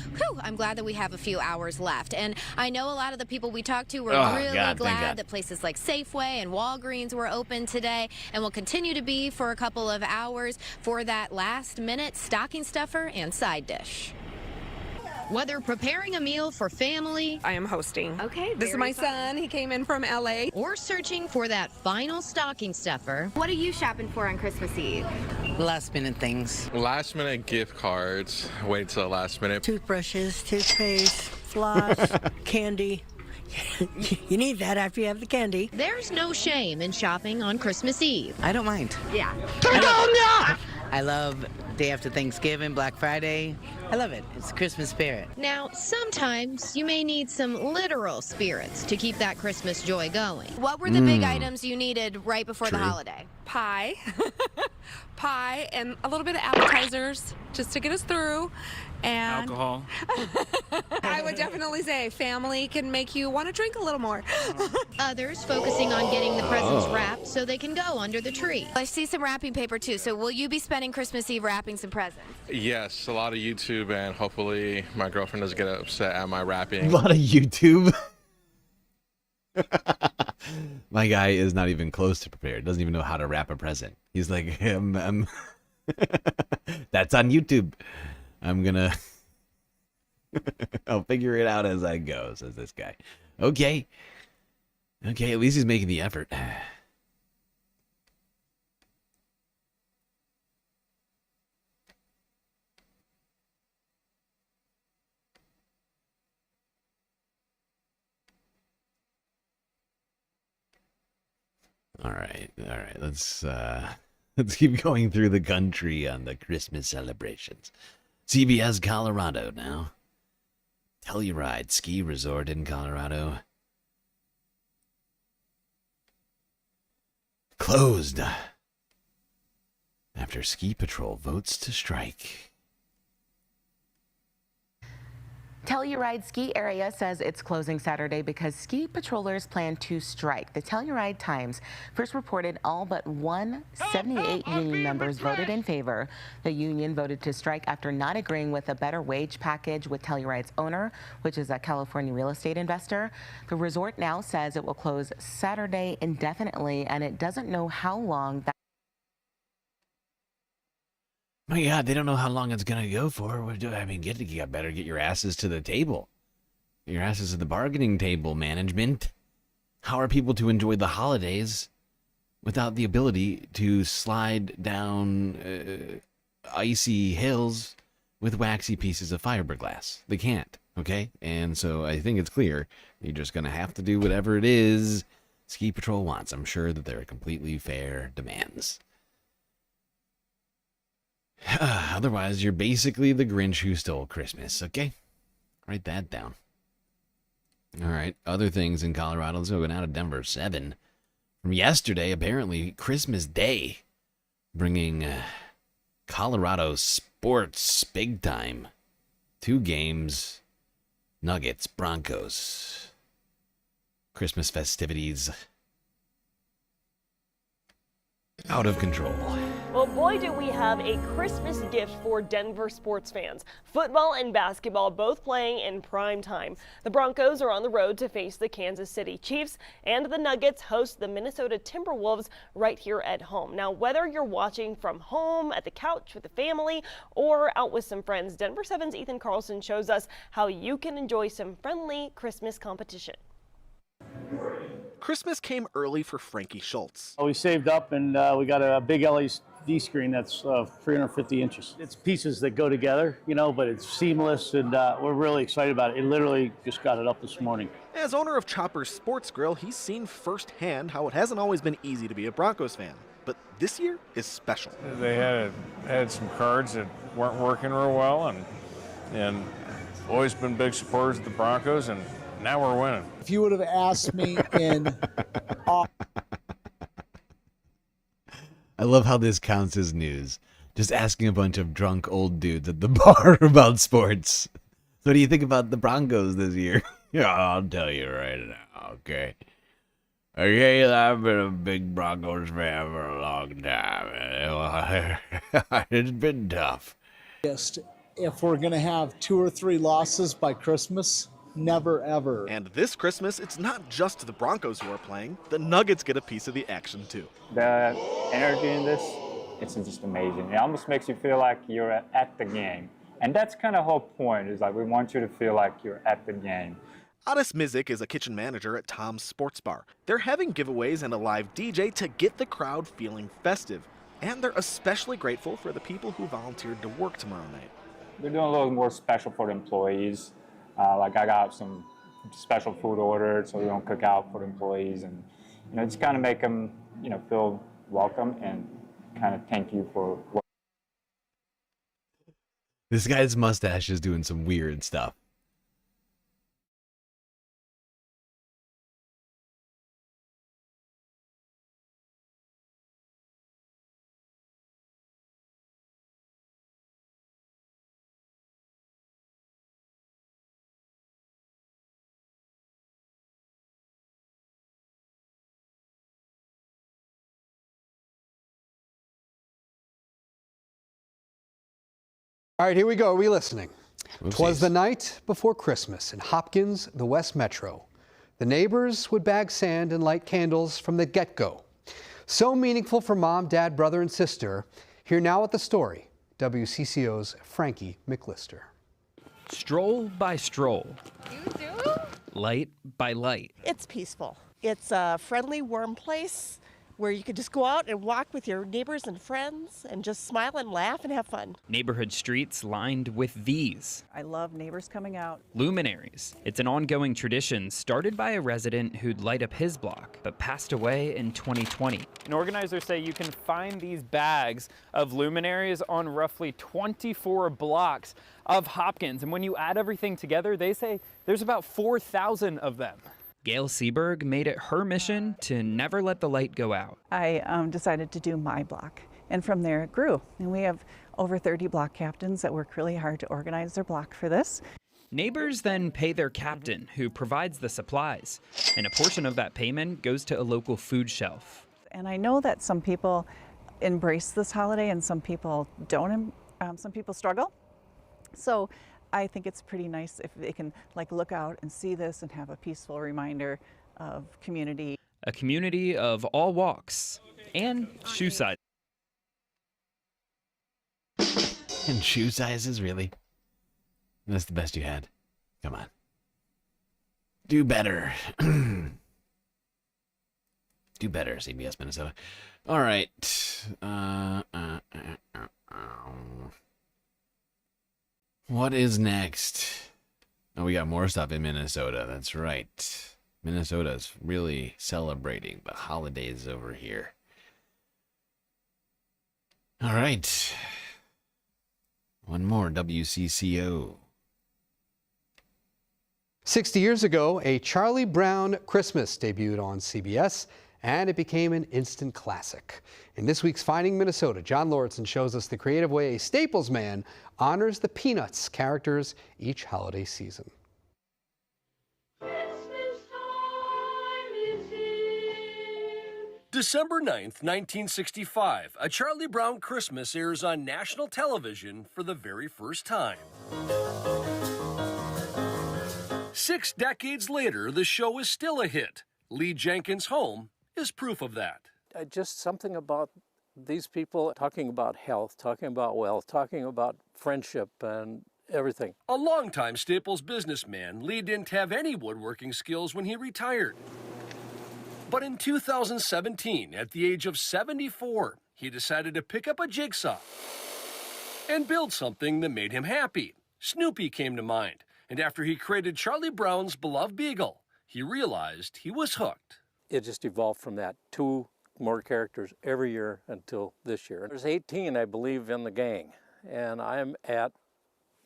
I'm glad that we have a few hours left. And I know a lot of the people we talked to were glad that places like Safeway and Walgreens were open today and will continue to be for a couple of hours for that last-minute stocking stuffer and side dish. Whether preparing a meal for family, I am hosting. Okay, This is my son. He came in from LA. Or searching for that final stocking stuffer. What are you shopping for on Christmas Eve? Last minute things. Last minute gift cards. Wait till the last minute. Toothbrushes, toothpaste, floss, candy. You need that after you have the candy. There's no shame in shopping on Christmas Eve. I don't mind. Yeah. I love Day after Thanksgiving, Black Friday. I love it. It's Christmas spirit. Now, sometimes you may need some literal spirits to keep that Christmas joy going. What were the big items you needed right before the holiday? Pie, pie, and a little bit of appetizers just to get us through. And alcohol. I would definitely say family can make you want to drink a little more. Others focusing on getting the presents wrapped so they can go under the tree. I see some wrapping paper too, so will you be spending Christmas Eve wrapping some presents? Yes, a lot of YouTube, and hopefully my girlfriend doesn't get upset at my rapping. A lot of YouTube. My guy is not even close to prepared. Doesn't even know how to wrap a present. He's like, that's on YouTube. I'm gonna I'll figure it out as I go, says this guy. Okay. Okay, at least he's making the effort. All right. Let's keep going through the country on the Christmas celebrations. CBS Colorado now. Telluride Ski Resort in Colorado. Closed after Ski Patrol votes to strike. Telluride ski area says it's closing Saturday because ski patrollers plan to strike. The Telluride Times first reported all but 178 union members voted in favor. The union voted to strike after not agreeing with a better wage package with Telluride's owner, which is a California real estate investor. The resort now says it will close Saturday indefinitely, and it doesn't know how long that. My God, they don't know how long it's going to go for. You better get your asses to the table. Your asses to the bargaining table, management. How are people to enjoy the holidays without the ability to slide down icy hills with waxy pieces of fiberglass? They can't, okay? And so I think it's clear you're just going to have to do whatever it is Ski Patrol wants. I'm sure that they're completely fair demands. Otherwise, you're basically the Grinch who stole Christmas, okay? Write that down. All right, other things in Colorado. Let's go out of Denver. 7. From yesterday, apparently, Christmas Day, bringing Colorado sports big time. 2 games, Nuggets, Broncos. Christmas festivities out of control. Well, boy, do we have a Christmas gift for Denver sports fans. Football and basketball both playing in prime time. The Broncos are on the road to face the Kansas City Chiefs, and the Nuggets host the Minnesota Timberwolves right here at home. Now, whether you're watching from home, at the couch with the family, or out with some friends, Denver 7's Ethan Carlson shows us how you can enjoy some friendly Christmas competition. Christmas came early for Frankie Schultz. We saved up and we got a big LED screen that's 350 inches. It's pieces that go together, but it's seamless, and we're really excited about it. It literally just got it up this morning. As owner of Chopper's Sports Grill, he's seen firsthand how it hasn't always been easy to be a Broncos fan. But this year is special. They had some cards that weren't working real well, and always been big supporters of the Broncos, and now we're winning. If you would have asked me in I love how this counts as news. Just asking a bunch of drunk old dudes at the bar about sports. So what do you think about the Broncos this year? Yeah, I'll tell you right now, okay? Okay, I've been a big Broncos fan for a long time. It's been tough. If we're going to have 2 or 3 losses by Christmas, never, ever. And this Christmas, it's not just the Broncos who are playing. The Nuggets get a piece of the action, too. The energy in this, it's just amazing. It almost makes you feel like you're at the game. And that's kind of the whole point, is like we want you to feel like you're at the game. Addis Mizik is a kitchen manager at Tom's Sports Bar. They're having giveaways and a live DJ to get the crowd feeling festive. And they're especially grateful for the people who volunteered to work tomorrow night. We're doing a little more special for the employees. Like I got some special food ordered, so we don't cook out for the employees, and just kind of make them feel welcome and kind of thank you for what. This guy's mustache is doing some weird stuff. All right, here we go. Are we listening? Oopsies. 'Twas the night before Christmas in Hopkins, the West Metro. The neighbors would bag sand and light candles from the get-go. So meaningful for mom, dad, brother, and sister. Here now with the story, WCCO's Frankie McLister. Stroll by stroll. You do? Light by light. It's peaceful. It's a friendly, warm place where you could just go out and walk with your neighbors and friends and just smile and laugh and have fun. Neighborhood streets lined with these. I love neighbors coming out. Luminaries. It's an ongoing tradition started by a resident who'd light up his block, but passed away in 2020. And organizers say you can find these bags of luminaries on roughly 24 blocks of Hopkins. And when you add everything together, they say there's about 4,000 of them. Gail Seberg made it her mission to never let the light go out. I decided to do my block, and from there it grew. And we have over 30 block captains that work really hard to organize their block for this. Neighbors then pay their captain, who provides the supplies, and a portion of that payment goes to a local food shelf. And I know that some people embrace this holiday and some people don't. Some people struggle. So I think it's pretty nice if they can look out and see this and have a peaceful reminder of community. A community of all walks and shoe size. And shoe sizes, really? That's the best you had. Come on. Do better. Do better, CBS Minnesota. All right. What is next? Oh, we got more stuff in Minnesota. That's right. Minnesota's really celebrating the holidays over here. All right. One more WCCO. 60 years ago, a Charlie Brown Christmas debuted on CBS, and it became an instant classic. In this week's Finding Minnesota, John Lauritsen shows us the creative way a Staples man honors the Peanuts characters each holiday season. December 9th, 1965, A Charlie Brown Christmas airs on national television for the very first time. 6 decades later, the show is still a hit. Lee Jenkins' Home is proof of that. Just something about these people talking about health, talking about wealth, talking about friendship and everything. A longtime Staples businessman, Lee didn't have any woodworking skills when he retired. But in 2017, at the age of 74, he decided to pick up a jigsaw and build something that made him happy. Snoopy came to mind, and after he created Charlie Brown's beloved beagle, he realized he was hooked. It just evolved from that. 2 more characters every year until this year. There's 18, I believe, in the gang, and I'm at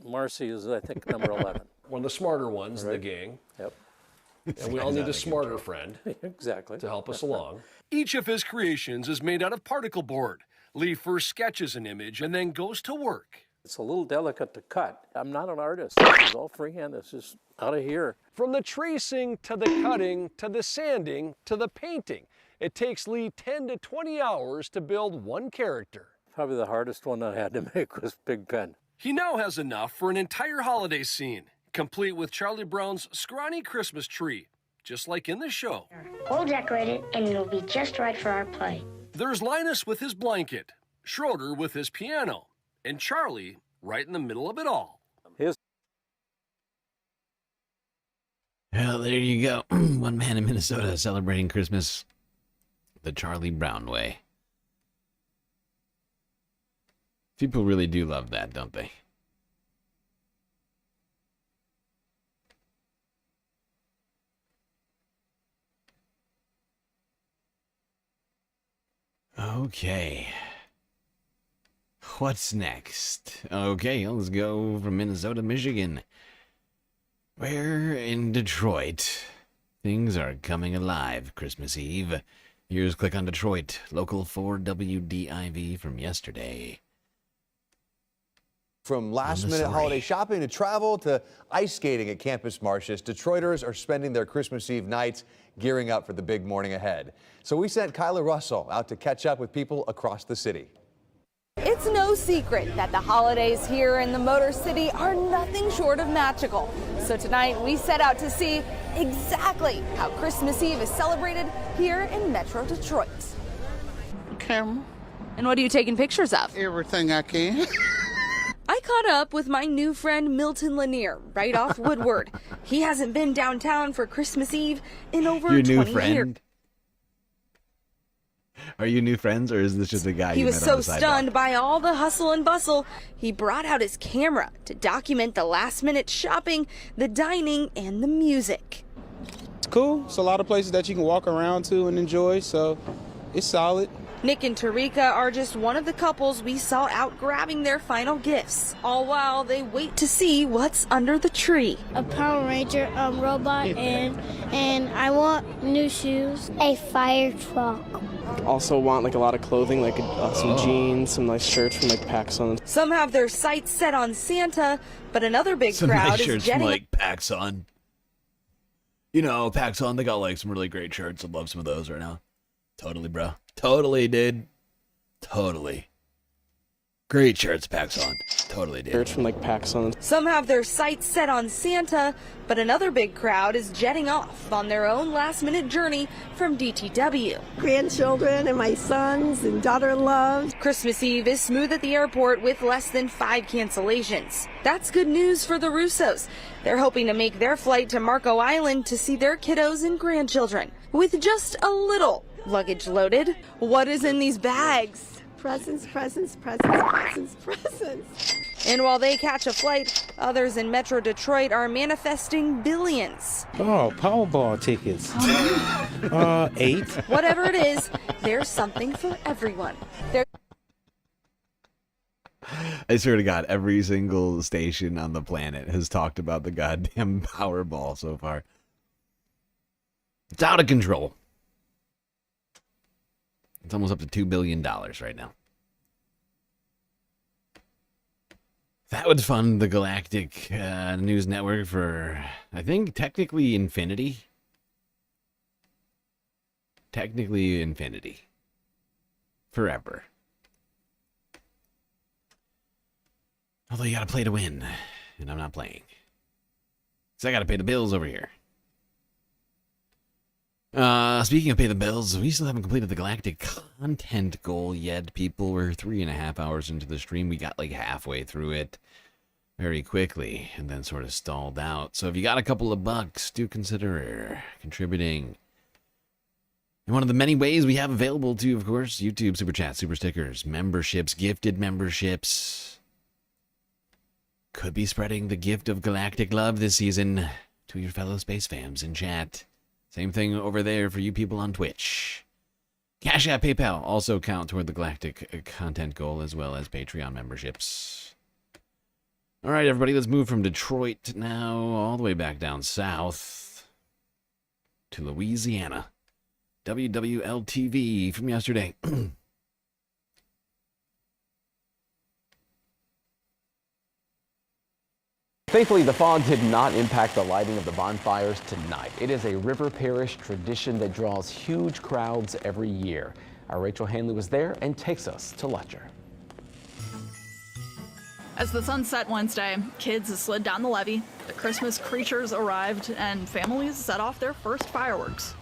Marcy is, I think, number 11. One of the smarter ones in the gang. Yep. And we all need a smarter friend. Exactly. To help us along. Each of his creations is made out of particle board. Lee first sketches an image and then goes to work. It's a little delicate to cut. I'm not an artist. This is all freehand. This is out of here. From the tracing to the cutting to the sanding to the painting, it takes Lee 10 to 20 hours to build one character. Probably the hardest one I had to make was Big Pen. He now has enough for an entire holiday scene, complete with Charlie Brown's scrawny Christmas tree, just like in the show. We'll decorate it, and it'll be just right for our play. There's Linus with his blanket, Schroeder with his piano, and Charlie right in the middle of it all. Well, there you go. One man in Minnesota celebrating Christmas the Charlie Brown way. People really do love that, don't they? Okay. What's next? Okay, let's go from Minnesota, Michigan. Where in Detroit, things are coming alive Christmas Eve. Here's Click on Detroit, local 4WDIV from yesterday. From last-minute holiday shopping to travel to ice skating at Campus Martius, Detroiters are spending their Christmas Eve nights gearing up for the big morning ahead. So we sent Kyla Russell out to catch up with people across the city. It's no secret that the holidays here in the Motor City are nothing short of magical. So tonight we set out to see exactly how Christmas Eve is celebrated here in Metro Detroit. Camera. And what are you taking pictures of? Everything I can. I caught up with my new friend Milton Lanier right off Woodward. He hasn't been downtown for Christmas Eve in over 20 Your new friend? years. Are you new friends, or is this just a guy He you was met so on the sidewalk? stunned by all the hustle and bustle, he brought out his camera to document the last-minute shopping, the dining, and the music. It's cool. It's a lot of places that you can walk around to and enjoy, so it's solid. Nick and Tarika are just one of the couples we saw out grabbing their final gifts, all while they wait to see what's under the tree. A Power Ranger robot, and I want new shoes. A fire truck. Also want like a lot of clothing, like some jeans, some nice shirts from like PacSun. Some have their sights set on Santa, but another big Some crowd nice is shirts from, jetting. like, PacSun. You know, PacSun, they got, like, some really great shirts. I love some of those right now. Totally, bro. Totally, dude. Totally. Great shirts, PacSun. Totally, dude. Shirts from like PacSun. Some have their sights set on Santa, but another big crowd is jetting off on their own last-minute journey from DTW. Grandchildren and my sons and daughter-in-law. Christmas Eve is smooth at the airport with less than 5 cancellations. That's good news for the Russos. They're hoping to make their flight to Marco Island to see their kiddos and grandchildren with just a little luggage loaded. What is in these bags? Presents, presents, presents, presents, presents. And while they catch a flight, others in Metro Detroit are manifesting billions. Oh, Powerball tickets. 8. Whatever it is, there's something for everyone. I swear to God, every single station on the planet has talked about the goddamn Powerball so far. It's out of control. It's almost up to $2 billion right now. That would fund the Galactic News Network for, I think, technically infinity. Technically infinity. Forever. Although you gotta play to win. And I'm not playing. So I gotta pay the bills over here. Speaking of pay the bills, we still haven't completed the Galactic content goal yet, people. We're 3.5 hours into the stream. We got like halfway through it very quickly and then sort of stalled out. So if you got a couple of bucks, do consider contributing. And one of the many ways we have available to, of course, YouTube, Super Chat, Super Stickers, memberships, gifted memberships. Could be spreading the gift of galactic love this season to your fellow space fams in chat. Same thing over there for you people on Twitch. Cash App, PayPal also count toward the Galactic content goal, as well as Patreon memberships. All right, everybody, let's move from Detroit now all the way back down south to Louisiana. WWL-TV from yesterday. Thankfully, the fog did not impact the lighting of the bonfires tonight. It is a River Parish tradition that draws huge crowds every year. Our Rachel Hanley was there and takes us to Letcher. As the sun set Wednesday, kids slid down the levee, the Christmas creatures arrived, and families set off their first fireworks.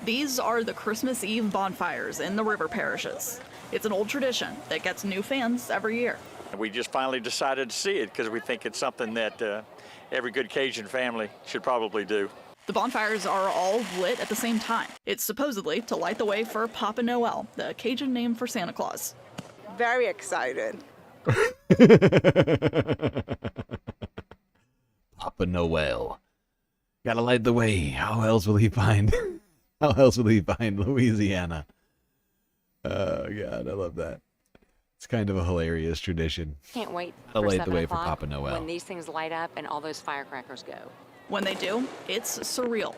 These are the Christmas Eve bonfires in the river parishes. It's an old tradition that gets new fans every year. We just finally decided to see it because we think it's something that every good Cajun family should probably do. The bonfires are all lit at the same time. It's supposedly to light the way for Papa Noel, the Cajun name for Santa Claus. Very excited. Papa Noel. Gotta light the way. How else will he find? How else will he find Louisiana? Oh, God, I love that. It's kind of a hilarious tradition. Can't wait I for light 7 the way for o'clock Papa Noel. when these things light up and all those firecrackers go. When they do, it's surreal.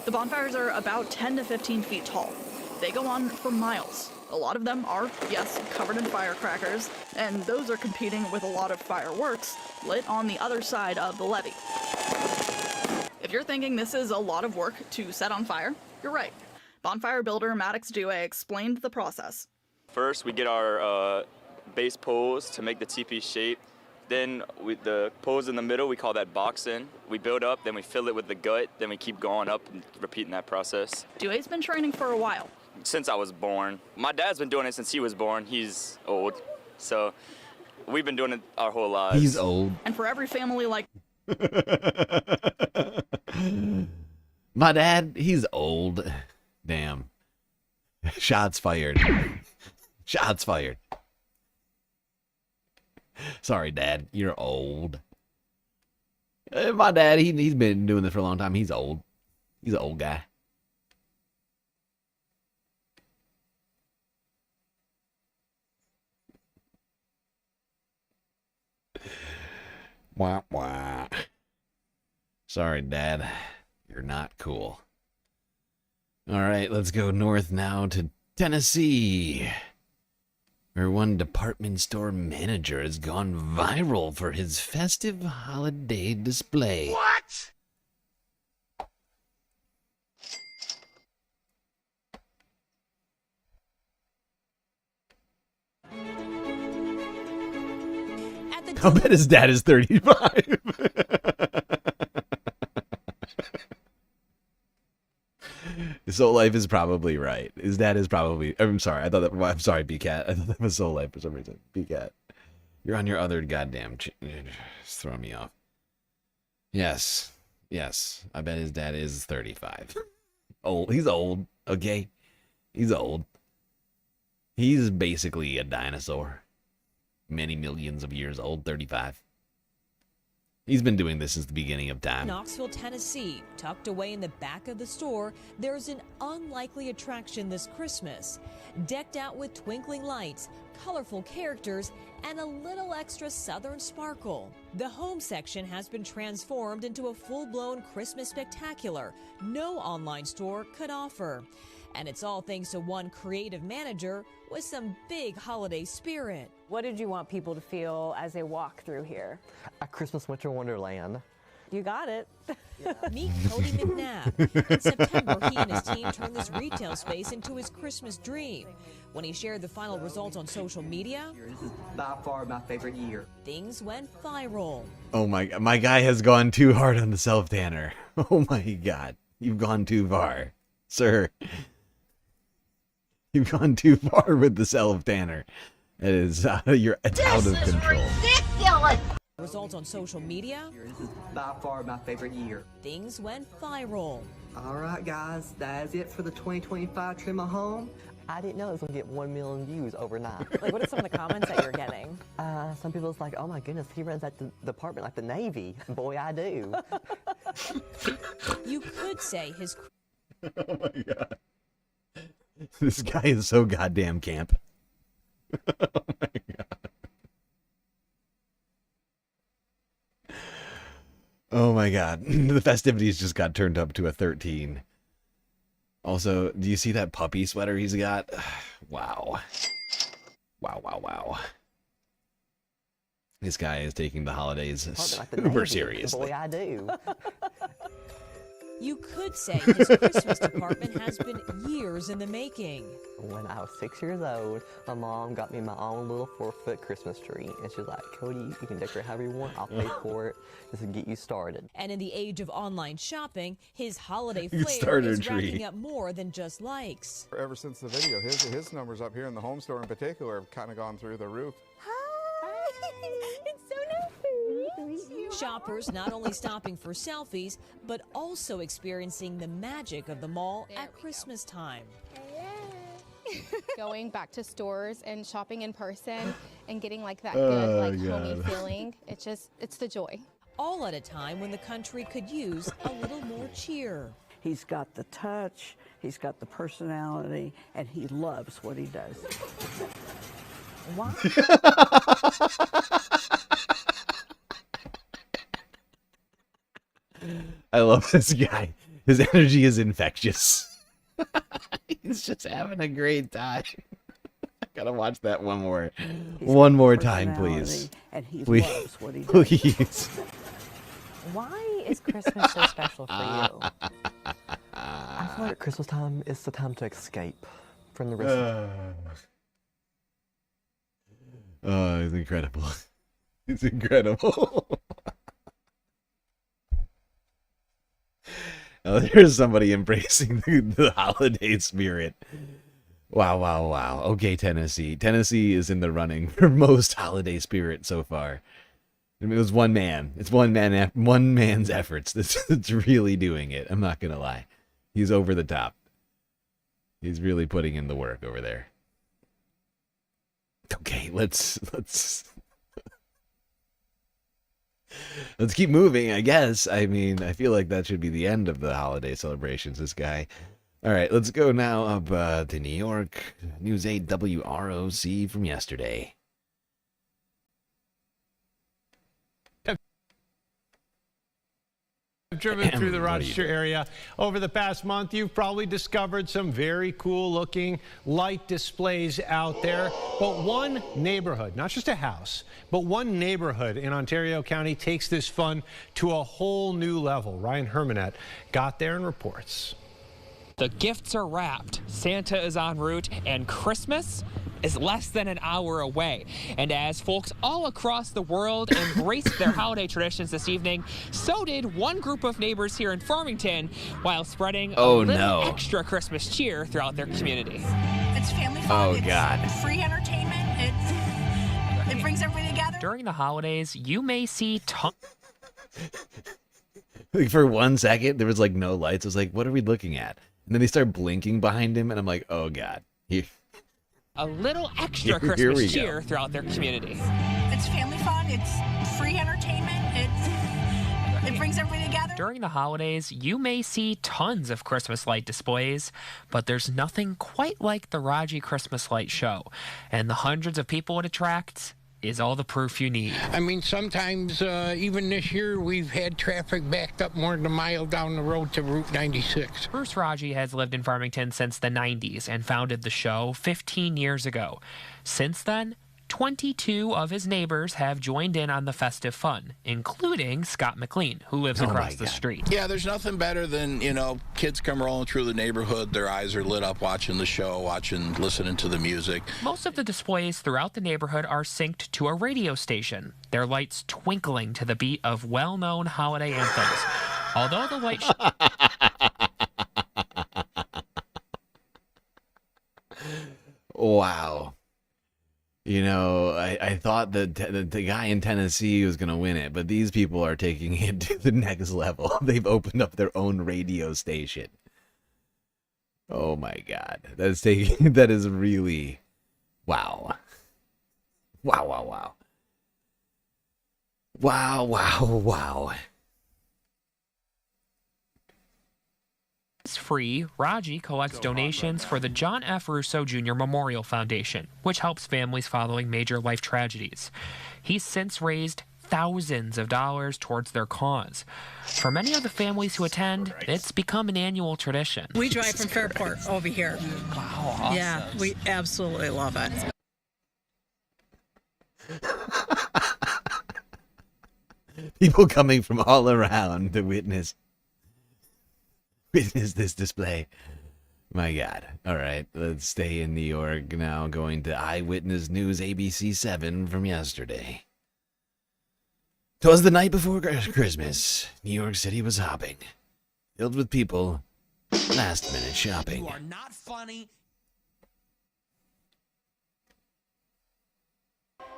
The bonfires are about 10 to 15 feet tall. They go on for miles. A lot of them are, yes, covered in firecrackers, and those are competing with a lot of fireworks lit on the other side of the levee. If you're thinking this is a lot of work to set on fire, you're right. Bonfire builder Maddox Dewey explained the process. First, we get our base poles to make the teepee shape. Then the poles in the middle, we call that boxing. We build up, then we fill it with the gut, then we keep going up and repeating that process. Dewey's been training for a while. Since I was born. My dad's been doing it since he was born. He's old. So we've been doing it our whole lives. He's old. And for every family like... My dad, he's old. Damn. Shots fired. Shots fired. Sorry, Dad. You're old. My dad, he's been doing this for a long time. He's old. He's an old guy. Wah, wah. Sorry, Dad. You're not cool. All right, let's go north now to Tennessee, where one department store manager has gone viral for his festive holiday display. What? I'll bet his dad is 35. Soul Life is probably right. His dad is probably... I'm sorry. I'm sorry, B-Cat. I thought that was Soul Life for some reason. B-Cat. You're on your other goddamn... Just throwing me off. Yes. Yes. I bet his dad is 35. Old. He's old. Okay? He's old. He's basically a dinosaur. Many millions of years old. 35. He's been doing this since the beginning of time. Knoxville, Tennessee, tucked away in the back of the store, there's an unlikely attraction this Christmas. Decked out with twinkling lights, colorful characters, and a little extra southern sparkle. The home section has been transformed into a full-blown Christmas spectacular no online store could offer. And it's all thanks to one creative manager with some big holiday spirit. What did you want people to feel as they walk through here? A Christmas winter wonderland. You got it. Meet Cody McNabb. In September, he and his team turned this retail space into his Christmas dream. When he shared the final results on social media, This is by far my favorite year. things went viral. Oh my guy has gone too hard on the self-tanner. Oh my God. You've gone too far, sir. You've gone too far with the self-tanner. It is, it's out of control. Ridiculous! Results on social media, This is by far my favorite year. things went viral. All right, guys, that is it for the 2025 trim of home. I didn't know it was going to get 1 million views overnight. Like, what are some of the comments that you're getting? Some people's like, oh my goodness, he runs that department like the Navy. Boy, I do. You could say his Oh my God. This guy is so goddamn camp. Oh my God. Oh my God. The festivities just got turned up to a 13. Also, do you see that puppy sweater he's got? Wow. Wow, wow, wow. This guy is taking the holidays Like the super Navy. seriously. Boy, I do. You could say his Christmas department has been years in the making. When I was 6 years old, my mom got me my own little 4-foot Christmas tree. And she was like, Cody, you can decorate however you want. I'll pay for it. This will get you started. And in the age of online shopping, his holiday You flair started is a tree. racking up more than just likes. Ever since the video, his numbers up here in the home store in particular have kind of gone through the roof. It's so nice to meet you. Shoppers not only stopping for selfies, but also experiencing the magic of the mall at Christmas time. Going back to stores and shopping in person and getting like that good, like homey God. feeling. It's the joy. All at a time when the country could use a little more cheer. He's got the touch, he's got the personality, and he loves what he does. Why? I love this guy. His energy is infectious. He's just having a great time. I gotta watch that one more time, please. And he Please. loves what he does. Please. Why is Christmas so special for you? I feel like at Christmas time is the time to escape from the rest Oh, it's incredible. It's incredible. Oh, there's somebody embracing the holiday spirit. Wow, wow, wow. Okay, Tennessee. Tennessee is in the running for most holiday spirit so far. I mean, it was one man. It's one man's efforts that's really doing it. I'm not gonna lie. He's over the top. He's really putting in the work over there. Okay, let's keep moving, I guess. I mean, I feel like that should be the end of the holiday celebrations, this guy. All right, let's go now up to New York. News 8 WROC from yesterday. Driven through the Rochester area over the past month, you've probably discovered some very cool looking light displays out there. But one neighborhood, not just a house, but one neighborhood in Ontario County takes this fun to a whole new level. Ryan Hermanette got there and reports. The gifts are wrapped, Santa is en route, and Christmas is less than an hour away. And as folks all across the world embraced their holiday traditions this evening, so did one group of neighbors here in Farmington while spreading a little extra Christmas cheer throughout their community. It's family fun. Oh, God. It's free entertainment. It brings everybody together. During the holidays, you may see Like for 1 second, there was like no lights. I was like, what are we looking at? And then they start blinking behind him, and I'm like, oh, God. a little extra Here we Christmas go. cheer throughout their community. It's family fun. It's free entertainment. It brings everybody together. During the holidays, you may see tons of Christmas light displays, but there's nothing quite like the Raji Christmas light show. And the hundreds of people it attracts is all the proof you need. I mean, sometimes, even this year, we've had traffic backed up more than a mile down the road to Route 96. Bruce Raji has lived in Farmington since the 90s and founded the show 15 years ago. Since then, 22 of his neighbors have joined in on the festive fun, including Scott McLean, who lives across the street. Yeah, there's nothing better than, kids come rolling through the neighborhood, their eyes are lit up watching the show, listening to the music. Most of the displays throughout the neighborhood are synced to a radio station, their lights twinkling to the beat of well-known holiday anthems. Although the light Wow. I thought that the guy in Tennessee was going to win it, but these people are taking it to the next level. They've opened up their own radio station. Oh my God. That is really, wow. Wow, wow, wow. Wow, wow, wow. free, Raji collects donations for the John F. Russo Jr. Memorial Foundation, which helps families following major life tragedies. He's since raised thousands of dollars towards their cause. For many of the families who attend, it's become an annual tradition. We drive from Fairport over here. Wow, awesome. Yeah, we absolutely love it. People coming from all around to witness this display. My God. All right, let's stay in New York now, going to Eyewitness News ABC 7 from yesterday. 'Twas the night before Christmas. New York City was hopping, filled with people, last-minute shopping. You are not funny.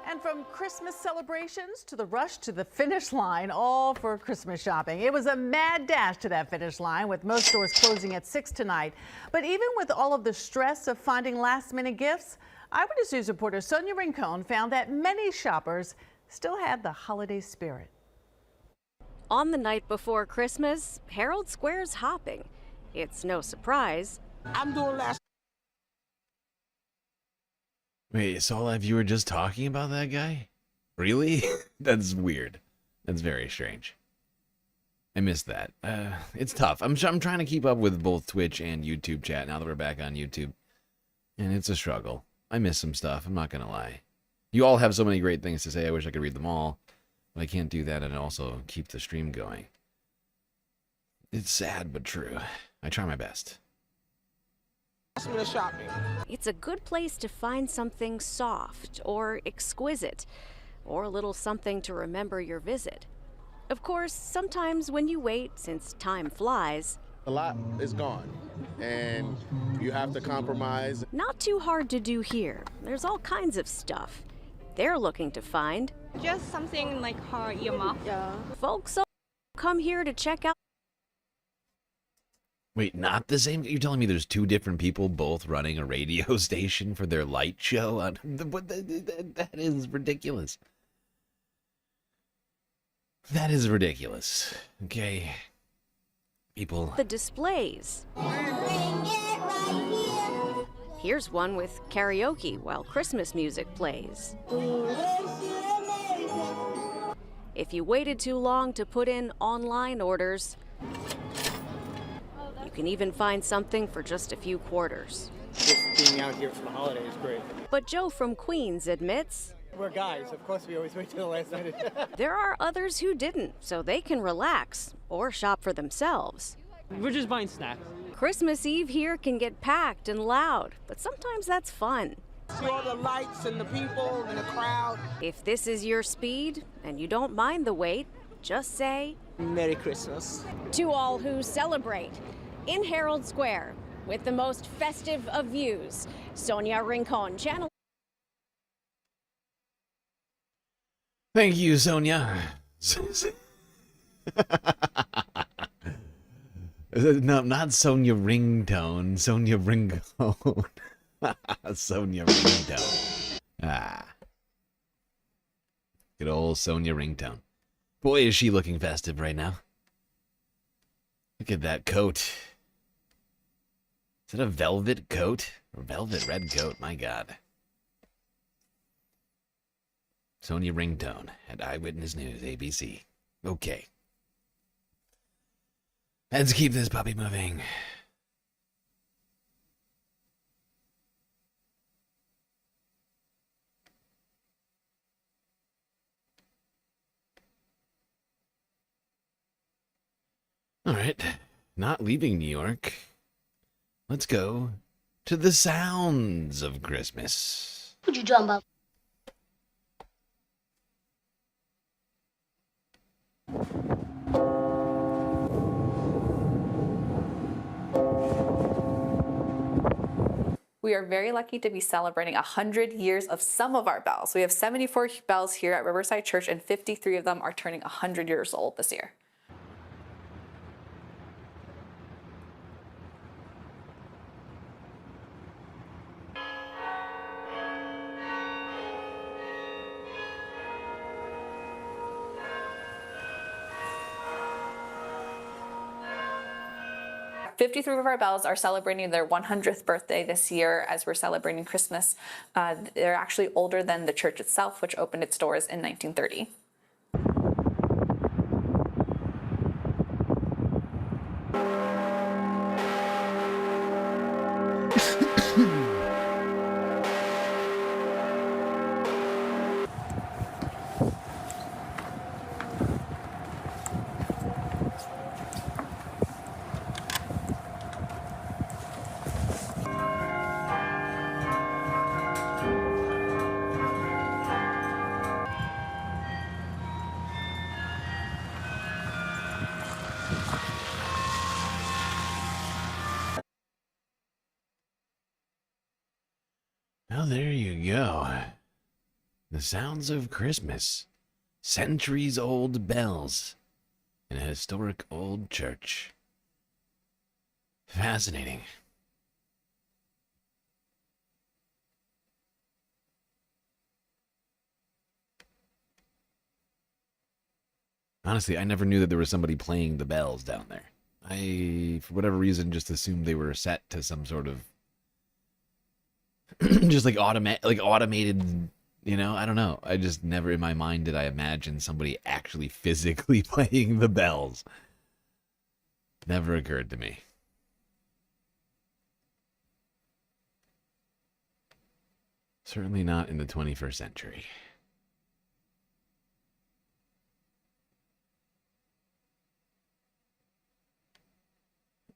And from Christmas celebrations to the rush to the finish line, all for Christmas shopping. It was a mad dash to that finish line, with most stores closing at 6 tonight. But even with all of the stress of finding last-minute gifts, Eyewitness News reporter Sonia Rincon found that many shoppers still had the holiday spirit. On the night before Christmas, Herald Square's hopping. It's no surprise. I'm doing last. Wait, Saul F, you were just talking about that guy? Really? That's weird. That's very strange. I missed that. It's tough. I'm trying to keep up with both Twitch and YouTube chat now that we're back on YouTube. And it's a struggle. I miss some stuff, I'm not gonna lie. You all have so many great things to say, I wish I could read them all. But I can't do that and also keep the stream going. It's sad but true. I try my best. It's a good place to find something soft or exquisite, or a little something to remember your visit. Of course, sometimes when you wait, since time flies, a lot is gone, and you have to compromise. Not too hard to do here. There's all kinds of stuff they're looking to find. Just something like her earmuff. Yeah. Folks come here to check out. Wait, not the same? You're telling me there's two different people both running a radio station for their light show? That is ridiculous. That is ridiculous. Okay. People. The displays. Here's one with karaoke while Christmas music plays. If you waited too long to put in online orders, you can even find something for just a few quarters. Just being out here for the holiday is great. But Joe from Queens admits, we're guys, of course we always wait till the last minute. there are others who didn't, so they can relax or shop for themselves. We're just buying snacks. Christmas Eve here can get packed and loud, but sometimes that's fun. See all the lights and the people and the crowd. If this is your speed and you don't mind the wait, just say Merry Christmas. To all who celebrate. In Herald Square, with the most festive of views, Sonia Rincon, Channel. Thank you, Sonia. No, not Sonia Ringtone. Sonia Rincon. Sonia Ringtone. Ah. Good old Sonia Ringtone. Boy, is she looking festive right now. Look at that coat. Is it a velvet coat? Or velvet red coat? My God. Sonia Ringtone at Eyewitness News, ABC. Okay. Let's keep this puppy moving. All right. Not leaving New York. Let's go to the sounds of Christmas. What'd you talking about? We are very lucky to be celebrating 100 years of some of our bells. We have 74 bells here at Riverside Church, and 53 of them are turning 100 years old this year. Fifty-three of our bells are celebrating their 100th birthday this year as we're celebrating Christmas. They're actually older than the church itself, which opened its doors in 1930. Well, there you go. The sounds of Christmas. Centuries-old bells in a historic old church. Fascinating. Honestly, I never knew that there was somebody playing the bells down there. I, for whatever reason, just assumed they were set to some sort of Just like automated, you know, I don't know. I just never in my mind did I imagine somebody actually physically playing the bells. Never occurred to me. Certainly not in the 21st century.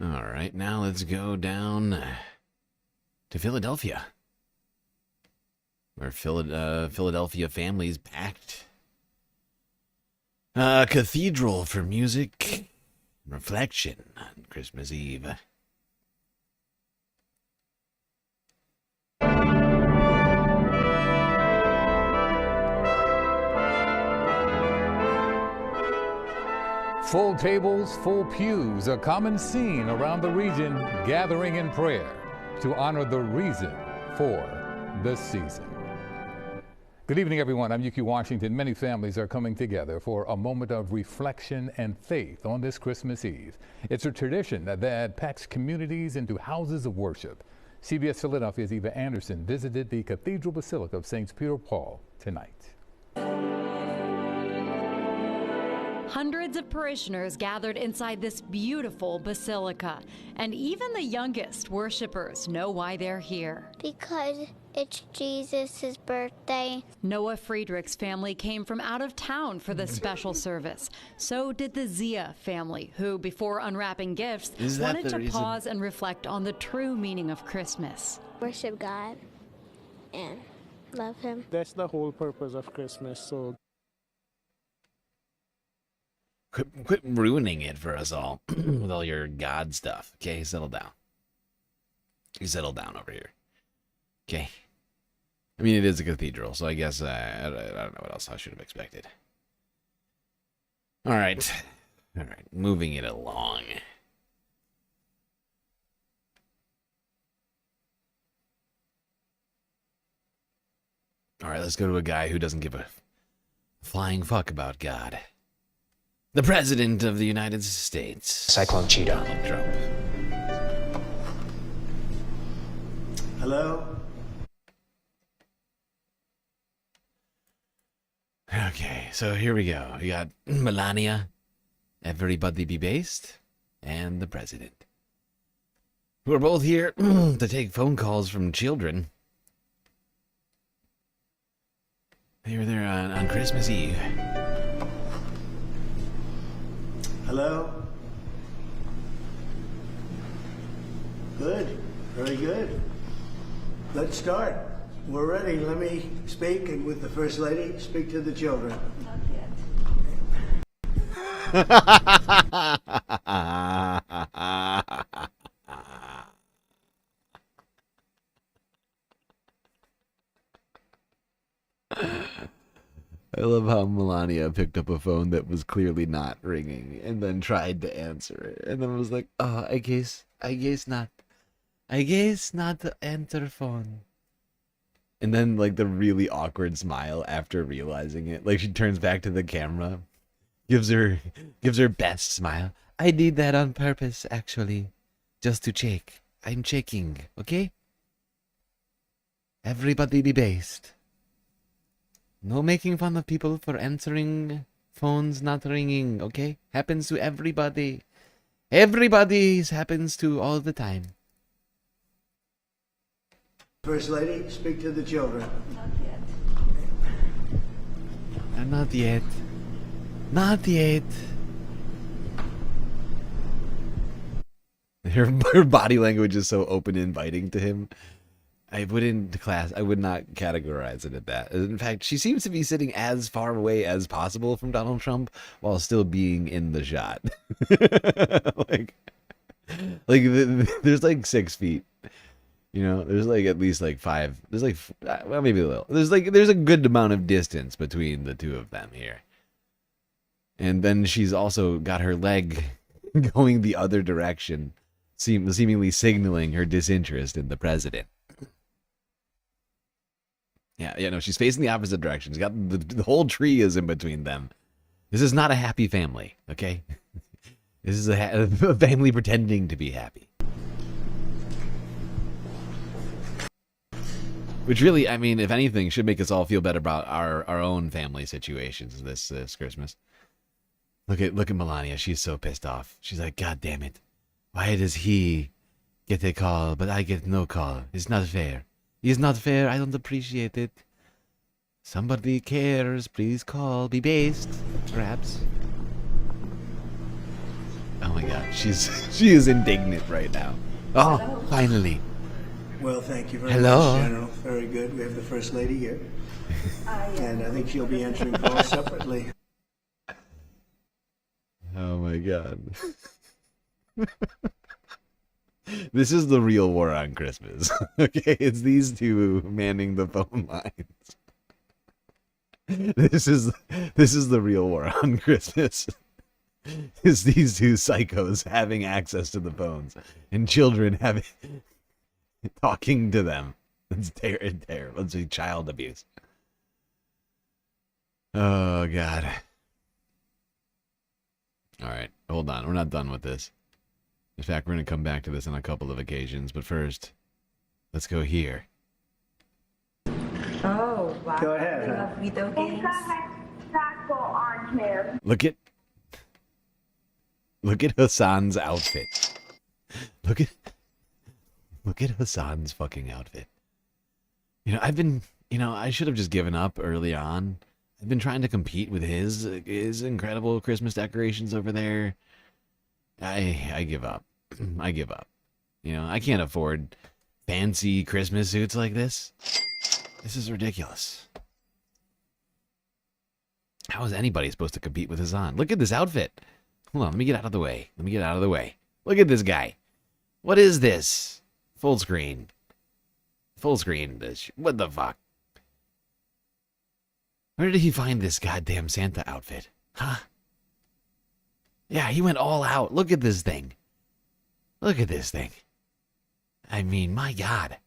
All right, now let's go down to Philadelphia, where Philadelphia families packed a cathedral for music and reflection on Christmas Eve. Full tables, full pews, a common scene around the region, gathering in prayer to honor the reason for the season. Good evening, everyone. I'm UQ Washington. Many families are coming together for a moment of reflection and faith on this Christmas Eve. It's a tradition that packs communities into houses of worship. CBS Philadelphia's Eva Anderson visited the Cathedral Basilica of St. Peter Paul tonight. Hundreds of parishioners gathered inside this beautiful basilica, and even the youngest worshipers know why they're here. Because it's Jesus' birthday. Noah Friedrich's family came from out of town for this special service. So did the Zia family, who, before unwrapping gifts, wanted to pause and reflect on the true meaning of Christmas. Worship God and love Him. That's the whole purpose of Christmas. So Quit ruining it for us all with all your God stuff. Okay, settle down. You settle down over here. Okay. I mean, it is a cathedral, so I guess I don't know what else I should have expected. All right. All right, moving it along. All right, let's go to a guy who doesn't give a flying fuck about God. The President of the United States. Cyclone Cheetah. Donald Trump. Hello? Okay, so here we go. We got Melania, Everybody Be Based, and the President, who are both here to take phone calls from children. They were there on Christmas Eve. Hello? Good. Very good. Let's start. We're ready. Let me speak, and with the First Lady, speak to the children. I love how Melania picked up a phone that was clearly not ringing and then tried to answer it. And then was like, oh, I guess not. I guess not to answer phone. And then like the really awkward smile after realizing it. Like she turns back to the camera, gives her best smile. I did that on purpose, actually. Just to check. I'm checking, okay? Everybody be based. No making fun of people for answering phones not ringing, okay? Happens to everybody. Everybody happens to all the time. First Lady, speak to the children. Not yet. Not yet. Her body language is so open and inviting to him. I would not categorize it at that. In fact, she seems to be sitting as far away as possible from Donald Trump while still being in the shot. There's like 6 feet. You know, there's like at least like 5. There's like, well, maybe a little. There's a good amount of distance between the two of them here. And then she's also got her leg going the other direction, seemingly signaling her disinterest in the president. Yeah, no, she's facing the opposite direction. She's got the whole tree is in between them. This is not a happy family, okay? This is a family pretending to be happy. Which really, I mean, if anything, should make us all feel better about our own family situations this Christmas. Look at Melania. She's so pissed off. She's like, God damn it. Why does he get a call, but I get no call? It's not fair. It's not fair. I don't appreciate it. Somebody cares. Please call. Be based, perhaps. Oh my God. She is indignant right now. Oh, finally. Well, thank you very Hello. much, General. Very good. We have the First Lady here. And I think she'll be answering calls separately. Oh my God. This is the real war on Christmas. Okay, it's these two manning the phone lines. This is the real war on Christmas. It's these two psychos having access to the phones and children talking to them. It's terrible. It's child abuse. Oh God. All right, hold on. We're not done with this. In fact, we're going to come back to this on a couple of occasions. But first, let's go here. Oh, wow. Go ahead. I love video games. Look at Hassan's outfit. Look at Hassan's fucking outfit. I should have just given up early on. I've been trying to compete with his incredible Christmas decorations over there. I give up. I give up. I can't afford fancy Christmas suits like this. This is ridiculous. How is anybody supposed to compete with Hassan? Look at this outfit. Hold on, let me get out of the way. Look at this guy. What is this? Full screen. What the fuck? Where did he find this goddamn Santa outfit? Huh? Yeah, he went all out. Look at this thing. I mean, my God.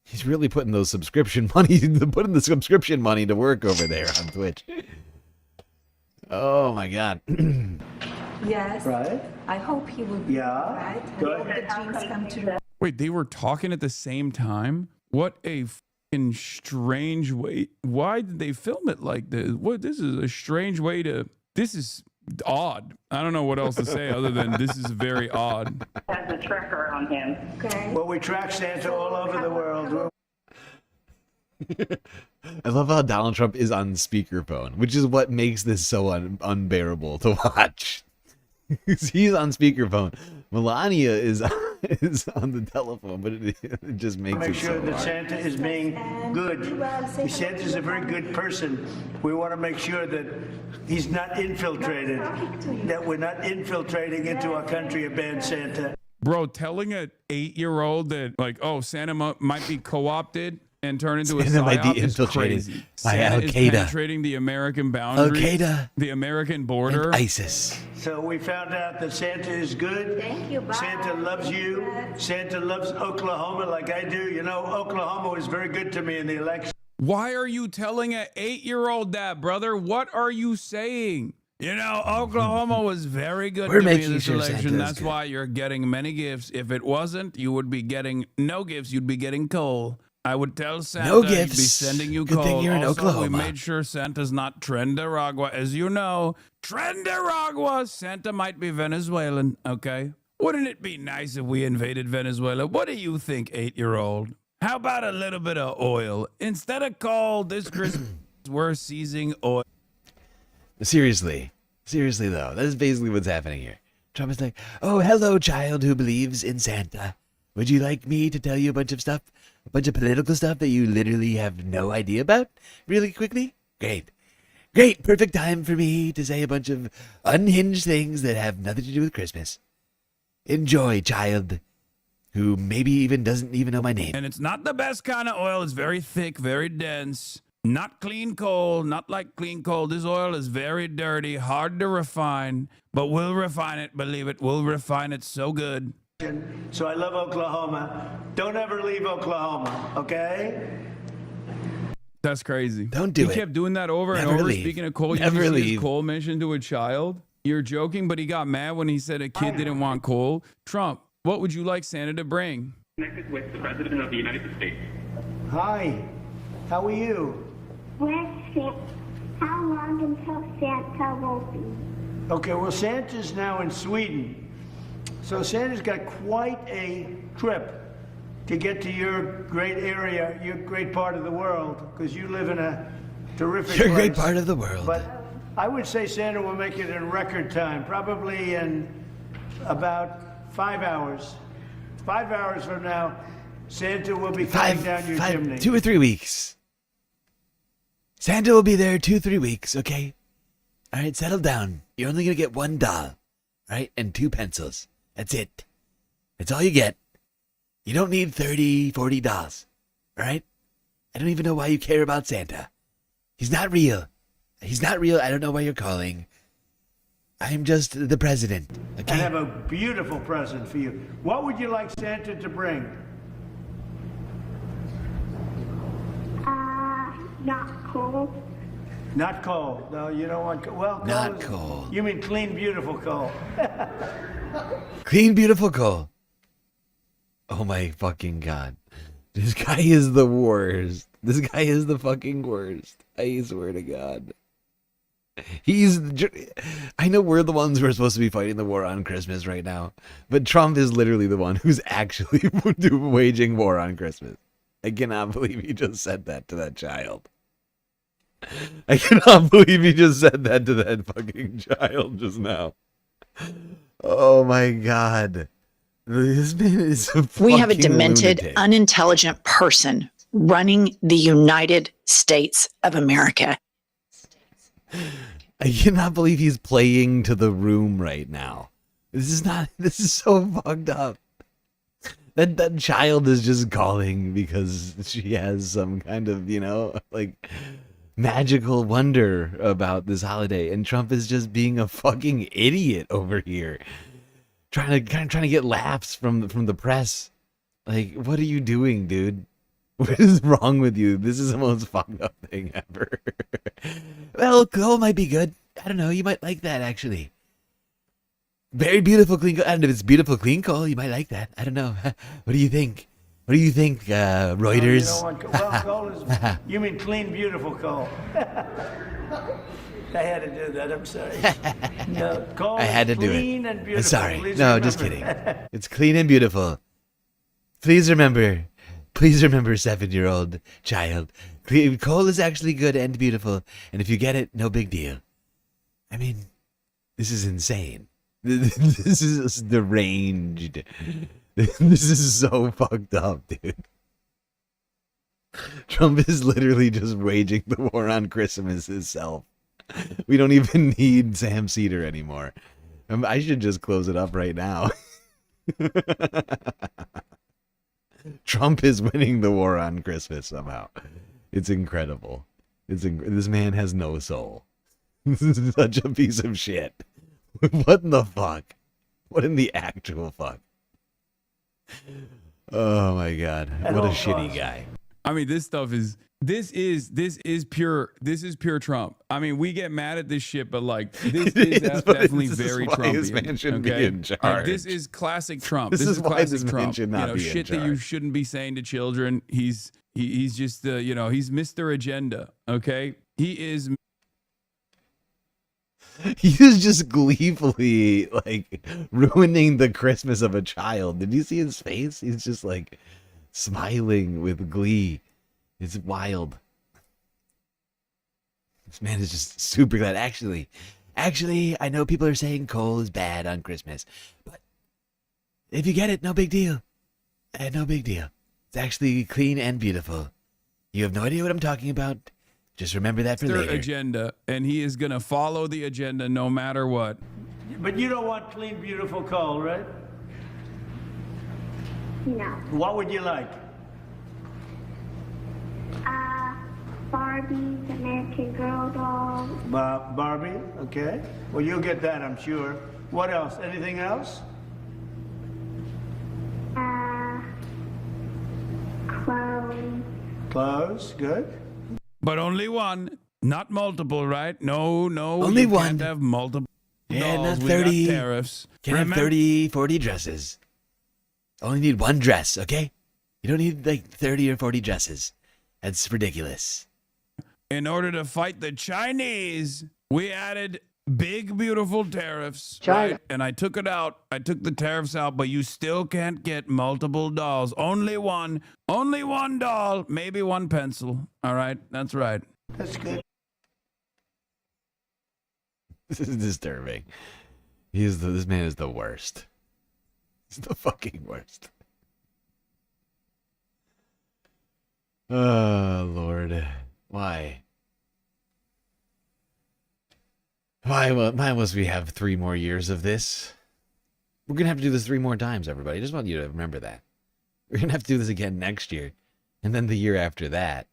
He's really putting the subscription money to work over there on Twitch. Oh my God. Yes. Right? I hope he will be right. Go I hope ahead. the dreams come true. Wait, they were talking at the same time? What a fucking strange way. Why did they film it like this? This is a strange way to... This is odd. I don't know what else to say other than this is very odd. Has a tracker on him. Okay. Well, we track Santa all over the world. I love how Donald Trump is on speakerphone, which is what makes this so unbearable to watch. He's on speakerphone. Melania is on the telephone, but it just makes Make it sure so that hard. Santa is being good. Santa's a very good person. We want to make sure that he's not infiltrated, that we're not infiltrating into our country a bad Santa. Bro, telling an 8-year-old that, like, oh, Santa might be co-opted and turn into a Santa might be psyop is infiltrated crazy. by Santa is Al-Qaeda. penetrating the American boundaries, Al-Qaeda the American border. and ISIS. So we found out that Santa is good. Thank you. Bye. Santa loves you. Santa loves Oklahoma like I do. Oklahoma was very good to me in the election. Why are you telling an 8-year-old that, brother? What are you saying? Oklahoma was very good We're to me in making this sure election. Santa's That's good. why you're getting many gifts. If it wasn't, you would be getting no gifts. You'd be getting coal. I would tell Santa No he'd be gifts. sending you Good coal. thing you're in Also, Oklahoma. we made sure Santa's not Trendaragua. As you know, Trendaragua, Santa might be Venezuelan, okay? Wouldn't it be nice if we invaded Venezuela? What do you think, 8-year-old? How about a little bit of oil? Instead of coal, this Christmas, we're seizing oil. Seriously though, that is basically what's happening here. Trump is like, oh, hello, child who believes in Santa. Would you like me to tell you a bunch of stuff? A bunch of political stuff that you literally have no idea about? Really quickly? Great. Perfect time for me to say a bunch of unhinged things that have nothing to do with Christmas. Enjoy, child, who maybe even doesn't even know my name. And it's not the best kind of oil. It's very thick, very dense. Not clean coal, not like clean coal. This oil is very dirty, hard to refine, but we'll refine it, believe it. We'll refine it so good. So I love Oklahoma. Don't ever leave Oklahoma, okay? That's crazy. Don't do it. He kept doing that over and Never over. leave. Speaking of coal, Never you see his leave. coal mentioned to a child. You're joking, but he got mad when he said a kid didn't want coal. Trump, what would you like Santa to bring? Connected with the President of the United States. Hi. How are you? How long until Santa will be? Okay, well, Santa's now in Sweden. So Santa's got quite a trip to get to your great area, your great part of the world, because you live in a terrific Your place. great part of the world. But I would say Santa will make it in record time, probably in about 5 hours. 5 hours from now, Santa will be coming down your chimney. 2 or 3 weeks. Santa will be there 2-3 weeks, okay? All right, settle down. You're only going to get $1, all right, and 2 pencils. That's it. That's all you get. You don't need $30, $40, all right? I don't even know why you care about Santa. He's not real. He's not real. I don't know why you're calling. I'm just the president, okay? I have a beautiful present for you. What would you like Santa to bring? Not cold. Not coal. No, you don't want coal. Well, coal Not is, coal. You mean clean, beautiful coal. Clean, beautiful coal. Oh my fucking God. This guy is the worst. This guy is the fucking worst. I swear to God. I know we're the ones who are supposed to be fighting the war on Christmas right now, but Trump is literally the one who's actually waging war on Christmas. I cannot believe he just said that to that child. I cannot believe he just said that to that fucking child just now. Oh my God. This man is a fucking We have a demented, lunatic. unintelligent person running the United States of America. I cannot believe he's playing to the room right now. This is so fucked up. That child is just calling because she has some kind of, like magical wonder about this holiday, and Trump is just being a fucking idiot over here. Trying to get laughs from the press. Like, what are you doing, dude? What is wrong with you? This is the most fucked up thing ever. Well, coal might be good. I don't know. You might like that, actually. Very beautiful, clean coal. I don't know if it's beautiful, clean coal. You might like that. I don't know. What do you think? What do you think, Reuters? No, you don't want coal. Well, coal is, you mean clean, beautiful coal. I had to do that. I'm sorry. No, coal I had to do clean it. and beautiful. Sorry. Please No, remember. just kidding. It's clean and beautiful. Please remember, 7-year-old child. Coal is actually good and beautiful, and if you get it, no big deal. I mean, this is insane. This is deranged. This is so fucked up, dude. Trump is literally just waging the war on Christmas himself. We don't even need Sam Cedar anymore. I should just close it up right now. Trump is winning the war on Christmas somehow. It's incredible. This man has no soul. This is such a piece of shit. What in the fuck? What in the actual fuck? Oh my God. What a shitty guy. I mean, this is pure Trump. I mean, we get mad at this shit, but like this is definitely very Trumpian. This man shouldn't be in charge. Like, this is classic Trump. This is why classic this man Trump. should not be in shit that you charge. shouldn't be saying to children. He's just he's Mr. Agenda. Okay, he is. He is just gleefully like ruining the Christmas of a child. Did you see his face? He's just like smiling with glee. It's wild. This man is just super glad. Actually, I know people are saying coal is bad on Christmas, but if you get it, no big deal. No big deal. It's actually clean and beautiful. You have no idea what I'm talking about. Just remember that for later. Agenda, and he is going to follow the agenda no matter what. But you don't want clean, beautiful coal, right? No. What would you like? Barbie's American Girl doll. Barbie? Okay. Well, you'll get that, I'm sure. What else? Anything else? Clothes. Clothes, good. But only one, not multiple, right? No. Only you one. Can't have multiple. Yeah, dolls. not We got 30. tariffs. Can't have 30, 40 dresses. Only need one dress, okay? You don't need like 30 or 40 dresses. That's ridiculous. In order to fight the Chinese, we added big, beautiful tariffs. China. Right? And I took it out. I took the tariffs out, but you still can't get multiple dolls. Only one doll, maybe one pencil. All right, that's right. That's good. This is disturbing. This man is the worst. He's the fucking worst. Oh, Lord. Why? Why must we have 3 more years of this? We're going to have to do this 3 more times, everybody. I just want you to remember that. We're going to have to do this again next year. And then the year after that.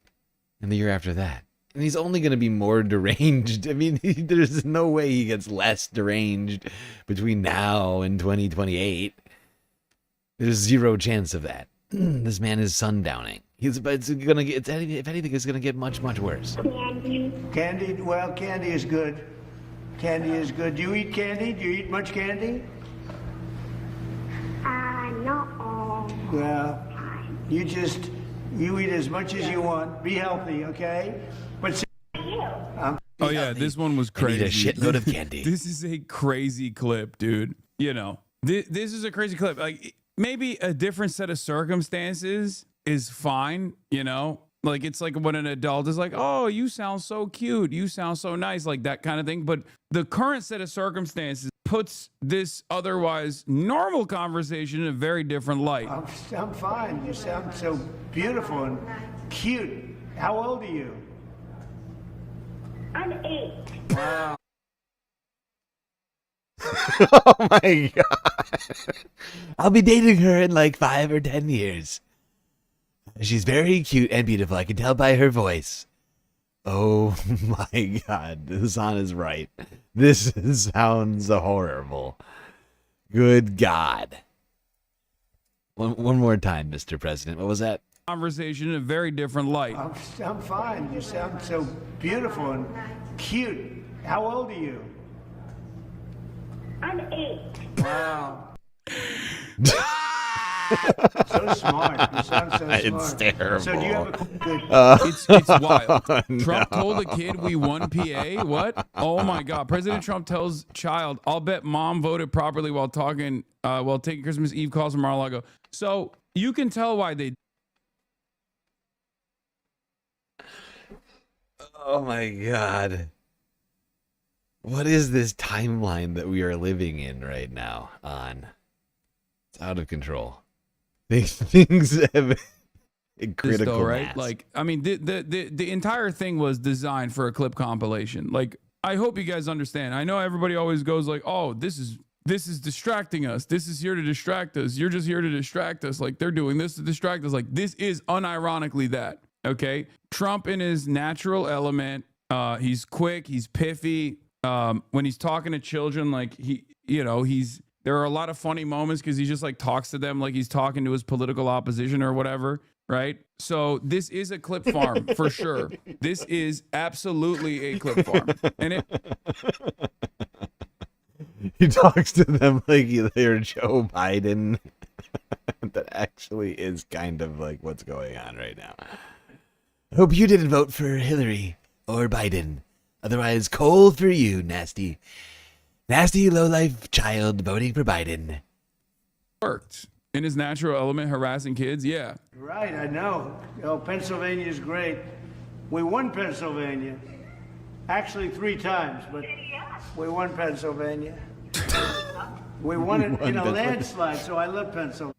And the year after that. And he's only going to be more deranged. I mean, there's no way he gets less deranged between now and 2028. There's 0 chance of that. This man is sundowning. If anything, it's going to get much, much worse. Candy, well, candy is good. Candy is good. Do you eat candy? Do you eat much candy? No. Well, you eat as much as you want. Be healthy, okay? But Oh yeah, this one was crazy. I need a shitload of candy. This is a crazy clip, dude. You know, this is a crazy clip. Like, maybe a different set of circumstances is fine, you know? Like, it's like when an adult is like, oh, you sound so cute. You sound so nice, like that kind of thing. But the current set of circumstances puts this otherwise normal conversation in a very different light. I'm fine. You sound so beautiful and cute. How old are you? I'm 8. Wow. Oh my God. I'll be dating her in like 5 or 10 years. She's very cute and beautiful. I can tell by her voice. Oh my God. Hassan is right. This sounds horrible. Good God. One more time, Mr. President. What was that? Conversation in a very different light. I'm fine. You sound so beautiful and cute. How old are you? I'm 8. Wow. So smart. You sound so smart. It's terrible. So do you have a good... It's wild. No. Trump told a kid we won PA. What? Oh my God. President Trump tells child, I'll bet mom voted properly while taking Christmas Eve calls from Mar-a-Lago. So you can tell why they... Oh my God. What is this timeline that we are living in right now on? It's out of control. Things have a critical though, right? mass. Like, I mean, the entire thing was designed for a clip compilation. Like, I hope you guys understand. I know everybody always goes like, oh, this is distracting us. This is here to distract us. You're just here to distract us. Like, they're doing this to distract us. Like, this is unironically that. Okay, Trump in his natural element. He's quick. He's piffy. When he's talking to children, like there are a lot of funny moments because he just like talks to them like he's talking to his political opposition or whatever. Right. So this is a clip farm for sure. This is absolutely a clip farm, and he talks to them like they're Joe Biden. That actually is kind of like what's going on right now. I hope you didn't vote for Hillary or Biden. Otherwise, cold for you, nasty low-life child voting for Biden. Worked in his natural element, harassing kids. Yeah. Right, I know. Oh, Pennsylvania's great. We won Pennsylvania. Actually, 3 times, but we won Pennsylvania. We won it in a landslide, so I love Pennsylvania.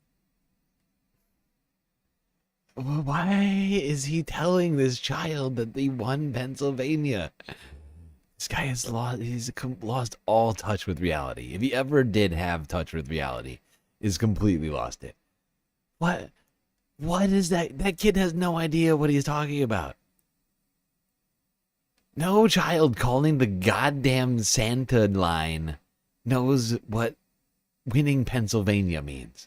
Why is he telling this child that they won Pennsylvania? This guy has lost all touch with reality. If he ever did have touch with reality, he's completely lost it. What is that? That kid has no idea what he's talking about. No child calling the goddamn Santa line knows what winning Pennsylvania means.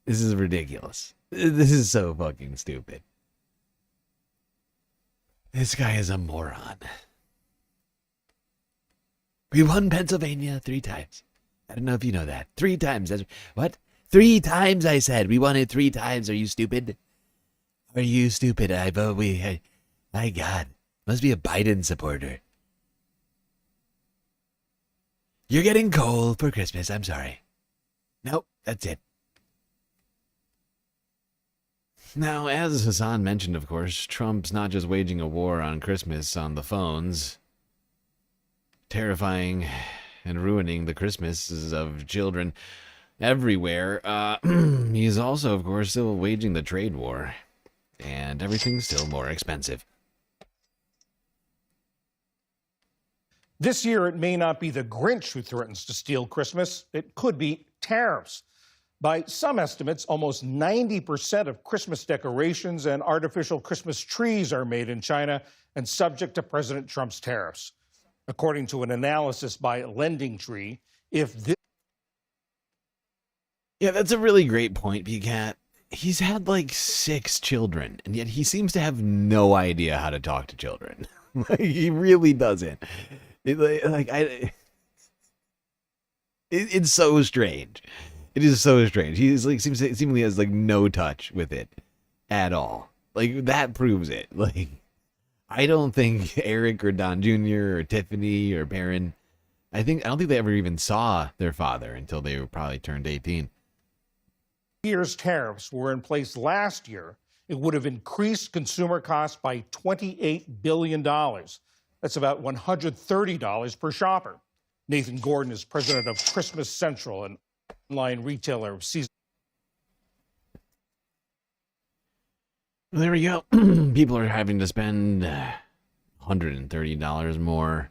This is ridiculous. This is so fucking stupid. This guy is a moron. We won Pennsylvania 3 times. I don't know if you know that. 3 times. What? 3 times I said. We won it 3 times. Are you stupid? Are you stupid? I vote we... my God. Must be a Biden supporter. You're getting coal for Christmas. I'm sorry. Nope, that's it. Now, as Hassan mentioned, of course, Trump's not just waging a war on Christmas on the phones, terrifying and ruining the Christmases of children everywhere. He's also, of course, still waging the trade war, and everything's still more expensive. This year, it may not be the Grinch who threatens to steal Christmas. It could be tariffs. By some estimates, almost 90% of Christmas decorations and artificial Christmas trees are made in China and subject to President Trump's tariffs. According to an analysis by LendingTree, if this... Yeah, that's a really great point, Peacat. He's had like 6 children, and yet he seems to have no idea how to talk to children. Like, he really doesn't. It's so strange. It is so strange. He's like seemingly has like no touch with it at all. Like, that proves it. Like, I don't think Eric or Don Jr. or Tiffany or Barron, I don't think they ever even saw their father until they were probably turned 18. Year's tariffs were in place last year, it would have increased consumer costs by $28 billion. That's about $130 per shopper. Nathan Gordon is president of Christmas Central, an online retailer of season. Well, there we go. People are having to spend $130 more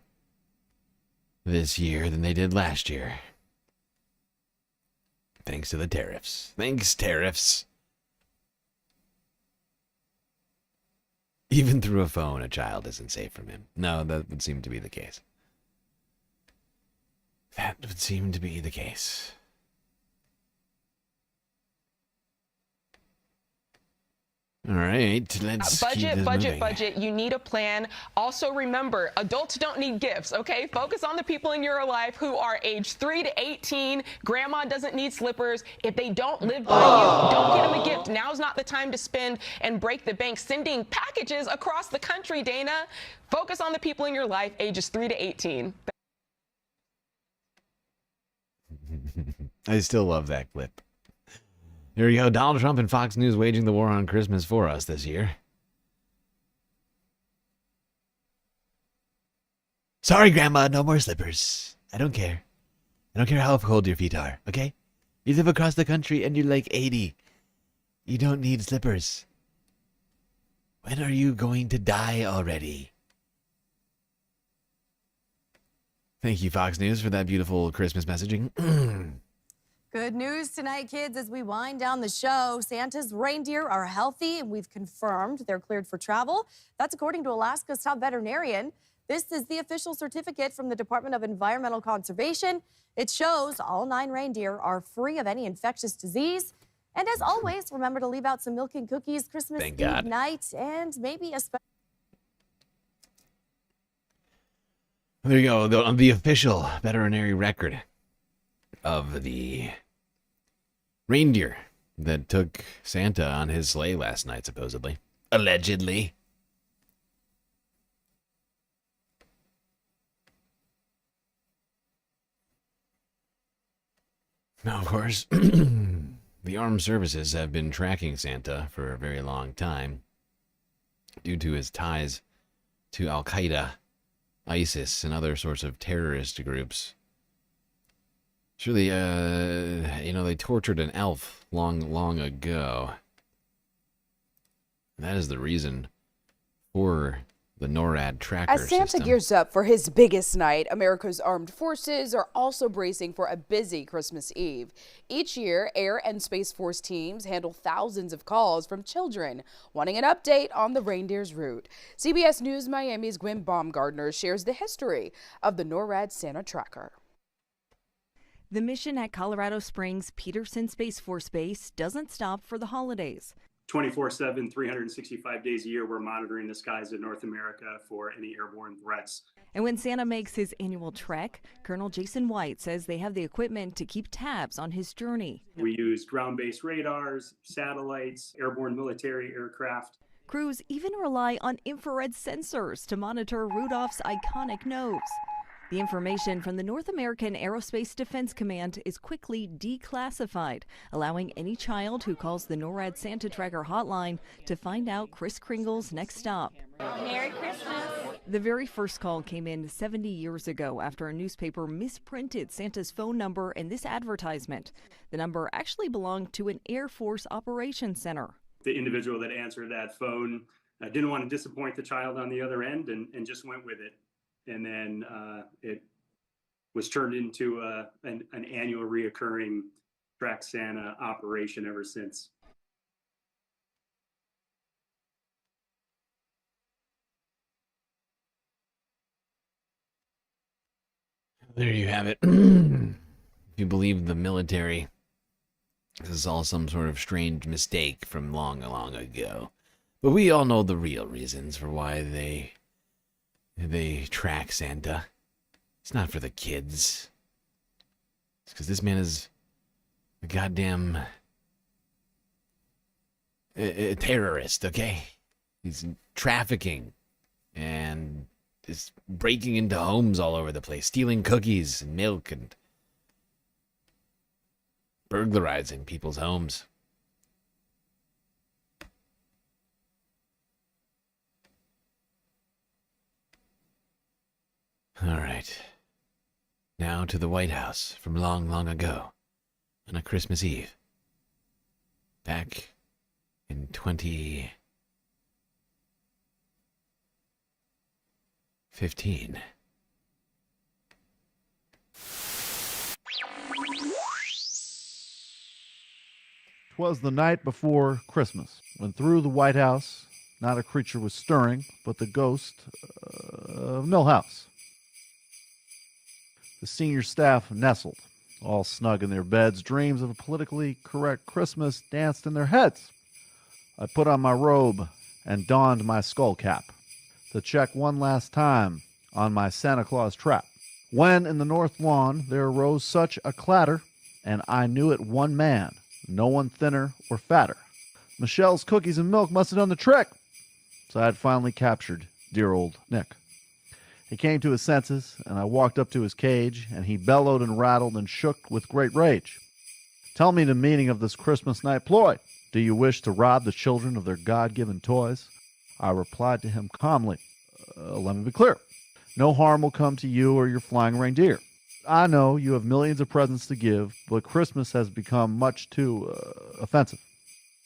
this year than they did last year. Thanks to the tariffs. Thanks, tariffs. Even through a phone, a child isn't safe from him. No, that would seem to be the case. That would seem to be the case. All right, let's keep this moving. Budget. You need a plan. Also, remember, adults don't need gifts, okay? Focus on the people in your life who are age 3 to 18. Grandma doesn't need slippers. If they don't live by you, don't get them a gift. Now's not the time to spend and break the bank sending packages across the country, Dana. Focus on the people in your life, ages 3 to 18. I still love that clip. Here we go. Donald Trump and Fox News waging the war on Christmas for us this year. Sorry, Grandma, no more slippers. I don't care. I don't care how cold your feet are, okay? You live across the country and you're like 80. You don't need slippers. When are you going to die already? Thank you, Fox News, for that beautiful Christmas messaging. Good news tonight, kids, as we wind down the show. Santa's reindeer are healthy, and we've confirmed they're cleared for travel. That's according to Alaska's top veterinarian. This is the official certificate from the Department of Environmental Conservation. It shows all 9 reindeer are free of any infectious disease. And as always, remember to leave out some milk and cookies Christmas Eve night, and maybe a special... There you go, on the official veterinary record of the reindeer that took Santa on his sleigh last night, supposedly. Allegedly. Now, of course, the armed services have been tracking Santa for a very long time due to his ties to Al-Qaeda, ISIS, and other sorts of terrorist groups. Surely, they tortured an elf long ago. That is the reason for the NORAD tracker As Santa system. gears up for his biggest night, America's armed forces are also bracing for a busy Christmas Eve. Each year, Air and Space Force teams handle thousands of calls from children wanting an update on the reindeer's route. CBS News Miami's Gwen Baumgardner shares the history of the NORAD Santa tracker. The mission at Colorado Springs Peterson Space Force Base doesn't stop for the holidays. 24/7, 365 days a year, we're monitoring the skies of North America for any airborne threats. And when Santa makes his annual trek, Colonel Jason White says they have the equipment to keep tabs on his journey. We use ground-based radars, satellites, airborne military aircraft. Crews even rely on infrared sensors to monitor Rudolph's iconic nose. The information from the North American Aerospace Defense Command is quickly declassified, allowing any child who calls the NORAD Santa Tracker hotline to find out Kris Kringle's next stop. Merry Christmas. The very first call came in 70 years ago after a newspaper misprinted Santa's phone number in this advertisement. The number actually belonged to an Air Force Operations Center. The individual that answered that phone didn't want to disappoint the child on the other end and just went with it. And then it was turned into an annual reoccurring Track Santa operation ever since. There you have it. If you believe the military, this is all some sort of strange mistake from long, long ago. But we all know the real reasons for why they track Santa. It's not for the kids. It's because this man is a goddamn a terrorist, okay? He's trafficking and is breaking into homes all over the place, stealing cookies and milk and burglarizing people's homes. All right. Now to the White House from long, long ago on a Christmas Eve. Back in 2015. Twas the night before Christmas, when through the White House not a creature was stirring, but the ghost of Millhouse. The senior staff nestled, all snug in their beds. Dreams of a politically correct Christmas danced in their heads. I put on my robe and donned my skull cap to check one last time on my Santa Claus trap. When in the north lawn there arose such a clatter, and I knew it one man, no one thinner or fatter. Michelle's cookies and milk must have done the trick. So I had finally captured dear old Nick. He came to his senses, and I walked up to his cage, and he bellowed and rattled and shook with great rage. Tell me the meaning of this Christmas night ploy. Do you wish to rob the children of their God-given toys? I replied to him calmly, let me be clear. No harm will come to you or your flying reindeer. I know you have millions of presents to give, but Christmas has become much too offensive.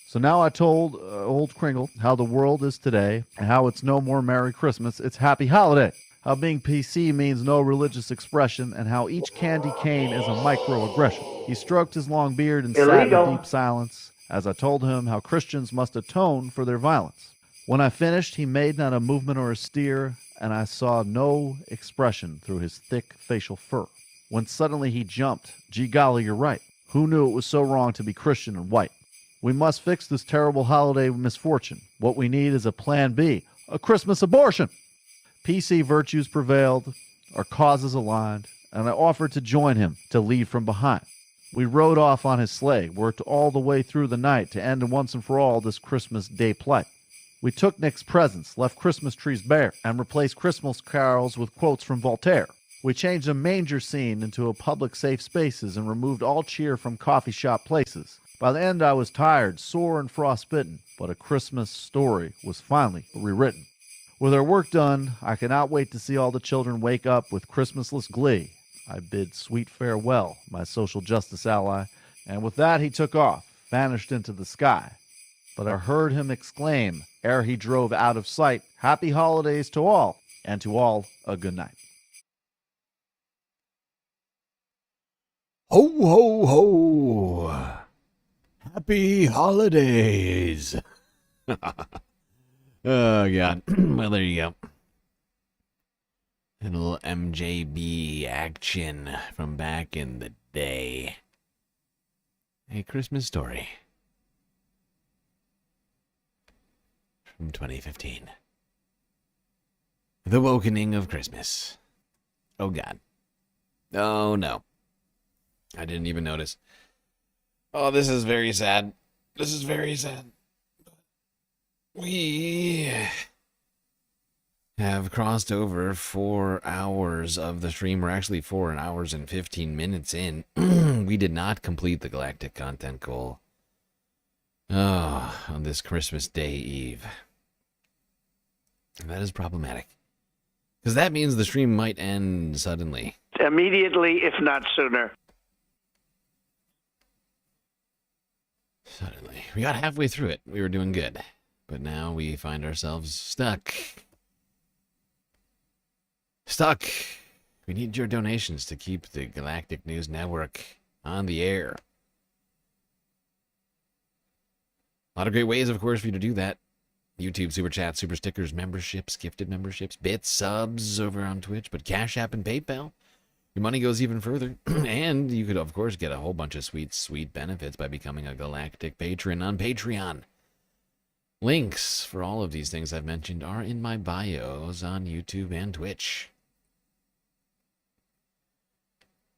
So now I told old Kringle how the world is today, and how it's no more Merry Christmas, it's Happy Holiday. How being PC means no religious expression, and how each candy cane is a microaggression. He stroked his long beard and sat in deep silence as I told him how Christians must atone for their violence. When I finished, he made not a movement or a stir, and I saw no expression through his thick facial fur. When suddenly he jumped, gee golly, you're right. Who knew it was so wrong to be Christian and white? We must fix this terrible holiday misfortune. What we need is a plan B, a Christmas abortion. PC virtues prevailed, our causes aligned, and I offered to join him to lead from behind. We rode off on his sleigh, worked all the way through the night to end once and for all this Christmas Day plight. We took Nick's presents, left Christmas trees bare, and replaced Christmas carols with quotes from Voltaire. We changed a manger scene into a public safe spaces and removed all cheer from coffee shop places. By the end I was tired, sore, and frostbitten, but a Christmas story was finally rewritten. With our work done, I cannot wait to see all the children wake up with Christmasless glee. I bid sweet farewell, my social justice ally, and with that he took off, vanished into the sky. But I heard him exclaim, ere he drove out of sight, Happy holidays to all, and to all a good night. Ho, ho, ho! Happy holidays! Oh, God. Well, there you go. A little MJB action from back in the day. A Christmas story. in 2015. The Wokening of Christmas. Oh, God. Oh, no. I didn't even notice. Oh, this is very sad. This is very sad. We have crossed over 4 hours of the stream. We're actually 4 hours and 15 minutes in. We did not complete the galactic content goal. Oh, on this Christmas Day Eve. And that is problematic. Because that means the stream might end suddenly. Immediately, if not sooner. Suddenly. We got halfway through it. We were doing good. But now we find ourselves stuck. Stuck. We need your donations to keep the Galactic News Network on the air. A lot of great ways, of course, for you to do that. YouTube, Super Chat, Super Stickers, memberships, gifted memberships, bits, subs over on Twitch, but Cash App and PayPal. Your money goes even further. And you could, of course, get a whole bunch of sweet, sweet benefits by becoming a Galactic Patron on Patreon. Links for all of these things I've mentioned are in my bios on YouTube and Twitch.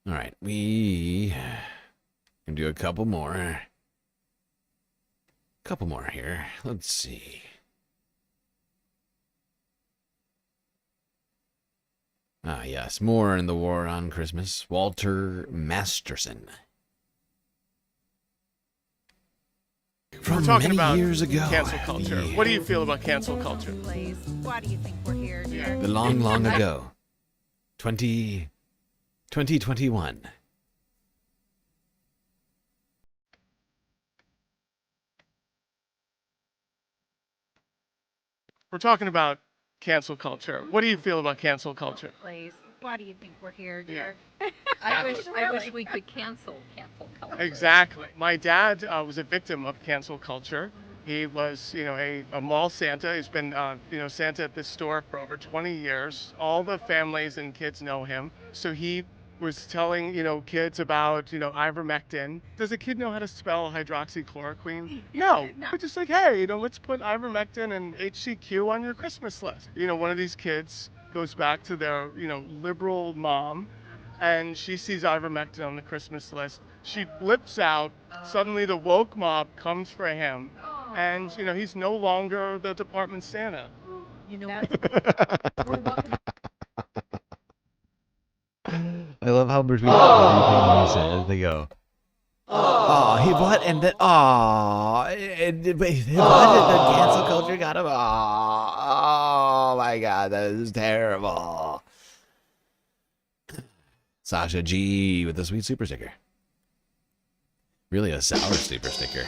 All right, we can do a couple more. Couple more here. Let's see. Ah, yes, more in the war on Christmas. Walter Masterson. From We're talking many about years ago. cancel culture. What do you feel about cancel culture? Why do you think we're here, dear? The long, long ago. 2021. We're talking about cancel culture. What do you feel about cancel culture? Please. Why do you think we're here, dear? I wish we could cancel culture. Exactly. My dad was a victim of cancel culture. He was, a mall Santa. He's been, Santa at this store for over 20 years. All the families and kids know him. So he was telling, kids about, ivermectin. Does a kid know how to spell hydroxychloroquine? No. But just like, hey, let's put ivermectin and HCQ on your Christmas list. One of these kids goes back to their, liberal mom, and she sees ivermectin on the Christmas list. She flips out. Suddenly the woke mob comes for him. And, he's no longer the department Santa. You know what? I love how between everything he says, they go, oh, he what? And then, oh, and what? The cancel culture got him. Oh my God, that is terrible. Sasha G with the sweet super sticker. Really a sour super sticker.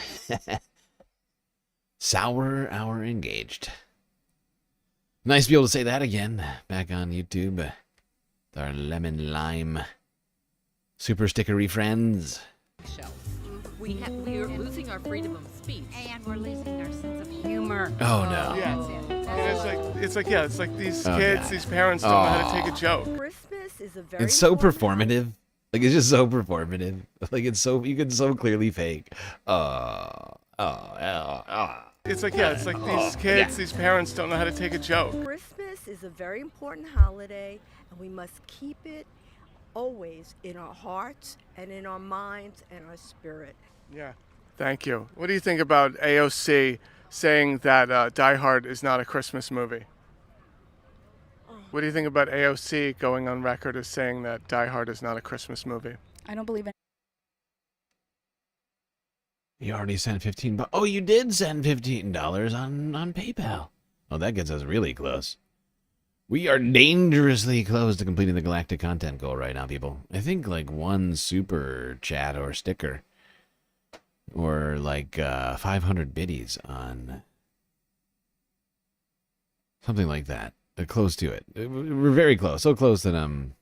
Sour hour engaged. Nice to be able to say that again. Back on YouTube. Our lemon lime super stickery friends. We are losing our freedom of speech. And we're losing our sense of humor. Oh no. Yeah. And it's like these kids, these parents don't know how to take a joke. Christmas is a very It's so performative. Like it's just so performative. Like it's so you can so clearly fake. It's like these kids, these parents don't know how to take a joke. Christmas is a very important holiday, and we must keep it always in our hearts and in our minds and our spirit. Yeah. Thank you. What do you think about AOC saying that Die Hard is not a Christmas movie? What do you think about AOC going on record as saying that Die Hard is not a Christmas movie? I don't believe it. You already sent $15. Oh, you did send $15 on PayPal. Oh, that gets us really close. We are dangerously close to completing the galactic content goal right now, people. I think like one super chat or sticker, or like 500 biddies on something like that. Close to it. We're very close. So close that I'm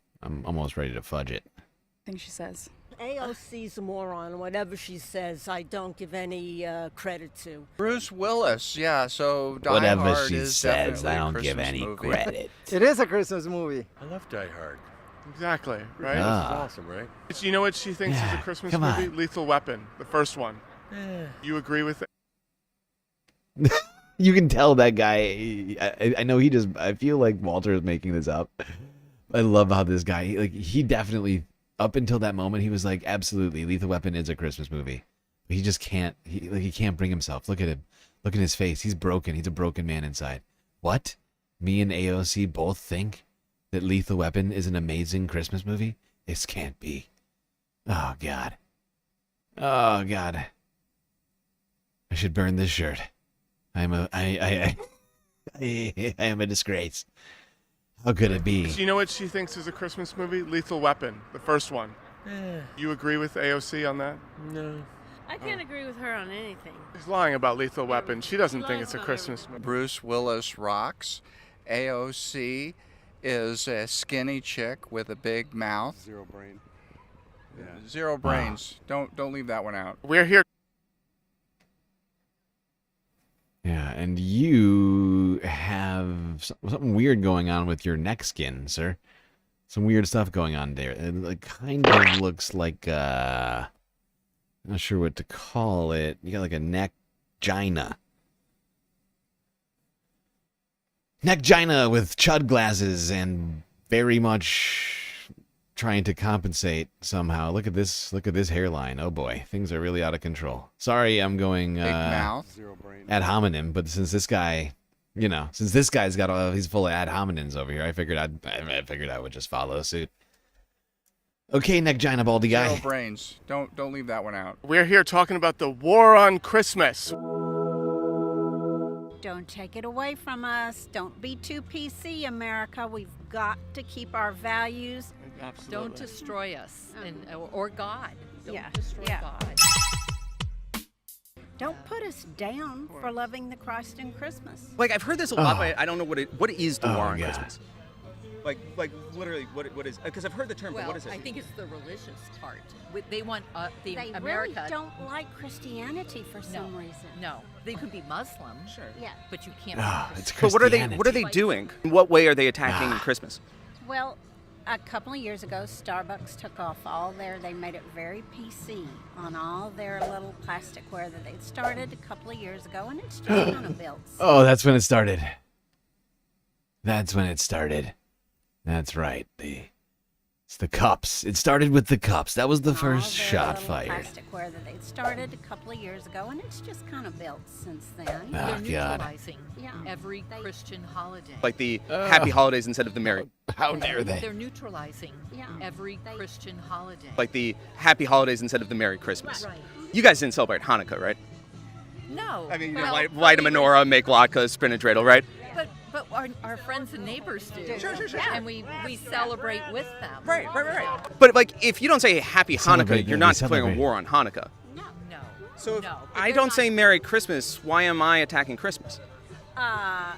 almost ready to fudge it. I think she says. AOC's a moron. Whatever she says, I don't give any credit to. Bruce Willis, yeah, so Die Whatever Hard she is says, definitely I a don't give Christmas any movie. credit. It is a Christmas movie. I love Die Hard. Exactly, right? This is Ah. awesome, right? You know what she thinks is a Christmas come movie? on. Lethal Weapon, the first one. You agree with it? You can tell that guy. I know he just. I feel like Walter is making this up. I love how this guy. He definitely up until that moment he was like, absolutely, Lethal Weapon is a Christmas movie. He just can't. He can't bring himself. Look at him. Look at his face. He's broken. He's a broken man inside. What? Me and AOC both think that Lethal Weapon is an amazing Christmas movie? This can't be. Oh God. Oh God. I should burn this shirt. I am a disgrace. How could it be? Do you know what she thinks is a Christmas movie? Lethal Weapon, the first one. You agree with AOC on that? No. I can't agree with her on anything. She's lying about Lethal Weapon. She doesn't think it's a Christmas movie. Bruce Willis rocks. AOC is a skinny chick with a big mouth. Zero brain. Yeah. Zero brains. Don't leave that one out. We're here. Yeah, and you have something weird going on with your neck skin, sir. Some weird stuff going on there. It kind of looks like, not sure what to call it. You got like a neck-gina. Neck-gina with chud glasses and very much trying to compensate somehow. Look at this hairline. Oh boy, things are really out of control. Sorry, I'm going big mouth. ad hominem, but since this guy, since this guy's got he's full of ad hominems over here, I figured I would just follow suit. Okay, neck-gina baldy guy. Zero brains. Don't leave that one out. We're here talking about the war on Christmas. Don't take it away from us. Don't be too PC, America. We've got to keep our values. Absolutely. Don't destroy us or God. Don't destroy God. Don't put us down for loving the Christ in Christmas. Like, I've heard this a lot, but I don't know what is the war on God. Christmas. Like literally, what is? Because I've heard the term, but what is it? I think it's the religious part. They want They America. really don't like Christianity for some reason. No, they could be Muslim. Sure. Yeah. But you can't. It's But what are they doing? In what way are they attacking Christmas? Well, a couple of years ago, Starbucks took off they made it very PC on all their little plasticware that they'd started a couple of years ago, and it's just kind of built. Oh, that's when it started. That's right. It's the cups. It started with the cups. That was the first shot fired. Plasticware that they'd started a couple of years ago, and it's just kind of built since then. Oh, They're God. neutralizing every Christian holiday. Like the Happy Holidays instead of the Merry. How dare they? They're neutralizing every Christian holiday. Like the Happy Holidays instead of the Merry Christmas. Right. You guys didn't celebrate Hanukkah, right? No. I mean, light a menorah, make latkes, spin a dreidel, right? But our friends and neighbors do. Sure. And we celebrate with them. Right. But like, if you don't say Happy Celebrate, Hanukkah, you're yeah, not we declaring a celebrate. war on Hanukkah. No. So if No, I don't say Merry Christmas, why am I attacking Christmas? But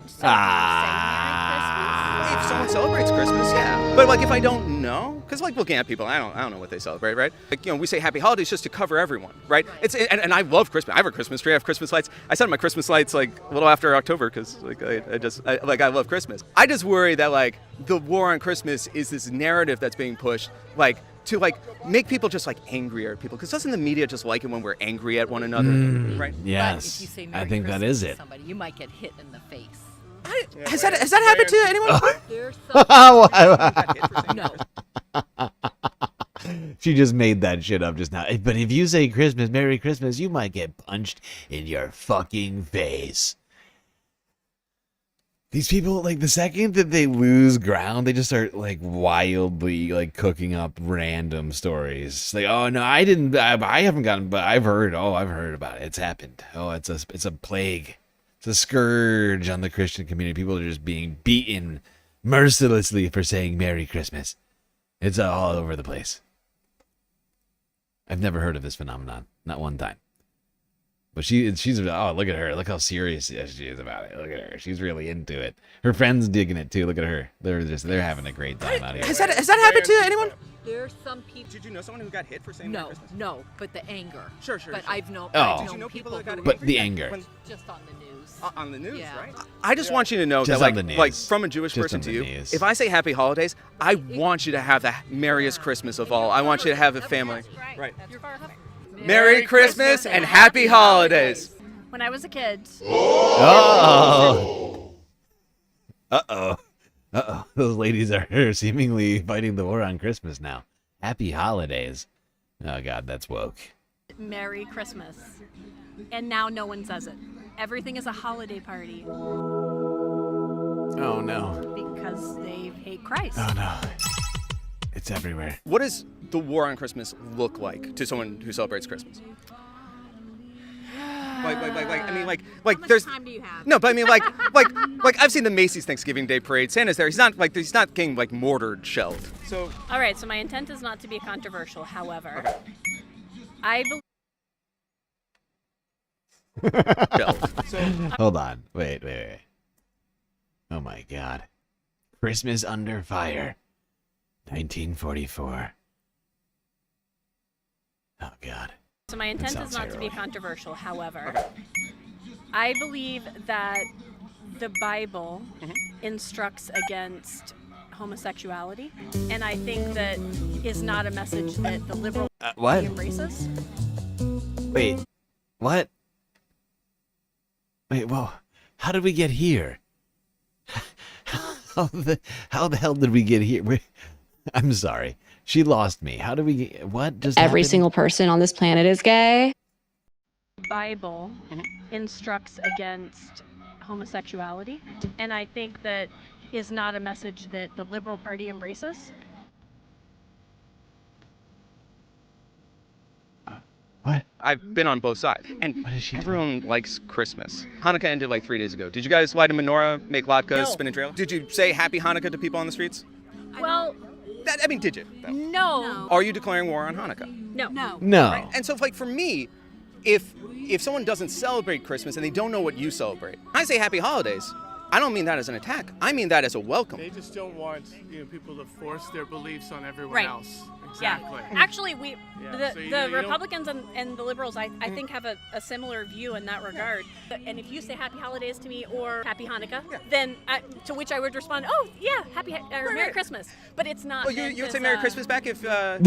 so can you say Merry Christmas? If someone celebrates Christmas, yeah. But like, if I don't know, because like looking at people, I don't know what they celebrate, right? Like, we say Happy Holidays just to cover everyone, right? It's and I love Christmas. I have a Christmas tree. I have Christmas lights. I set my Christmas lights like a little after October because like I love Christmas. I just worry that like the war on Christmas is this narrative that's being pushed like to like make people just like angrier at people, because doesn't the media just like it when we're angry at one another, right? Yes, But if you say I Merry think that Christmas is to it. somebody, you might get hit in the face. Has that happened to anyone? No. She just made that shit up just now. But if you say Christmas, Merry Christmas, you might get punched in your fucking face. These people, like, the second that they lose ground, they just start, like, wildly, like, cooking up random stories. Like, oh, no, I haven't gotten, but I've heard about it. It's happened. Oh, it's a plague. It's a scourge on the Christian community. People are just being beaten mercilessly for saying Merry Christmas. It's all over the place. I've never heard of this phenomenon. Not one time. But she's oh, look at her. Look how serious she is about it. Look at her. She's really into it. Her friends digging it too. Look at her. They're having a great time out here. Has that happened to anyone? There's some people. Did you know someone who got hit for saying Merry Christmas? No, but the anger. Sure. But I've known. Oh. I've Did known you know people that got hit? But the anger. Just on the news. On the news, Yeah. right? I just want you to know Just that, on the news. like from a Jewish Just person on to the you, news. if I say Happy Holidays, I want you to have the merriest Christmas of all. I want you to have a family. Right. That's perfect. Merry Christmas and Happy Holidays. when I was a kid. Oh. Uh-oh. Uh-oh. Those ladies are seemingly fighting the war on Christmas now. Happy holidays. Oh, God, that's woke. Merry Christmas. And now no one says it. Everything is a holiday party. Oh, no. Because they hate Christ. Oh, no. It's everywhere. What does the war on Christmas look like to someone who celebrates Christmas? I mean, like, How much there's time do you have? no, but I mean, like, I've seen the Macy's Thanksgiving Day parade. Santa's there. He's not getting like mortared, shelled. So. All right. So my intent is not to be controversial. However, I believe. Hold on. Wait. Oh, my God. Christmas Under Fire. 1944. Oh, God. So my intent is not to be controversial. However, I believe that the Bible instructs against homosexuality, and I think that is not a message that the liberal what? embraces. Wait. What? Wait, whoa. How did we get here? How the hell did we get here? I'm sorry. She lost me. How do we get... What just Every happened? single person on this planet is gay. The Bible instructs against homosexuality, and I think that is not a message that the Liberal Party embraces. What? I've been on both sides, and everyone likes Christmas. Hanukkah ended like 3 days ago. Did you guys light a menorah, make latkes, spin a trail? Did you say Happy Hanukkah to people on the streets? Well, I mean, did you? no. Are you declaring war on Hanukkah? No. No. Right? And so, like, for me, if someone doesn't celebrate Christmas and they don't know what you celebrate, I say Happy Holidays. I don't mean that as an attack. I mean that as a welcome. They just don't want people to force their beliefs on everyone Right. else. Exactly. Yeah. Actually, Yeah, so the you Republicans and the Liberals, I think, have a similar view in that regard. And if you say Happy Holidays to me or Happy Hanukkah, then to which I would respond, oh, yeah, Merry Christmas. But it's not. Well, you would say Merry Christmas back if... I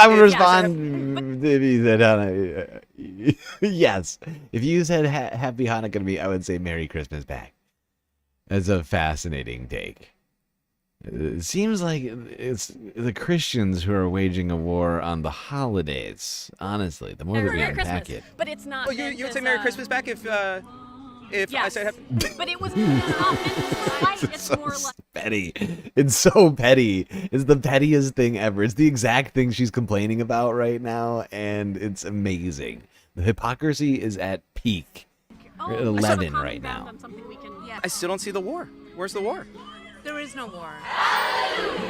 would respond if you said yes. If you said Happy Hanukkah to me, I would say Merry Christmas back. That's a fascinating take. It seems like it's the Christians who are waging a war on the holidays. Honestly, the more that we unpack it. But it's not. Well, you would say Merry Christmas back if I said Happy... But it was not meant to fight. It's so more like... petty. It's so petty. It's the pettiest thing ever. It's the exact thing she's complaining about right now, and it's amazing. The hypocrisy is at peak. We're at 11 right now. I still don't see the war. Where's the war? There is no war.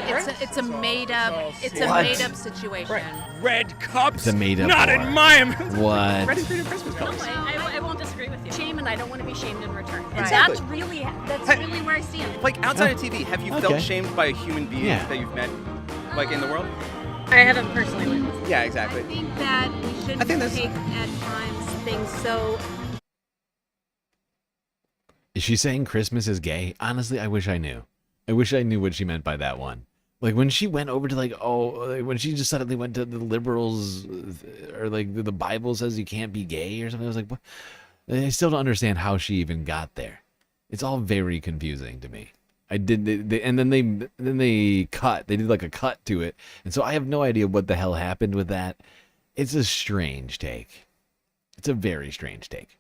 It's a made up situation. Red cups. It's a made up Not war. in my... What? Red and green Christmas colors. I won't disagree with you. Shame, and I don't want to be shamed in return. And Exactly. that's really where I stand. Like, outside of TV, have you Okay. felt shamed by a human being that you've met, like, in the world? I haven't personally witnessed. Yeah, exactly. I think that we shouldn't take at times things so. Is she saying Christmas is gay? Honestly, I wish I knew. I wish I knew what she meant by that one. Like when she went over to when she just suddenly went to the liberals, or like the Bible says you can't be gay or something. I was like, what? I still don't understand how she even got there. It's all very confusing to me. And then they cut. They did like a cut to it, and so I have no idea what the hell happened with that. It's a strange take. It's a very strange take.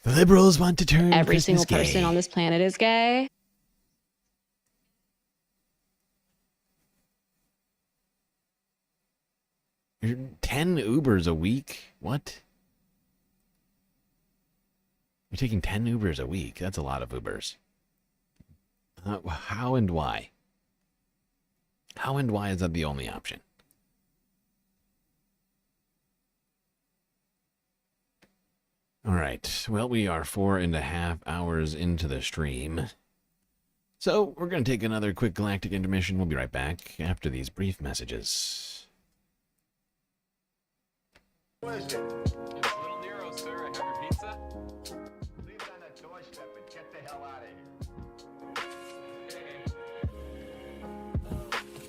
The liberals want to turn Every Christmas single person gay. on this planet is gay. You're 10 Ubers a week? What? You're taking 10 Ubers a week. That's a lot of Ubers. How and why? How and why is that the only option? All right. Well, we are 4.5 hours into the stream. So we're going to take another quick galactic intermission. We'll be right back after these brief messages. What is it? Little Nero, sir. I have your pizza. Leave it on the doorstep and get the hell out of here.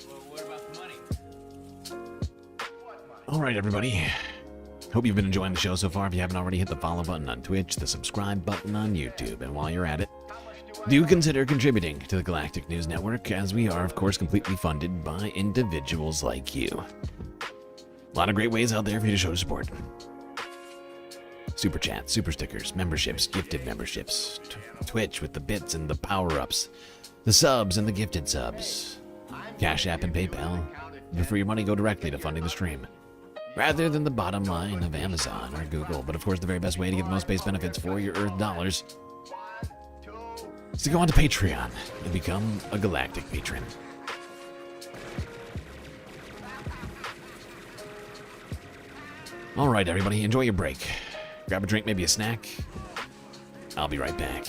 Well, what about the money? What money? All right, everybody. Hope you've been enjoying the show so far. If you haven't already, hit the follow button on Twitch, the subscribe button on YouTube, and while you're at it, do consider contributing to the Galactic News Network, as we are, of course, completely funded by individuals like you. A lot of great ways out there for you to show support. Super chats, super stickers, memberships, gifted memberships, Twitch with the bits and the power-ups, the subs and the gifted subs, Cash App and PayPal. For your money, go directly to funding the stream, rather than the bottom line of Amazon or Google. But of course, the very best way to get the most base benefits for your Earth dollars is to go onto Patreon and become a Galactic patron. All right, everybody, enjoy your break. Grab a drink, maybe a snack. I'll be right back.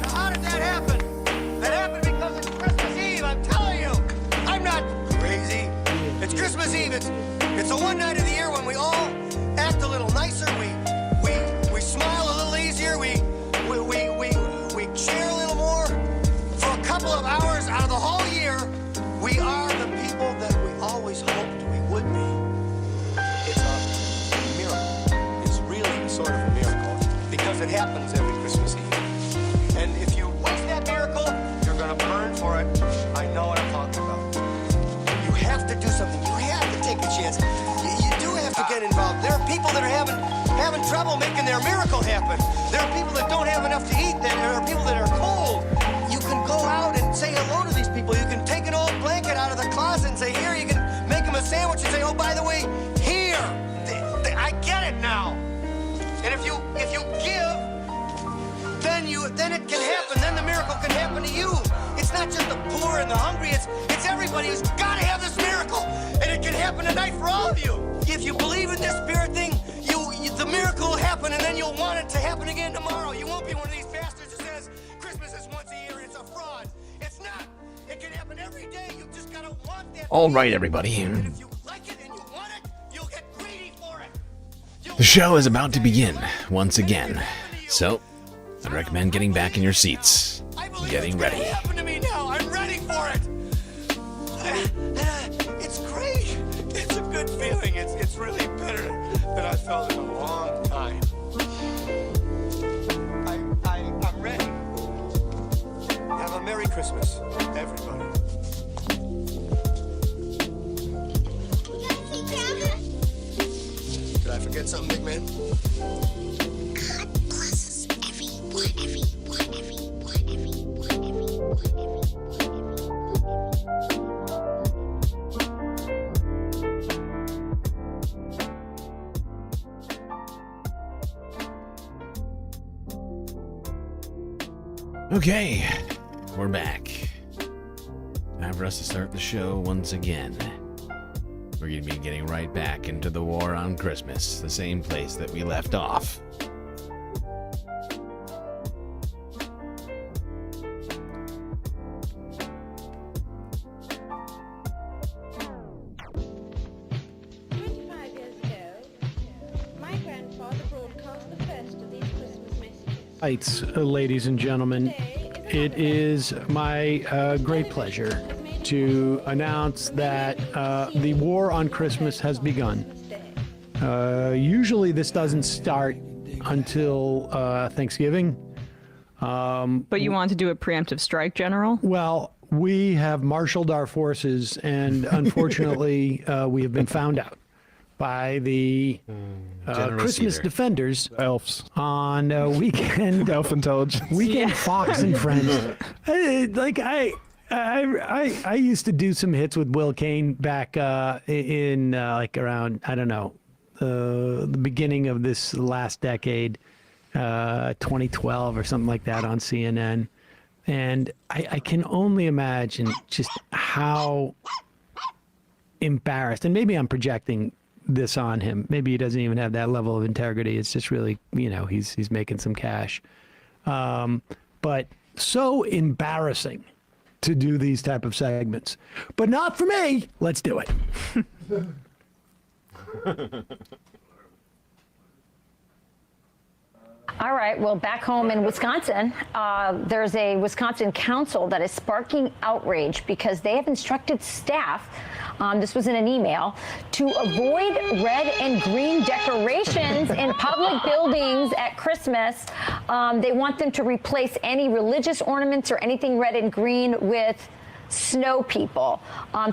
How did that happen? That happened because it's Christmas Eve, I'm telling you. I'm not crazy. It's Christmas Eve. It's the one night of the year when we all act a little nicer. We smile a little easier. We share a little more. For a couple of hours out of the whole year, we are the people that we always hoped we would be. It's a miracle. It's really sort of a miracle because it happens every Christmas Eve. And if you waste that miracle, you're going to burn for it. I know what I'm talking about. You have to do something. You have to take a chance. You do have to get involved. There are people that are having trouble making their miracle happen. There are people that don't have enough to eat. There are people that are cold. You can go out and say hello to these people. You can take an old blanket out of the closet and say, here, you can make them a sandwich and say, oh, by the way, here. I get it now. And if you give, then it can happen. Then the miracle can happen to you. It's not just the poor and the hungry. It's everybody who's got to have this miracle. And it can happen tonight for all of you. If you believe in this spirit thing, the miracle will happen, and then you'll want it to happen again tomorrow. You won't be one of these bastards that says Christmas is once a year. It's a fraud. It's not. It can happen every day. You just got to want that. All right, everybody. And if you like it and you want it, you'll get greedy for it. The show is about to begin once again. So, I'd recommend getting back in your seats and getting ready. Happen to me now. I'm ready for it. It's great. It's a good feeling. It's really better than I felt in a long time. I'm ready. Have a Merry Christmas, everybody. Did I forget something, big man? God bless us, everyone. Okay, we're back. Time for us to start the show once again. We're going to be getting right back into the war on Christmas, the same place that we left off. Right, ladies and gentlemen, it is my great pleasure to announce that the war on Christmas has begun. Usually this doesn't start until Thanksgiving. But you want to do a preemptive strike, General? Well, we have marshaled our forces, and unfortunately, we have been found out by the Christmas defenders, elves, on weekend elf intelligence, weekend Fox and Friends. I used to do some hits with Will Kane back in like around, I don't know, the beginning of this last decade, 2012 or something like that on CNN. And I can only imagine just how embarrassed, and maybe I'm projecting this on him. Maybe he doesn't even have that level of integrity. It's just really, he's making some cash. But so embarrassing to do these type of segments. But not for me. Let's do it. All right, well, back home in Wisconsin, there's a Wisconsin council that is sparking outrage because they have instructed staff, this was in an email, to avoid red and green decorations in public buildings at Christmas. They want them to replace any religious ornaments or anything red and green with snow people.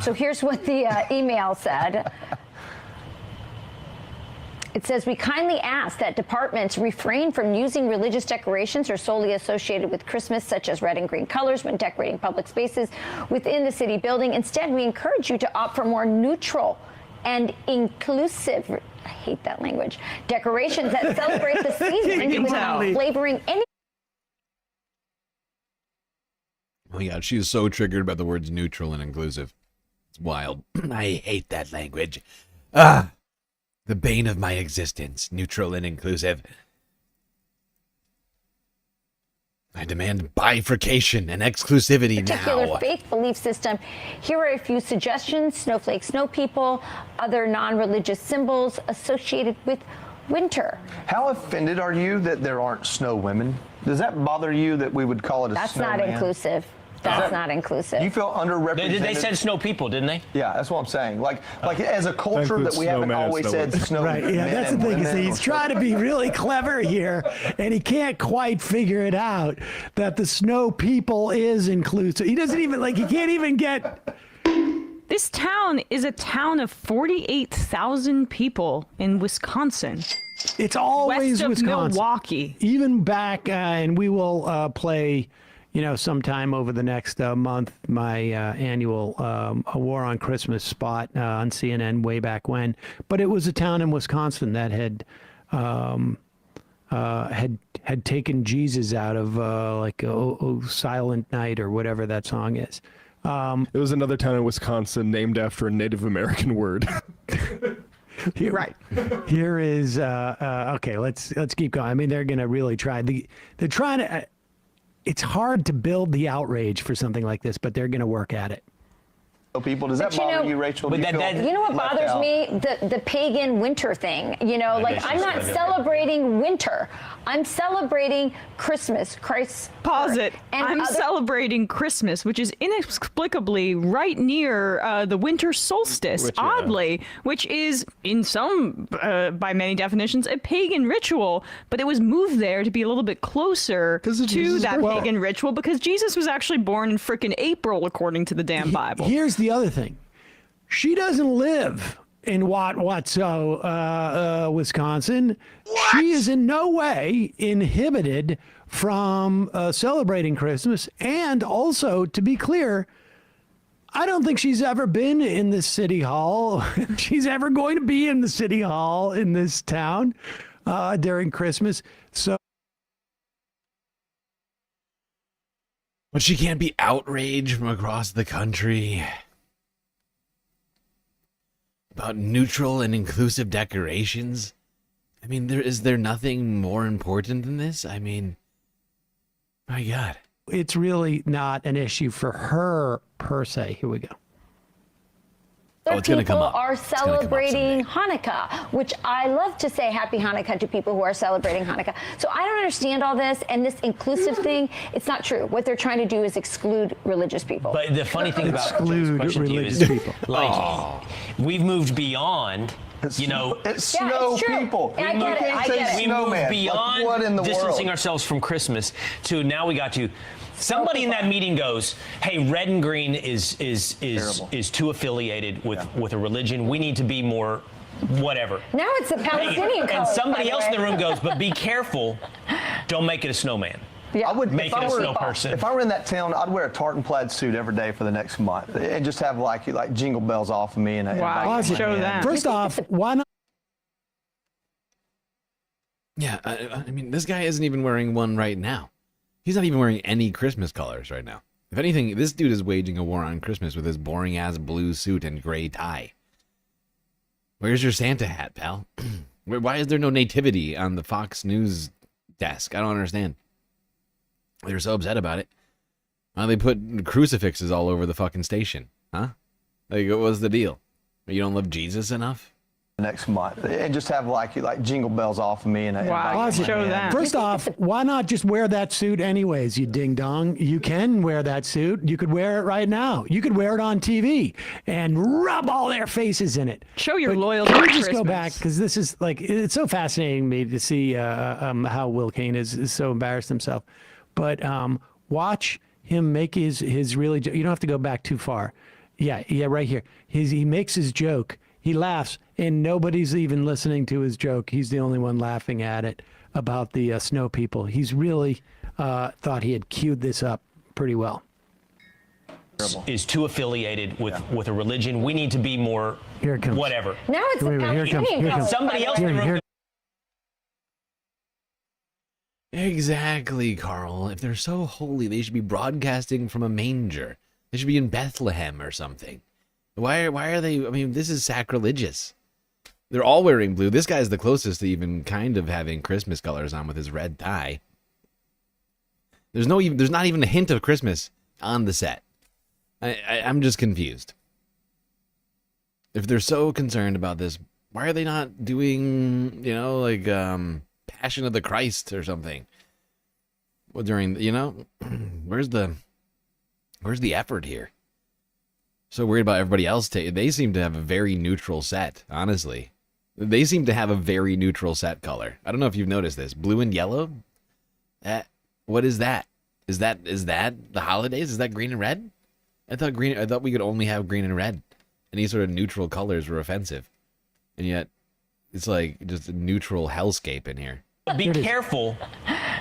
So here's what the email said. It says, we kindly ask that departments refrain from using religious decorations or solely associated with Christmas, such as red and green colors, when decorating public spaces within the city building. Instead, we encourage you to opt for more neutral and inclusive, I hate that language, decorations that celebrate the season without flavoring any. Oh my God, she is so triggered by the words neutral and inclusive. It's wild. I hate that language. The bane of my existence, neutral and inclusive. I demand bifurcation and exclusivity Particular now. faith belief system. Here are a few suggestions: snowflakes, snow people, other non-religious symbols associated with winter. How offended are you that there aren't snow women? Does that bother you that we would call it a That's snowman? not inclusive. That's not inclusive. You feel underrepresented. They said snow people, didn't they? Yeah, that's what I'm saying. Like as a culture that we haven't always said snow. Right, yeah, that's the thing. Is he's trying to be really clever here, and he can't quite figure it out that the snow people is inclusive. He doesn't even, he can't even get... This town is a town of 48,000 people in Wisconsin. It's always west of Wisconsin. Milwaukee. Even back, and we will play... sometime over the next month, my annual A War on Christmas spot on CNN way back when. But it was a town in Wisconsin that had taken Jesus out of oh Silent Night or whatever that song is. It was another town in Wisconsin named after a Native American word. Right. Here is okay. Let's keep going. I mean, they're going to really try. They're trying to. It's hard to build the outrage for something like this, but they're going to work at it. People, does that bother you, Rachel? You know what bothers me? The pagan winter thing. I'm not celebrating winter. I'm celebrating Christmas. Christ. Pause it. I'm celebrating Christmas, which is inexplicably right near the winter solstice, oddly, which is in some, by many definitions, a pagan ritual. But it was moved there to be a little bit closer to that pagan ritual because Jesus was actually born in frickin' April, according to the damn Bible. Here's the other thing. She doesn't live in Watso, Wisconsin. What? She is in no way inhibited from celebrating Christmas. And also, to be clear, I don't think she's ever been in the city hall. She's ever going to be in the city hall in this town during Christmas. So. But she can't be outraged from across the country about neutral and inclusive decorations. I mean, is there nothing more important than this? I mean, my God. It's really not an issue for her per se. Here we go. It's going to come people up. are celebrating Hanukkah, which I love to say Happy Hanukkah to people who are celebrating Hanukkah. So I don't understand all this and this inclusive thing. It's not true. What they're trying to do is exclude religious people. But the funny thing about exclude religious people. We've moved beyond. It's snow people. We moved beyond distancing ourselves from Christmas to now we got to. Somebody in that meeting goes, "Hey, red and green is too affiliated with a religion. We need to be more, whatever." Now it's the Palestinian color. And somebody else in the room goes, "But be careful, don't make it a snowman." Yeah. I would make it a snow person. If I were in that town, I'd wear a tartan plaid suit every day for the next month and just have like jingle bells off of me and show that. First off, why not? Yeah, I mean, this guy isn't even wearing one right now. He's not even wearing any Christmas colors right now. If anything, this dude is waging a war on Christmas with his boring-ass blue suit and gray tie. Where's your Santa hat, pal? Why is there no nativity on the Fox News desk? I don't understand. They're so upset about it. Why they put crucifixes all over the fucking station? Huh? Like, what was the deal? You don't love Jesus enough? Next month, and just have like jingle bells off of me and Show that. First off, why not just wear that suit anyways, you ding dong? You can wear that suit. You could wear it right now. You could wear it on TV and rub all their faces in it. Show your But loyalty Can we to just go Christmas. back, because this is like, it's so fascinating to me to see how Will Kane is so embarrassed himself. But watch him make his really, you don't have to go back too far. Yeah, right here. He makes his joke. He laughs, and nobody's even listening to his joke. He's the only one laughing at it about the snow people. He's really thought he had queued this up pretty well. Is too affiliated with a religion. We need to be more. Here it comes. Whatever. Now it's Wait, a here it comes. Here it comes. Somebody else. Here. Exactly, Carl. If they're so holy, they should be broadcasting from a manger. They should be in Bethlehem or something. Why are they? I mean, this is sacrilegious. They're all wearing blue. This guy's the closest to even kind of having Christmas colors on with his red tie. There's not even a hint of Christmas on the set. I'm just confused. If they're so concerned about this, why are they not doing, like Passion of the Christ or something? Well, during, where's the effort here? So worried about everybody else. They seem to have a very neutral set, honestly. They seem to have a very neutral set color. I don't know if you've noticed this. Blue and yellow? What is that? Is that the holidays? Is that green and red? I thought we could only have green and red. Any sort of neutral colors were offensive. And yet, it's like just a neutral hellscape in here. Be careful.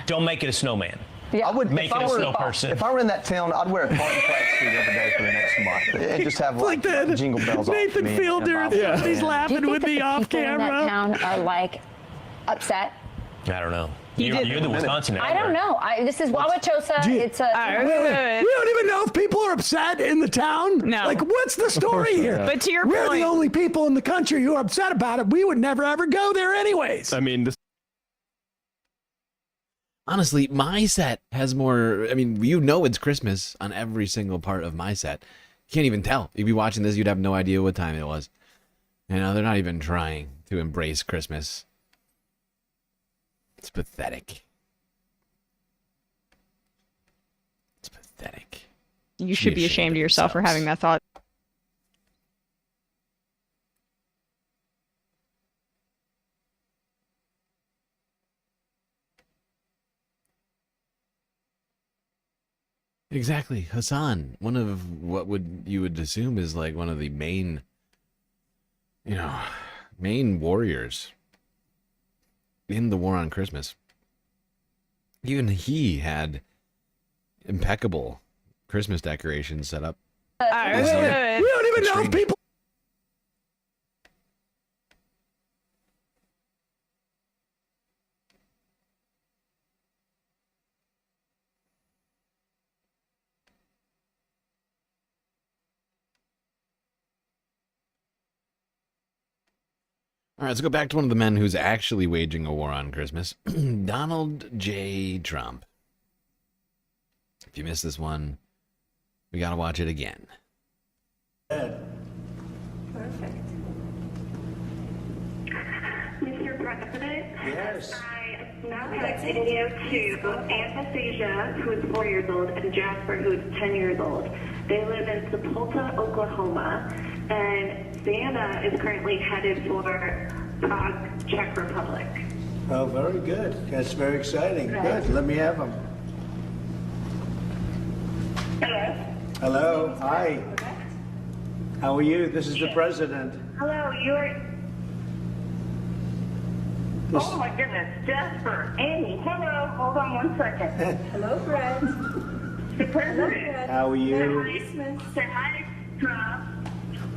Don't make it a snowman. Yeah, I would make it a snow person. If I were in that town, I'd wear a tartan plaid suit every day for the next month, and just have like jingle bells off Nathan of me. Fielder, he's laughing with me off People in that camera. town are like upset. I don't know. You're the Wisconsin I don't know. This is Wauwatosa. It's a. We don't even know if people are upset in the town. No. Like, what's the story here? But to your We're point, the only people in the country who are upset about it. We would never ever go there anyways. I mean, this. Honestly, my set has more. I mean, it's Christmas on every single part of my set. You can't even tell. You'd be watching this, you'd have no idea what time it was. They're not even trying to embrace Christmas. It's pathetic. It's pathetic. you should be ashamed of yourself for having that thought. Exactly, Hassan. One of what you would assume is like one of the main warriors in the war on Christmas. Even he had impeccable Christmas decorations set up. We don't even know if people. All right, let's go back to one of the men who's actually waging a war on Christmas, Donald J. Trump. If you missed this one, we got to watch it again. Perfect. Mr. President, yes. I now have video to Anastasia, who is 4 years old, and Jasper, who is 10 years old. They live in Sepulta, Oklahoma, and Santa is currently headed for Prague, Czech Republic. Oh, very good. That's very exciting. Good. Let me have them. Hello. Hello. Hi. How are you? This is the president. Hello, you're... Oh my goodness, Jasper, Amy, hello, hold on 1 second. Hello, Fred. The president. How are you? Merry Christmas. Say hi, Trump.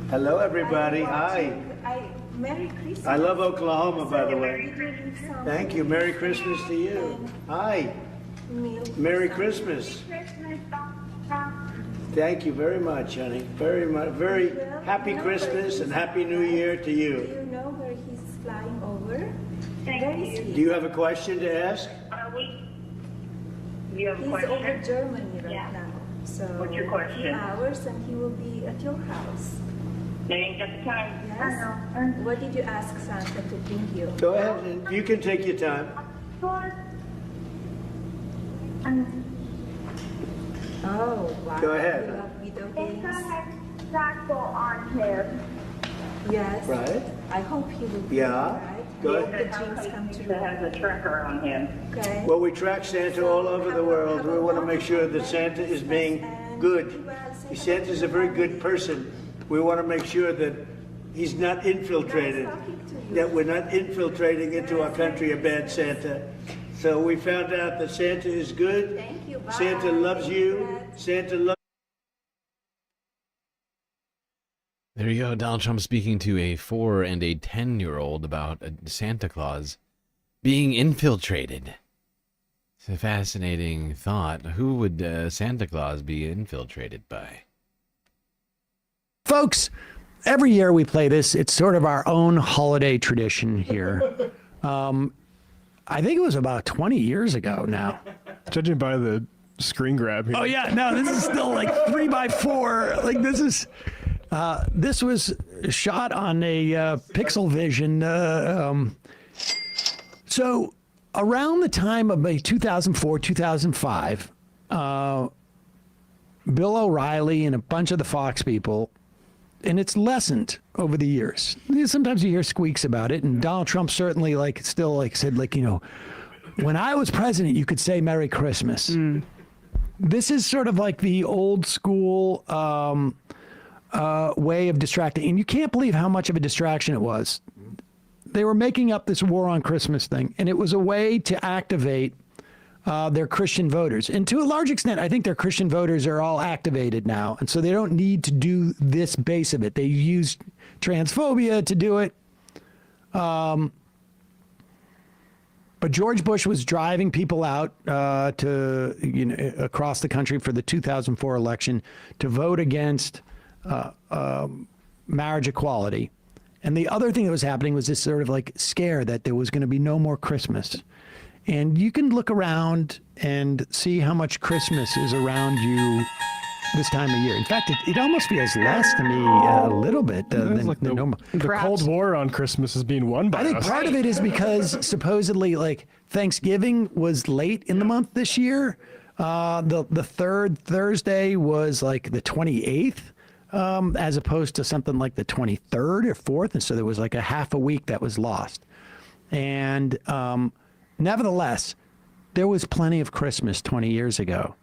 Hello, everybody. Hi. Merry Christmas. I love Oklahoma, by the way. Merry Christmas. Thank you. Merry Christmas to you. Hi. Merry Christmas. Thank you very much, honey. Very happy Christmas and Happy New Year to Do you. you know where he's flying over? Do you have a question to ask? He's over Germany right now. So What's your question? 2 hours and he will be at your house. They ain't got the time. Yes. What did you ask Santa to bring you? Go ahead. You can take your time. Oh, wow. Go ahead. You love video games? on him. Yes. Right. I hope he will be Yeah. all right. Good. I hope the dreams come true. has a tracker on him. Okay. Well, we track Santa all over the world. We want to make sure that Santa is being good. Santa's a very good person. We want to make sure that he's not infiltrated, that we're not infiltrating into our country a bad Santa. So we found out that Santa is good. Thank you. Bye. Santa loves you. Santa loves. There you go, Donald Trump speaking to a 4 and a 10-year-old about Santa Claus being infiltrated. It's a fascinating thought. Who would Santa Claus be infiltrated by? Folks, every year we play this. It's sort of our own holiday tradition here. I think it was about 20 years ago now. Judging by the screen grab here. Oh, yeah. No, this is still like 3x4. Like, this is... this was shot on a Pixel Vision. So around the time of 2004, 2005, Bill O'Reilly and a bunch of the Fox people, and it's lessened over the years. Sometimes you hear squeaks about it, and Donald Trump certainly said, you know, when I was president, you could say Merry Christmas. This is sort of like the old school way of distracting. And you can't believe how much of a distraction it was. They were making up this war on Christmas thing, and it was a way to activate their Christian voters. And to a large extent, I think their Christian voters are all activated now. And so they don't need to do this base of it. They use transphobia to do it. But George Bush was driving people out across the country for the 2004 election to vote against marriage equality. And the other thing that was happening was this sort of like scare that there was going to be no more Christmas. And you can look around and see how much Christmas is around you this time of year. In fact, it almost feels less to me a little bit than normal. The Cold War on Christmas is being won by us. I think part of it is because supposedly like Thanksgiving was late in the month this year. The third Thursday was like the 28th. As opposed to something like the 23rd or 4th. And so there was like a half a week that was lost. And nevertheless, there was plenty of Christmas 20 years ago.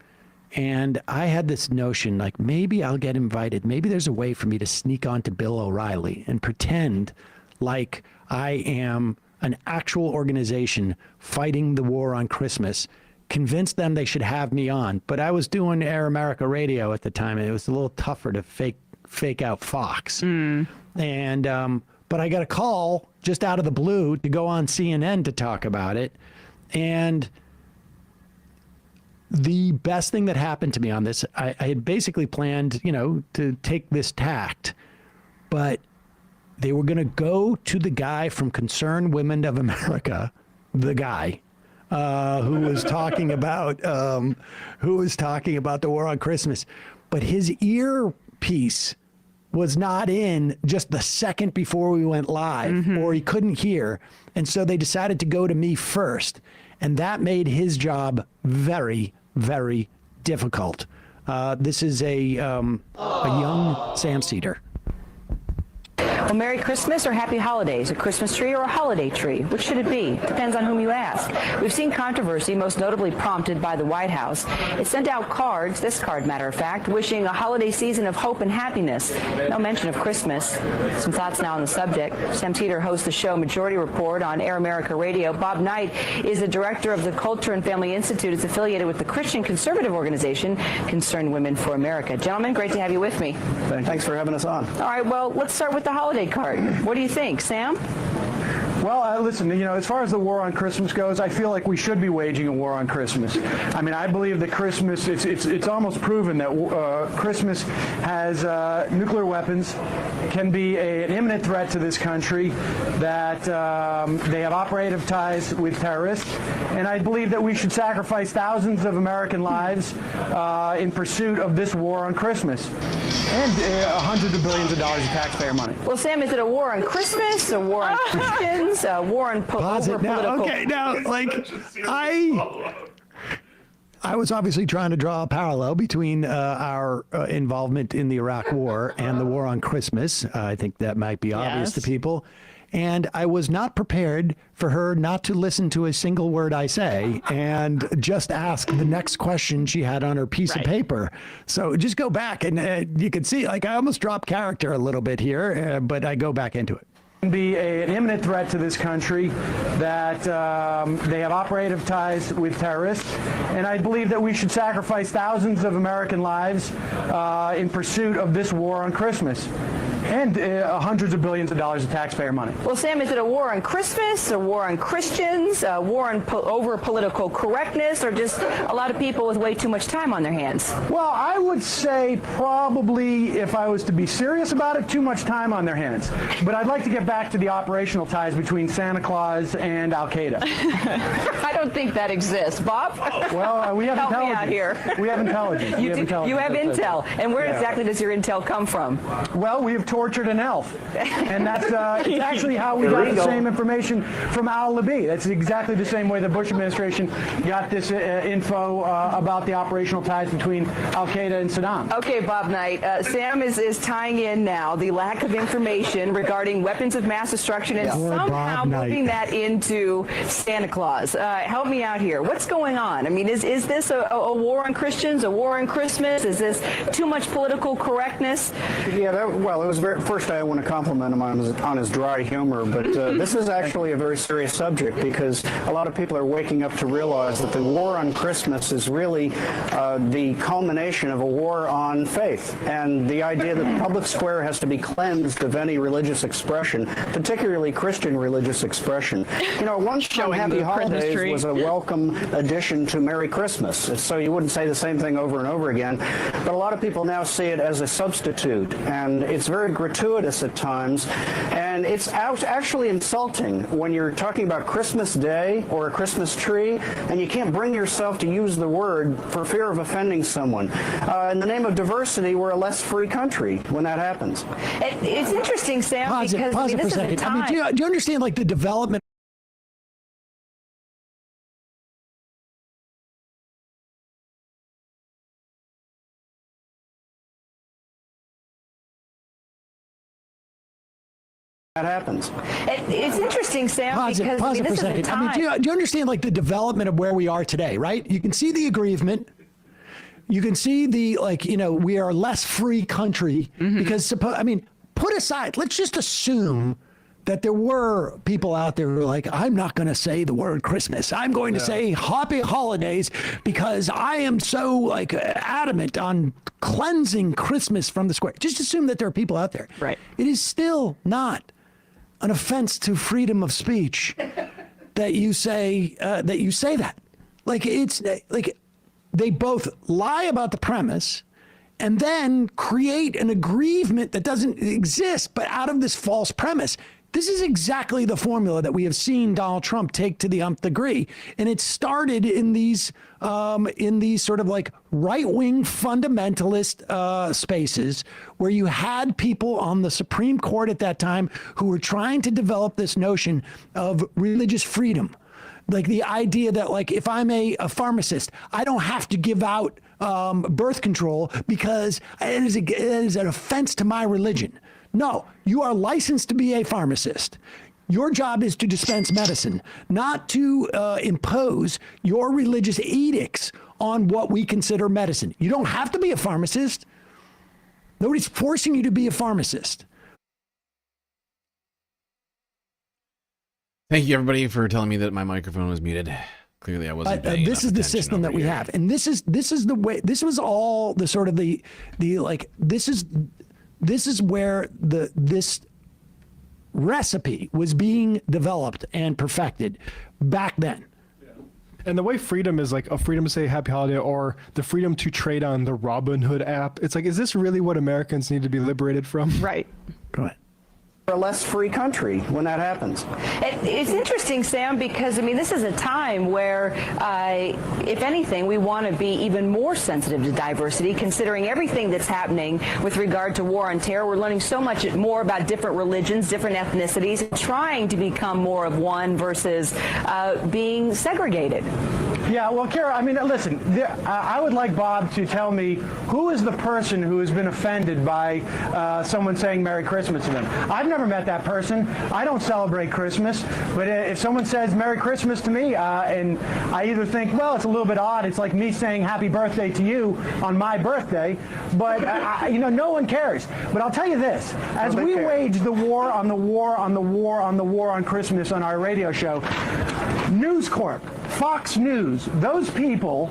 And I had this notion, like, maybe I'll get invited. Maybe there's a way for me to sneak onto Bill O'Reilly and pretend like I am an actual organization fighting the war on Christmas. Convince them they should have me on. But I was doing Air America Radio at the time, and it was a little tougher to fake out Fox. And but I got a call just out of the blue to go on CNN to talk about it. And the best thing that happened to me on this, I had basically planned, to take this tact, but they were going to go to the guy from Concerned Women of America, the guy. Who was talking about the war on Christmas, but his earpiece was not in just the second before we went live, or he couldn't hear, and so they decided to go to me first, and that made his job very, very difficult. This is a young Sam Cedar. Well, Merry Christmas or Happy Holidays, a Christmas tree or a holiday tree? Which should it be? Depends on whom you ask. We've seen controversy, most notably prompted by the White House. It sent out cards, this card matter of fact, wishing a holiday season of hope and happiness. No mention of Christmas. Some thoughts now on the subject. Sam Teeter hosts the show Majority Report on Air America Radio. Bob Knight is the director of the Culture and Family Institute. It's affiliated with the Christian conservative organization Concerned Women for America. Gentlemen, great to have you with me. Thanks for having us on. All right, well, let's start with the holiday card. What do you think, Sam? Well, listen, as far as the war on Christmas goes, I feel like we should be waging a war on Christmas. I mean, I believe that Christmas, it's almost proven that Christmas has nuclear weapons, can be an imminent threat to this country, that they have operative ties with terrorists, and I believe that we should sacrifice thousands of American lives in pursuit of this war on Christmas, and hundreds of billions of dollars of taxpayer money. Well, Sam, is it a war on Christmas, a war on Christians, a war on over political? Okay, now, I was obviously trying to draw a parallel between our involvement in the Iraq War and the war on Christmas. I think that might be obvious to people. And I was not prepared for her not to listen to a single word I say and just ask the next question she had on her piece of paper. So just go back and you can see, I almost dropped character a little bit here, but I go back into it. Be an imminent threat to this country, that they have operative ties with terrorists, and I believe that we should sacrifice thousands of American lives in pursuit of this war on Christmas, and hundreds of billions of dollars of taxpayer money. Well, Sam, is it a war on Christmas, a war on Christians, a war on over political correctness, or just a lot of people with way too much time on their hands? Well, I would say probably, if I was to be serious about it, too much time on their hands. But I'd like to get back to the operational ties between Santa Claus and Al-Qaeda. I don't think that exists. Bob? Well, we have Help intelligence. me out here. We have intelligence. You have intel. And where exactly does your intel come from? Well, we have tortured an elf. And that's it's actually how we got the same information from al-Libi. That's exactly the same way the Bush administration got this info about the operational ties between Al-Qaeda and Saddam. Okay, Bob Knight. Sam is tying in now the lack of information regarding weapons of mass destruction and somehow moving that into Santa Claus. Help me out here. What's going on? I mean, is this a war on Christians, a war on Christmas? Is this too much political correctness? Yeah, well, it was first I want to compliment him on his dry humor, but this is actually a very serious subject, because a lot of people are waking up to realize that the war on Christmas is really the culmination of a war on faith, and the idea that the public square has to be cleansed of any religious expression, particularly Christian religious expression. Once Happy Holidays was a welcome addition to Merry Christmas, so you wouldn't say the same thing over and over again, but a lot of people now see it as a substitute, and it's very gratuitous at times, and it's actually insulting when you're talking about Christmas Day or a Christmas tree, and you can't bring yourself to use the word for fear of offending someone. In the name of diversity, we're a less free country when that happens. It's interesting, Sam, Pause it for a second. I mean, do you understand, the development? That happens. It's interesting, Sam, Pause it for a second. I mean, do you understand, the development of where we are today, right? You can see the aggrievement. You can see the, we are a less free country because, put aside, let's just assume that there were people out there who were like, I'm not going to say the word Christmas. I'm going to say Happy Holidays because I am so adamant on cleansing Christmas from the square. Just assume that there are people out there. Right. It is still not an offense to freedom of speech that you say that. They both lie about the premise and then create an aggrievement that doesn't exist, but out of this false premise. This is exactly the formula that we have seen Donald Trump take to the nth degree, and it started in these sort of right-wing fundamentalist spaces where you had people on the Supreme Court at that time who were trying to develop this notion of religious freedom. The idea that if I'm a pharmacist, I don't have to give out birth control because it is an offense to my religion. No, you are licensed to be a pharmacist. Your job is to dispense medicine, not to impose your religious edicts on what we consider medicine. You don't have to be a pharmacist. Nobody's forcing you to be a pharmacist. Thank you, everybody, for telling me that my microphone was muted. Clearly, I wasn't paying enough This is the system that we have, and this is the way. This was all the sort of the This is where this recipe was being developed and perfected back then. And the way freedom is like a freedom to say happy holiday or the freedom to trade on the Robin Hood app, it's like, is this really what Americans need to be liberated from? Right. Go ahead. A less free country when that happens. It's interesting, Sam, because, I mean, this is a time where, if anything, we want to be even more sensitive to diversity, considering everything that's happening with regard to war on terror. We're learning so much more about different religions, different ethnicities, trying to become more of one versus being segregated. Yeah, well, Kara, I mean, listen, I would like Bob to tell me who is the person who has been offended by someone saying Merry Christmas to them. I've never met that person. I don't celebrate Christmas, but if someone says Merry Christmas to me, and I either think, well, it's a little bit odd. It's like me saying Happy Birthday to you on my birthday, but you know, no one cares. But I'll tell you this: as we wage the war on the war on the war on the war on Christmas on our radio show, News Corp, Fox News, those people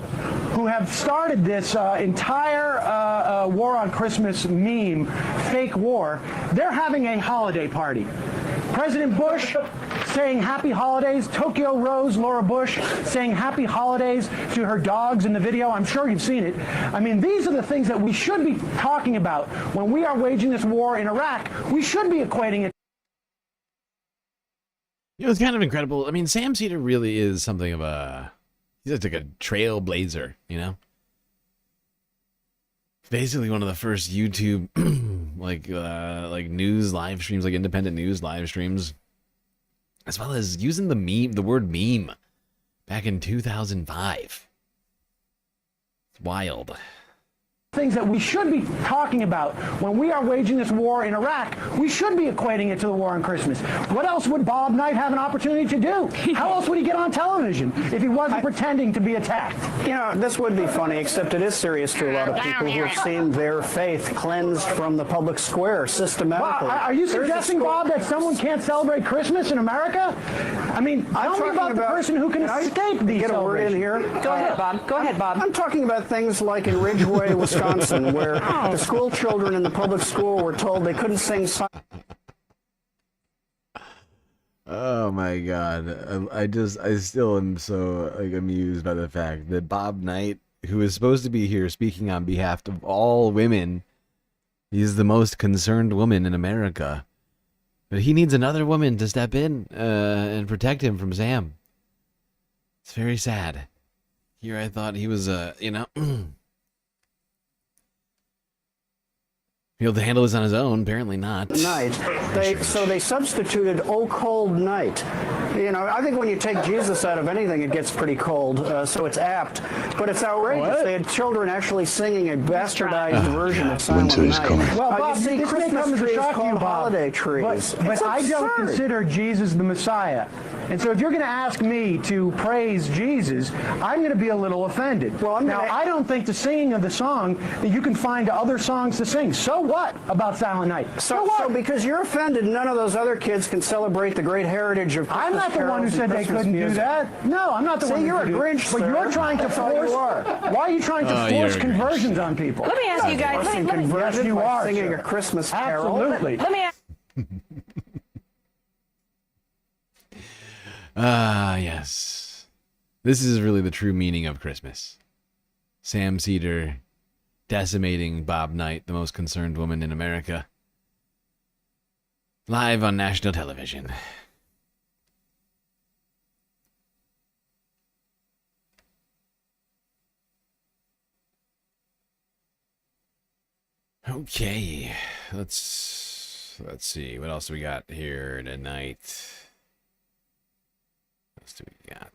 who have started this entire war on Christmas meme, fake war, they're having a holiday party. President Bush saying happy holidays, Tokyo Rose, Laura Bush, saying happy holidays to her dogs in the video. I'm sure you've seen it. I mean, these are the things that we should be talking about when we are waging this war in Iraq. We should be equating it. You know, it's kind of incredible. I mean, Sam Cedar really is something of a... He's like a trailblazer, you know? Basically one of the first YouTube, like news live streams, like independent news live streams. As well as using the word meme, back in 2005. It's wild. Things that we should be talking about when we are waging this war in Iraq. We should be equating it to the war on Christmas. What else would Bob Knight have an opportunity to do? How else would he get on television if he wasn't pretending to be attacked? You know, this would be funny, except it is serious to a lot of people who have seen their faith cleansed from the public square systematically. Bob, are you suggesting, Bob, that someone can't celebrate Christmas in America? I mean, tell me about the person who can escape these get a word in here? Go ahead, Bob. Go ahead, Bob. I'm talking about things like in Ridgeway, Wisconsin, where the school children in the public school were told they couldn't sing. Oh my God. I still am so amused by the fact that Bob Knight, who is supposed to be here speaking on behalf of all women, he's the most concerned woman in America. But he needs another woman to step in and protect him from Sam. It's very sad. Here I thought he was, you know... Be able to handle this on his own, apparently not. Night. So they substituted "Oh Cold Night." You know, I think when you take Jesus out of anything, it gets pretty cold, so it's apt. But it's outrageous. What? They had children actually singing a bastardized version of Silent Night. Well, Bob, you see, this may come Christmas as a trees shock to you, called Bob, holiday trees. but It's I don't absurd. consider Jesus the Messiah. And so if you're going to ask me to praise Jesus, I'm going to be a little offended. Well, I don't think the singing of the song that you can find other songs to sing. So what about Silent Night? So because you're offended, none of those other kids can celebrate the great heritage of Christmas I'm not the one who carols said and they Christmas couldn't do music. that. No, I'm not the one. See, you're a who could do Grinch, it. But sir. you're trying to That's all force. you are. Why are you trying to you're force a Grinch. conversions on people? Let me ask you guys. Forcing Let me, conversions Yes, you by are, singing sir. a Christmas carol. Absolutely. let me ask. Yes. This is really the true meaning of Christmas. Sam Cedar decimating Bob Knight, the most concerned woman in America. Live on national television. Okay, let's see what else we got here tonight. What else do we got?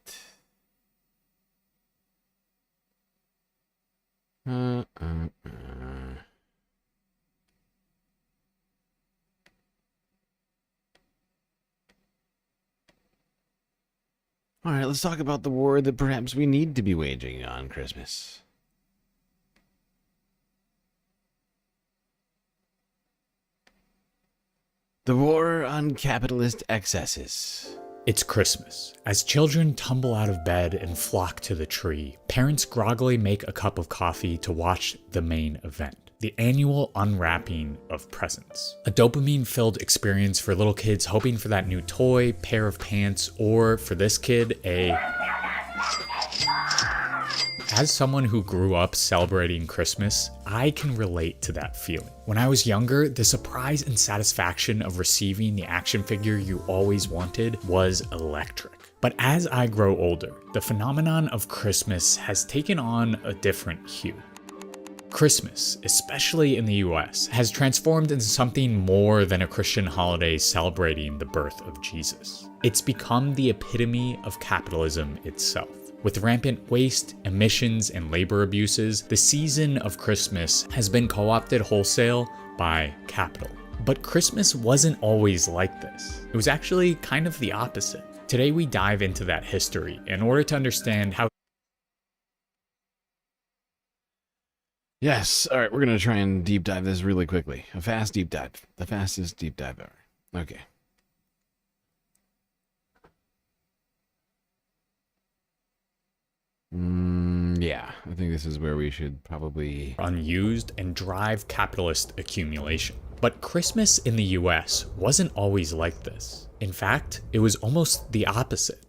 All right, let's talk about the war that perhaps we need to be waging on Christmas. The war on capitalist excesses. It's Christmas. As children tumble out of bed and flock to the tree, parents groggily make a cup of coffee to watch the main event. the annual unwrapping of presents. A dopamine-filled experience for little kids hoping for that new toy, pair of pants, or for this kid, As someone who grew up celebrating Christmas, I can relate to that feeling. When I was younger, the surprise and satisfaction of receiving the action figure you always wanted was electric. But as I grow older, the phenomenon of Christmas has taken on a different hue. Christmas, especially in the US, has transformed into something more than a Christian holiday celebrating the birth of Jesus. It's become the epitome of capitalism itself. With rampant waste, emissions, and labor abuses, the season of Christmas has been co-opted wholesale by capital. But Christmas wasn't always like this. It was actually kind of the opposite. Today we dive into that history in order to understand how. Yes, alright, we're gonna try and deep dive this really quickly. A fast deep dive. The fastest deep dive ever. Okay. Yeah, I think this is where we should probably... unused and drive capitalist accumulation. But Christmas in the US wasn't always like this. In fact, it was almost the opposite.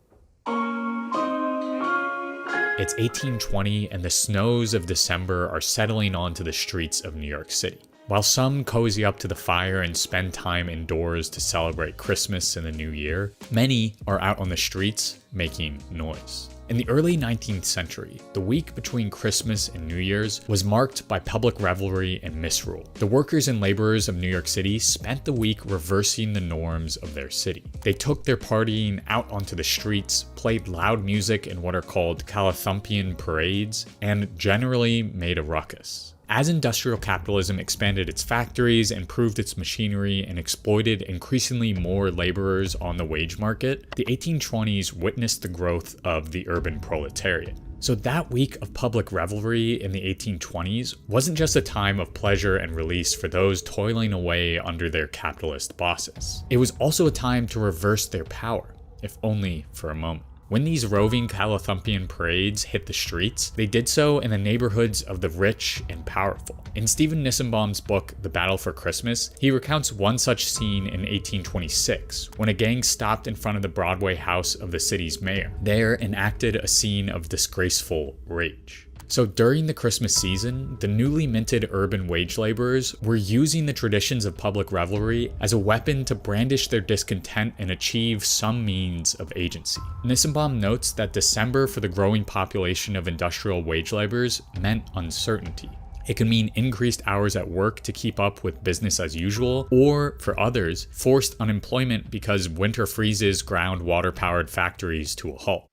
It's 1820 and the snows of December are settling onto the streets of New York City. While some cozy up to the fire and spend time indoors to celebrate Christmas and the New Year, many are out on the streets making noise. In the early 19th century, the week between Christmas and New Year's was marked by public revelry and misrule. The workers and laborers of New York City spent the week reversing the norms of their city. They took their partying out onto the streets, played loud music in what are called Calathumpian parades, and generally made a ruckus. As industrial capitalism expanded its factories, improved its machinery, and exploited increasingly more laborers on the wage market, the 1820s witnessed the growth of the urban proletariat. So that week of public revelry in the 1820s wasn't just a time of pleasure and release for those toiling away under their capitalist bosses. It was also a time to reverse their power, if only for a moment. When these roving Calathumpian parades hit the streets, they did so in the neighborhoods of the rich and powerful. In Stephen Nissenbaum's book, The Battle for Christmas, he recounts one such scene in 1826, when a gang stopped in front of the Broadway house of the city's mayor. There enacted a scene of disgraceful rage. So during the Christmas season, the newly minted urban wage laborers were using the traditions of public revelry as a weapon to brandish their discontent and achieve some means of agency. Nissenbaum notes that December for the growing population of industrial wage laborers meant uncertainty. It could mean increased hours at work to keep up with business as usual, or, for others, forced unemployment because winter freezes ground water-powered factories to a halt.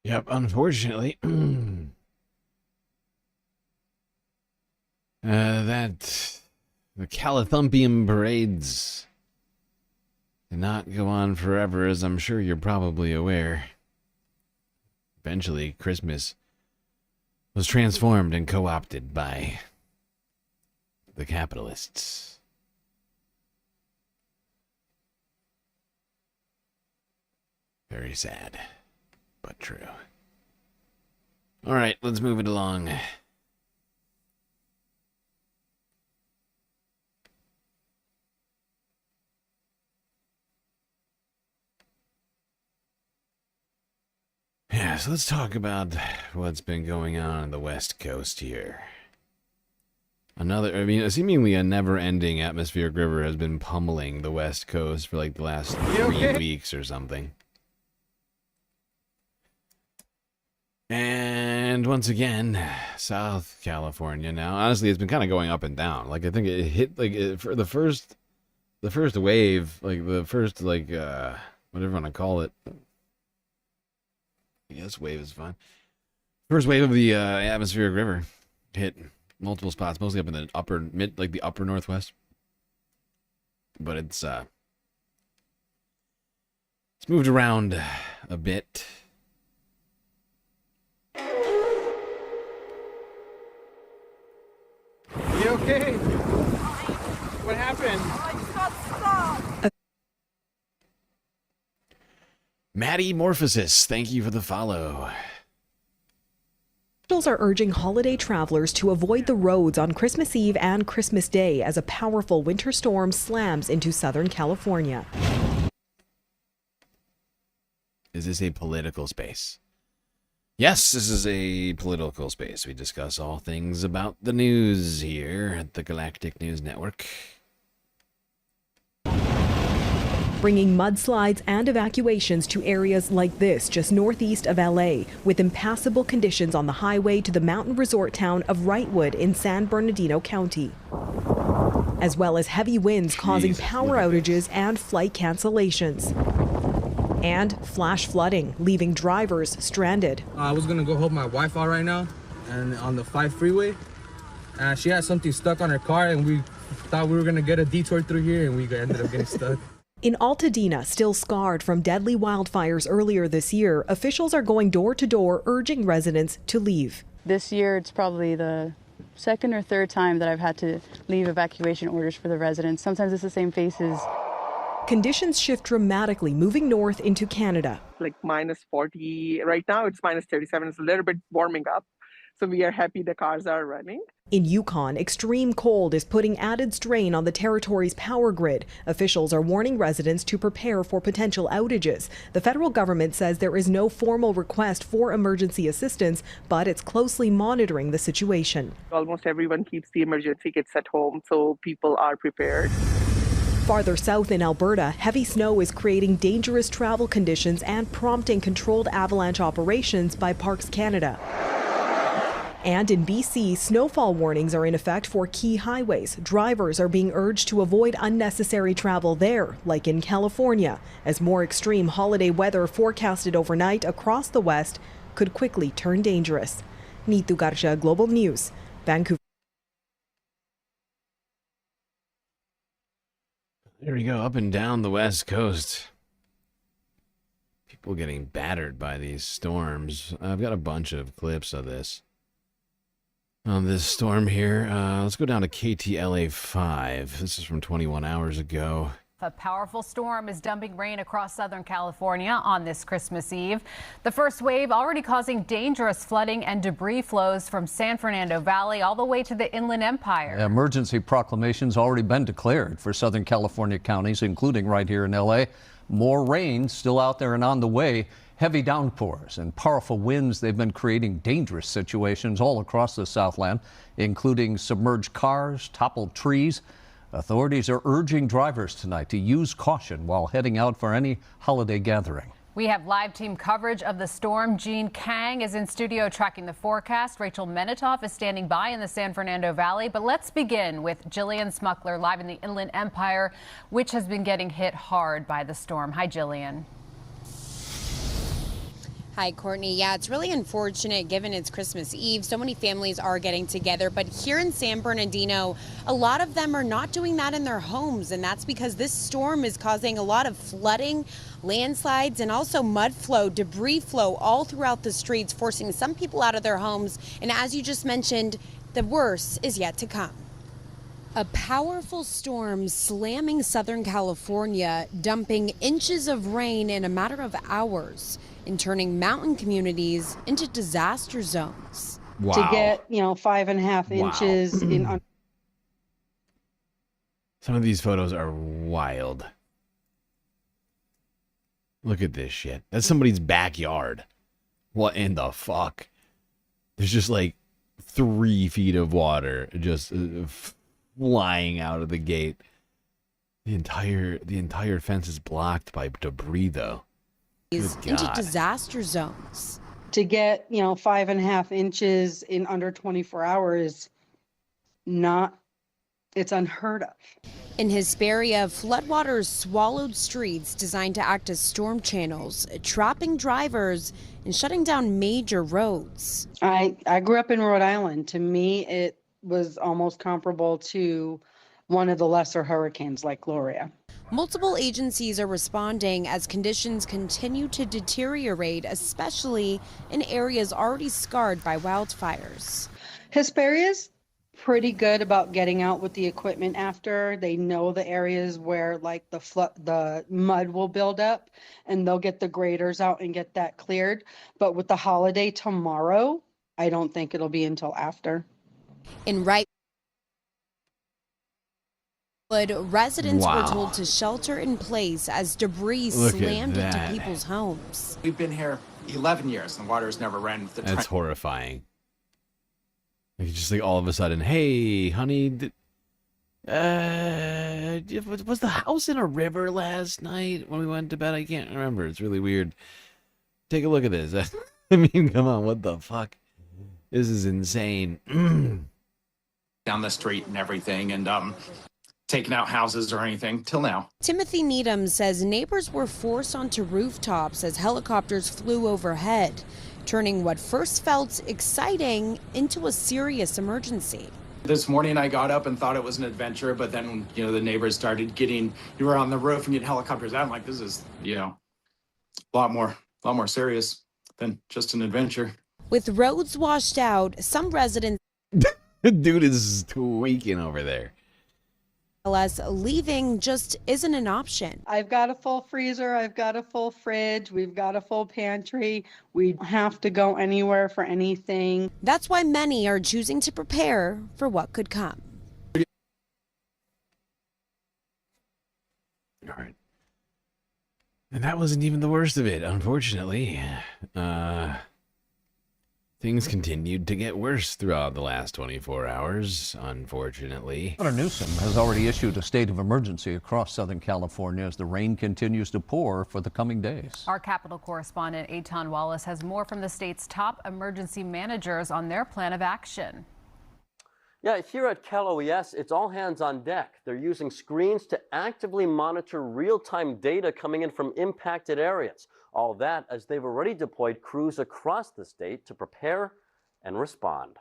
Yep, unfortunately, the Calathumpian parades did not go on forever, as I'm sure you're probably aware. Eventually, Christmas was transformed and co-opted by the capitalists. Very sad. But true. All right, let's move it along. Yeah, so let's talk about what's been going on the West Coast here. Seemingly a never-ending atmospheric river has been pummeling the West Coast for like the last 3 weeks or something. And once again, South California now. Honestly, it's been kind of going up and down. Like, I think it hit, for the first wave, like, the first, like, whatever you want to call it. I guess wave is fine. First wave of the atmospheric river hit multiple spots, mostly up in the the upper northwest. But it's moved around a bit. You okay? What happened? Maddie Morphosis, thank you for the follow. Officials are urging holiday travelers to avoid the roads on Christmas Eve and Christmas Day as a powerful winter storm slams into Southern California. Is this a political space? Yes, this is a political space. We discuss all things about the news here at the Galactic News Network. Bringing mudslides and evacuations to areas like this just northeast of LA, with impassable conditions on the highway to the mountain resort town of Wrightwood in San Bernardino County, as well as heavy winds causing power outages and flight cancellations. And flash flooding, leaving drivers stranded. I was gonna go help my wife out right now, and on the 5 freeway, she had something stuck on her car, and we thought we were gonna get a detour through here, and we ended up getting stuck. In Altadena, still scarred from deadly wildfires earlier this year, officials are going door to door urging residents to leave. This year, it's probably the second or third time that I've had to leave evacuation orders for the residents. Sometimes it's the same faces. Conditions shift dramatically, moving north into Canada. Like minus 40. Right now it's minus 37. It's a little bit warming up. So we are happy the cars are running. In Yukon, extreme cold is putting added strain on the territory's power grid. Officials are warning residents to prepare for potential outages. The federal government says there is no formal request for emergency assistance, but it's closely monitoring the situation. Almost everyone keeps the emergency kits at home, so people are prepared. Farther south in Alberta, heavy snow is creating dangerous travel conditions and prompting controlled avalanche operations by Parks Canada. And in BC, snowfall warnings are in effect for key highways. Drivers are being urged to avoid unnecessary travel there, like in California, as more extreme holiday weather forecasted overnight across the West could quickly turn dangerous. Neetu Garcha, Global News, Vancouver. There we go, up and down the West Coast. People getting battered by these storms. I've got a bunch of clips of this. On this storm here, let's go down to KTLA 5. This is from 21 hours ago. A powerful storm is dumping rain across Southern California on this Christmas Eve. The first wave already causing dangerous flooding and debris flows from San Fernando Valley all the way to the Inland Empire. Emergency proclamations already been declared for Southern California counties, including right here in LA. More rain still out there and on the way. Heavy downpours and powerful winds, they've been creating dangerous situations all across the Southland, including submerged cars, toppled trees. Authorities are urging drivers tonight to use caution while heading out for any holiday gathering. We have live team coverage of the storm. Jean Kang is in studio tracking the forecast. Rachel Menitoff is standing by in the San Fernando Valley. But let's begin with Jillian Smuckler live in the Inland Empire, which has been getting hit hard by the storm. Hi, Jillian. Hi, Courtney. Yeah, it's really unfortunate given it's Christmas Eve. So many families are getting together. But here in San Bernardino, a lot of them are not doing that in their homes. And that's because this storm is causing a lot of flooding, landslides, and also mud flow, debris flow all throughout the streets, forcing some people out of their homes. And as you just mentioned, the worst is yet to come. A powerful storm slamming Southern California, dumping inches of rain in a matter of hours and turning mountain communities into disaster zones. Wow. To get, 5.5 inches in. Some of these photos are wild. Look at this shit. That's somebody's backyard. What in the fuck? There's just like 3 feet of water just flying out of the gate. The entire fence is blocked by debris, though. Into disaster zones. To get, 5.5 inches in under 24 hours, it's unheard of. In Hesperia, floodwaters swallowed streets designed to act as storm channels, trapping drivers and shutting down major roads. I grew up in Rhode Island. To me, it was almost comparable to one of the lesser hurricanes like Gloria. Multiple agencies are responding as conditions continue to deteriorate, especially in areas already scarred by wildfires. Hesperia's pretty good about getting out with the equipment after. They know the areas where like the mud will build up, and they'll get the graders out and get that cleared. But with the holiday tomorrow, I don't think it'll be until after. In residents were Wow. told to shelter in place as debris Look at slammed into that. people's homes. We've been here 11 years and water has never ran with the That's horrifying. Like, just like all of a sudden, hey, honey, was the house in a river last night when we went to bed? I can't remember. It's really weird. Take a look at this. I mean, come on, what the fuck? This is insane. down the street and everything, and taking out houses or anything till now. Timothy Needham says neighbors were forced onto rooftops as helicopters flew overhead, turning what first felt exciting into a serious emergency. This morning I got up and thought it was an adventure, but then, the neighbors started getting, you were on the roof and getting helicopters out. I'm like, this is, a lot more serious than just an adventure. With roads washed out, some residents Dude is tweaking over there. tell us leaving just isn't an option. I've got a full freezer, I've got a full fridge, we've got a full pantry. We don't have to go anywhere for anything. That's why many are choosing to prepare for what could come. All right. And that wasn't even the worst of it, unfortunately. Things continued to get worse throughout the last 24 hours, unfortunately. Governor Newsom has already issued a state of emergency across Southern California as the rain continues to pour for the coming days. Our Capitol correspondent Eitan Wallace has more from the state's top emergency managers on their plan of action. Yeah, here at Cal OES, it's all hands on deck. They're using screens to actively monitor real-time data coming in from impacted areas. All that as they've already deployed crews across the state to prepare and respond.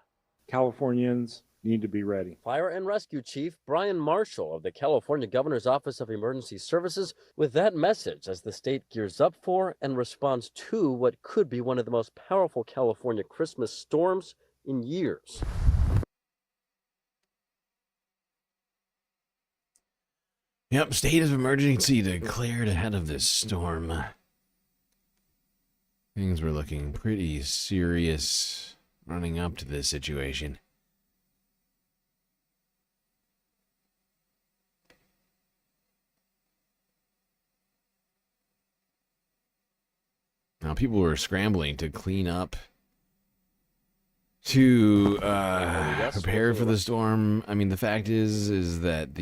Californians need to be ready. Fire and Rescue Chief Brian Marshall of the California Governor's Office of Emergency Services with that message as the state gears up for and responds to what could be one of the most powerful California Christmas storms in years. Yep, state of emergency declared ahead of this storm. Things were looking pretty serious running up to this situation. Now, people were scrambling to clean up, to prepare for the storm. I mean, the fact is that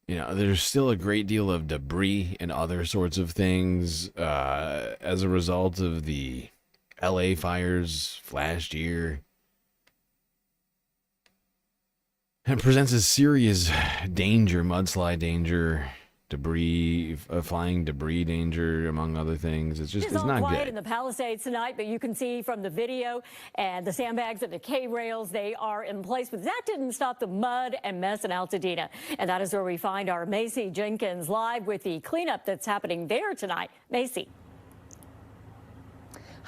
there's still a great deal of debris and other sorts of things as a result of the LA fires last year. It presents a serious danger, mudslide danger, debris, flying debris danger, among other things. It's just, it's not quiet good. in the Palisades tonight, but you can see from the video and the sandbags and the K-rails, they are in place. But that didn't stop the mud and mess in Altadena. And that is where we find our Macy Jenkins live with the cleanup that's happening there tonight. Macy.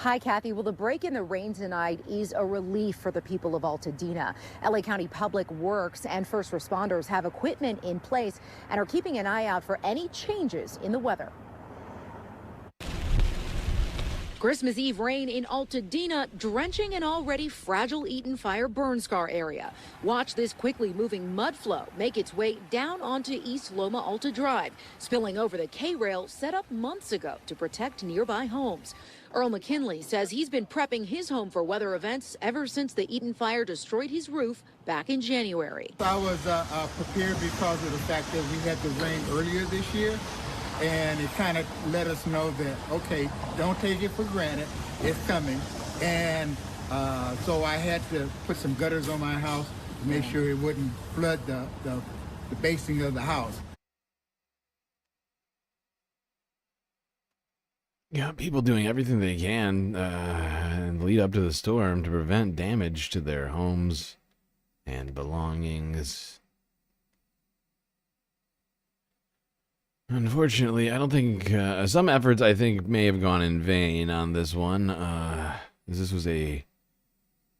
Hi, Kathy. Well, the break in the rain tonight is a relief for the people of Altadena. LA County Public Works and first responders have equipment in place and are keeping an eye out for any changes in the weather. Christmas Eve rain in Altadena, drenching an already fragile Eaton Fire burn scar area. Watch this quickly moving mud flow make its way down onto East Loma Alta Drive, spilling over the K-rail set up months ago to protect nearby homes. Earl McKinley says he's been prepping his home for weather events ever since the Eaton fire destroyed his roof back in January. I was prepared because of the fact that we had the rain earlier this year, and it kind of let us know that, okay, don't take it for granted, it's coming. And so I had to put some gutters on my house to make sure it wouldn't flood the basing of the house. Yeah, people doing everything they can and lead up to the storm to prevent damage to their homes and belongings. Unfortunately, I don't think some efforts I think may have gone in vain on this one. This was a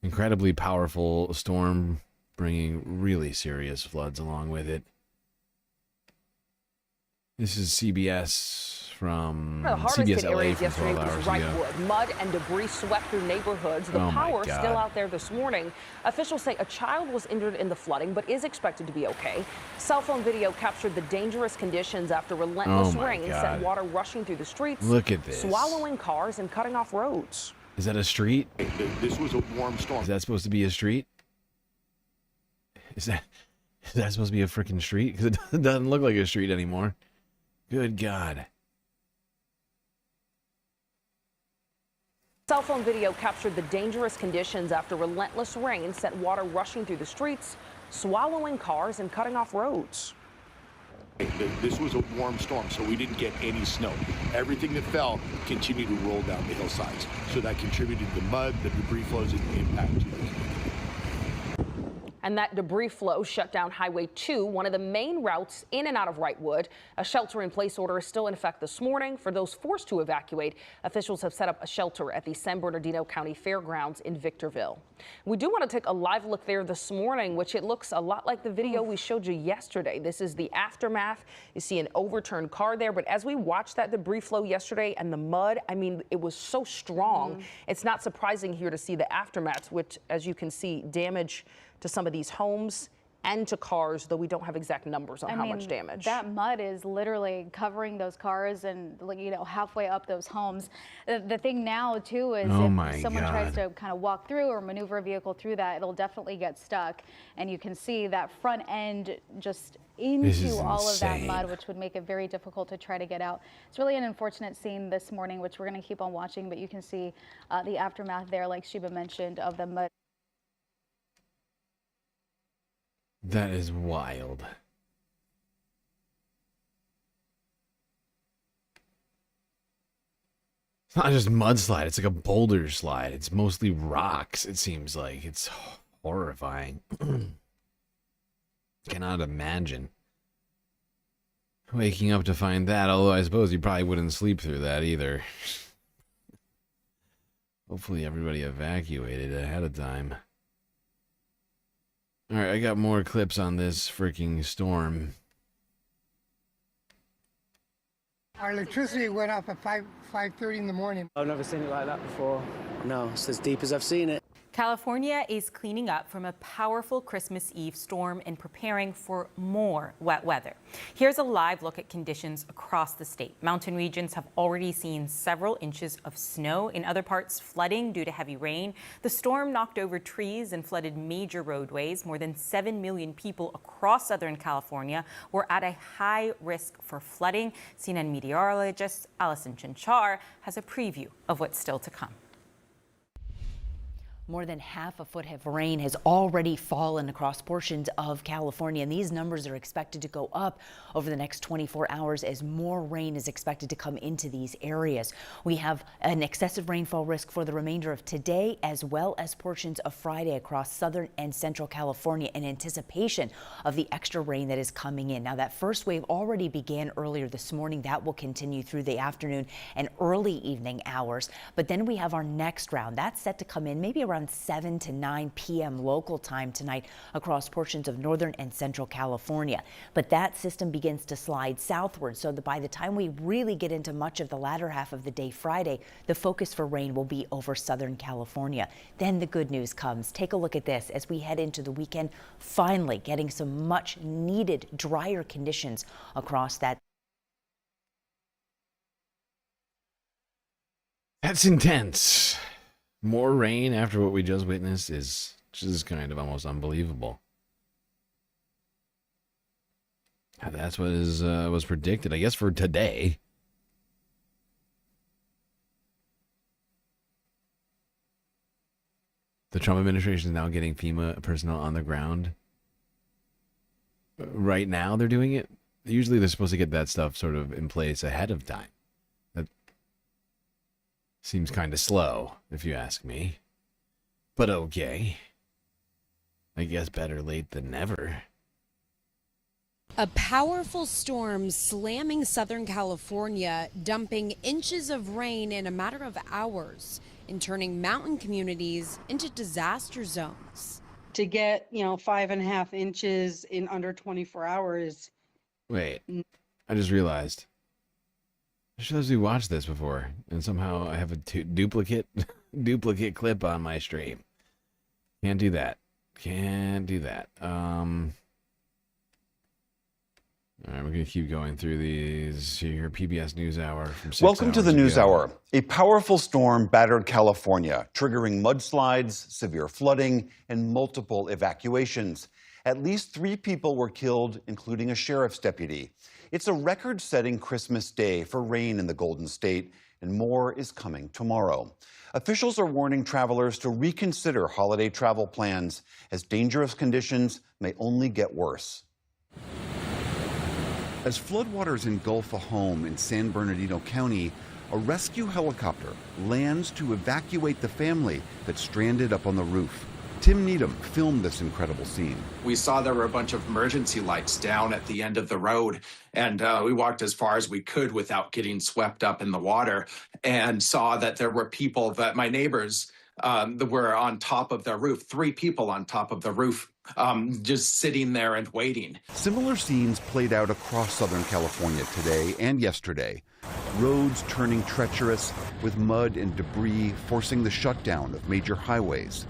incredibly powerful storm, bringing really serious floods along with it. This is CBS from One of the hardest CBS hit LA areas from yesterday 12 was hours ago. Wrightwood. Mud and debris swept through neighborhoods. The Oh my power God. still out there this morning. Officials say a child was injured in the flooding, but is expected to be okay. Cell phone video captured the dangerous conditions after relentless Oh my rain God. sent water rushing through the streets, Look at this. swallowing cars and cutting off roads. Is that a street? This was a warm storm. Is that supposed to be a street? Is that supposed to be a freaking street? Because it doesn't look like a street anymore. Good God. Cell phone video captured the dangerous conditions after relentless rain sent water rushing through the streets, swallowing cars and cutting off roads. This was a warm storm, so we didn't get any snow. Everything that fell continued to roll down the hillsides. So that contributed to the mud, the debris flows, and the impact to the community. And that debris flow shut down Highway 2, one of the main routes in and out of Wrightwood. A shelter-in-place order is still in effect this morning. For those forced to evacuate, officials have set up a shelter at the San Bernardino County Fairgrounds in Victorville. We do want to take a live look there this morning, which it looks a lot like the video we showed you yesterday. This is the aftermath. You see an overturned car there, but as we watched that debris flow yesterday and the mud, I mean, it was so strong. It's not surprising here to see the aftermath, which, as you can see, damage to some of these homes and to cars, though we don't have exact numbers on how much damage. That mud is literally covering those cars and, you know, halfway up those homes. The thing now, too, is if someone tries to kind of walk through or maneuver a vehicle through that, it'll definitely get stuck. And you can see that front end just into all of that mud, which would make it very difficult to try to get out. It's really an unfortunate scene this morning, which we're going to keep on watching, but you can see the aftermath there, like Sheba mentioned, of the mud. That is wild. It's not just mudslide, it's like a boulder slide. It's mostly rocks, it seems like. It's horrifying. Cannot imagine waking up to find that, although I suppose you probably wouldn't sleep through that either. Hopefully everybody evacuated ahead of time. Alright, I got more clips on this freaking storm. Our electricity went up at 5:30 in the morning. I've never seen it like that before. No, it's as deep as I've seen it. California is cleaning up from a powerful Christmas Eve storm and preparing for more wet weather. Here's a live look at conditions across the state. Mountain regions have already seen several inches of snow. In other parts, flooding due to heavy rain. The storm knocked over trees and flooded major roadways. More than 7 million people across Southern California were at a high risk for flooding. CNN meteorologist Allison Chinchar has a preview of what's still to come. More than half a foot of rain has already fallen across portions of California, and these numbers are expected to go up over the next 24 hours as more rain is expected to come into these areas. We have an excessive rainfall risk for the remainder of today as well as portions of Friday across southern and central California in anticipation of the extra rain that is coming in. Now, that first wave already began earlier this morning. That will continue through the afternoon and early evening hours. But then we have our next round. That's set to come in maybe around 7 to 9 p.m. local time tonight across portions of northern and central California. But that system begins to slide southward, so that by the time we really get into much of the latter half of the day Friday, the focus for rain will be over southern California. Then the good news comes. Take a look at this as we head into the weekend, finally getting some much needed drier conditions across that. That's intense. More rain after what we just witnessed is just kind of almost unbelievable. That's what was predicted, I guess, for today. The Trump administration is now getting FEMA personnel on the ground. Right now, they're doing it. Usually, they're supposed to get that stuff sort of in place ahead of time. That seems kind of slow, if you ask me. But okay. I guess better late than never. A powerful storm slamming Southern California, dumping inches of rain in a matter of hours and turning mountain communities into disaster zones. To get, 5.5 inches in under 24 hours. Wait, I just realized. Shows we watched this before, and somehow I have a duplicate clip on my stream. Can't do that. Can't do that. All right, we're gonna keep going through these here. PBS NewsHour from 6 Welcome to the hours ago. NewsHour. A powerful storm battered California, triggering mudslides, severe flooding, and multiple evacuations. At least 3 people were killed, including a sheriff's deputy. It's a record-setting Christmas day for rain in the Golden State, and more is coming tomorrow. Officials are warning travelers to reconsider holiday travel plans, as dangerous conditions may only get worse. As floodwaters engulf a home in San Bernardino County, a rescue helicopter lands to evacuate the family that's stranded up on the roof. Tim Needham filmed this incredible scene. We saw there were a bunch of emergency lights down at the end of the road, and we walked as far as we could without getting swept up in the water, and saw that there were people that my neighbors that were on top of their roof, 3 people on top of the roof, just sitting there and waiting. Similar scenes played out across Southern California today and yesterday. Roads turning treacherous, with mud and debris forcing the shutdown of major highways.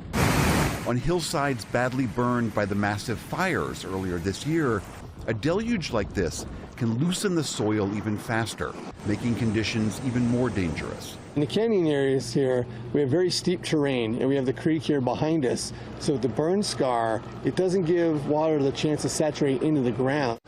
On hillsides badly burned by the massive fires earlier this year, a deluge like this can loosen the soil even faster, making conditions even more dangerous. In the canyon areas here, we have very steep terrain, and we have the creek here behind us. So the burn scar, it doesn't give water the chance to saturate into the ground.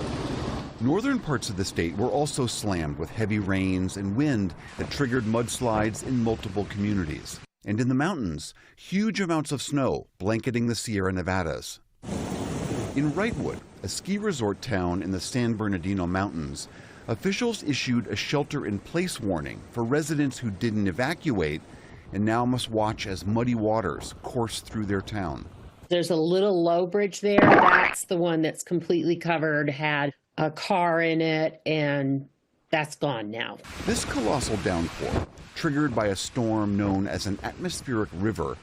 Northern parts of the state were also slammed with heavy rains and wind that triggered mudslides in multiple communities. And in the mountains, huge amounts of snow blanketing the Sierra Nevadas. In Wrightwood, a ski resort town in the San Bernardino Mountains, officials issued a shelter-in-place warning for residents who didn't evacuate and now must watch as muddy waters course through their town. There's a little low bridge there. That's the one that's completely covered, had a car in it, and that's gone now. This colossal downpour, triggered by a storm known as an atmospheric river,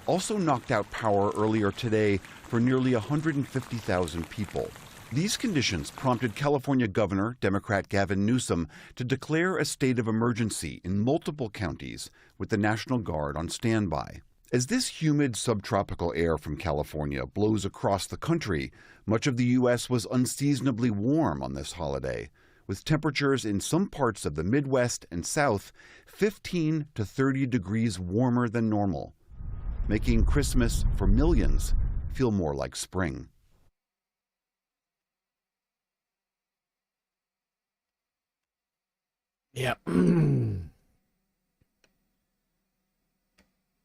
also knocked out power earlier today for nearly 150,000 people. These conditions prompted California Governor, Democrat Gavin Newsom, to declare a state of emergency in multiple counties with the National Guard on standby. As this humid subtropical air from California blows across the country, much of the U.S. was unseasonably warm on this holiday, with temperatures in some parts of the Midwest and South 15 to 30 degrees warmer than normal, making Christmas, for millions, feel more like spring. Yeah.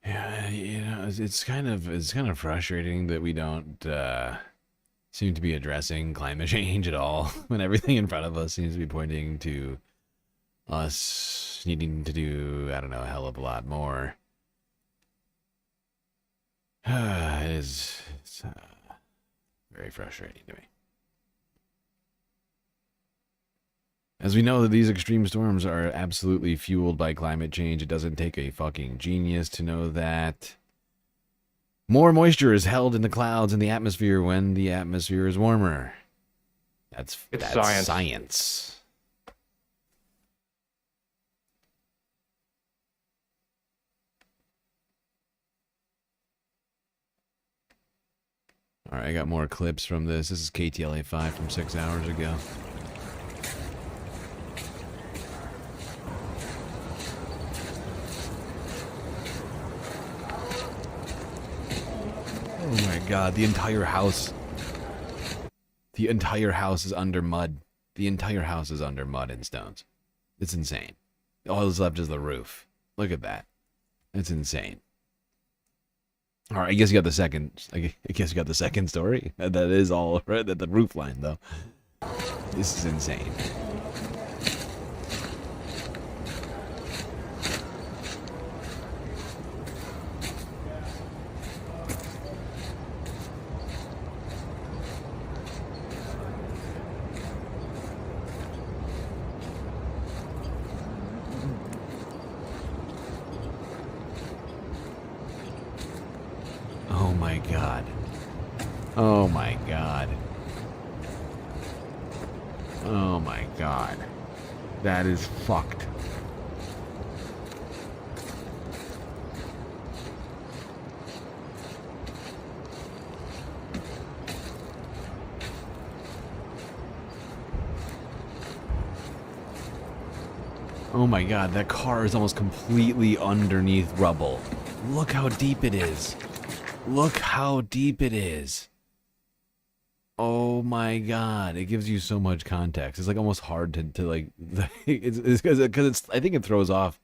Yeah, you know, it's kind of frustrating that we don't seem to be addressing climate change at all when everything in front of us seems to be pointing to us needing to do, I don't know, a hell of a lot more. It's very frustrating to me. As we know that these extreme storms are absolutely fueled by climate change, it doesn't take a fucking genius to know that more moisture is held in the clouds in the atmosphere when the atmosphere is warmer. That's science. All right, I got more clips from this. This is KTLA 5 from 6 hours ago. Oh my god, the entire house is under mud. The entire house is under mud and stones. It's insane. All that's left is the roof. Look at that. It's insane. All right, I guess you got the second story. That is all right. The roof line, though. This is insane. Oh my god. Oh my god. Oh my god. That is fucked. Oh my god, that car is almost completely underneath rubble. Look how deep it is. Look how deep it is. Oh my god, it gives you so much context. It's like almost hard to like, it's because it's, I think it throws off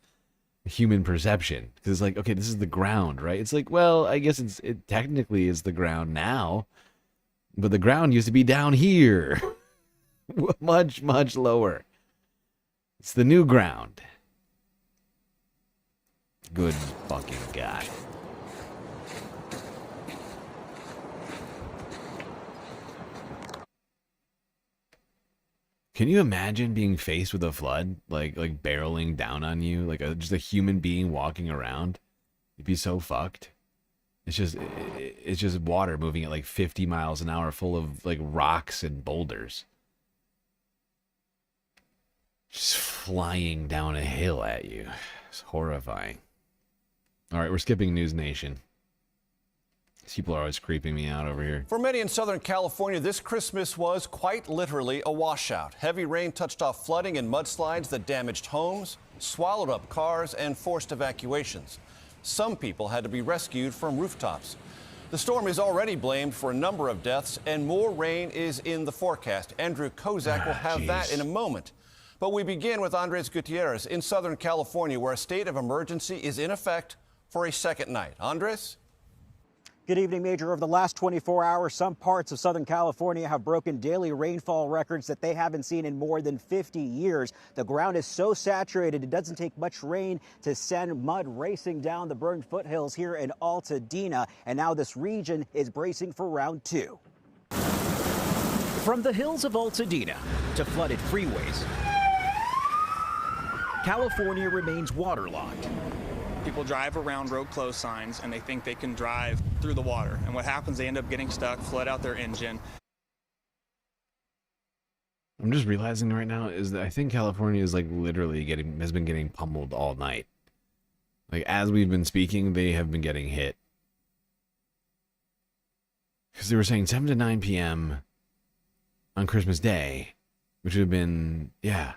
human perception. Because it's like, okay, this is the ground, right? It's like, well, I guess it technically is the ground now. But the ground used to be down here. Much, much lower. It's the new ground. Good fucking God. Can you imagine being faced with a flood, like barreling down on you, like just a human being walking around? You'd be so fucked. It's just water moving at like 50 miles an hour, full of like rocks and boulders. Just flying down a hill at you. It's horrifying. All right, we're skipping News Nation. These people are always creeping me out over here. For many in Southern California, this Christmas was quite literally a washout. Heavy rain touched off flooding and mudslides that damaged homes, swallowed up cars, and forced evacuations. Some people had to be rescued from rooftops. The storm is already blamed for a number of deaths, and more rain is in the forecast. Andrew Kozak will have that in a moment. But we begin with Andres Gutierrez in Southern California, where a state of emergency is in effect for a second night. Andres? Good evening, Major. Over the last 24 hours, some parts of Southern California have broken daily rainfall records that they haven't seen in more than 50 years. The ground is so saturated, it doesn't take much rain to send mud racing down the burned foothills here in Altadena. And now this region is bracing for round two. From the hills of Altadena to flooded freeways, California remains waterlogged. People drive around road closed signs and they think they can drive through the water. And what happens, they end up getting stuck, flood out their engine. I'm just realizing right now is that I think California is like literally has been getting pummeled all night. Like as we've been speaking, they have been getting hit. Because they were saying 7 to 9 p.m. on Christmas Day, which would have been, yeah,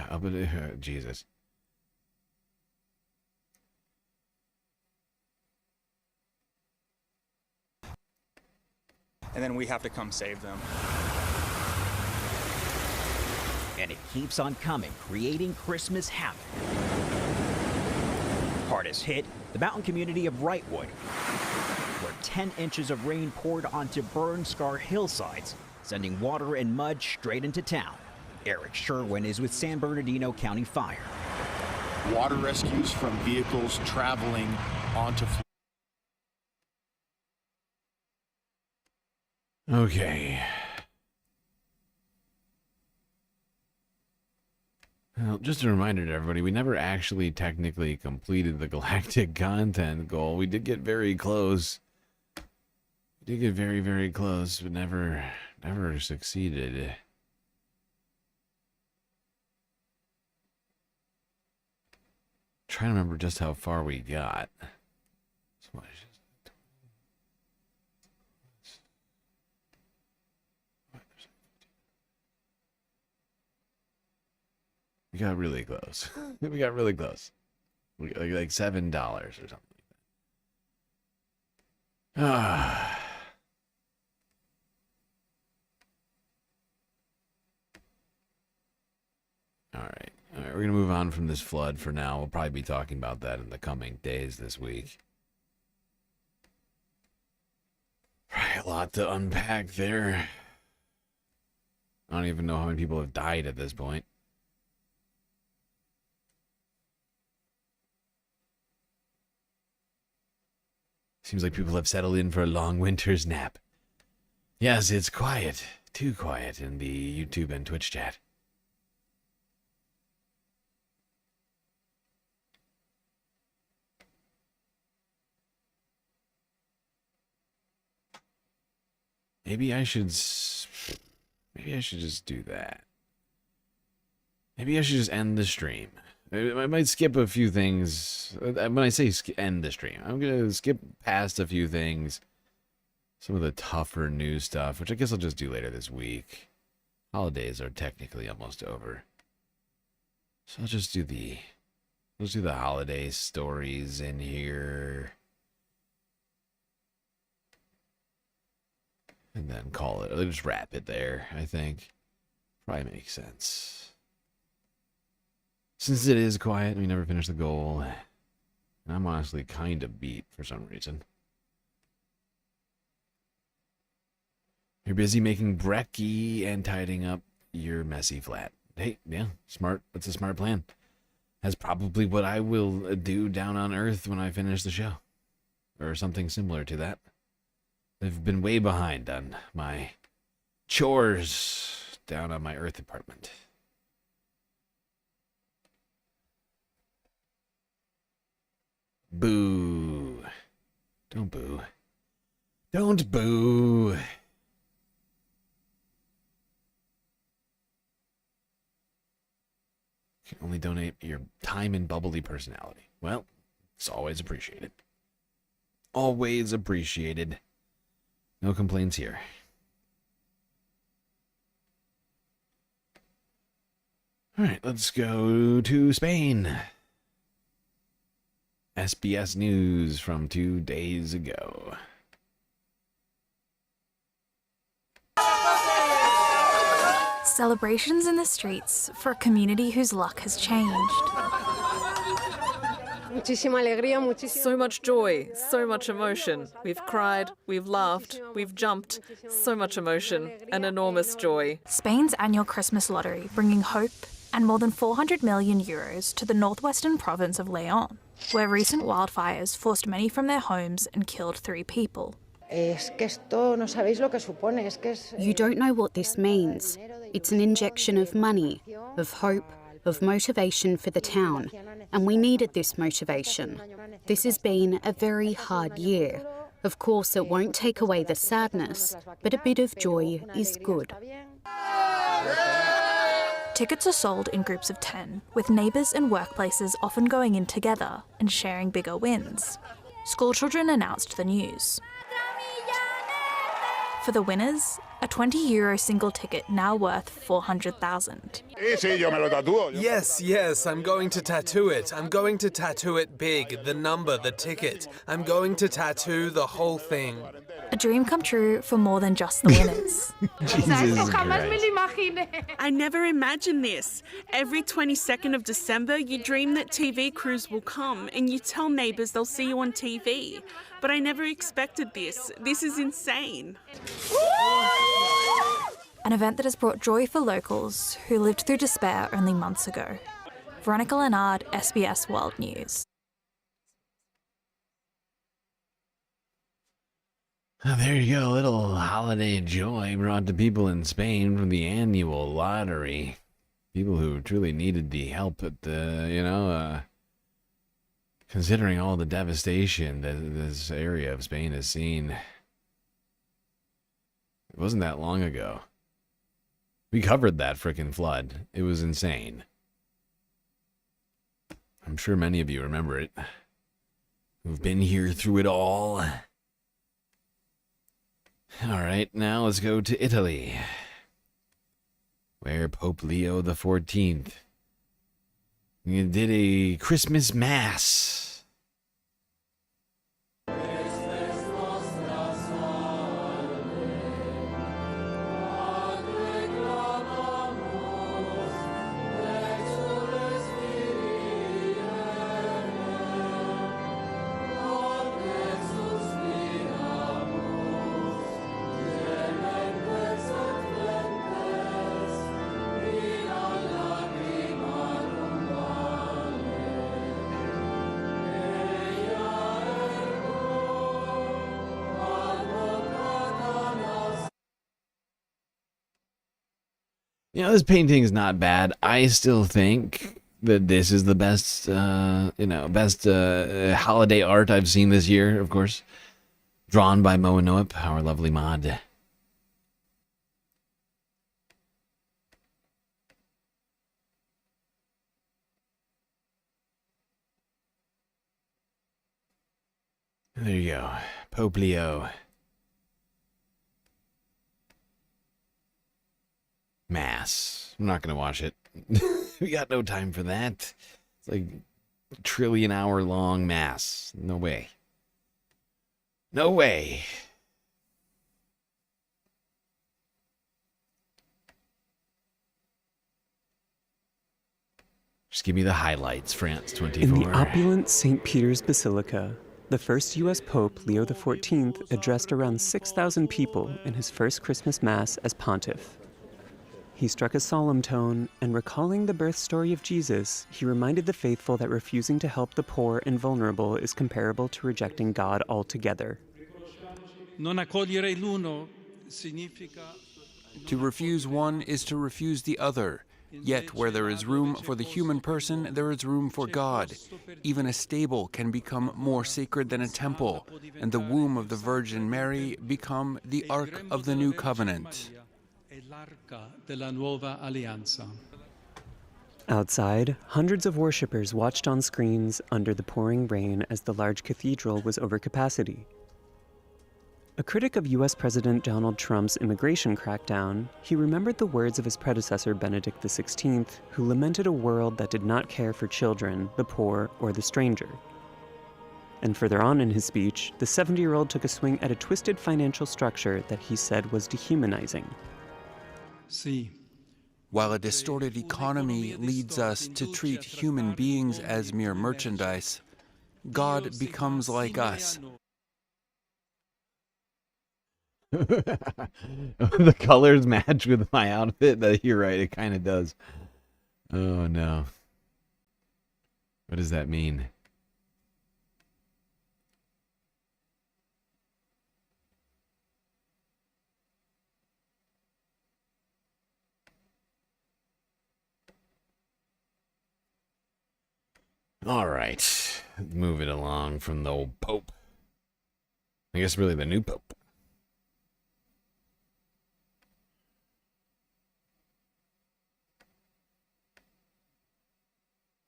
up at, Jesus. And then we have to come save them. And it keeps on coming, creating Christmas havoc. Hardest hit, the mountain community of Wrightwood, where 10 inches of rain poured onto burn-scarred hillsides, sending water and mud straight into town. Eric Sherwin is with San Bernardino County Fire. Water rescues from vehicles traveling onto. Okay. Well, just a reminder to everybody, we never actually technically completed the galactic content goal. We did get very close. We did get very, very close, but never succeeded. Trying to remember just how far we got. We got really close. We got really close. Like $7 or something like that. All right, we're going to move on from this flood for now. We'll probably be talking about that in the coming days this week. Right, a lot to unpack there. I don't even know how many people have died at this point. Seems like people have settled in for a long winter's nap. Yes, it's quiet. Too quiet in the YouTube and Twitch chat. Maybe I should just do that. Maybe I should just end the stream. I might skip a few things. When I say end the stream, I'm going to skip past a few things. Some of the tougher news stuff, which I guess I'll just do later this week. Holidays are technically almost over. So I'll just do the holiday stories in here. And then call it. I'll just wrap it there, I think. Probably makes sense. Since it is quiet, we never finished the goal. I'm honestly kind of beat for some reason. You're busy making brekkie and tidying up your messy flat. Hey, yeah, smart. That's a smart plan. That's probably what I will do down on Earth when I finish the show. Or something similar to that. I've been way behind on my chores down on my Earth apartment. Boo. Don't boo. Don't boo. You can only donate your time and bubbly personality. Well, it's always appreciated. Always appreciated. No complaints here. All right, let's go to Spain. SBS News from 2 days ago. Celebrations in the streets for a community whose luck has changed. So much joy, so much emotion. We've cried, we've laughed, we've jumped. So much emotion, an enormous joy. Spain's annual Christmas lottery bringing hope and more than 400 million euros to the northwestern province of León, where recent wildfires forced many from their homes and killed 3 people. You don't know what this means. It's an injection of money, of hope, of motivation for the town, and we needed this motivation. This has been a very hard year. Of course, it won't take away the sadness, but a bit of joy is good. Tickets are sold in groups of 10, with neighbours and workplaces often going in together and sharing bigger wins. Schoolchildren announced the news. For the winners, a €20 single ticket now worth 400,000. Yes, I'm going to tattoo it. I'm going to tattoo it big, the number, the ticket. I'm going to tattoo the whole thing. A dream come true for more than just the winners. Jesus Christ. I never imagined this. Every 22nd of December, you dream that TV crews will come and you tell neighbours they'll see you on TV. But I never expected this. This is insane. An event that has brought joy for locals who lived through despair only months ago. Veronica Leonard, SBS World News. Oh, there you go, a little holiday joy brought to people in Spain from the annual lottery. People who truly needed the help at the, considering all the devastation that this area of Spain has seen. It wasn't that long ago. We covered that frickin' flood. It was insane. I'm sure many of you remember it. Who've been here through it all. Alright, now let's go to Italy, where Pope Leo XIV did a Christmas Mass. You know, this painting is not bad. I still think that this is the best, best holiday art I've seen this year, of course. Drawn by Moa Noep, our lovely mod. There you go. Pope Leo. Mass. I'm not going to watch it. We got no time for that. It's like a trillion-hour long mass. No way. No way. Just give me the highlights, France 24. In the opulent St. Peter's Basilica, the first U.S. Pope, Leo XIV, addressed around 6,000 people in his first Christmas Mass as pontiff. He struck a solemn tone, and recalling the birth story of Jesus, he reminded the faithful that refusing to help the poor and vulnerable is comparable to rejecting God altogether. To refuse one is to refuse the other. Yet where there is room for the human person, there is room for God. Even a stable can become more sacred than a temple, and the womb of the Virgin Mary become the Ark of the New Covenant. Outside, hundreds of worshippers watched on screens under the pouring rain as the large cathedral was over capacity. A critic of U.S. President Donald Trump's immigration crackdown, he remembered the words of his predecessor Benedict XVI, who lamented a world that did not care for children, the poor, or the stranger. And further on in his speech, the 70-year-old took a swing at a twisted financial structure that he said was dehumanizing. While a distorted economy leads us to treat human beings as mere merchandise, God becomes like us. The colors match with my outfit. You're right, it kind of does. Oh no. What does that mean? All right, move it along from the old Pope. I guess really the new Pope.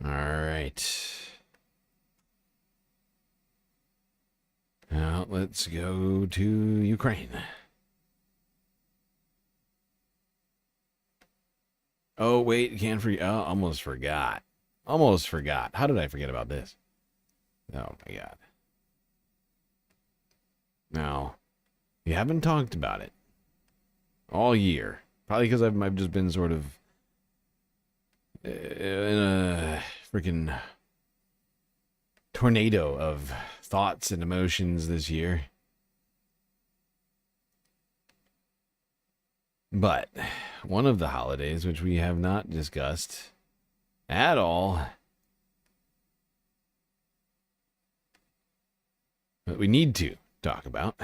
All right. Now let's go to Ukraine. Oh, wait, can't forget. Oh, almost forgot. Almost forgot. How did I forget about this? Oh, my God. Now, we haven't talked about it all year. Probably because I've just been sort of in a freaking tornado of thoughts and emotions this year. But one of the holidays, which we have not discussed at all, but we need to talk about,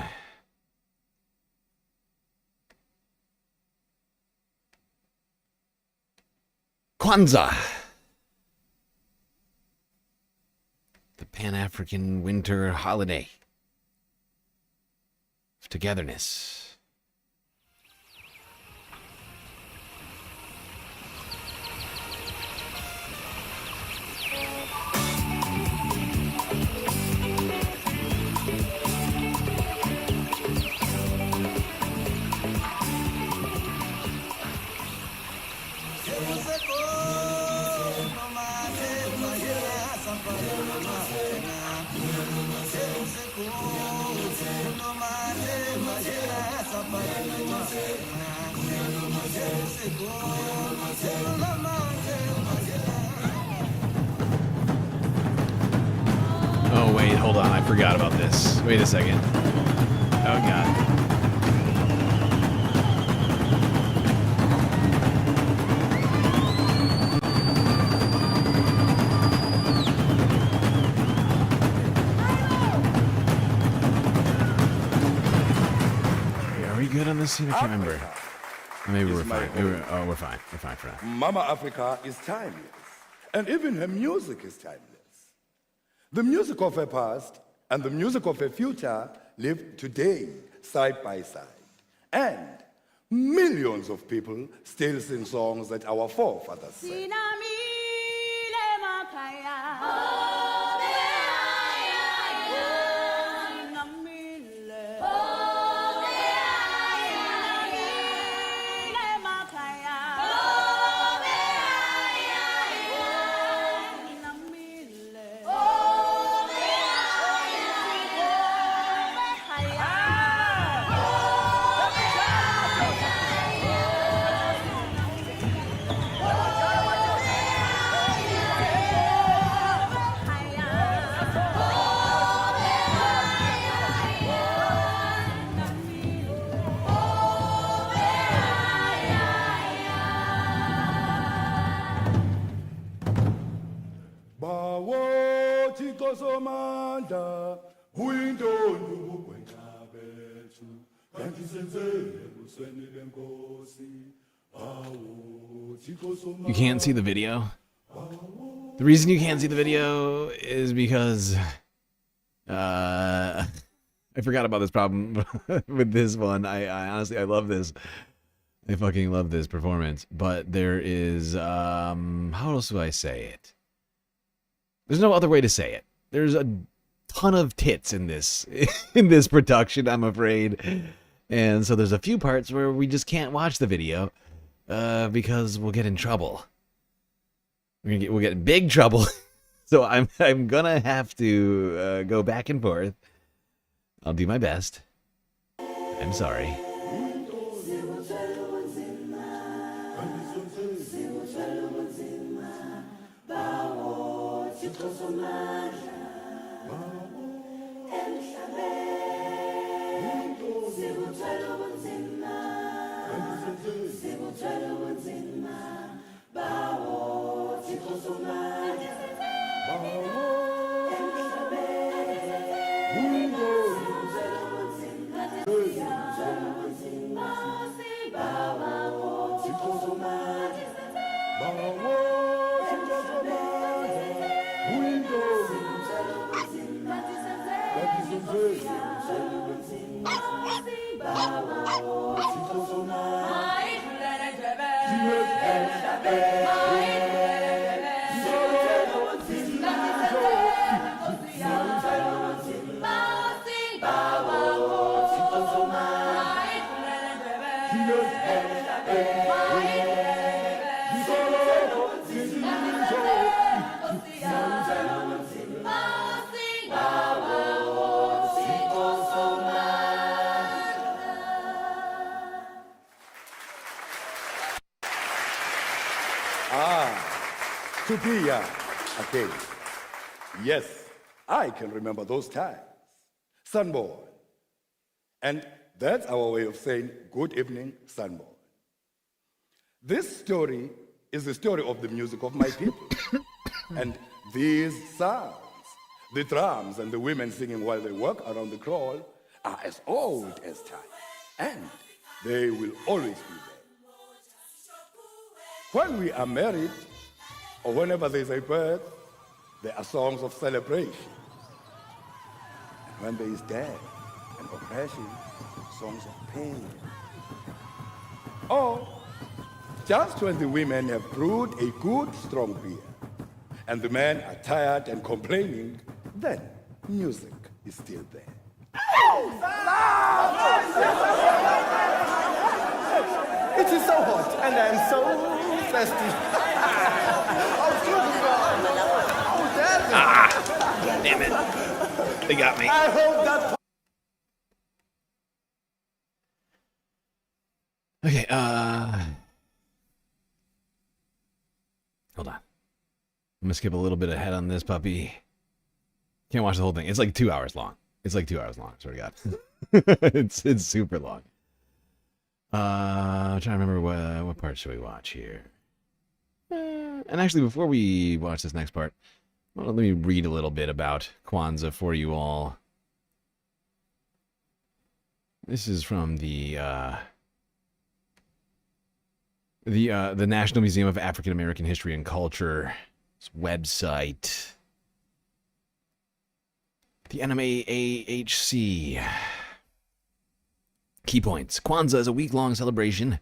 Kwanzaa, the Pan-African winter holiday of togetherness. Oh, wait, hold on. I forgot about this. Wait a second. Oh, God. Are we good on this scene? I can't remember. Maybe we're fine. We're fine. We're fine for now. Mama Africa is timeless. And even her music is timeless. The music of her past and the music of her future live today, side by side. And millions of people still sing songs that our forefathers sang. Sikosomanda, uyintombi ubugwenxa bethu, kanti senzele ebusweni benkosi. You can't see the video? The reason you can't see the video is because I forgot about this problem with this one. I honestly, I love this. I fucking love this performance. But there is, how else do I say it? There's no other way to say it. There's a ton of tits in this production, I'm afraid. And so there's a few parts where we just can't watch the video because we'll get in trouble. We'll get in big trouble. So I'm gonna have to go back and forth. I'll do my best. I'm sorry. To be again. Yes, I can remember those times. Sunborn. And that's our way of saying good evening, Sunborn. This story is the story of the music of my people. And these sounds, the drums and the women singing while they work around the crawl, are as old as time. And they will always be there. When we are married, or whenever there's a birth, there are songs of celebration. And when there is death and oppression, songs of pain. Or just when the women have brewed a good, strong beer, and the men are tired and complaining, then music is still there. It is so hot, and I am so thirsty. Damn it. They got me. I hope that... Okay, hold on. I'm gonna skip a little bit ahead on this puppy. Can't watch the whole thing. It's like 2 hours long. It's like 2 hours long, swear to God. It's super long. I'm trying to remember what part should we watch here. And actually, before we watch this next part, well, let me read a little bit about Kwanzaa for you all. This is from the National Museum of African American History and Culture website. The NMAHC. Key points. Kwanzaa is a week-long celebration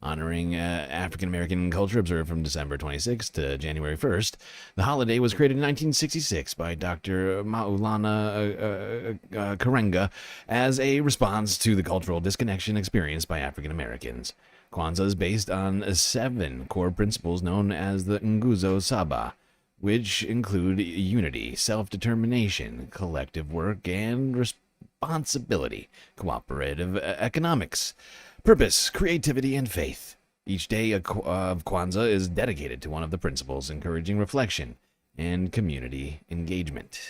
honoring African American culture observed from December 26th to January 1st. The holiday was created in 1966 by Dr. Maulana Karenga as a response to the cultural disconnection experienced by African Americans. Kwanzaa is based on 7 core principles known as the Nguzo Saba, which include unity, self-determination, collective work, and responsibility, cooperative economics, purpose, creativity, and faith. Each day of Kwanzaa is dedicated to one of the principles, encouraging reflection and community engagement.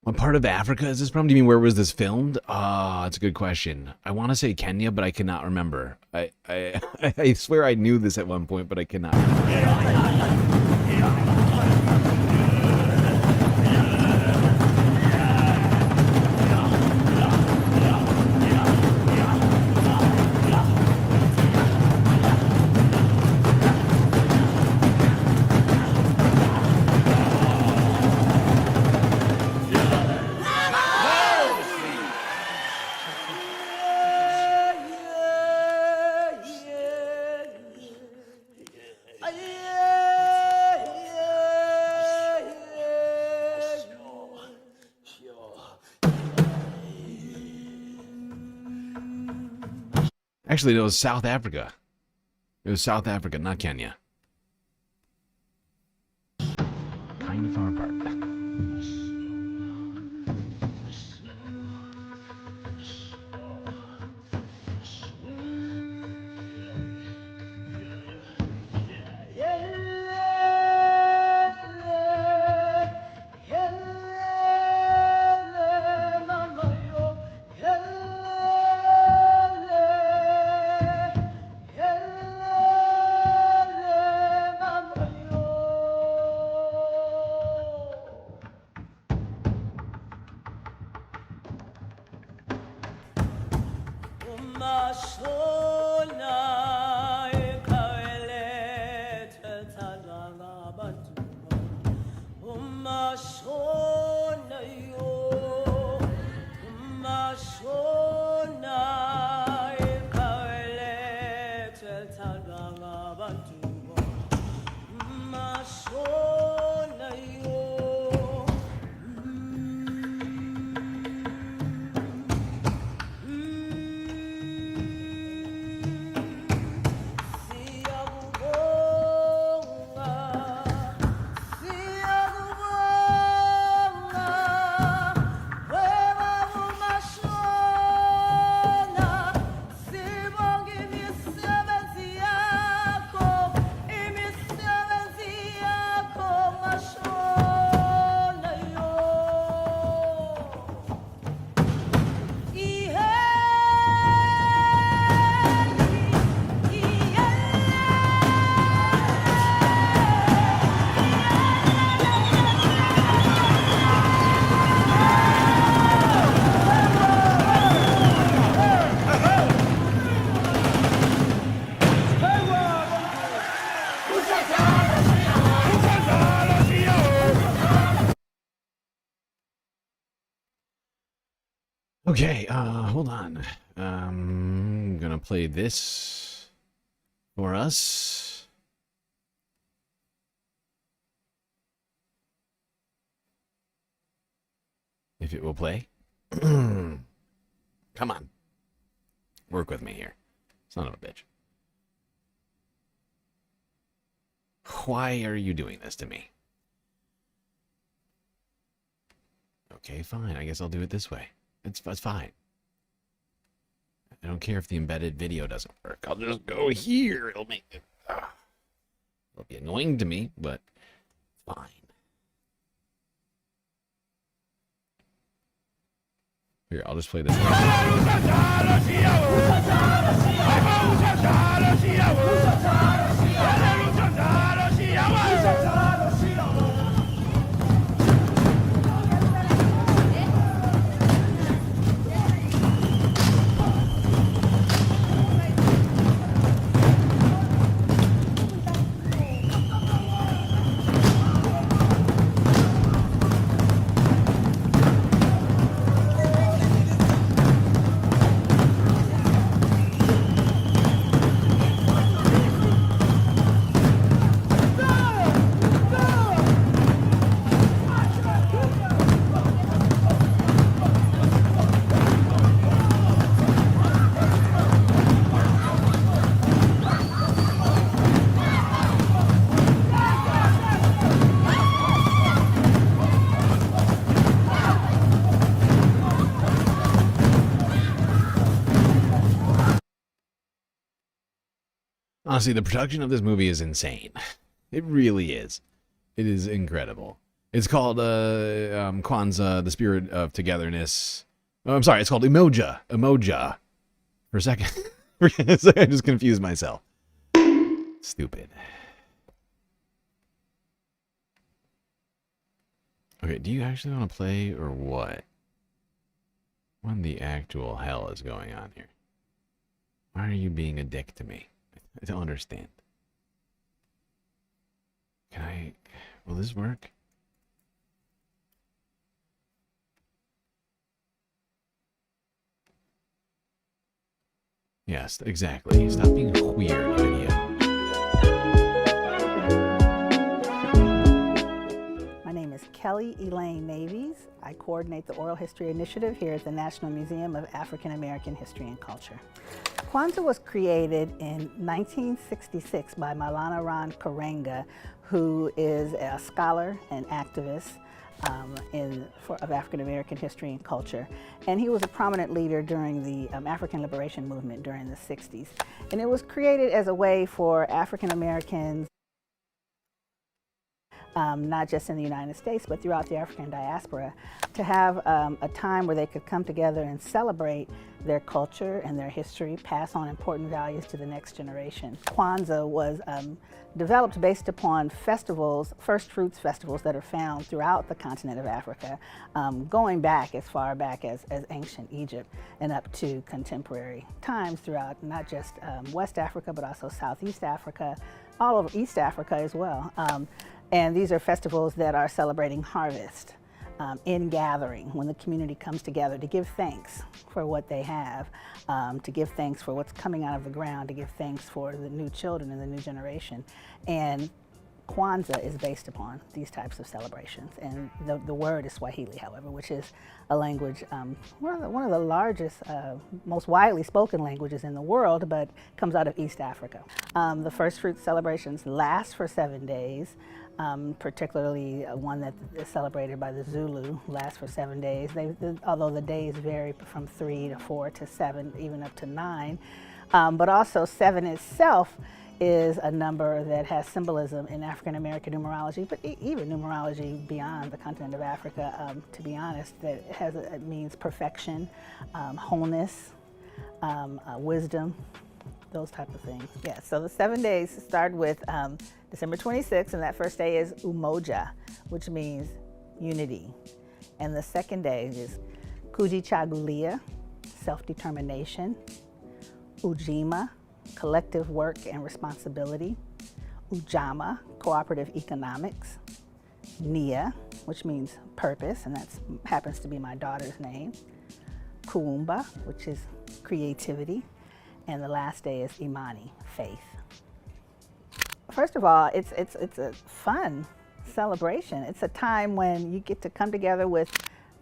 What part of Africa is this from? Do you mean where was this filmed? That's a good question. I want to say Kenya, but I cannot remember. I swear I knew this at one point, but I cannot. Actually, it was South Africa. It was South Africa, not Kenya. Kind of far apart. Okay, hold on. I'm gonna play this for us. If it will play. Come on. Work with me here. Son of a bitch. Why are you doing this to me? Okay, fine. I guess I'll do it this way. It's fine. I don't care if the embedded video doesn't work. I'll just go here. It'll make it. It'll be annoying to me, but fine. Here, I'll just play this. Honestly, the production of this movie is insane. It really is. It is incredible. It's called Kwanzaa, the Spirit of Togetherness. Oh, I'm sorry, it's called Umoja. Umoja. For a second. I just confused myself. Stupid. Okay, do you actually want to play or what? What in the actual hell is going on here? Why are you being a dick to me? I don't understand. Will this work? Yes, exactly. Stop being weird, idiot. My name is Kelly Elaine Navies. I coordinate the Oral History Initiative here at the National Museum of African American History and Culture. Kwanzaa was created in 1966 by Maulana Ron Karenga, who is a scholar and activist of African American history and culture. And he was a prominent leader during the African liberation movement during the 60s. And it was created as a way for African Americans, not just in the United States, but throughout the African diaspora, to have a time where they could come together and celebrate their culture and their history, pass on important values to the next generation. Kwanzaa was developed based upon festivals, first fruits festivals that are found throughout the continent of Africa, going back as far back as ancient Egypt and up to contemporary times throughout not just West Africa, but also Southeast Africa, all over East Africa as well. And these are festivals that are celebrating harvest, in gathering, when the community comes together to give thanks for what they have, to give thanks for what's coming out of the ground, to give thanks for the new children and the new generation. And Kwanzaa is based upon these types of celebrations. And the word is Swahili, however, which is a language, one of the largest, most widely spoken languages in the world, but comes out of East Africa. The first fruit celebrations last for 7 days. Particularly one that is celebrated by the Zulu, lasts for 7 days. Although the days vary from 3 to 4 to 7, even up to 9. But also 7 itself is a number that has symbolism in African American numerology, but even numerology beyond the continent of Africa, to be honest, that it means perfection, wholeness, wisdom, those type of things. Yeah, so the 7 days start with December 26th, and that first day is Umoja, which means unity. And the second day is Kujichagulia, self-determination, Ujima, collective work and responsibility, Ujama, cooperative economics, Nia, which means purpose, and that happens to be my daughter's name, Kuumba, which is creativity, and the last day is Imani, faith. First of all, it's a fun celebration. It's a time when you get to come together with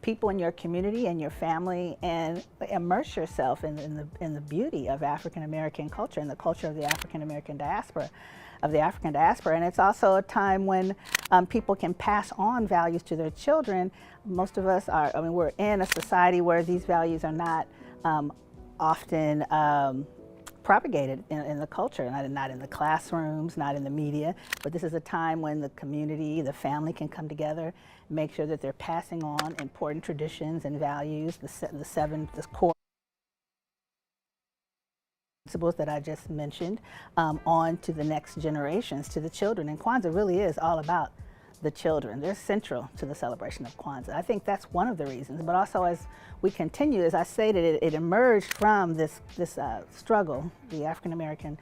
people in your community and your family and immerse yourself in the beauty of African American culture and the culture of the African American diaspora. And it's also a time when people can pass on values to their children. Most of us we're in a society where these values are not often propagated in the culture, not in the classrooms, not in the media, but this is a time when the community, the family can come together, make sure that they're passing on important traditions and values, the core principles that I just mentioned, on to the next generations, to the children. And Kwanzaa really is all about the children. They're central to the celebration of Kwanzaa. I think that's one of the reasons, but also as we continue, as I stated, it emerged from this struggle, the African American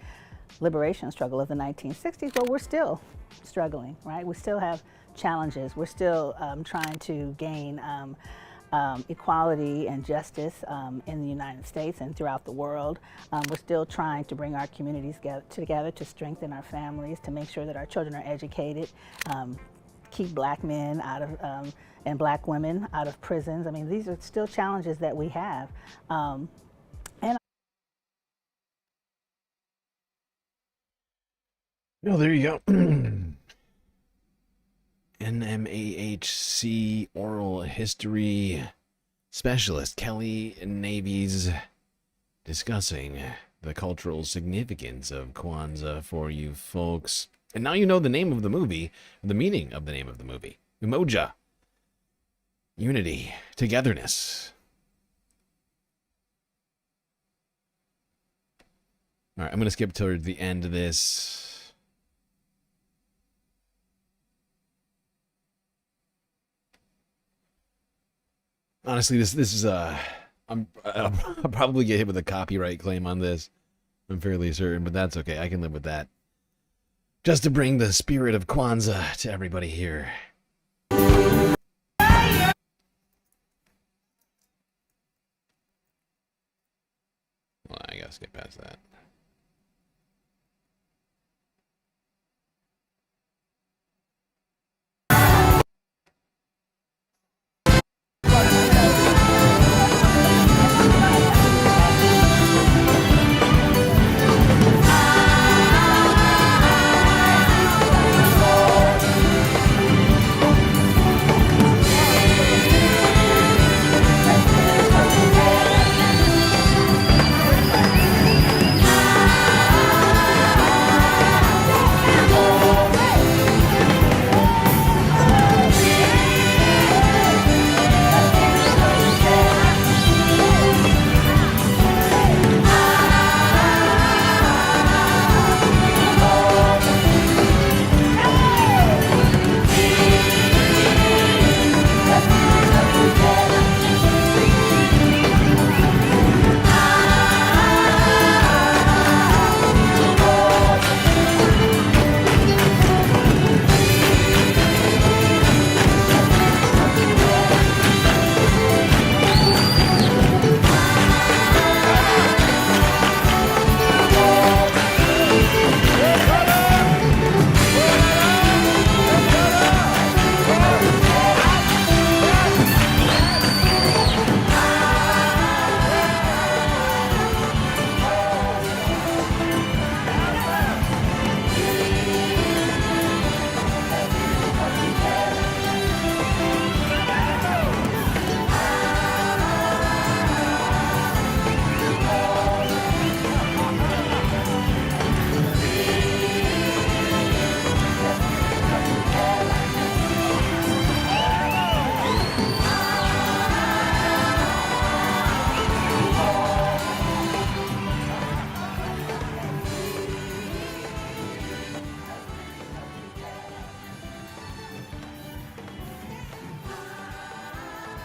liberation struggle of the 1960s, but we're still struggling, right? We still have challenges. We're still trying to gain equality and justice in the United States and throughout the world. We're still trying to bring our communities together to strengthen our families, to make sure that our children are educated, keep black men out of, and black women out of prisons. I mean, these are still challenges that we have. Oh, there you go. NMAHC oral history specialist Kelly Navies discussing the cultural significance of Kwanzaa for you folks. And now you know the name of the movie, the meaning of the name of the movie. Umoja. Unity. Togetherness. Alright, I'm going to skip towards the end of this. Honestly, this is I'll probably get hit with a copyright claim on this. I'm fairly certain, but that's okay. I can live with that. Just to bring the spirit of Kwanzaa to everybody here. Well, I gotta skip past that.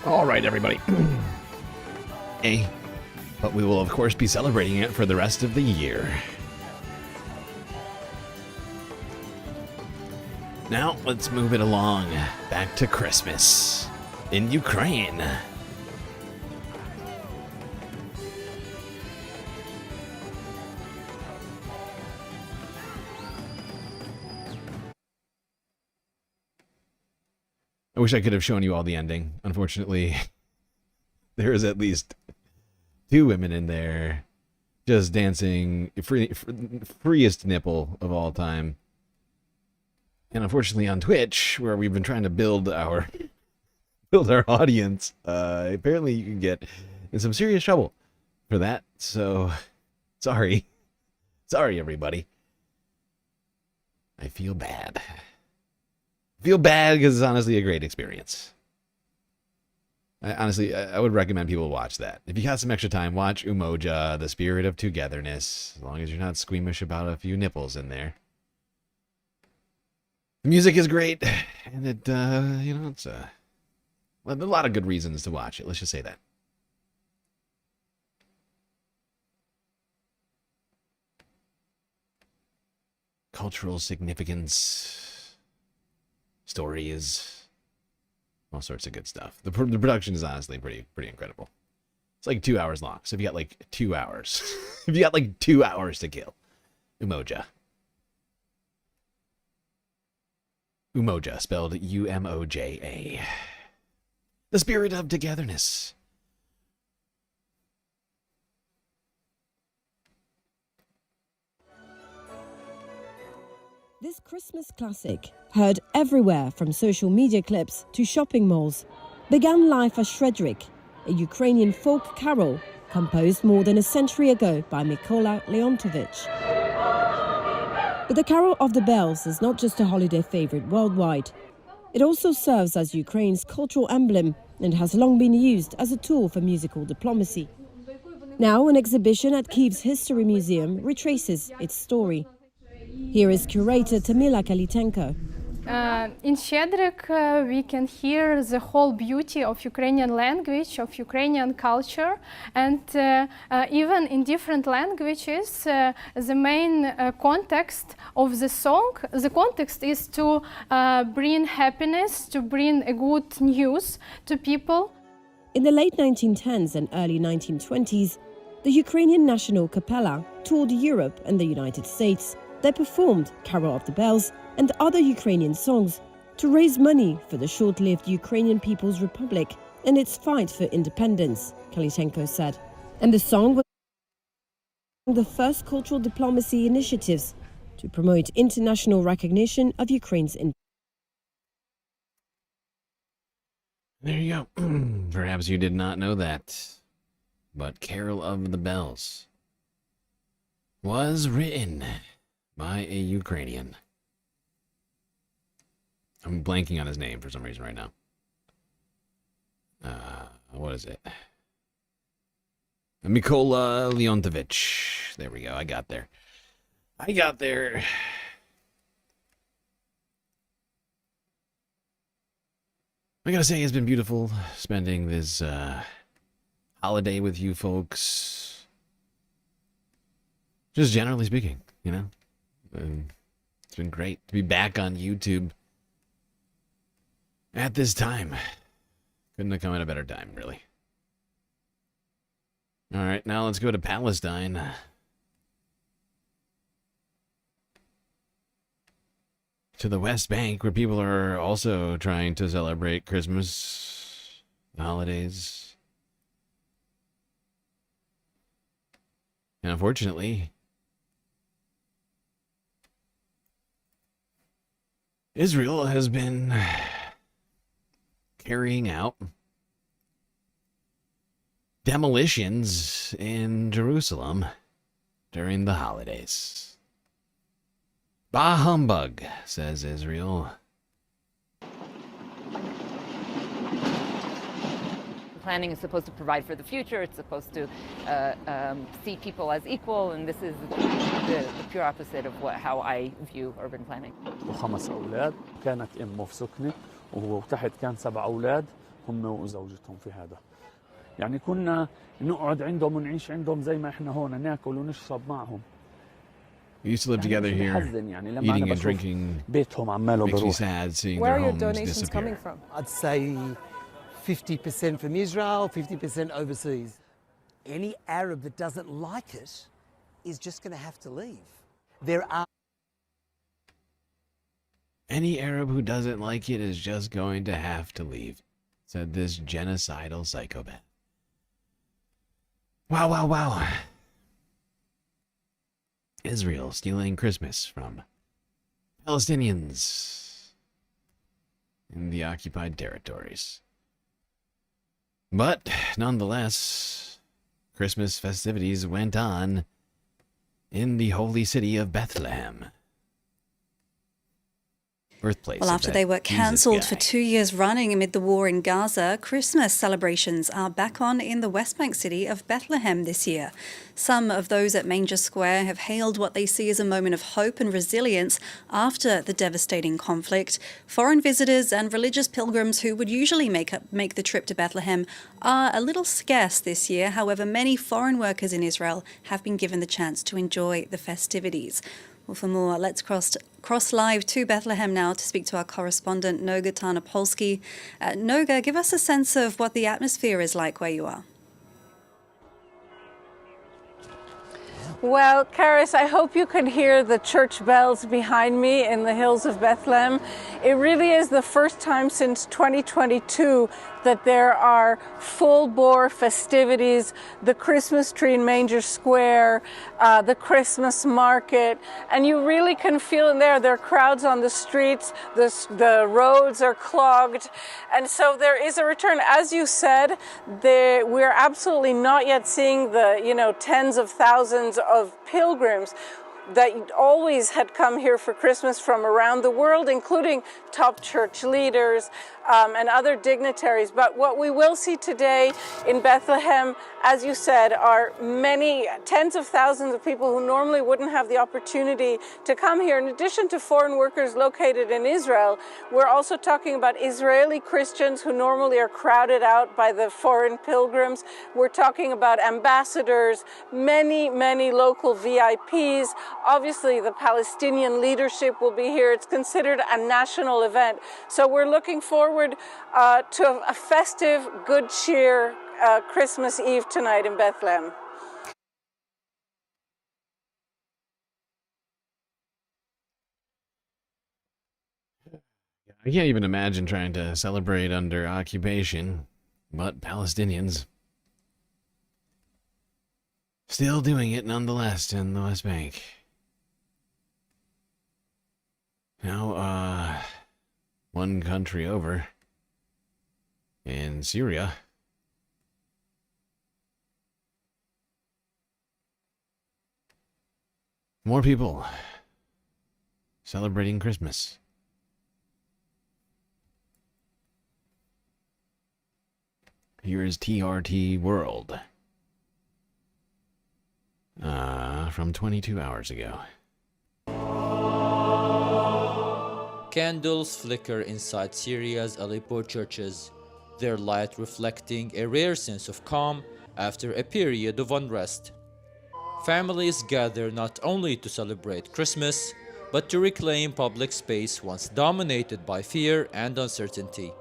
All right, everybody. But we will, of course, be celebrating it for the rest of the year. Now, let's move it along. Back to Christmas in Ukraine. I wish I could have shown you all the ending. Unfortunately, there is at least 2 women in there just dancing freest nipple of all time. And unfortunately on Twitch, where we've been trying to build our audience, apparently you can get in some serious trouble for that. So, sorry. Sorry, everybody. I feel bad. Feel bad because it's honestly a great experience. I would recommend people watch that. If you got some extra time, watch Umoja, The Spirit of Togetherness, as long as you're not squeamish about a few nipples in there. The music is great, and it, it's well, there's a lot of good reasons to watch it. Let's just say that. Cultural significance. Stories, all sorts of good stuff. The production is honestly pretty incredible. It's like 2 hours long, so if you got like 2 hours, if you got like 2 hours to kill, Umoja. Umoja, spelled Umoja. The Spirit of Togetherness. This Christmas classic, heard everywhere from social media clips to shopping malls, began life as Shredrik, a Ukrainian folk carol composed more than a century ago by Mykola Leontovich. But the Carol of the Bells is not just a holiday favorite worldwide. It also serves as Ukraine's cultural emblem and has long been used as a tool for musical diplomacy. Now, an exhibition at Kyiv's History Museum retraces its story. Here is curator Tamila Kalitenko. In Щедрик, we can hear the whole beauty of Ukrainian language, of Ukrainian culture, and even in different languages, the main context of the song, the context is to bring happiness, to bring a good news to people. In the late 1910s and early 1920s, the Ukrainian National Capella toured Europe and the United States. They performed Carol of the Bells and other Ukrainian songs to raise money for the short-lived Ukrainian People's Republic and its fight for independence, Kalitenko said. And the song was the first cultural diplomacy initiatives to promote international recognition of Ukraine's independence. There you go. Perhaps you did not know that, but Carol of the Bells was written by a Ukrainian. I'm blanking on his name for some reason right now. What is it? Mykola Leontovich. There we go. I got there. I gotta say, it's been beautiful spending this holiday with you folks. Just generally speaking, you know. It's been great to be back on YouTube at this time. Couldn't have come at a better time, really. Alright, now let's go to Palestine. To the West Bank, where people are also trying to celebrate Christmas, the holidays. And unfortunately, Israel has been carrying out demolitions in Jerusalem during the holidays. Bah humbug, says Israel. Planning is supposed to provide for the future. It's supposed to see people as equal, and this is the pure opposite of how I view urban planning. و5 أولاد كانت أمه في سكنة وهو تحت كان 7 أولاد هم وزوجتهم في هذا. يعني كنا نقعد عندهم ونعيش عندهم زي ما إحنا هون ناكل ونشرب معهم. We used to live together here, eating and drinking. Makes me sad seeing their homes disappear. Where are your donations coming from? I'd say 50% from Israel, 50% overseas. Any Arab that doesn't like it is just going to have to leave. Any Arab who doesn't like it is just going to have to leave, said this genocidal psychopath. Wow, wow, wow. Israel stealing Christmas from Palestinians in the occupied territories. But, nonetheless, Christmas festivities went on in the holy city of Bethlehem. Birthplace well, after they were cancelled for 2 years running amid the war in Gaza, Christmas celebrations are back on in the West Bank city of Bethlehem this year. Some of those at Manger Square have hailed what they see as a moment of hope and resilience after the devastating conflict. Foreign visitors and religious pilgrims who would usually make the trip to Bethlehem are a little scarce this year. However, many foreign workers in Israel have been given the chance to enjoy the festivities. Well, for more, let's cross live to Bethlehem now to speak to our correspondent, Noga Tarnopolsky. Noga, give us a sense of what the atmosphere is like where you are. Well, Karis, I hope you can hear the church bells behind me in the hills of Bethlehem. It really is the first time since 2022 that there are full-bore festivities, the Christmas tree in Manger Square, the Christmas market, and you really can feel in there are crowds on the streets, the roads are clogged, and so there is a return. As you said, we're absolutely not yet seeing the tens of thousands of pilgrims that always had come here for Christmas from around the world, including top church leaders and other dignitaries. But what we will see today in Bethlehem, as you said, are many tens of thousands of people who normally wouldn't have the opportunity to come here. In addition to foreign workers located in Israel, we're also talking about Israeli Christians who normally are crowded out by the foreign pilgrims. We're talking about ambassadors, many local VIPs. Obviously, the Palestinian leadership will be here. It's considered a national event. So we're looking forward to a festive, good cheer Christmas Eve tonight in Bethlehem. I can't even imagine trying to celebrate under occupation, but Palestinians still doing it nonetheless in the West Bank. Now, one country over in Syria, more people celebrating Christmas. Here is TRT World from 22 hours ago. Candles flicker inside Syria's Aleppo churches, their light reflecting a rare sense of calm after a period of unrest. Families gather not only to celebrate Christmas, but to reclaim public space once dominated by fear and uncertainty.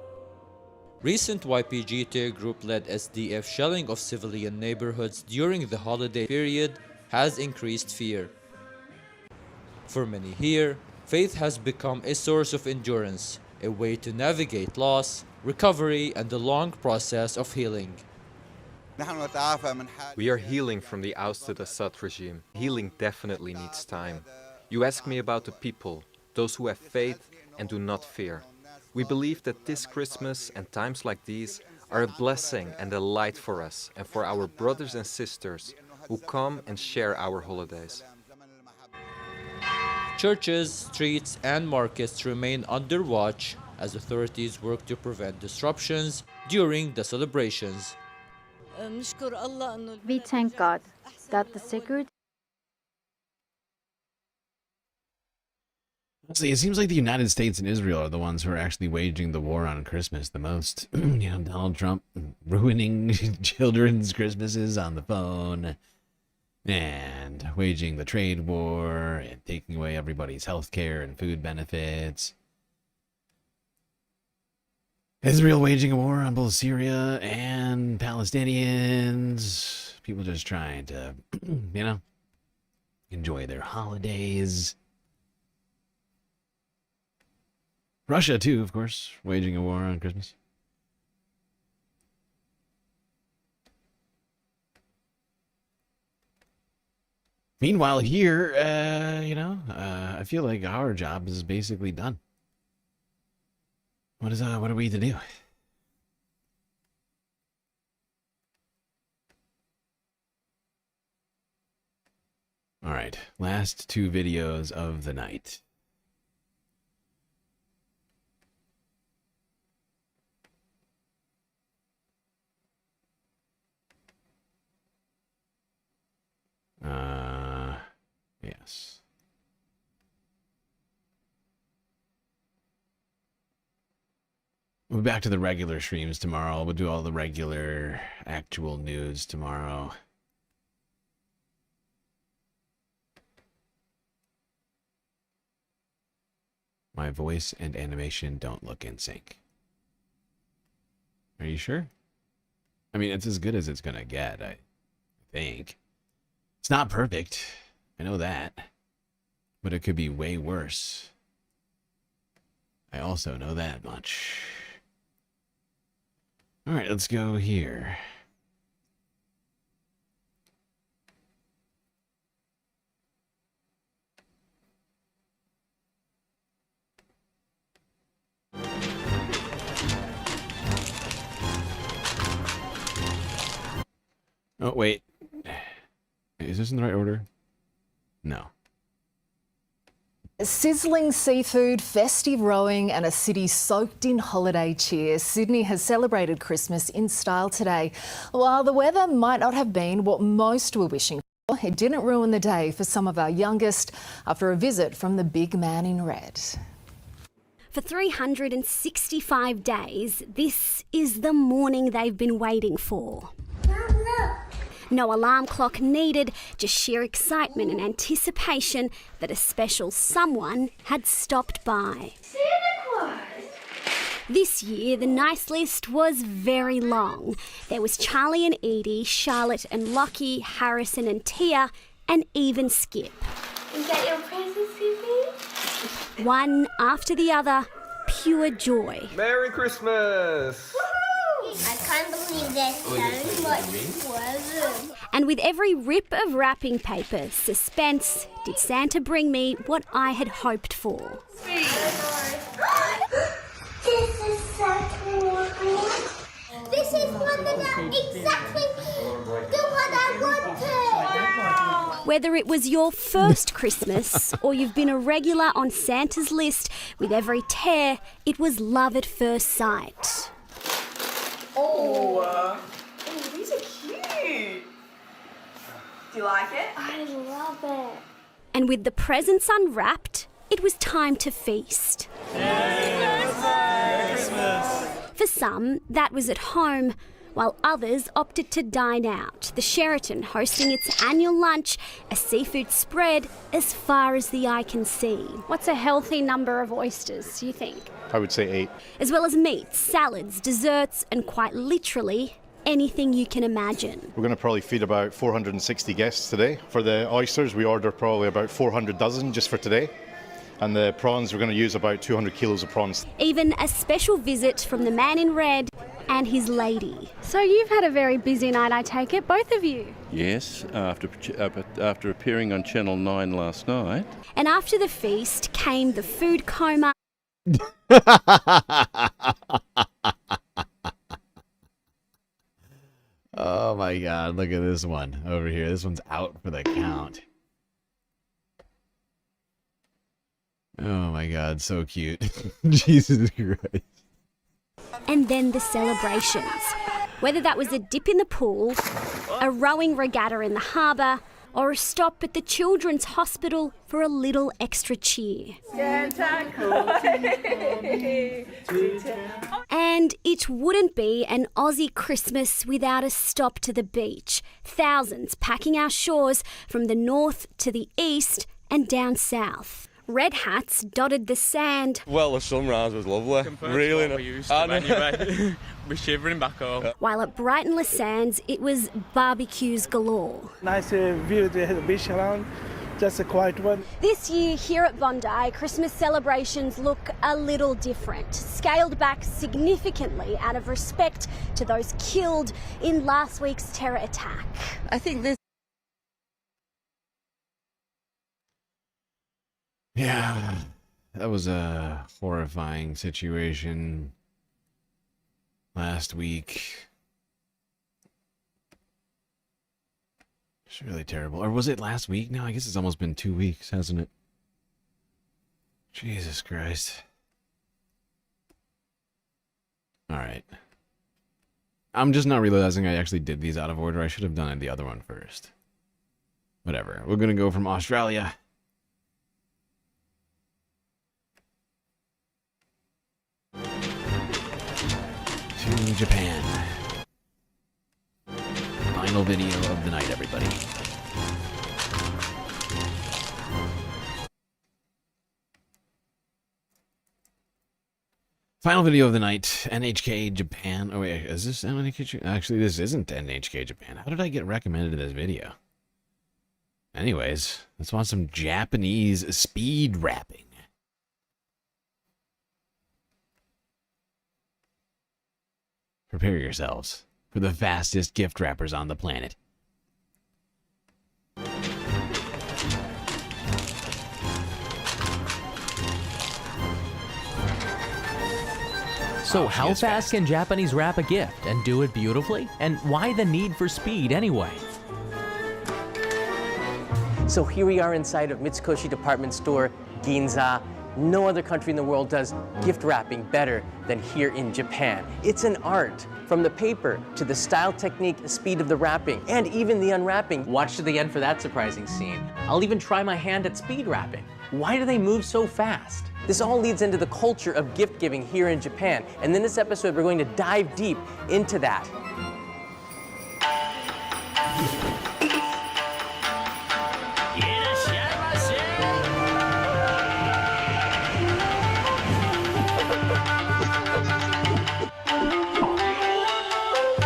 Recent YPG tear group-led SDF shelling of civilian neighborhoods during the holiday period has increased fear. For many here, faith has become a source of endurance, a way to navigate loss, recovery, and the long process of healing. We are healing from the ousted Assad regime. Healing definitely needs time. You ask me about the people, those who have faith and do not fear. We believe that this Christmas and times like these are a blessing and a light for us and for our brothers and sisters who come and share our holidays. Churches, streets, and markets remain under watch as authorities work to prevent disruptions during the celebrations. We thank God that the security. See, it seems like the United States and Israel are the ones who are actually waging the war on Christmas the most. Donald Trump ruining children's Christmases on the phone, and waging the trade war, and taking away everybody's health care and food benefits. Israel waging a war on both Syria and Palestinians. People just trying to, enjoy their holidays. Russia, too, of course, waging a war on Christmas. Meanwhile, here, I feel like our job is basically done. What are we to do? All right, last two videos of the night. Yes. We'll be back to the regular streams tomorrow. We'll do all the regular actual news tomorrow. My voice and animation don't look in sync. Are you sure? I mean, it's as good as it's gonna get, I think. It's not perfect. I know that. But it could be way worse. I also know that much. Alright, let's go here. Oh, wait. Is this in the right order? No. Sizzling seafood, festive rowing and a city soaked in holiday cheer, Sydney has celebrated Christmas in style today. While the weather might not have been what most were wishing for, it didn't ruin the day for some of our youngest after a visit from the big man in red. For 365 days, this is the morning they've been waiting for. No alarm clock needed, just sheer excitement and anticipation that a special someone had stopped by. Santa Claus! This year, the nice list was very long. There was Charlie and Edie, Charlotte and Lockie, Harrison and Tia, and even Skip. Is that your present, Sippy? One after the other, pure joy. Merry Christmas! I can't believe there's so much present. And with every rip of wrapping paper, suspense, did Santa bring me what I had hoped for? This is so cool. This is exactly the one I wanted. Whether it was your first Christmas or you've been a regular on Santa's list, with every tear, it was love at first sight. Oh, these are cute. Do you like it? I love it. And with the presents unwrapped, it was time to feast. Merry Christmas! For some, that was at home, while others opted to dine out, the Sheraton hosting its annual lunch, a seafood spread as far as the eye can see. What's a healthy number of oysters, do you think? I would say 8. As well as meats, salads, desserts, and quite literally, anything you can imagine. We're going to probably feed about 460 guests today. For the oysters, we ordered probably about 400 dozen just for today. And the prawns, we're going to use about 200 kilos of prawns. Even a special visit from the man in red and his lady. So you've had a very busy night, I take it, both of you? Yes, after appearing on Channel 9 last night. And after the feast came the food coma. Oh my god, look at this one over here. This one's out for the count. Oh my god, so cute. Jesus Christ. And then the celebrations. Whether that was a dip in the pool, a rowing regatta in the harbour, or a stop at the children's hospital for a little extra cheer. And it wouldn't be an Aussie Christmas without a stop to the beach. Thousands packing our shores from the north to the east and down south. Red hats dotted the sand. Well, the sunrise was lovely. Really nice. Anyway, we're shivering back home. While at Brighton Les Sands, it was barbecues galore. Nice view, the beach around, just a quiet one. This year here at Bondi, Christmas celebrations look a little different, scaled back significantly out of respect to those killed in last week's terror attack. I think this. Yeah, that was a horrifying situation last week. It's really terrible. Or was it last week? No, I guess it's almost been 2 weeks, hasn't it? Jesus Christ. Alright. I'm just not realizing I actually did these out of order. I should have done the other one first. Whatever. We're gonna go from Australia to Japan. Final video of the night, everybody. Final video of the night. NHK Japan. Oh wait, is this NHK? Actually, this isn't NHK Japan. How did I get recommended to this video? Anyways, let's watch some Japanese speed rapping. Prepare yourselves for the fastest gift wrappers on the planet. So how fast can Japanese wrap a gift and do it beautifully? And why the need for speed anyway? So here we are inside of Mitsukoshi department store, Ginza. No other country in the world does gift wrapping better than here in Japan. It's an art, from the paper to the style, technique, speed of the wrapping, and even the unwrapping. Watch to the end for that surprising scene. I'll even try my hand at speed wrapping. Why do they move so fast? This all leads into the culture of gift giving here in Japan. And in this episode, we're going to dive deep into that.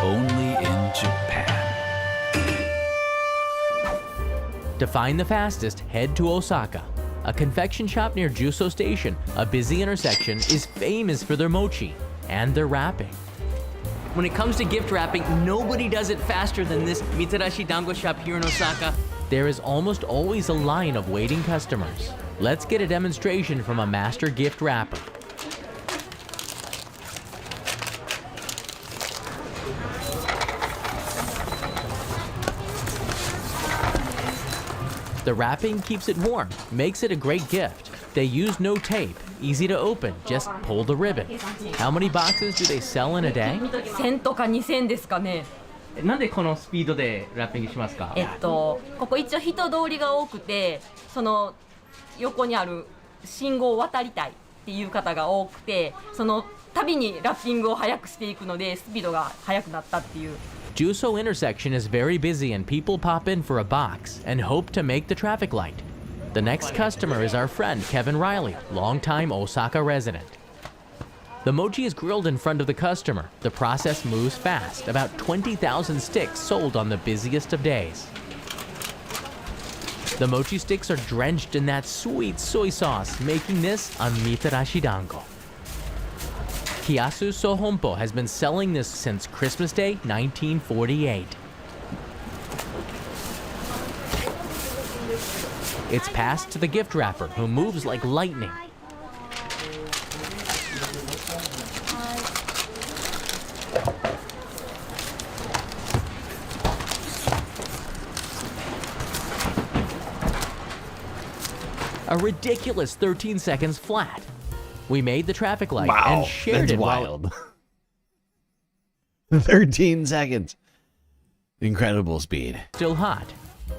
Only in Japan. To find the fastest, head to Osaka. A confection shop near Juso Station, a busy intersection, is famous for their mochi and their wrapping. When it comes to gift wrapping, nobody does it faster than this Mitarashi Dango shop here in Osaka. There is almost always a line of waiting customers. Let's get a demonstration from a master gift wrapper. The wrapping keeps it warm, makes it a great gift. They use no tape, easy to open, just pull the ribbon. How many boxes do they sell in a day? 1000とか2000ですかね。なんでこのスピードでラッピングしますか？ここ一応人通りが多くて、その横にある信号を渡りたいっていう方が多くて、その度にラッピングを早くしていくので、スピードが速くなったっていう。Juso intersection is very busy and people pop in for a box and hope to make the traffic light. The next customer is our friend Kevin Riley, longtime Osaka resident. The mochi is grilled in front of the customer. The process moves fast, about 20,000 sticks sold on the busiest of days. The mochi sticks are drenched in that sweet soy sauce, making this a mitarashi dango. Kiyasu Sohompo has been selling this since Christmas Day, 1948. It's passed to the gift wrapper, who moves like lightning. A ridiculous 13 seconds flat. We made the traffic light and shared it. Wild. 13 seconds. Incredible speed. Still hot.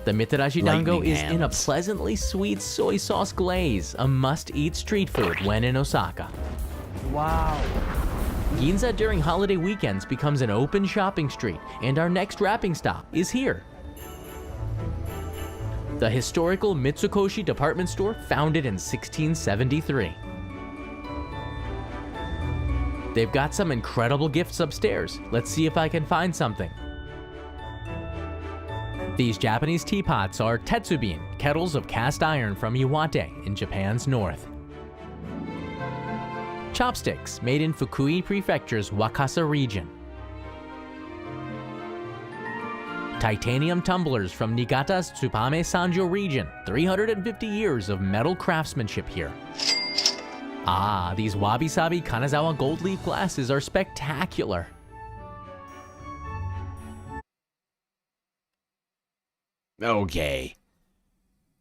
The mitarashi dango is in a pleasantly sweet soy sauce glaze, a must-eat street food when in Osaka. Wow. Ginza during holiday weekends becomes an open shopping street, and our next wrapping stop is here. The historical Mitsukoshi department store, founded in 1673. They've got some incredible gifts upstairs. Let's see if I can find something. These Japanese teapots are tetsubin, kettles of cast iron from Iwate in Japan's north. Chopsticks, made in Fukui Prefecture's Wakasa region. Titanium tumblers from Niigata's Tsupame Sanjo region, 350 years of metal craftsmanship here. Ah, these wabi-sabi Kanazawa gold leaf glasses are spectacular. Okay.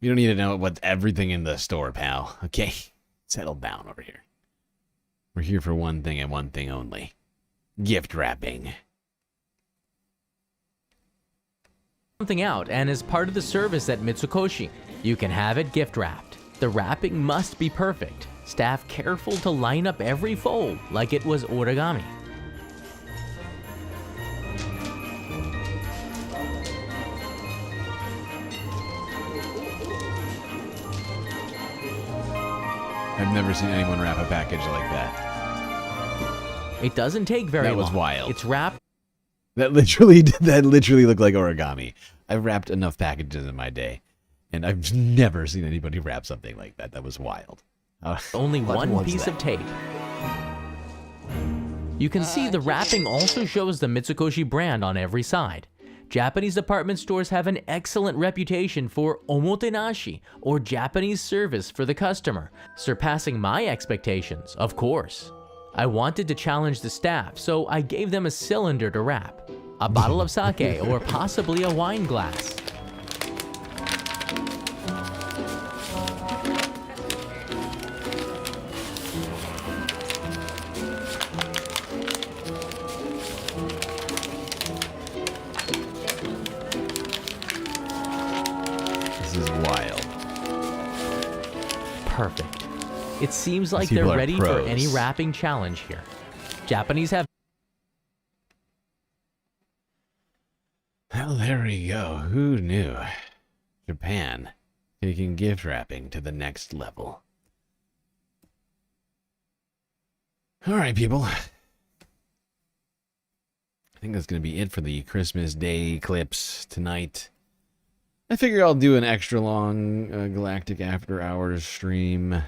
You don't need to know what's everything in the store, pal. Okay? Settle down over here. We're here for one thing and one thing only. Gift wrapping. Something out, and as part of the service at Mitsukoshi, you can have it gift wrapped. The wrapping must be perfect. Staff careful to line up every fold like it was origami. I've never seen anyone wrap a package like that. It doesn't take very long. That was wild. It's wrapped. That literally looked like origami. I've wrapped enough packages in my day, and I've never seen anybody wrap something like that. That was wild. Only one piece of tape. You can see the wrapping also shows the Mitsukoshi brand on every side. Japanese department stores have an excellent reputation for omotenashi, or Japanese service for the customer, surpassing my expectations, of course. I wanted to challenge the staff, so I gave them a cylinder to wrap, a bottle of sake, or possibly a wine glass. This is wild. Perfect. It seems like These people they're are ready for pros. any wrapping challenge here. Japanese have... Well, there we go. Who knew? Japan taking gift wrapping to the next level. Alright, people. I think that's going to be it for the Christmas Day clips tonight. I figure I'll do an extra long Galactic After Hours stream.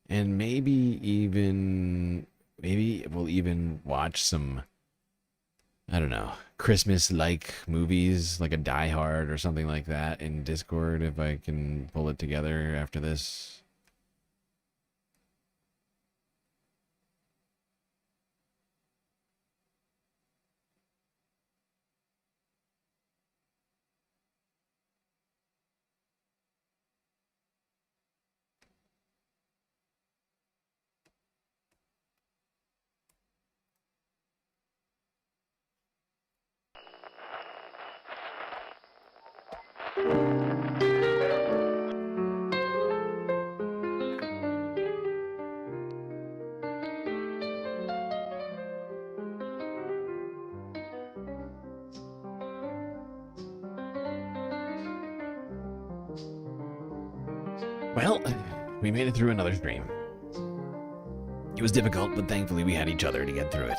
And maybe we'll even watch some, I don't know, Christmas-like movies, like a Die Hard or something like that in Discord, if I can pull it together after this. Well, we made it through another stream. It was difficult, but thankfully we had each other to get through it.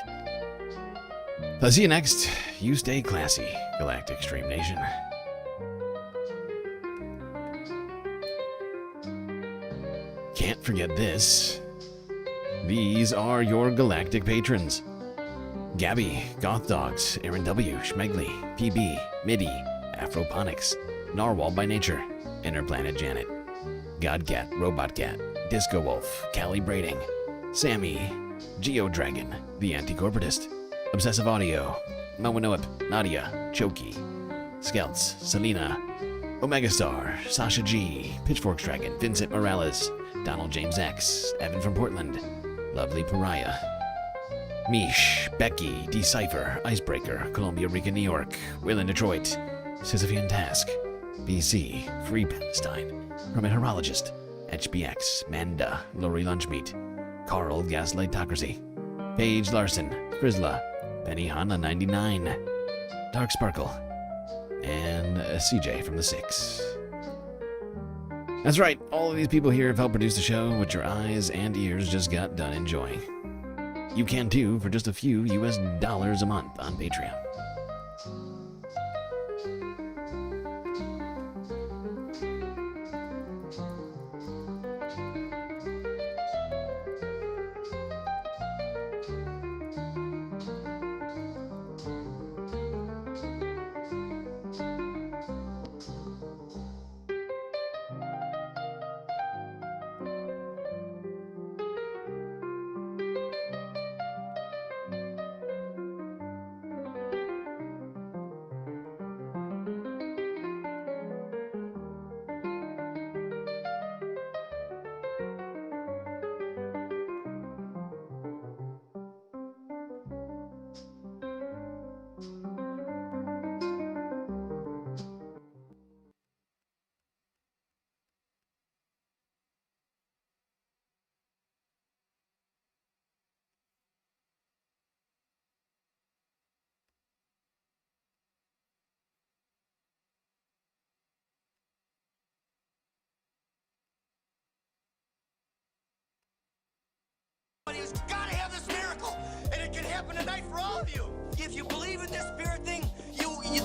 I'll see you next. You stay classy, Galactic Stream Nation. Can't forget this. These are your galactic patrons. Gabby, Goth Dogs, Aaron W, Schmegley, PB, Midi, Afroponics, Narwhal by Nature, Inner Planet Janet, Godcat, Robot Cat, Disco Wolf, Callie Braiding, Sammy, Geodragon, The Anti-Corporatist, Obsessive Audio, Mowanoip, Nadia, Choki, Skelts, Selena, Omega Star, Sasha G, Pitchforks Dragon, Vincent Morales, Donald James X, Evan from Portland, Lovely Pariah, Mish, Becky, Decipher, Icebreaker, Columbia Rica, New York, Will in Detroit, Sisyphean Task, BC, Free Palestine, Hermit Horologist, HBX, Manda, Lori Lunchmeat, Carl Gaslightocracy, Paige Larson, Frizzla, Penny Hanna 99, Dark Sparkle, and CJ from the 6. That's right, all of these people here have helped produce the show, which your eyes and ears just got done enjoying. You can too for just a few US dollars a month on Patreon. He's got to have this miracle, and it can happen tonight for all of you. If you believe in this spirit thing,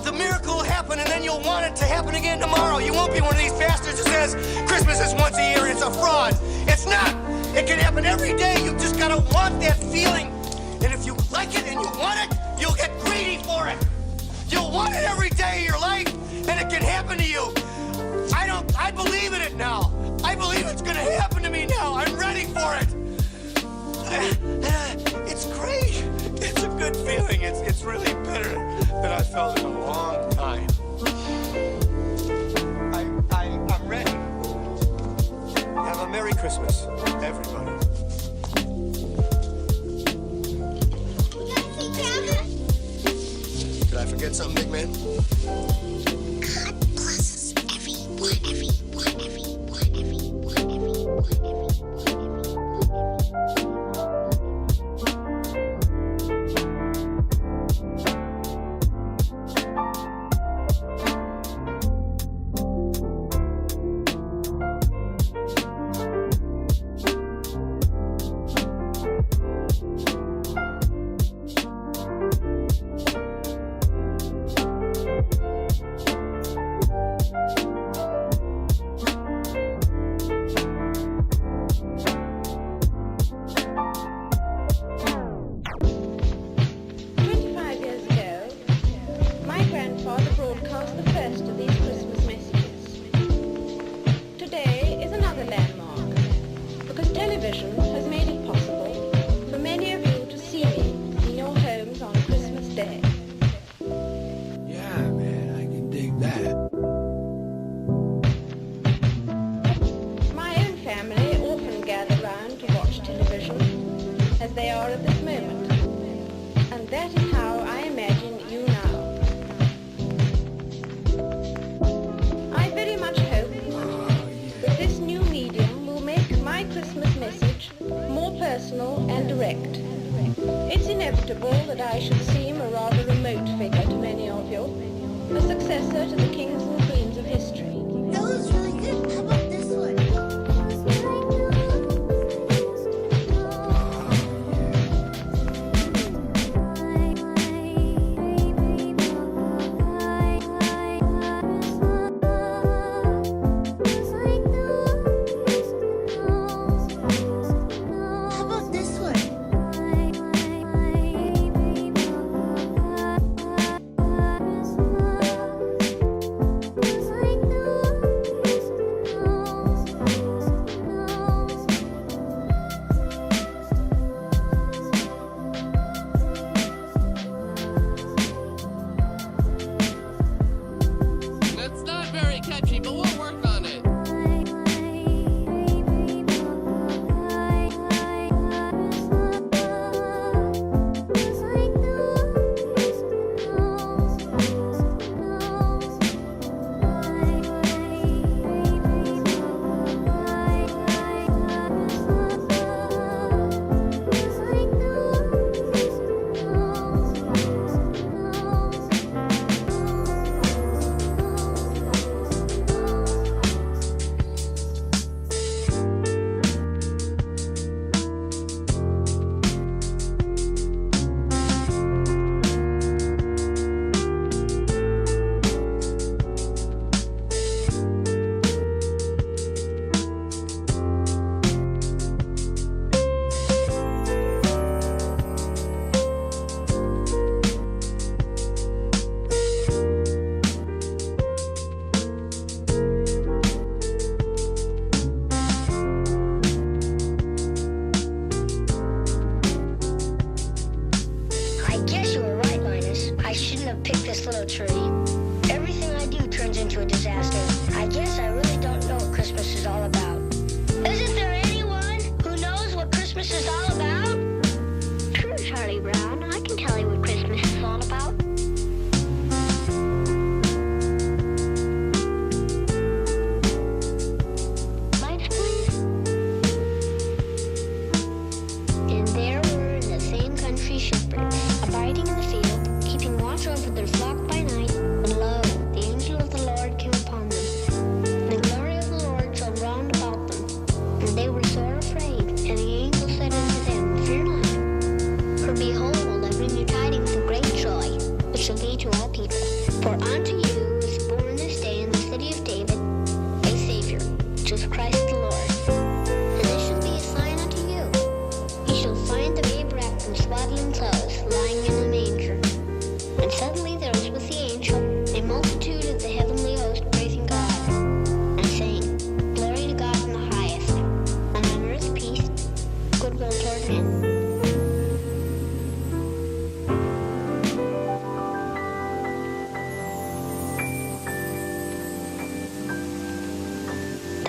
the miracle will happen, and then you'll want it to happen again tomorrow. You won't be one of these bastards who says Christmas is once a year and it's a fraud. It's not. It can happen every day. You just got to want that feeling. And if you like it and you want it, you'll get greedy for it. You'll want it every day of your life, and it can happen to you. I believe in it now. I believe it's gonna happen to me now. I'm ready for it. It's great. It's a good feeling. It's really better than I felt in a long time. I'm ready. Have a Merry Christmas, everybody. Did I forget something, big man? God blesses everyone, everyone, everyone, everyone, everyone, everyone.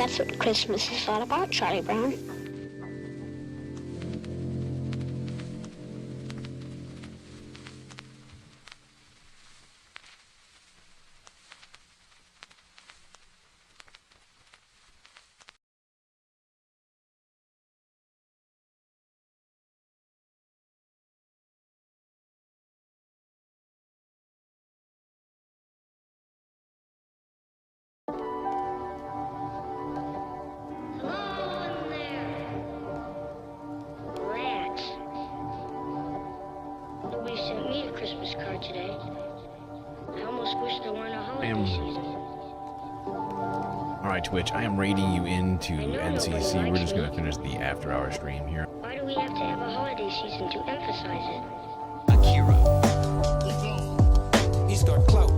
That's what Christmas is all about, Charlie Brown. Nobody sent me a Christmas card today. I almost wish there weren't a holiday season. Alright, Twitch, I am raiding you into NCC. We're just gonna finish the after-hour stream here. Why do we have to have a holiday season to emphasize it? Akira. He's got clout.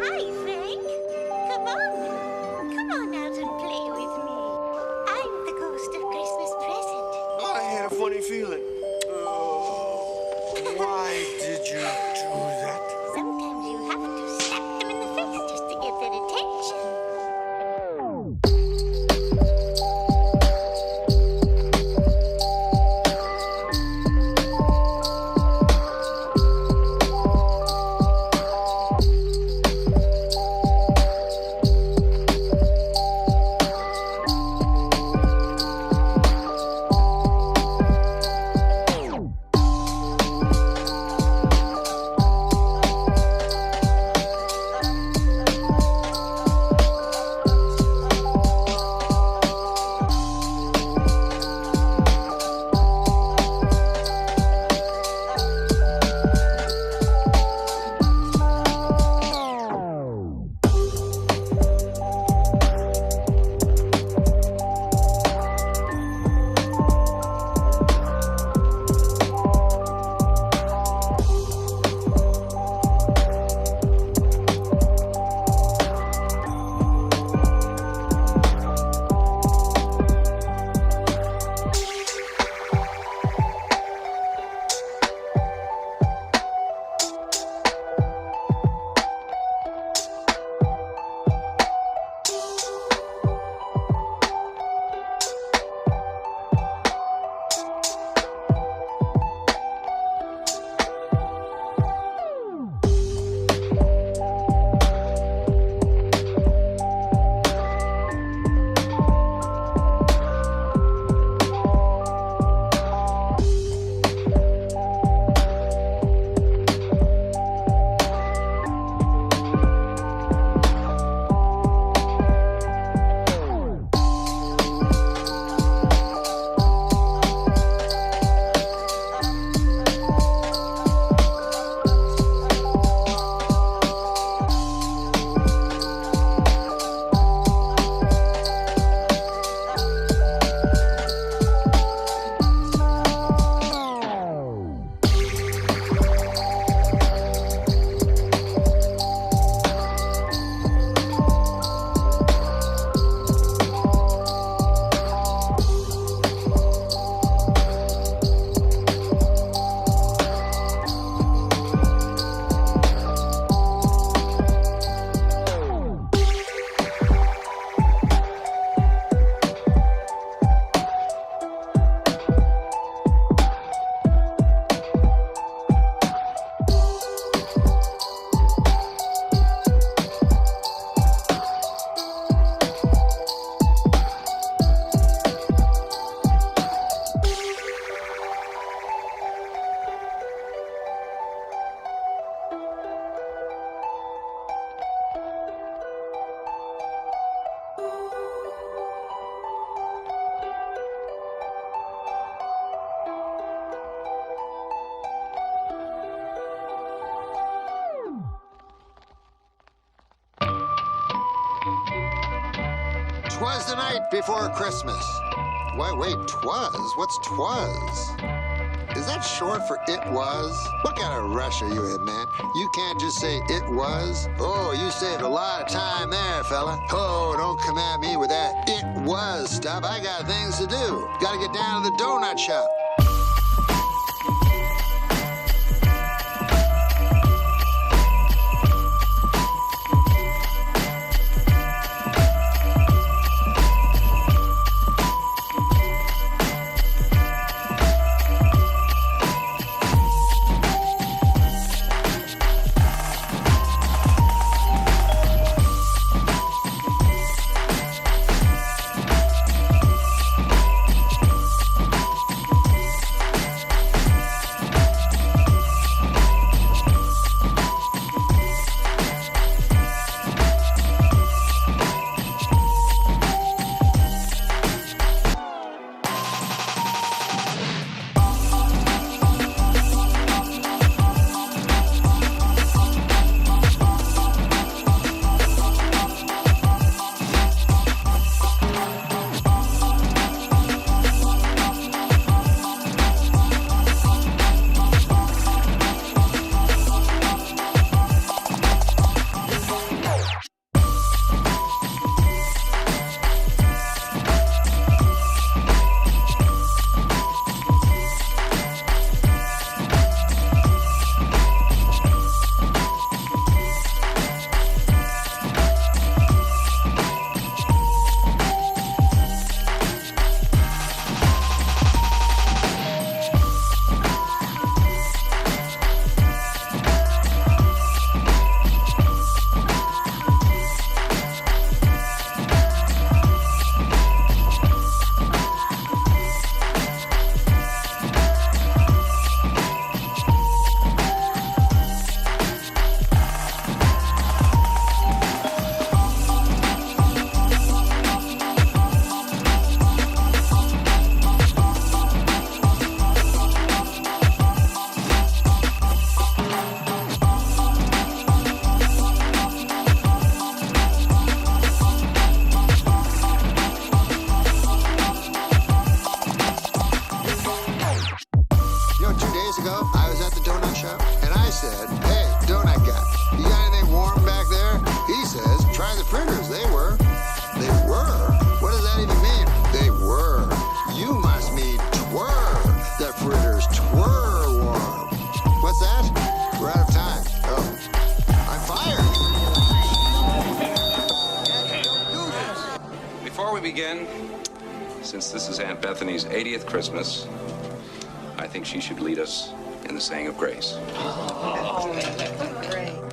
Hi, Frank. Come on. Come on out and play with me. I'm the ghost of Christmas present. I had a funny feeling. Why did you do that? Sometimes you have to slap them in the face just to get their attention. "'Twas the night before Christmas." Why, wait, "'twas"? What's "'twas"? Is that short for "it was"? What kind of rush are you in, man? You can't just say "it was." Oh, you saved a lot of time there, fella. Oh, don't come at me with that "it was" stuff. I got things to do. Gotta get down to the donut shop. to begin, since this is Aunt Bethany's 80th Christmas, I think she should lead us in the saying of grace.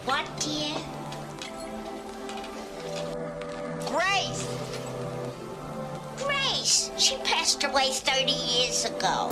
What, dear? Grace! Grace! She passed away 30 years ago.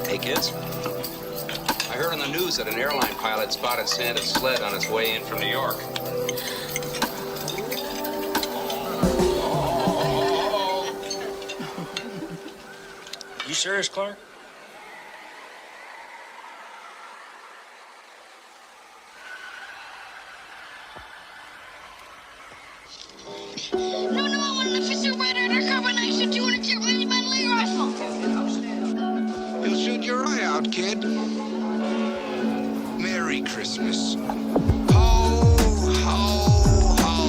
Hey, kids. I heard on the news that an airline pilot spotted Santa's sled on its way in from New York. You serious, Clark? No, I want an official red undercover knife at 200 millimeter rifle. You'll shoot your eye out, kid. Merry Christmas. Ho, ho, ho.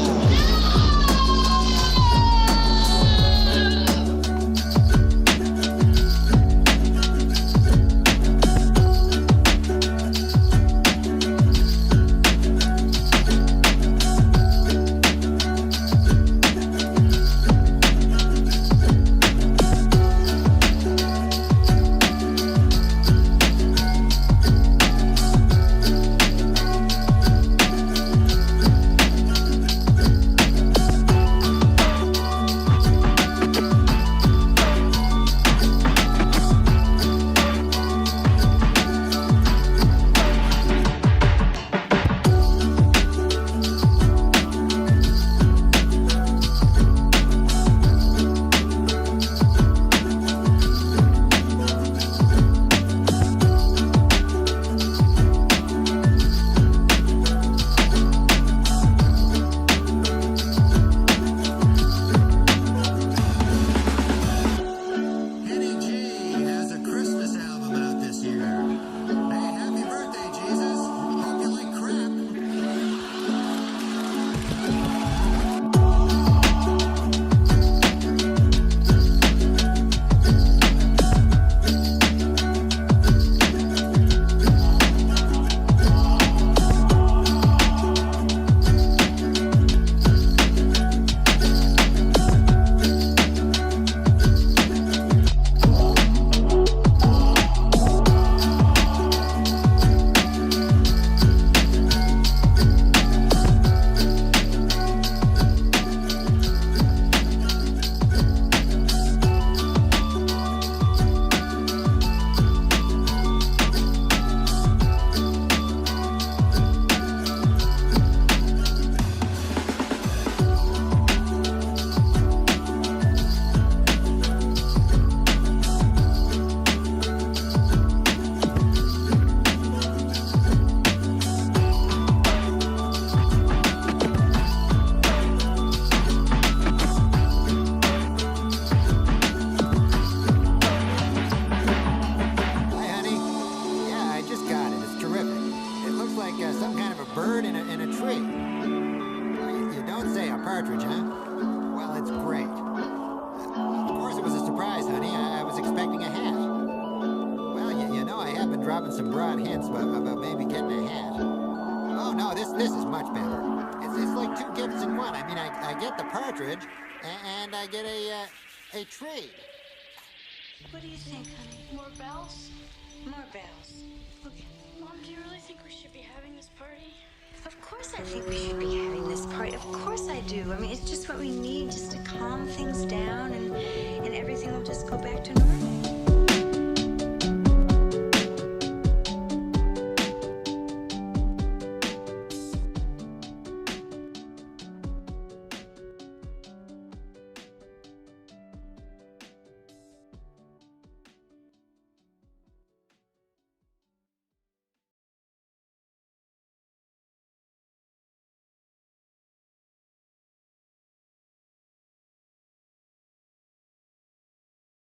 I've been dropping some broad hints about maybe getting a hat. Oh no, this is much better. It's like two gifts in one. I mean, I get the partridge, and I get a tree. What do you think, honey? More bells? More bells. Okay. Mom, do you really think we should be having this party? Of course I think we should be having this party. Of course I do. I mean, it's just what we need, just to calm things down, and everything will just go back to normal.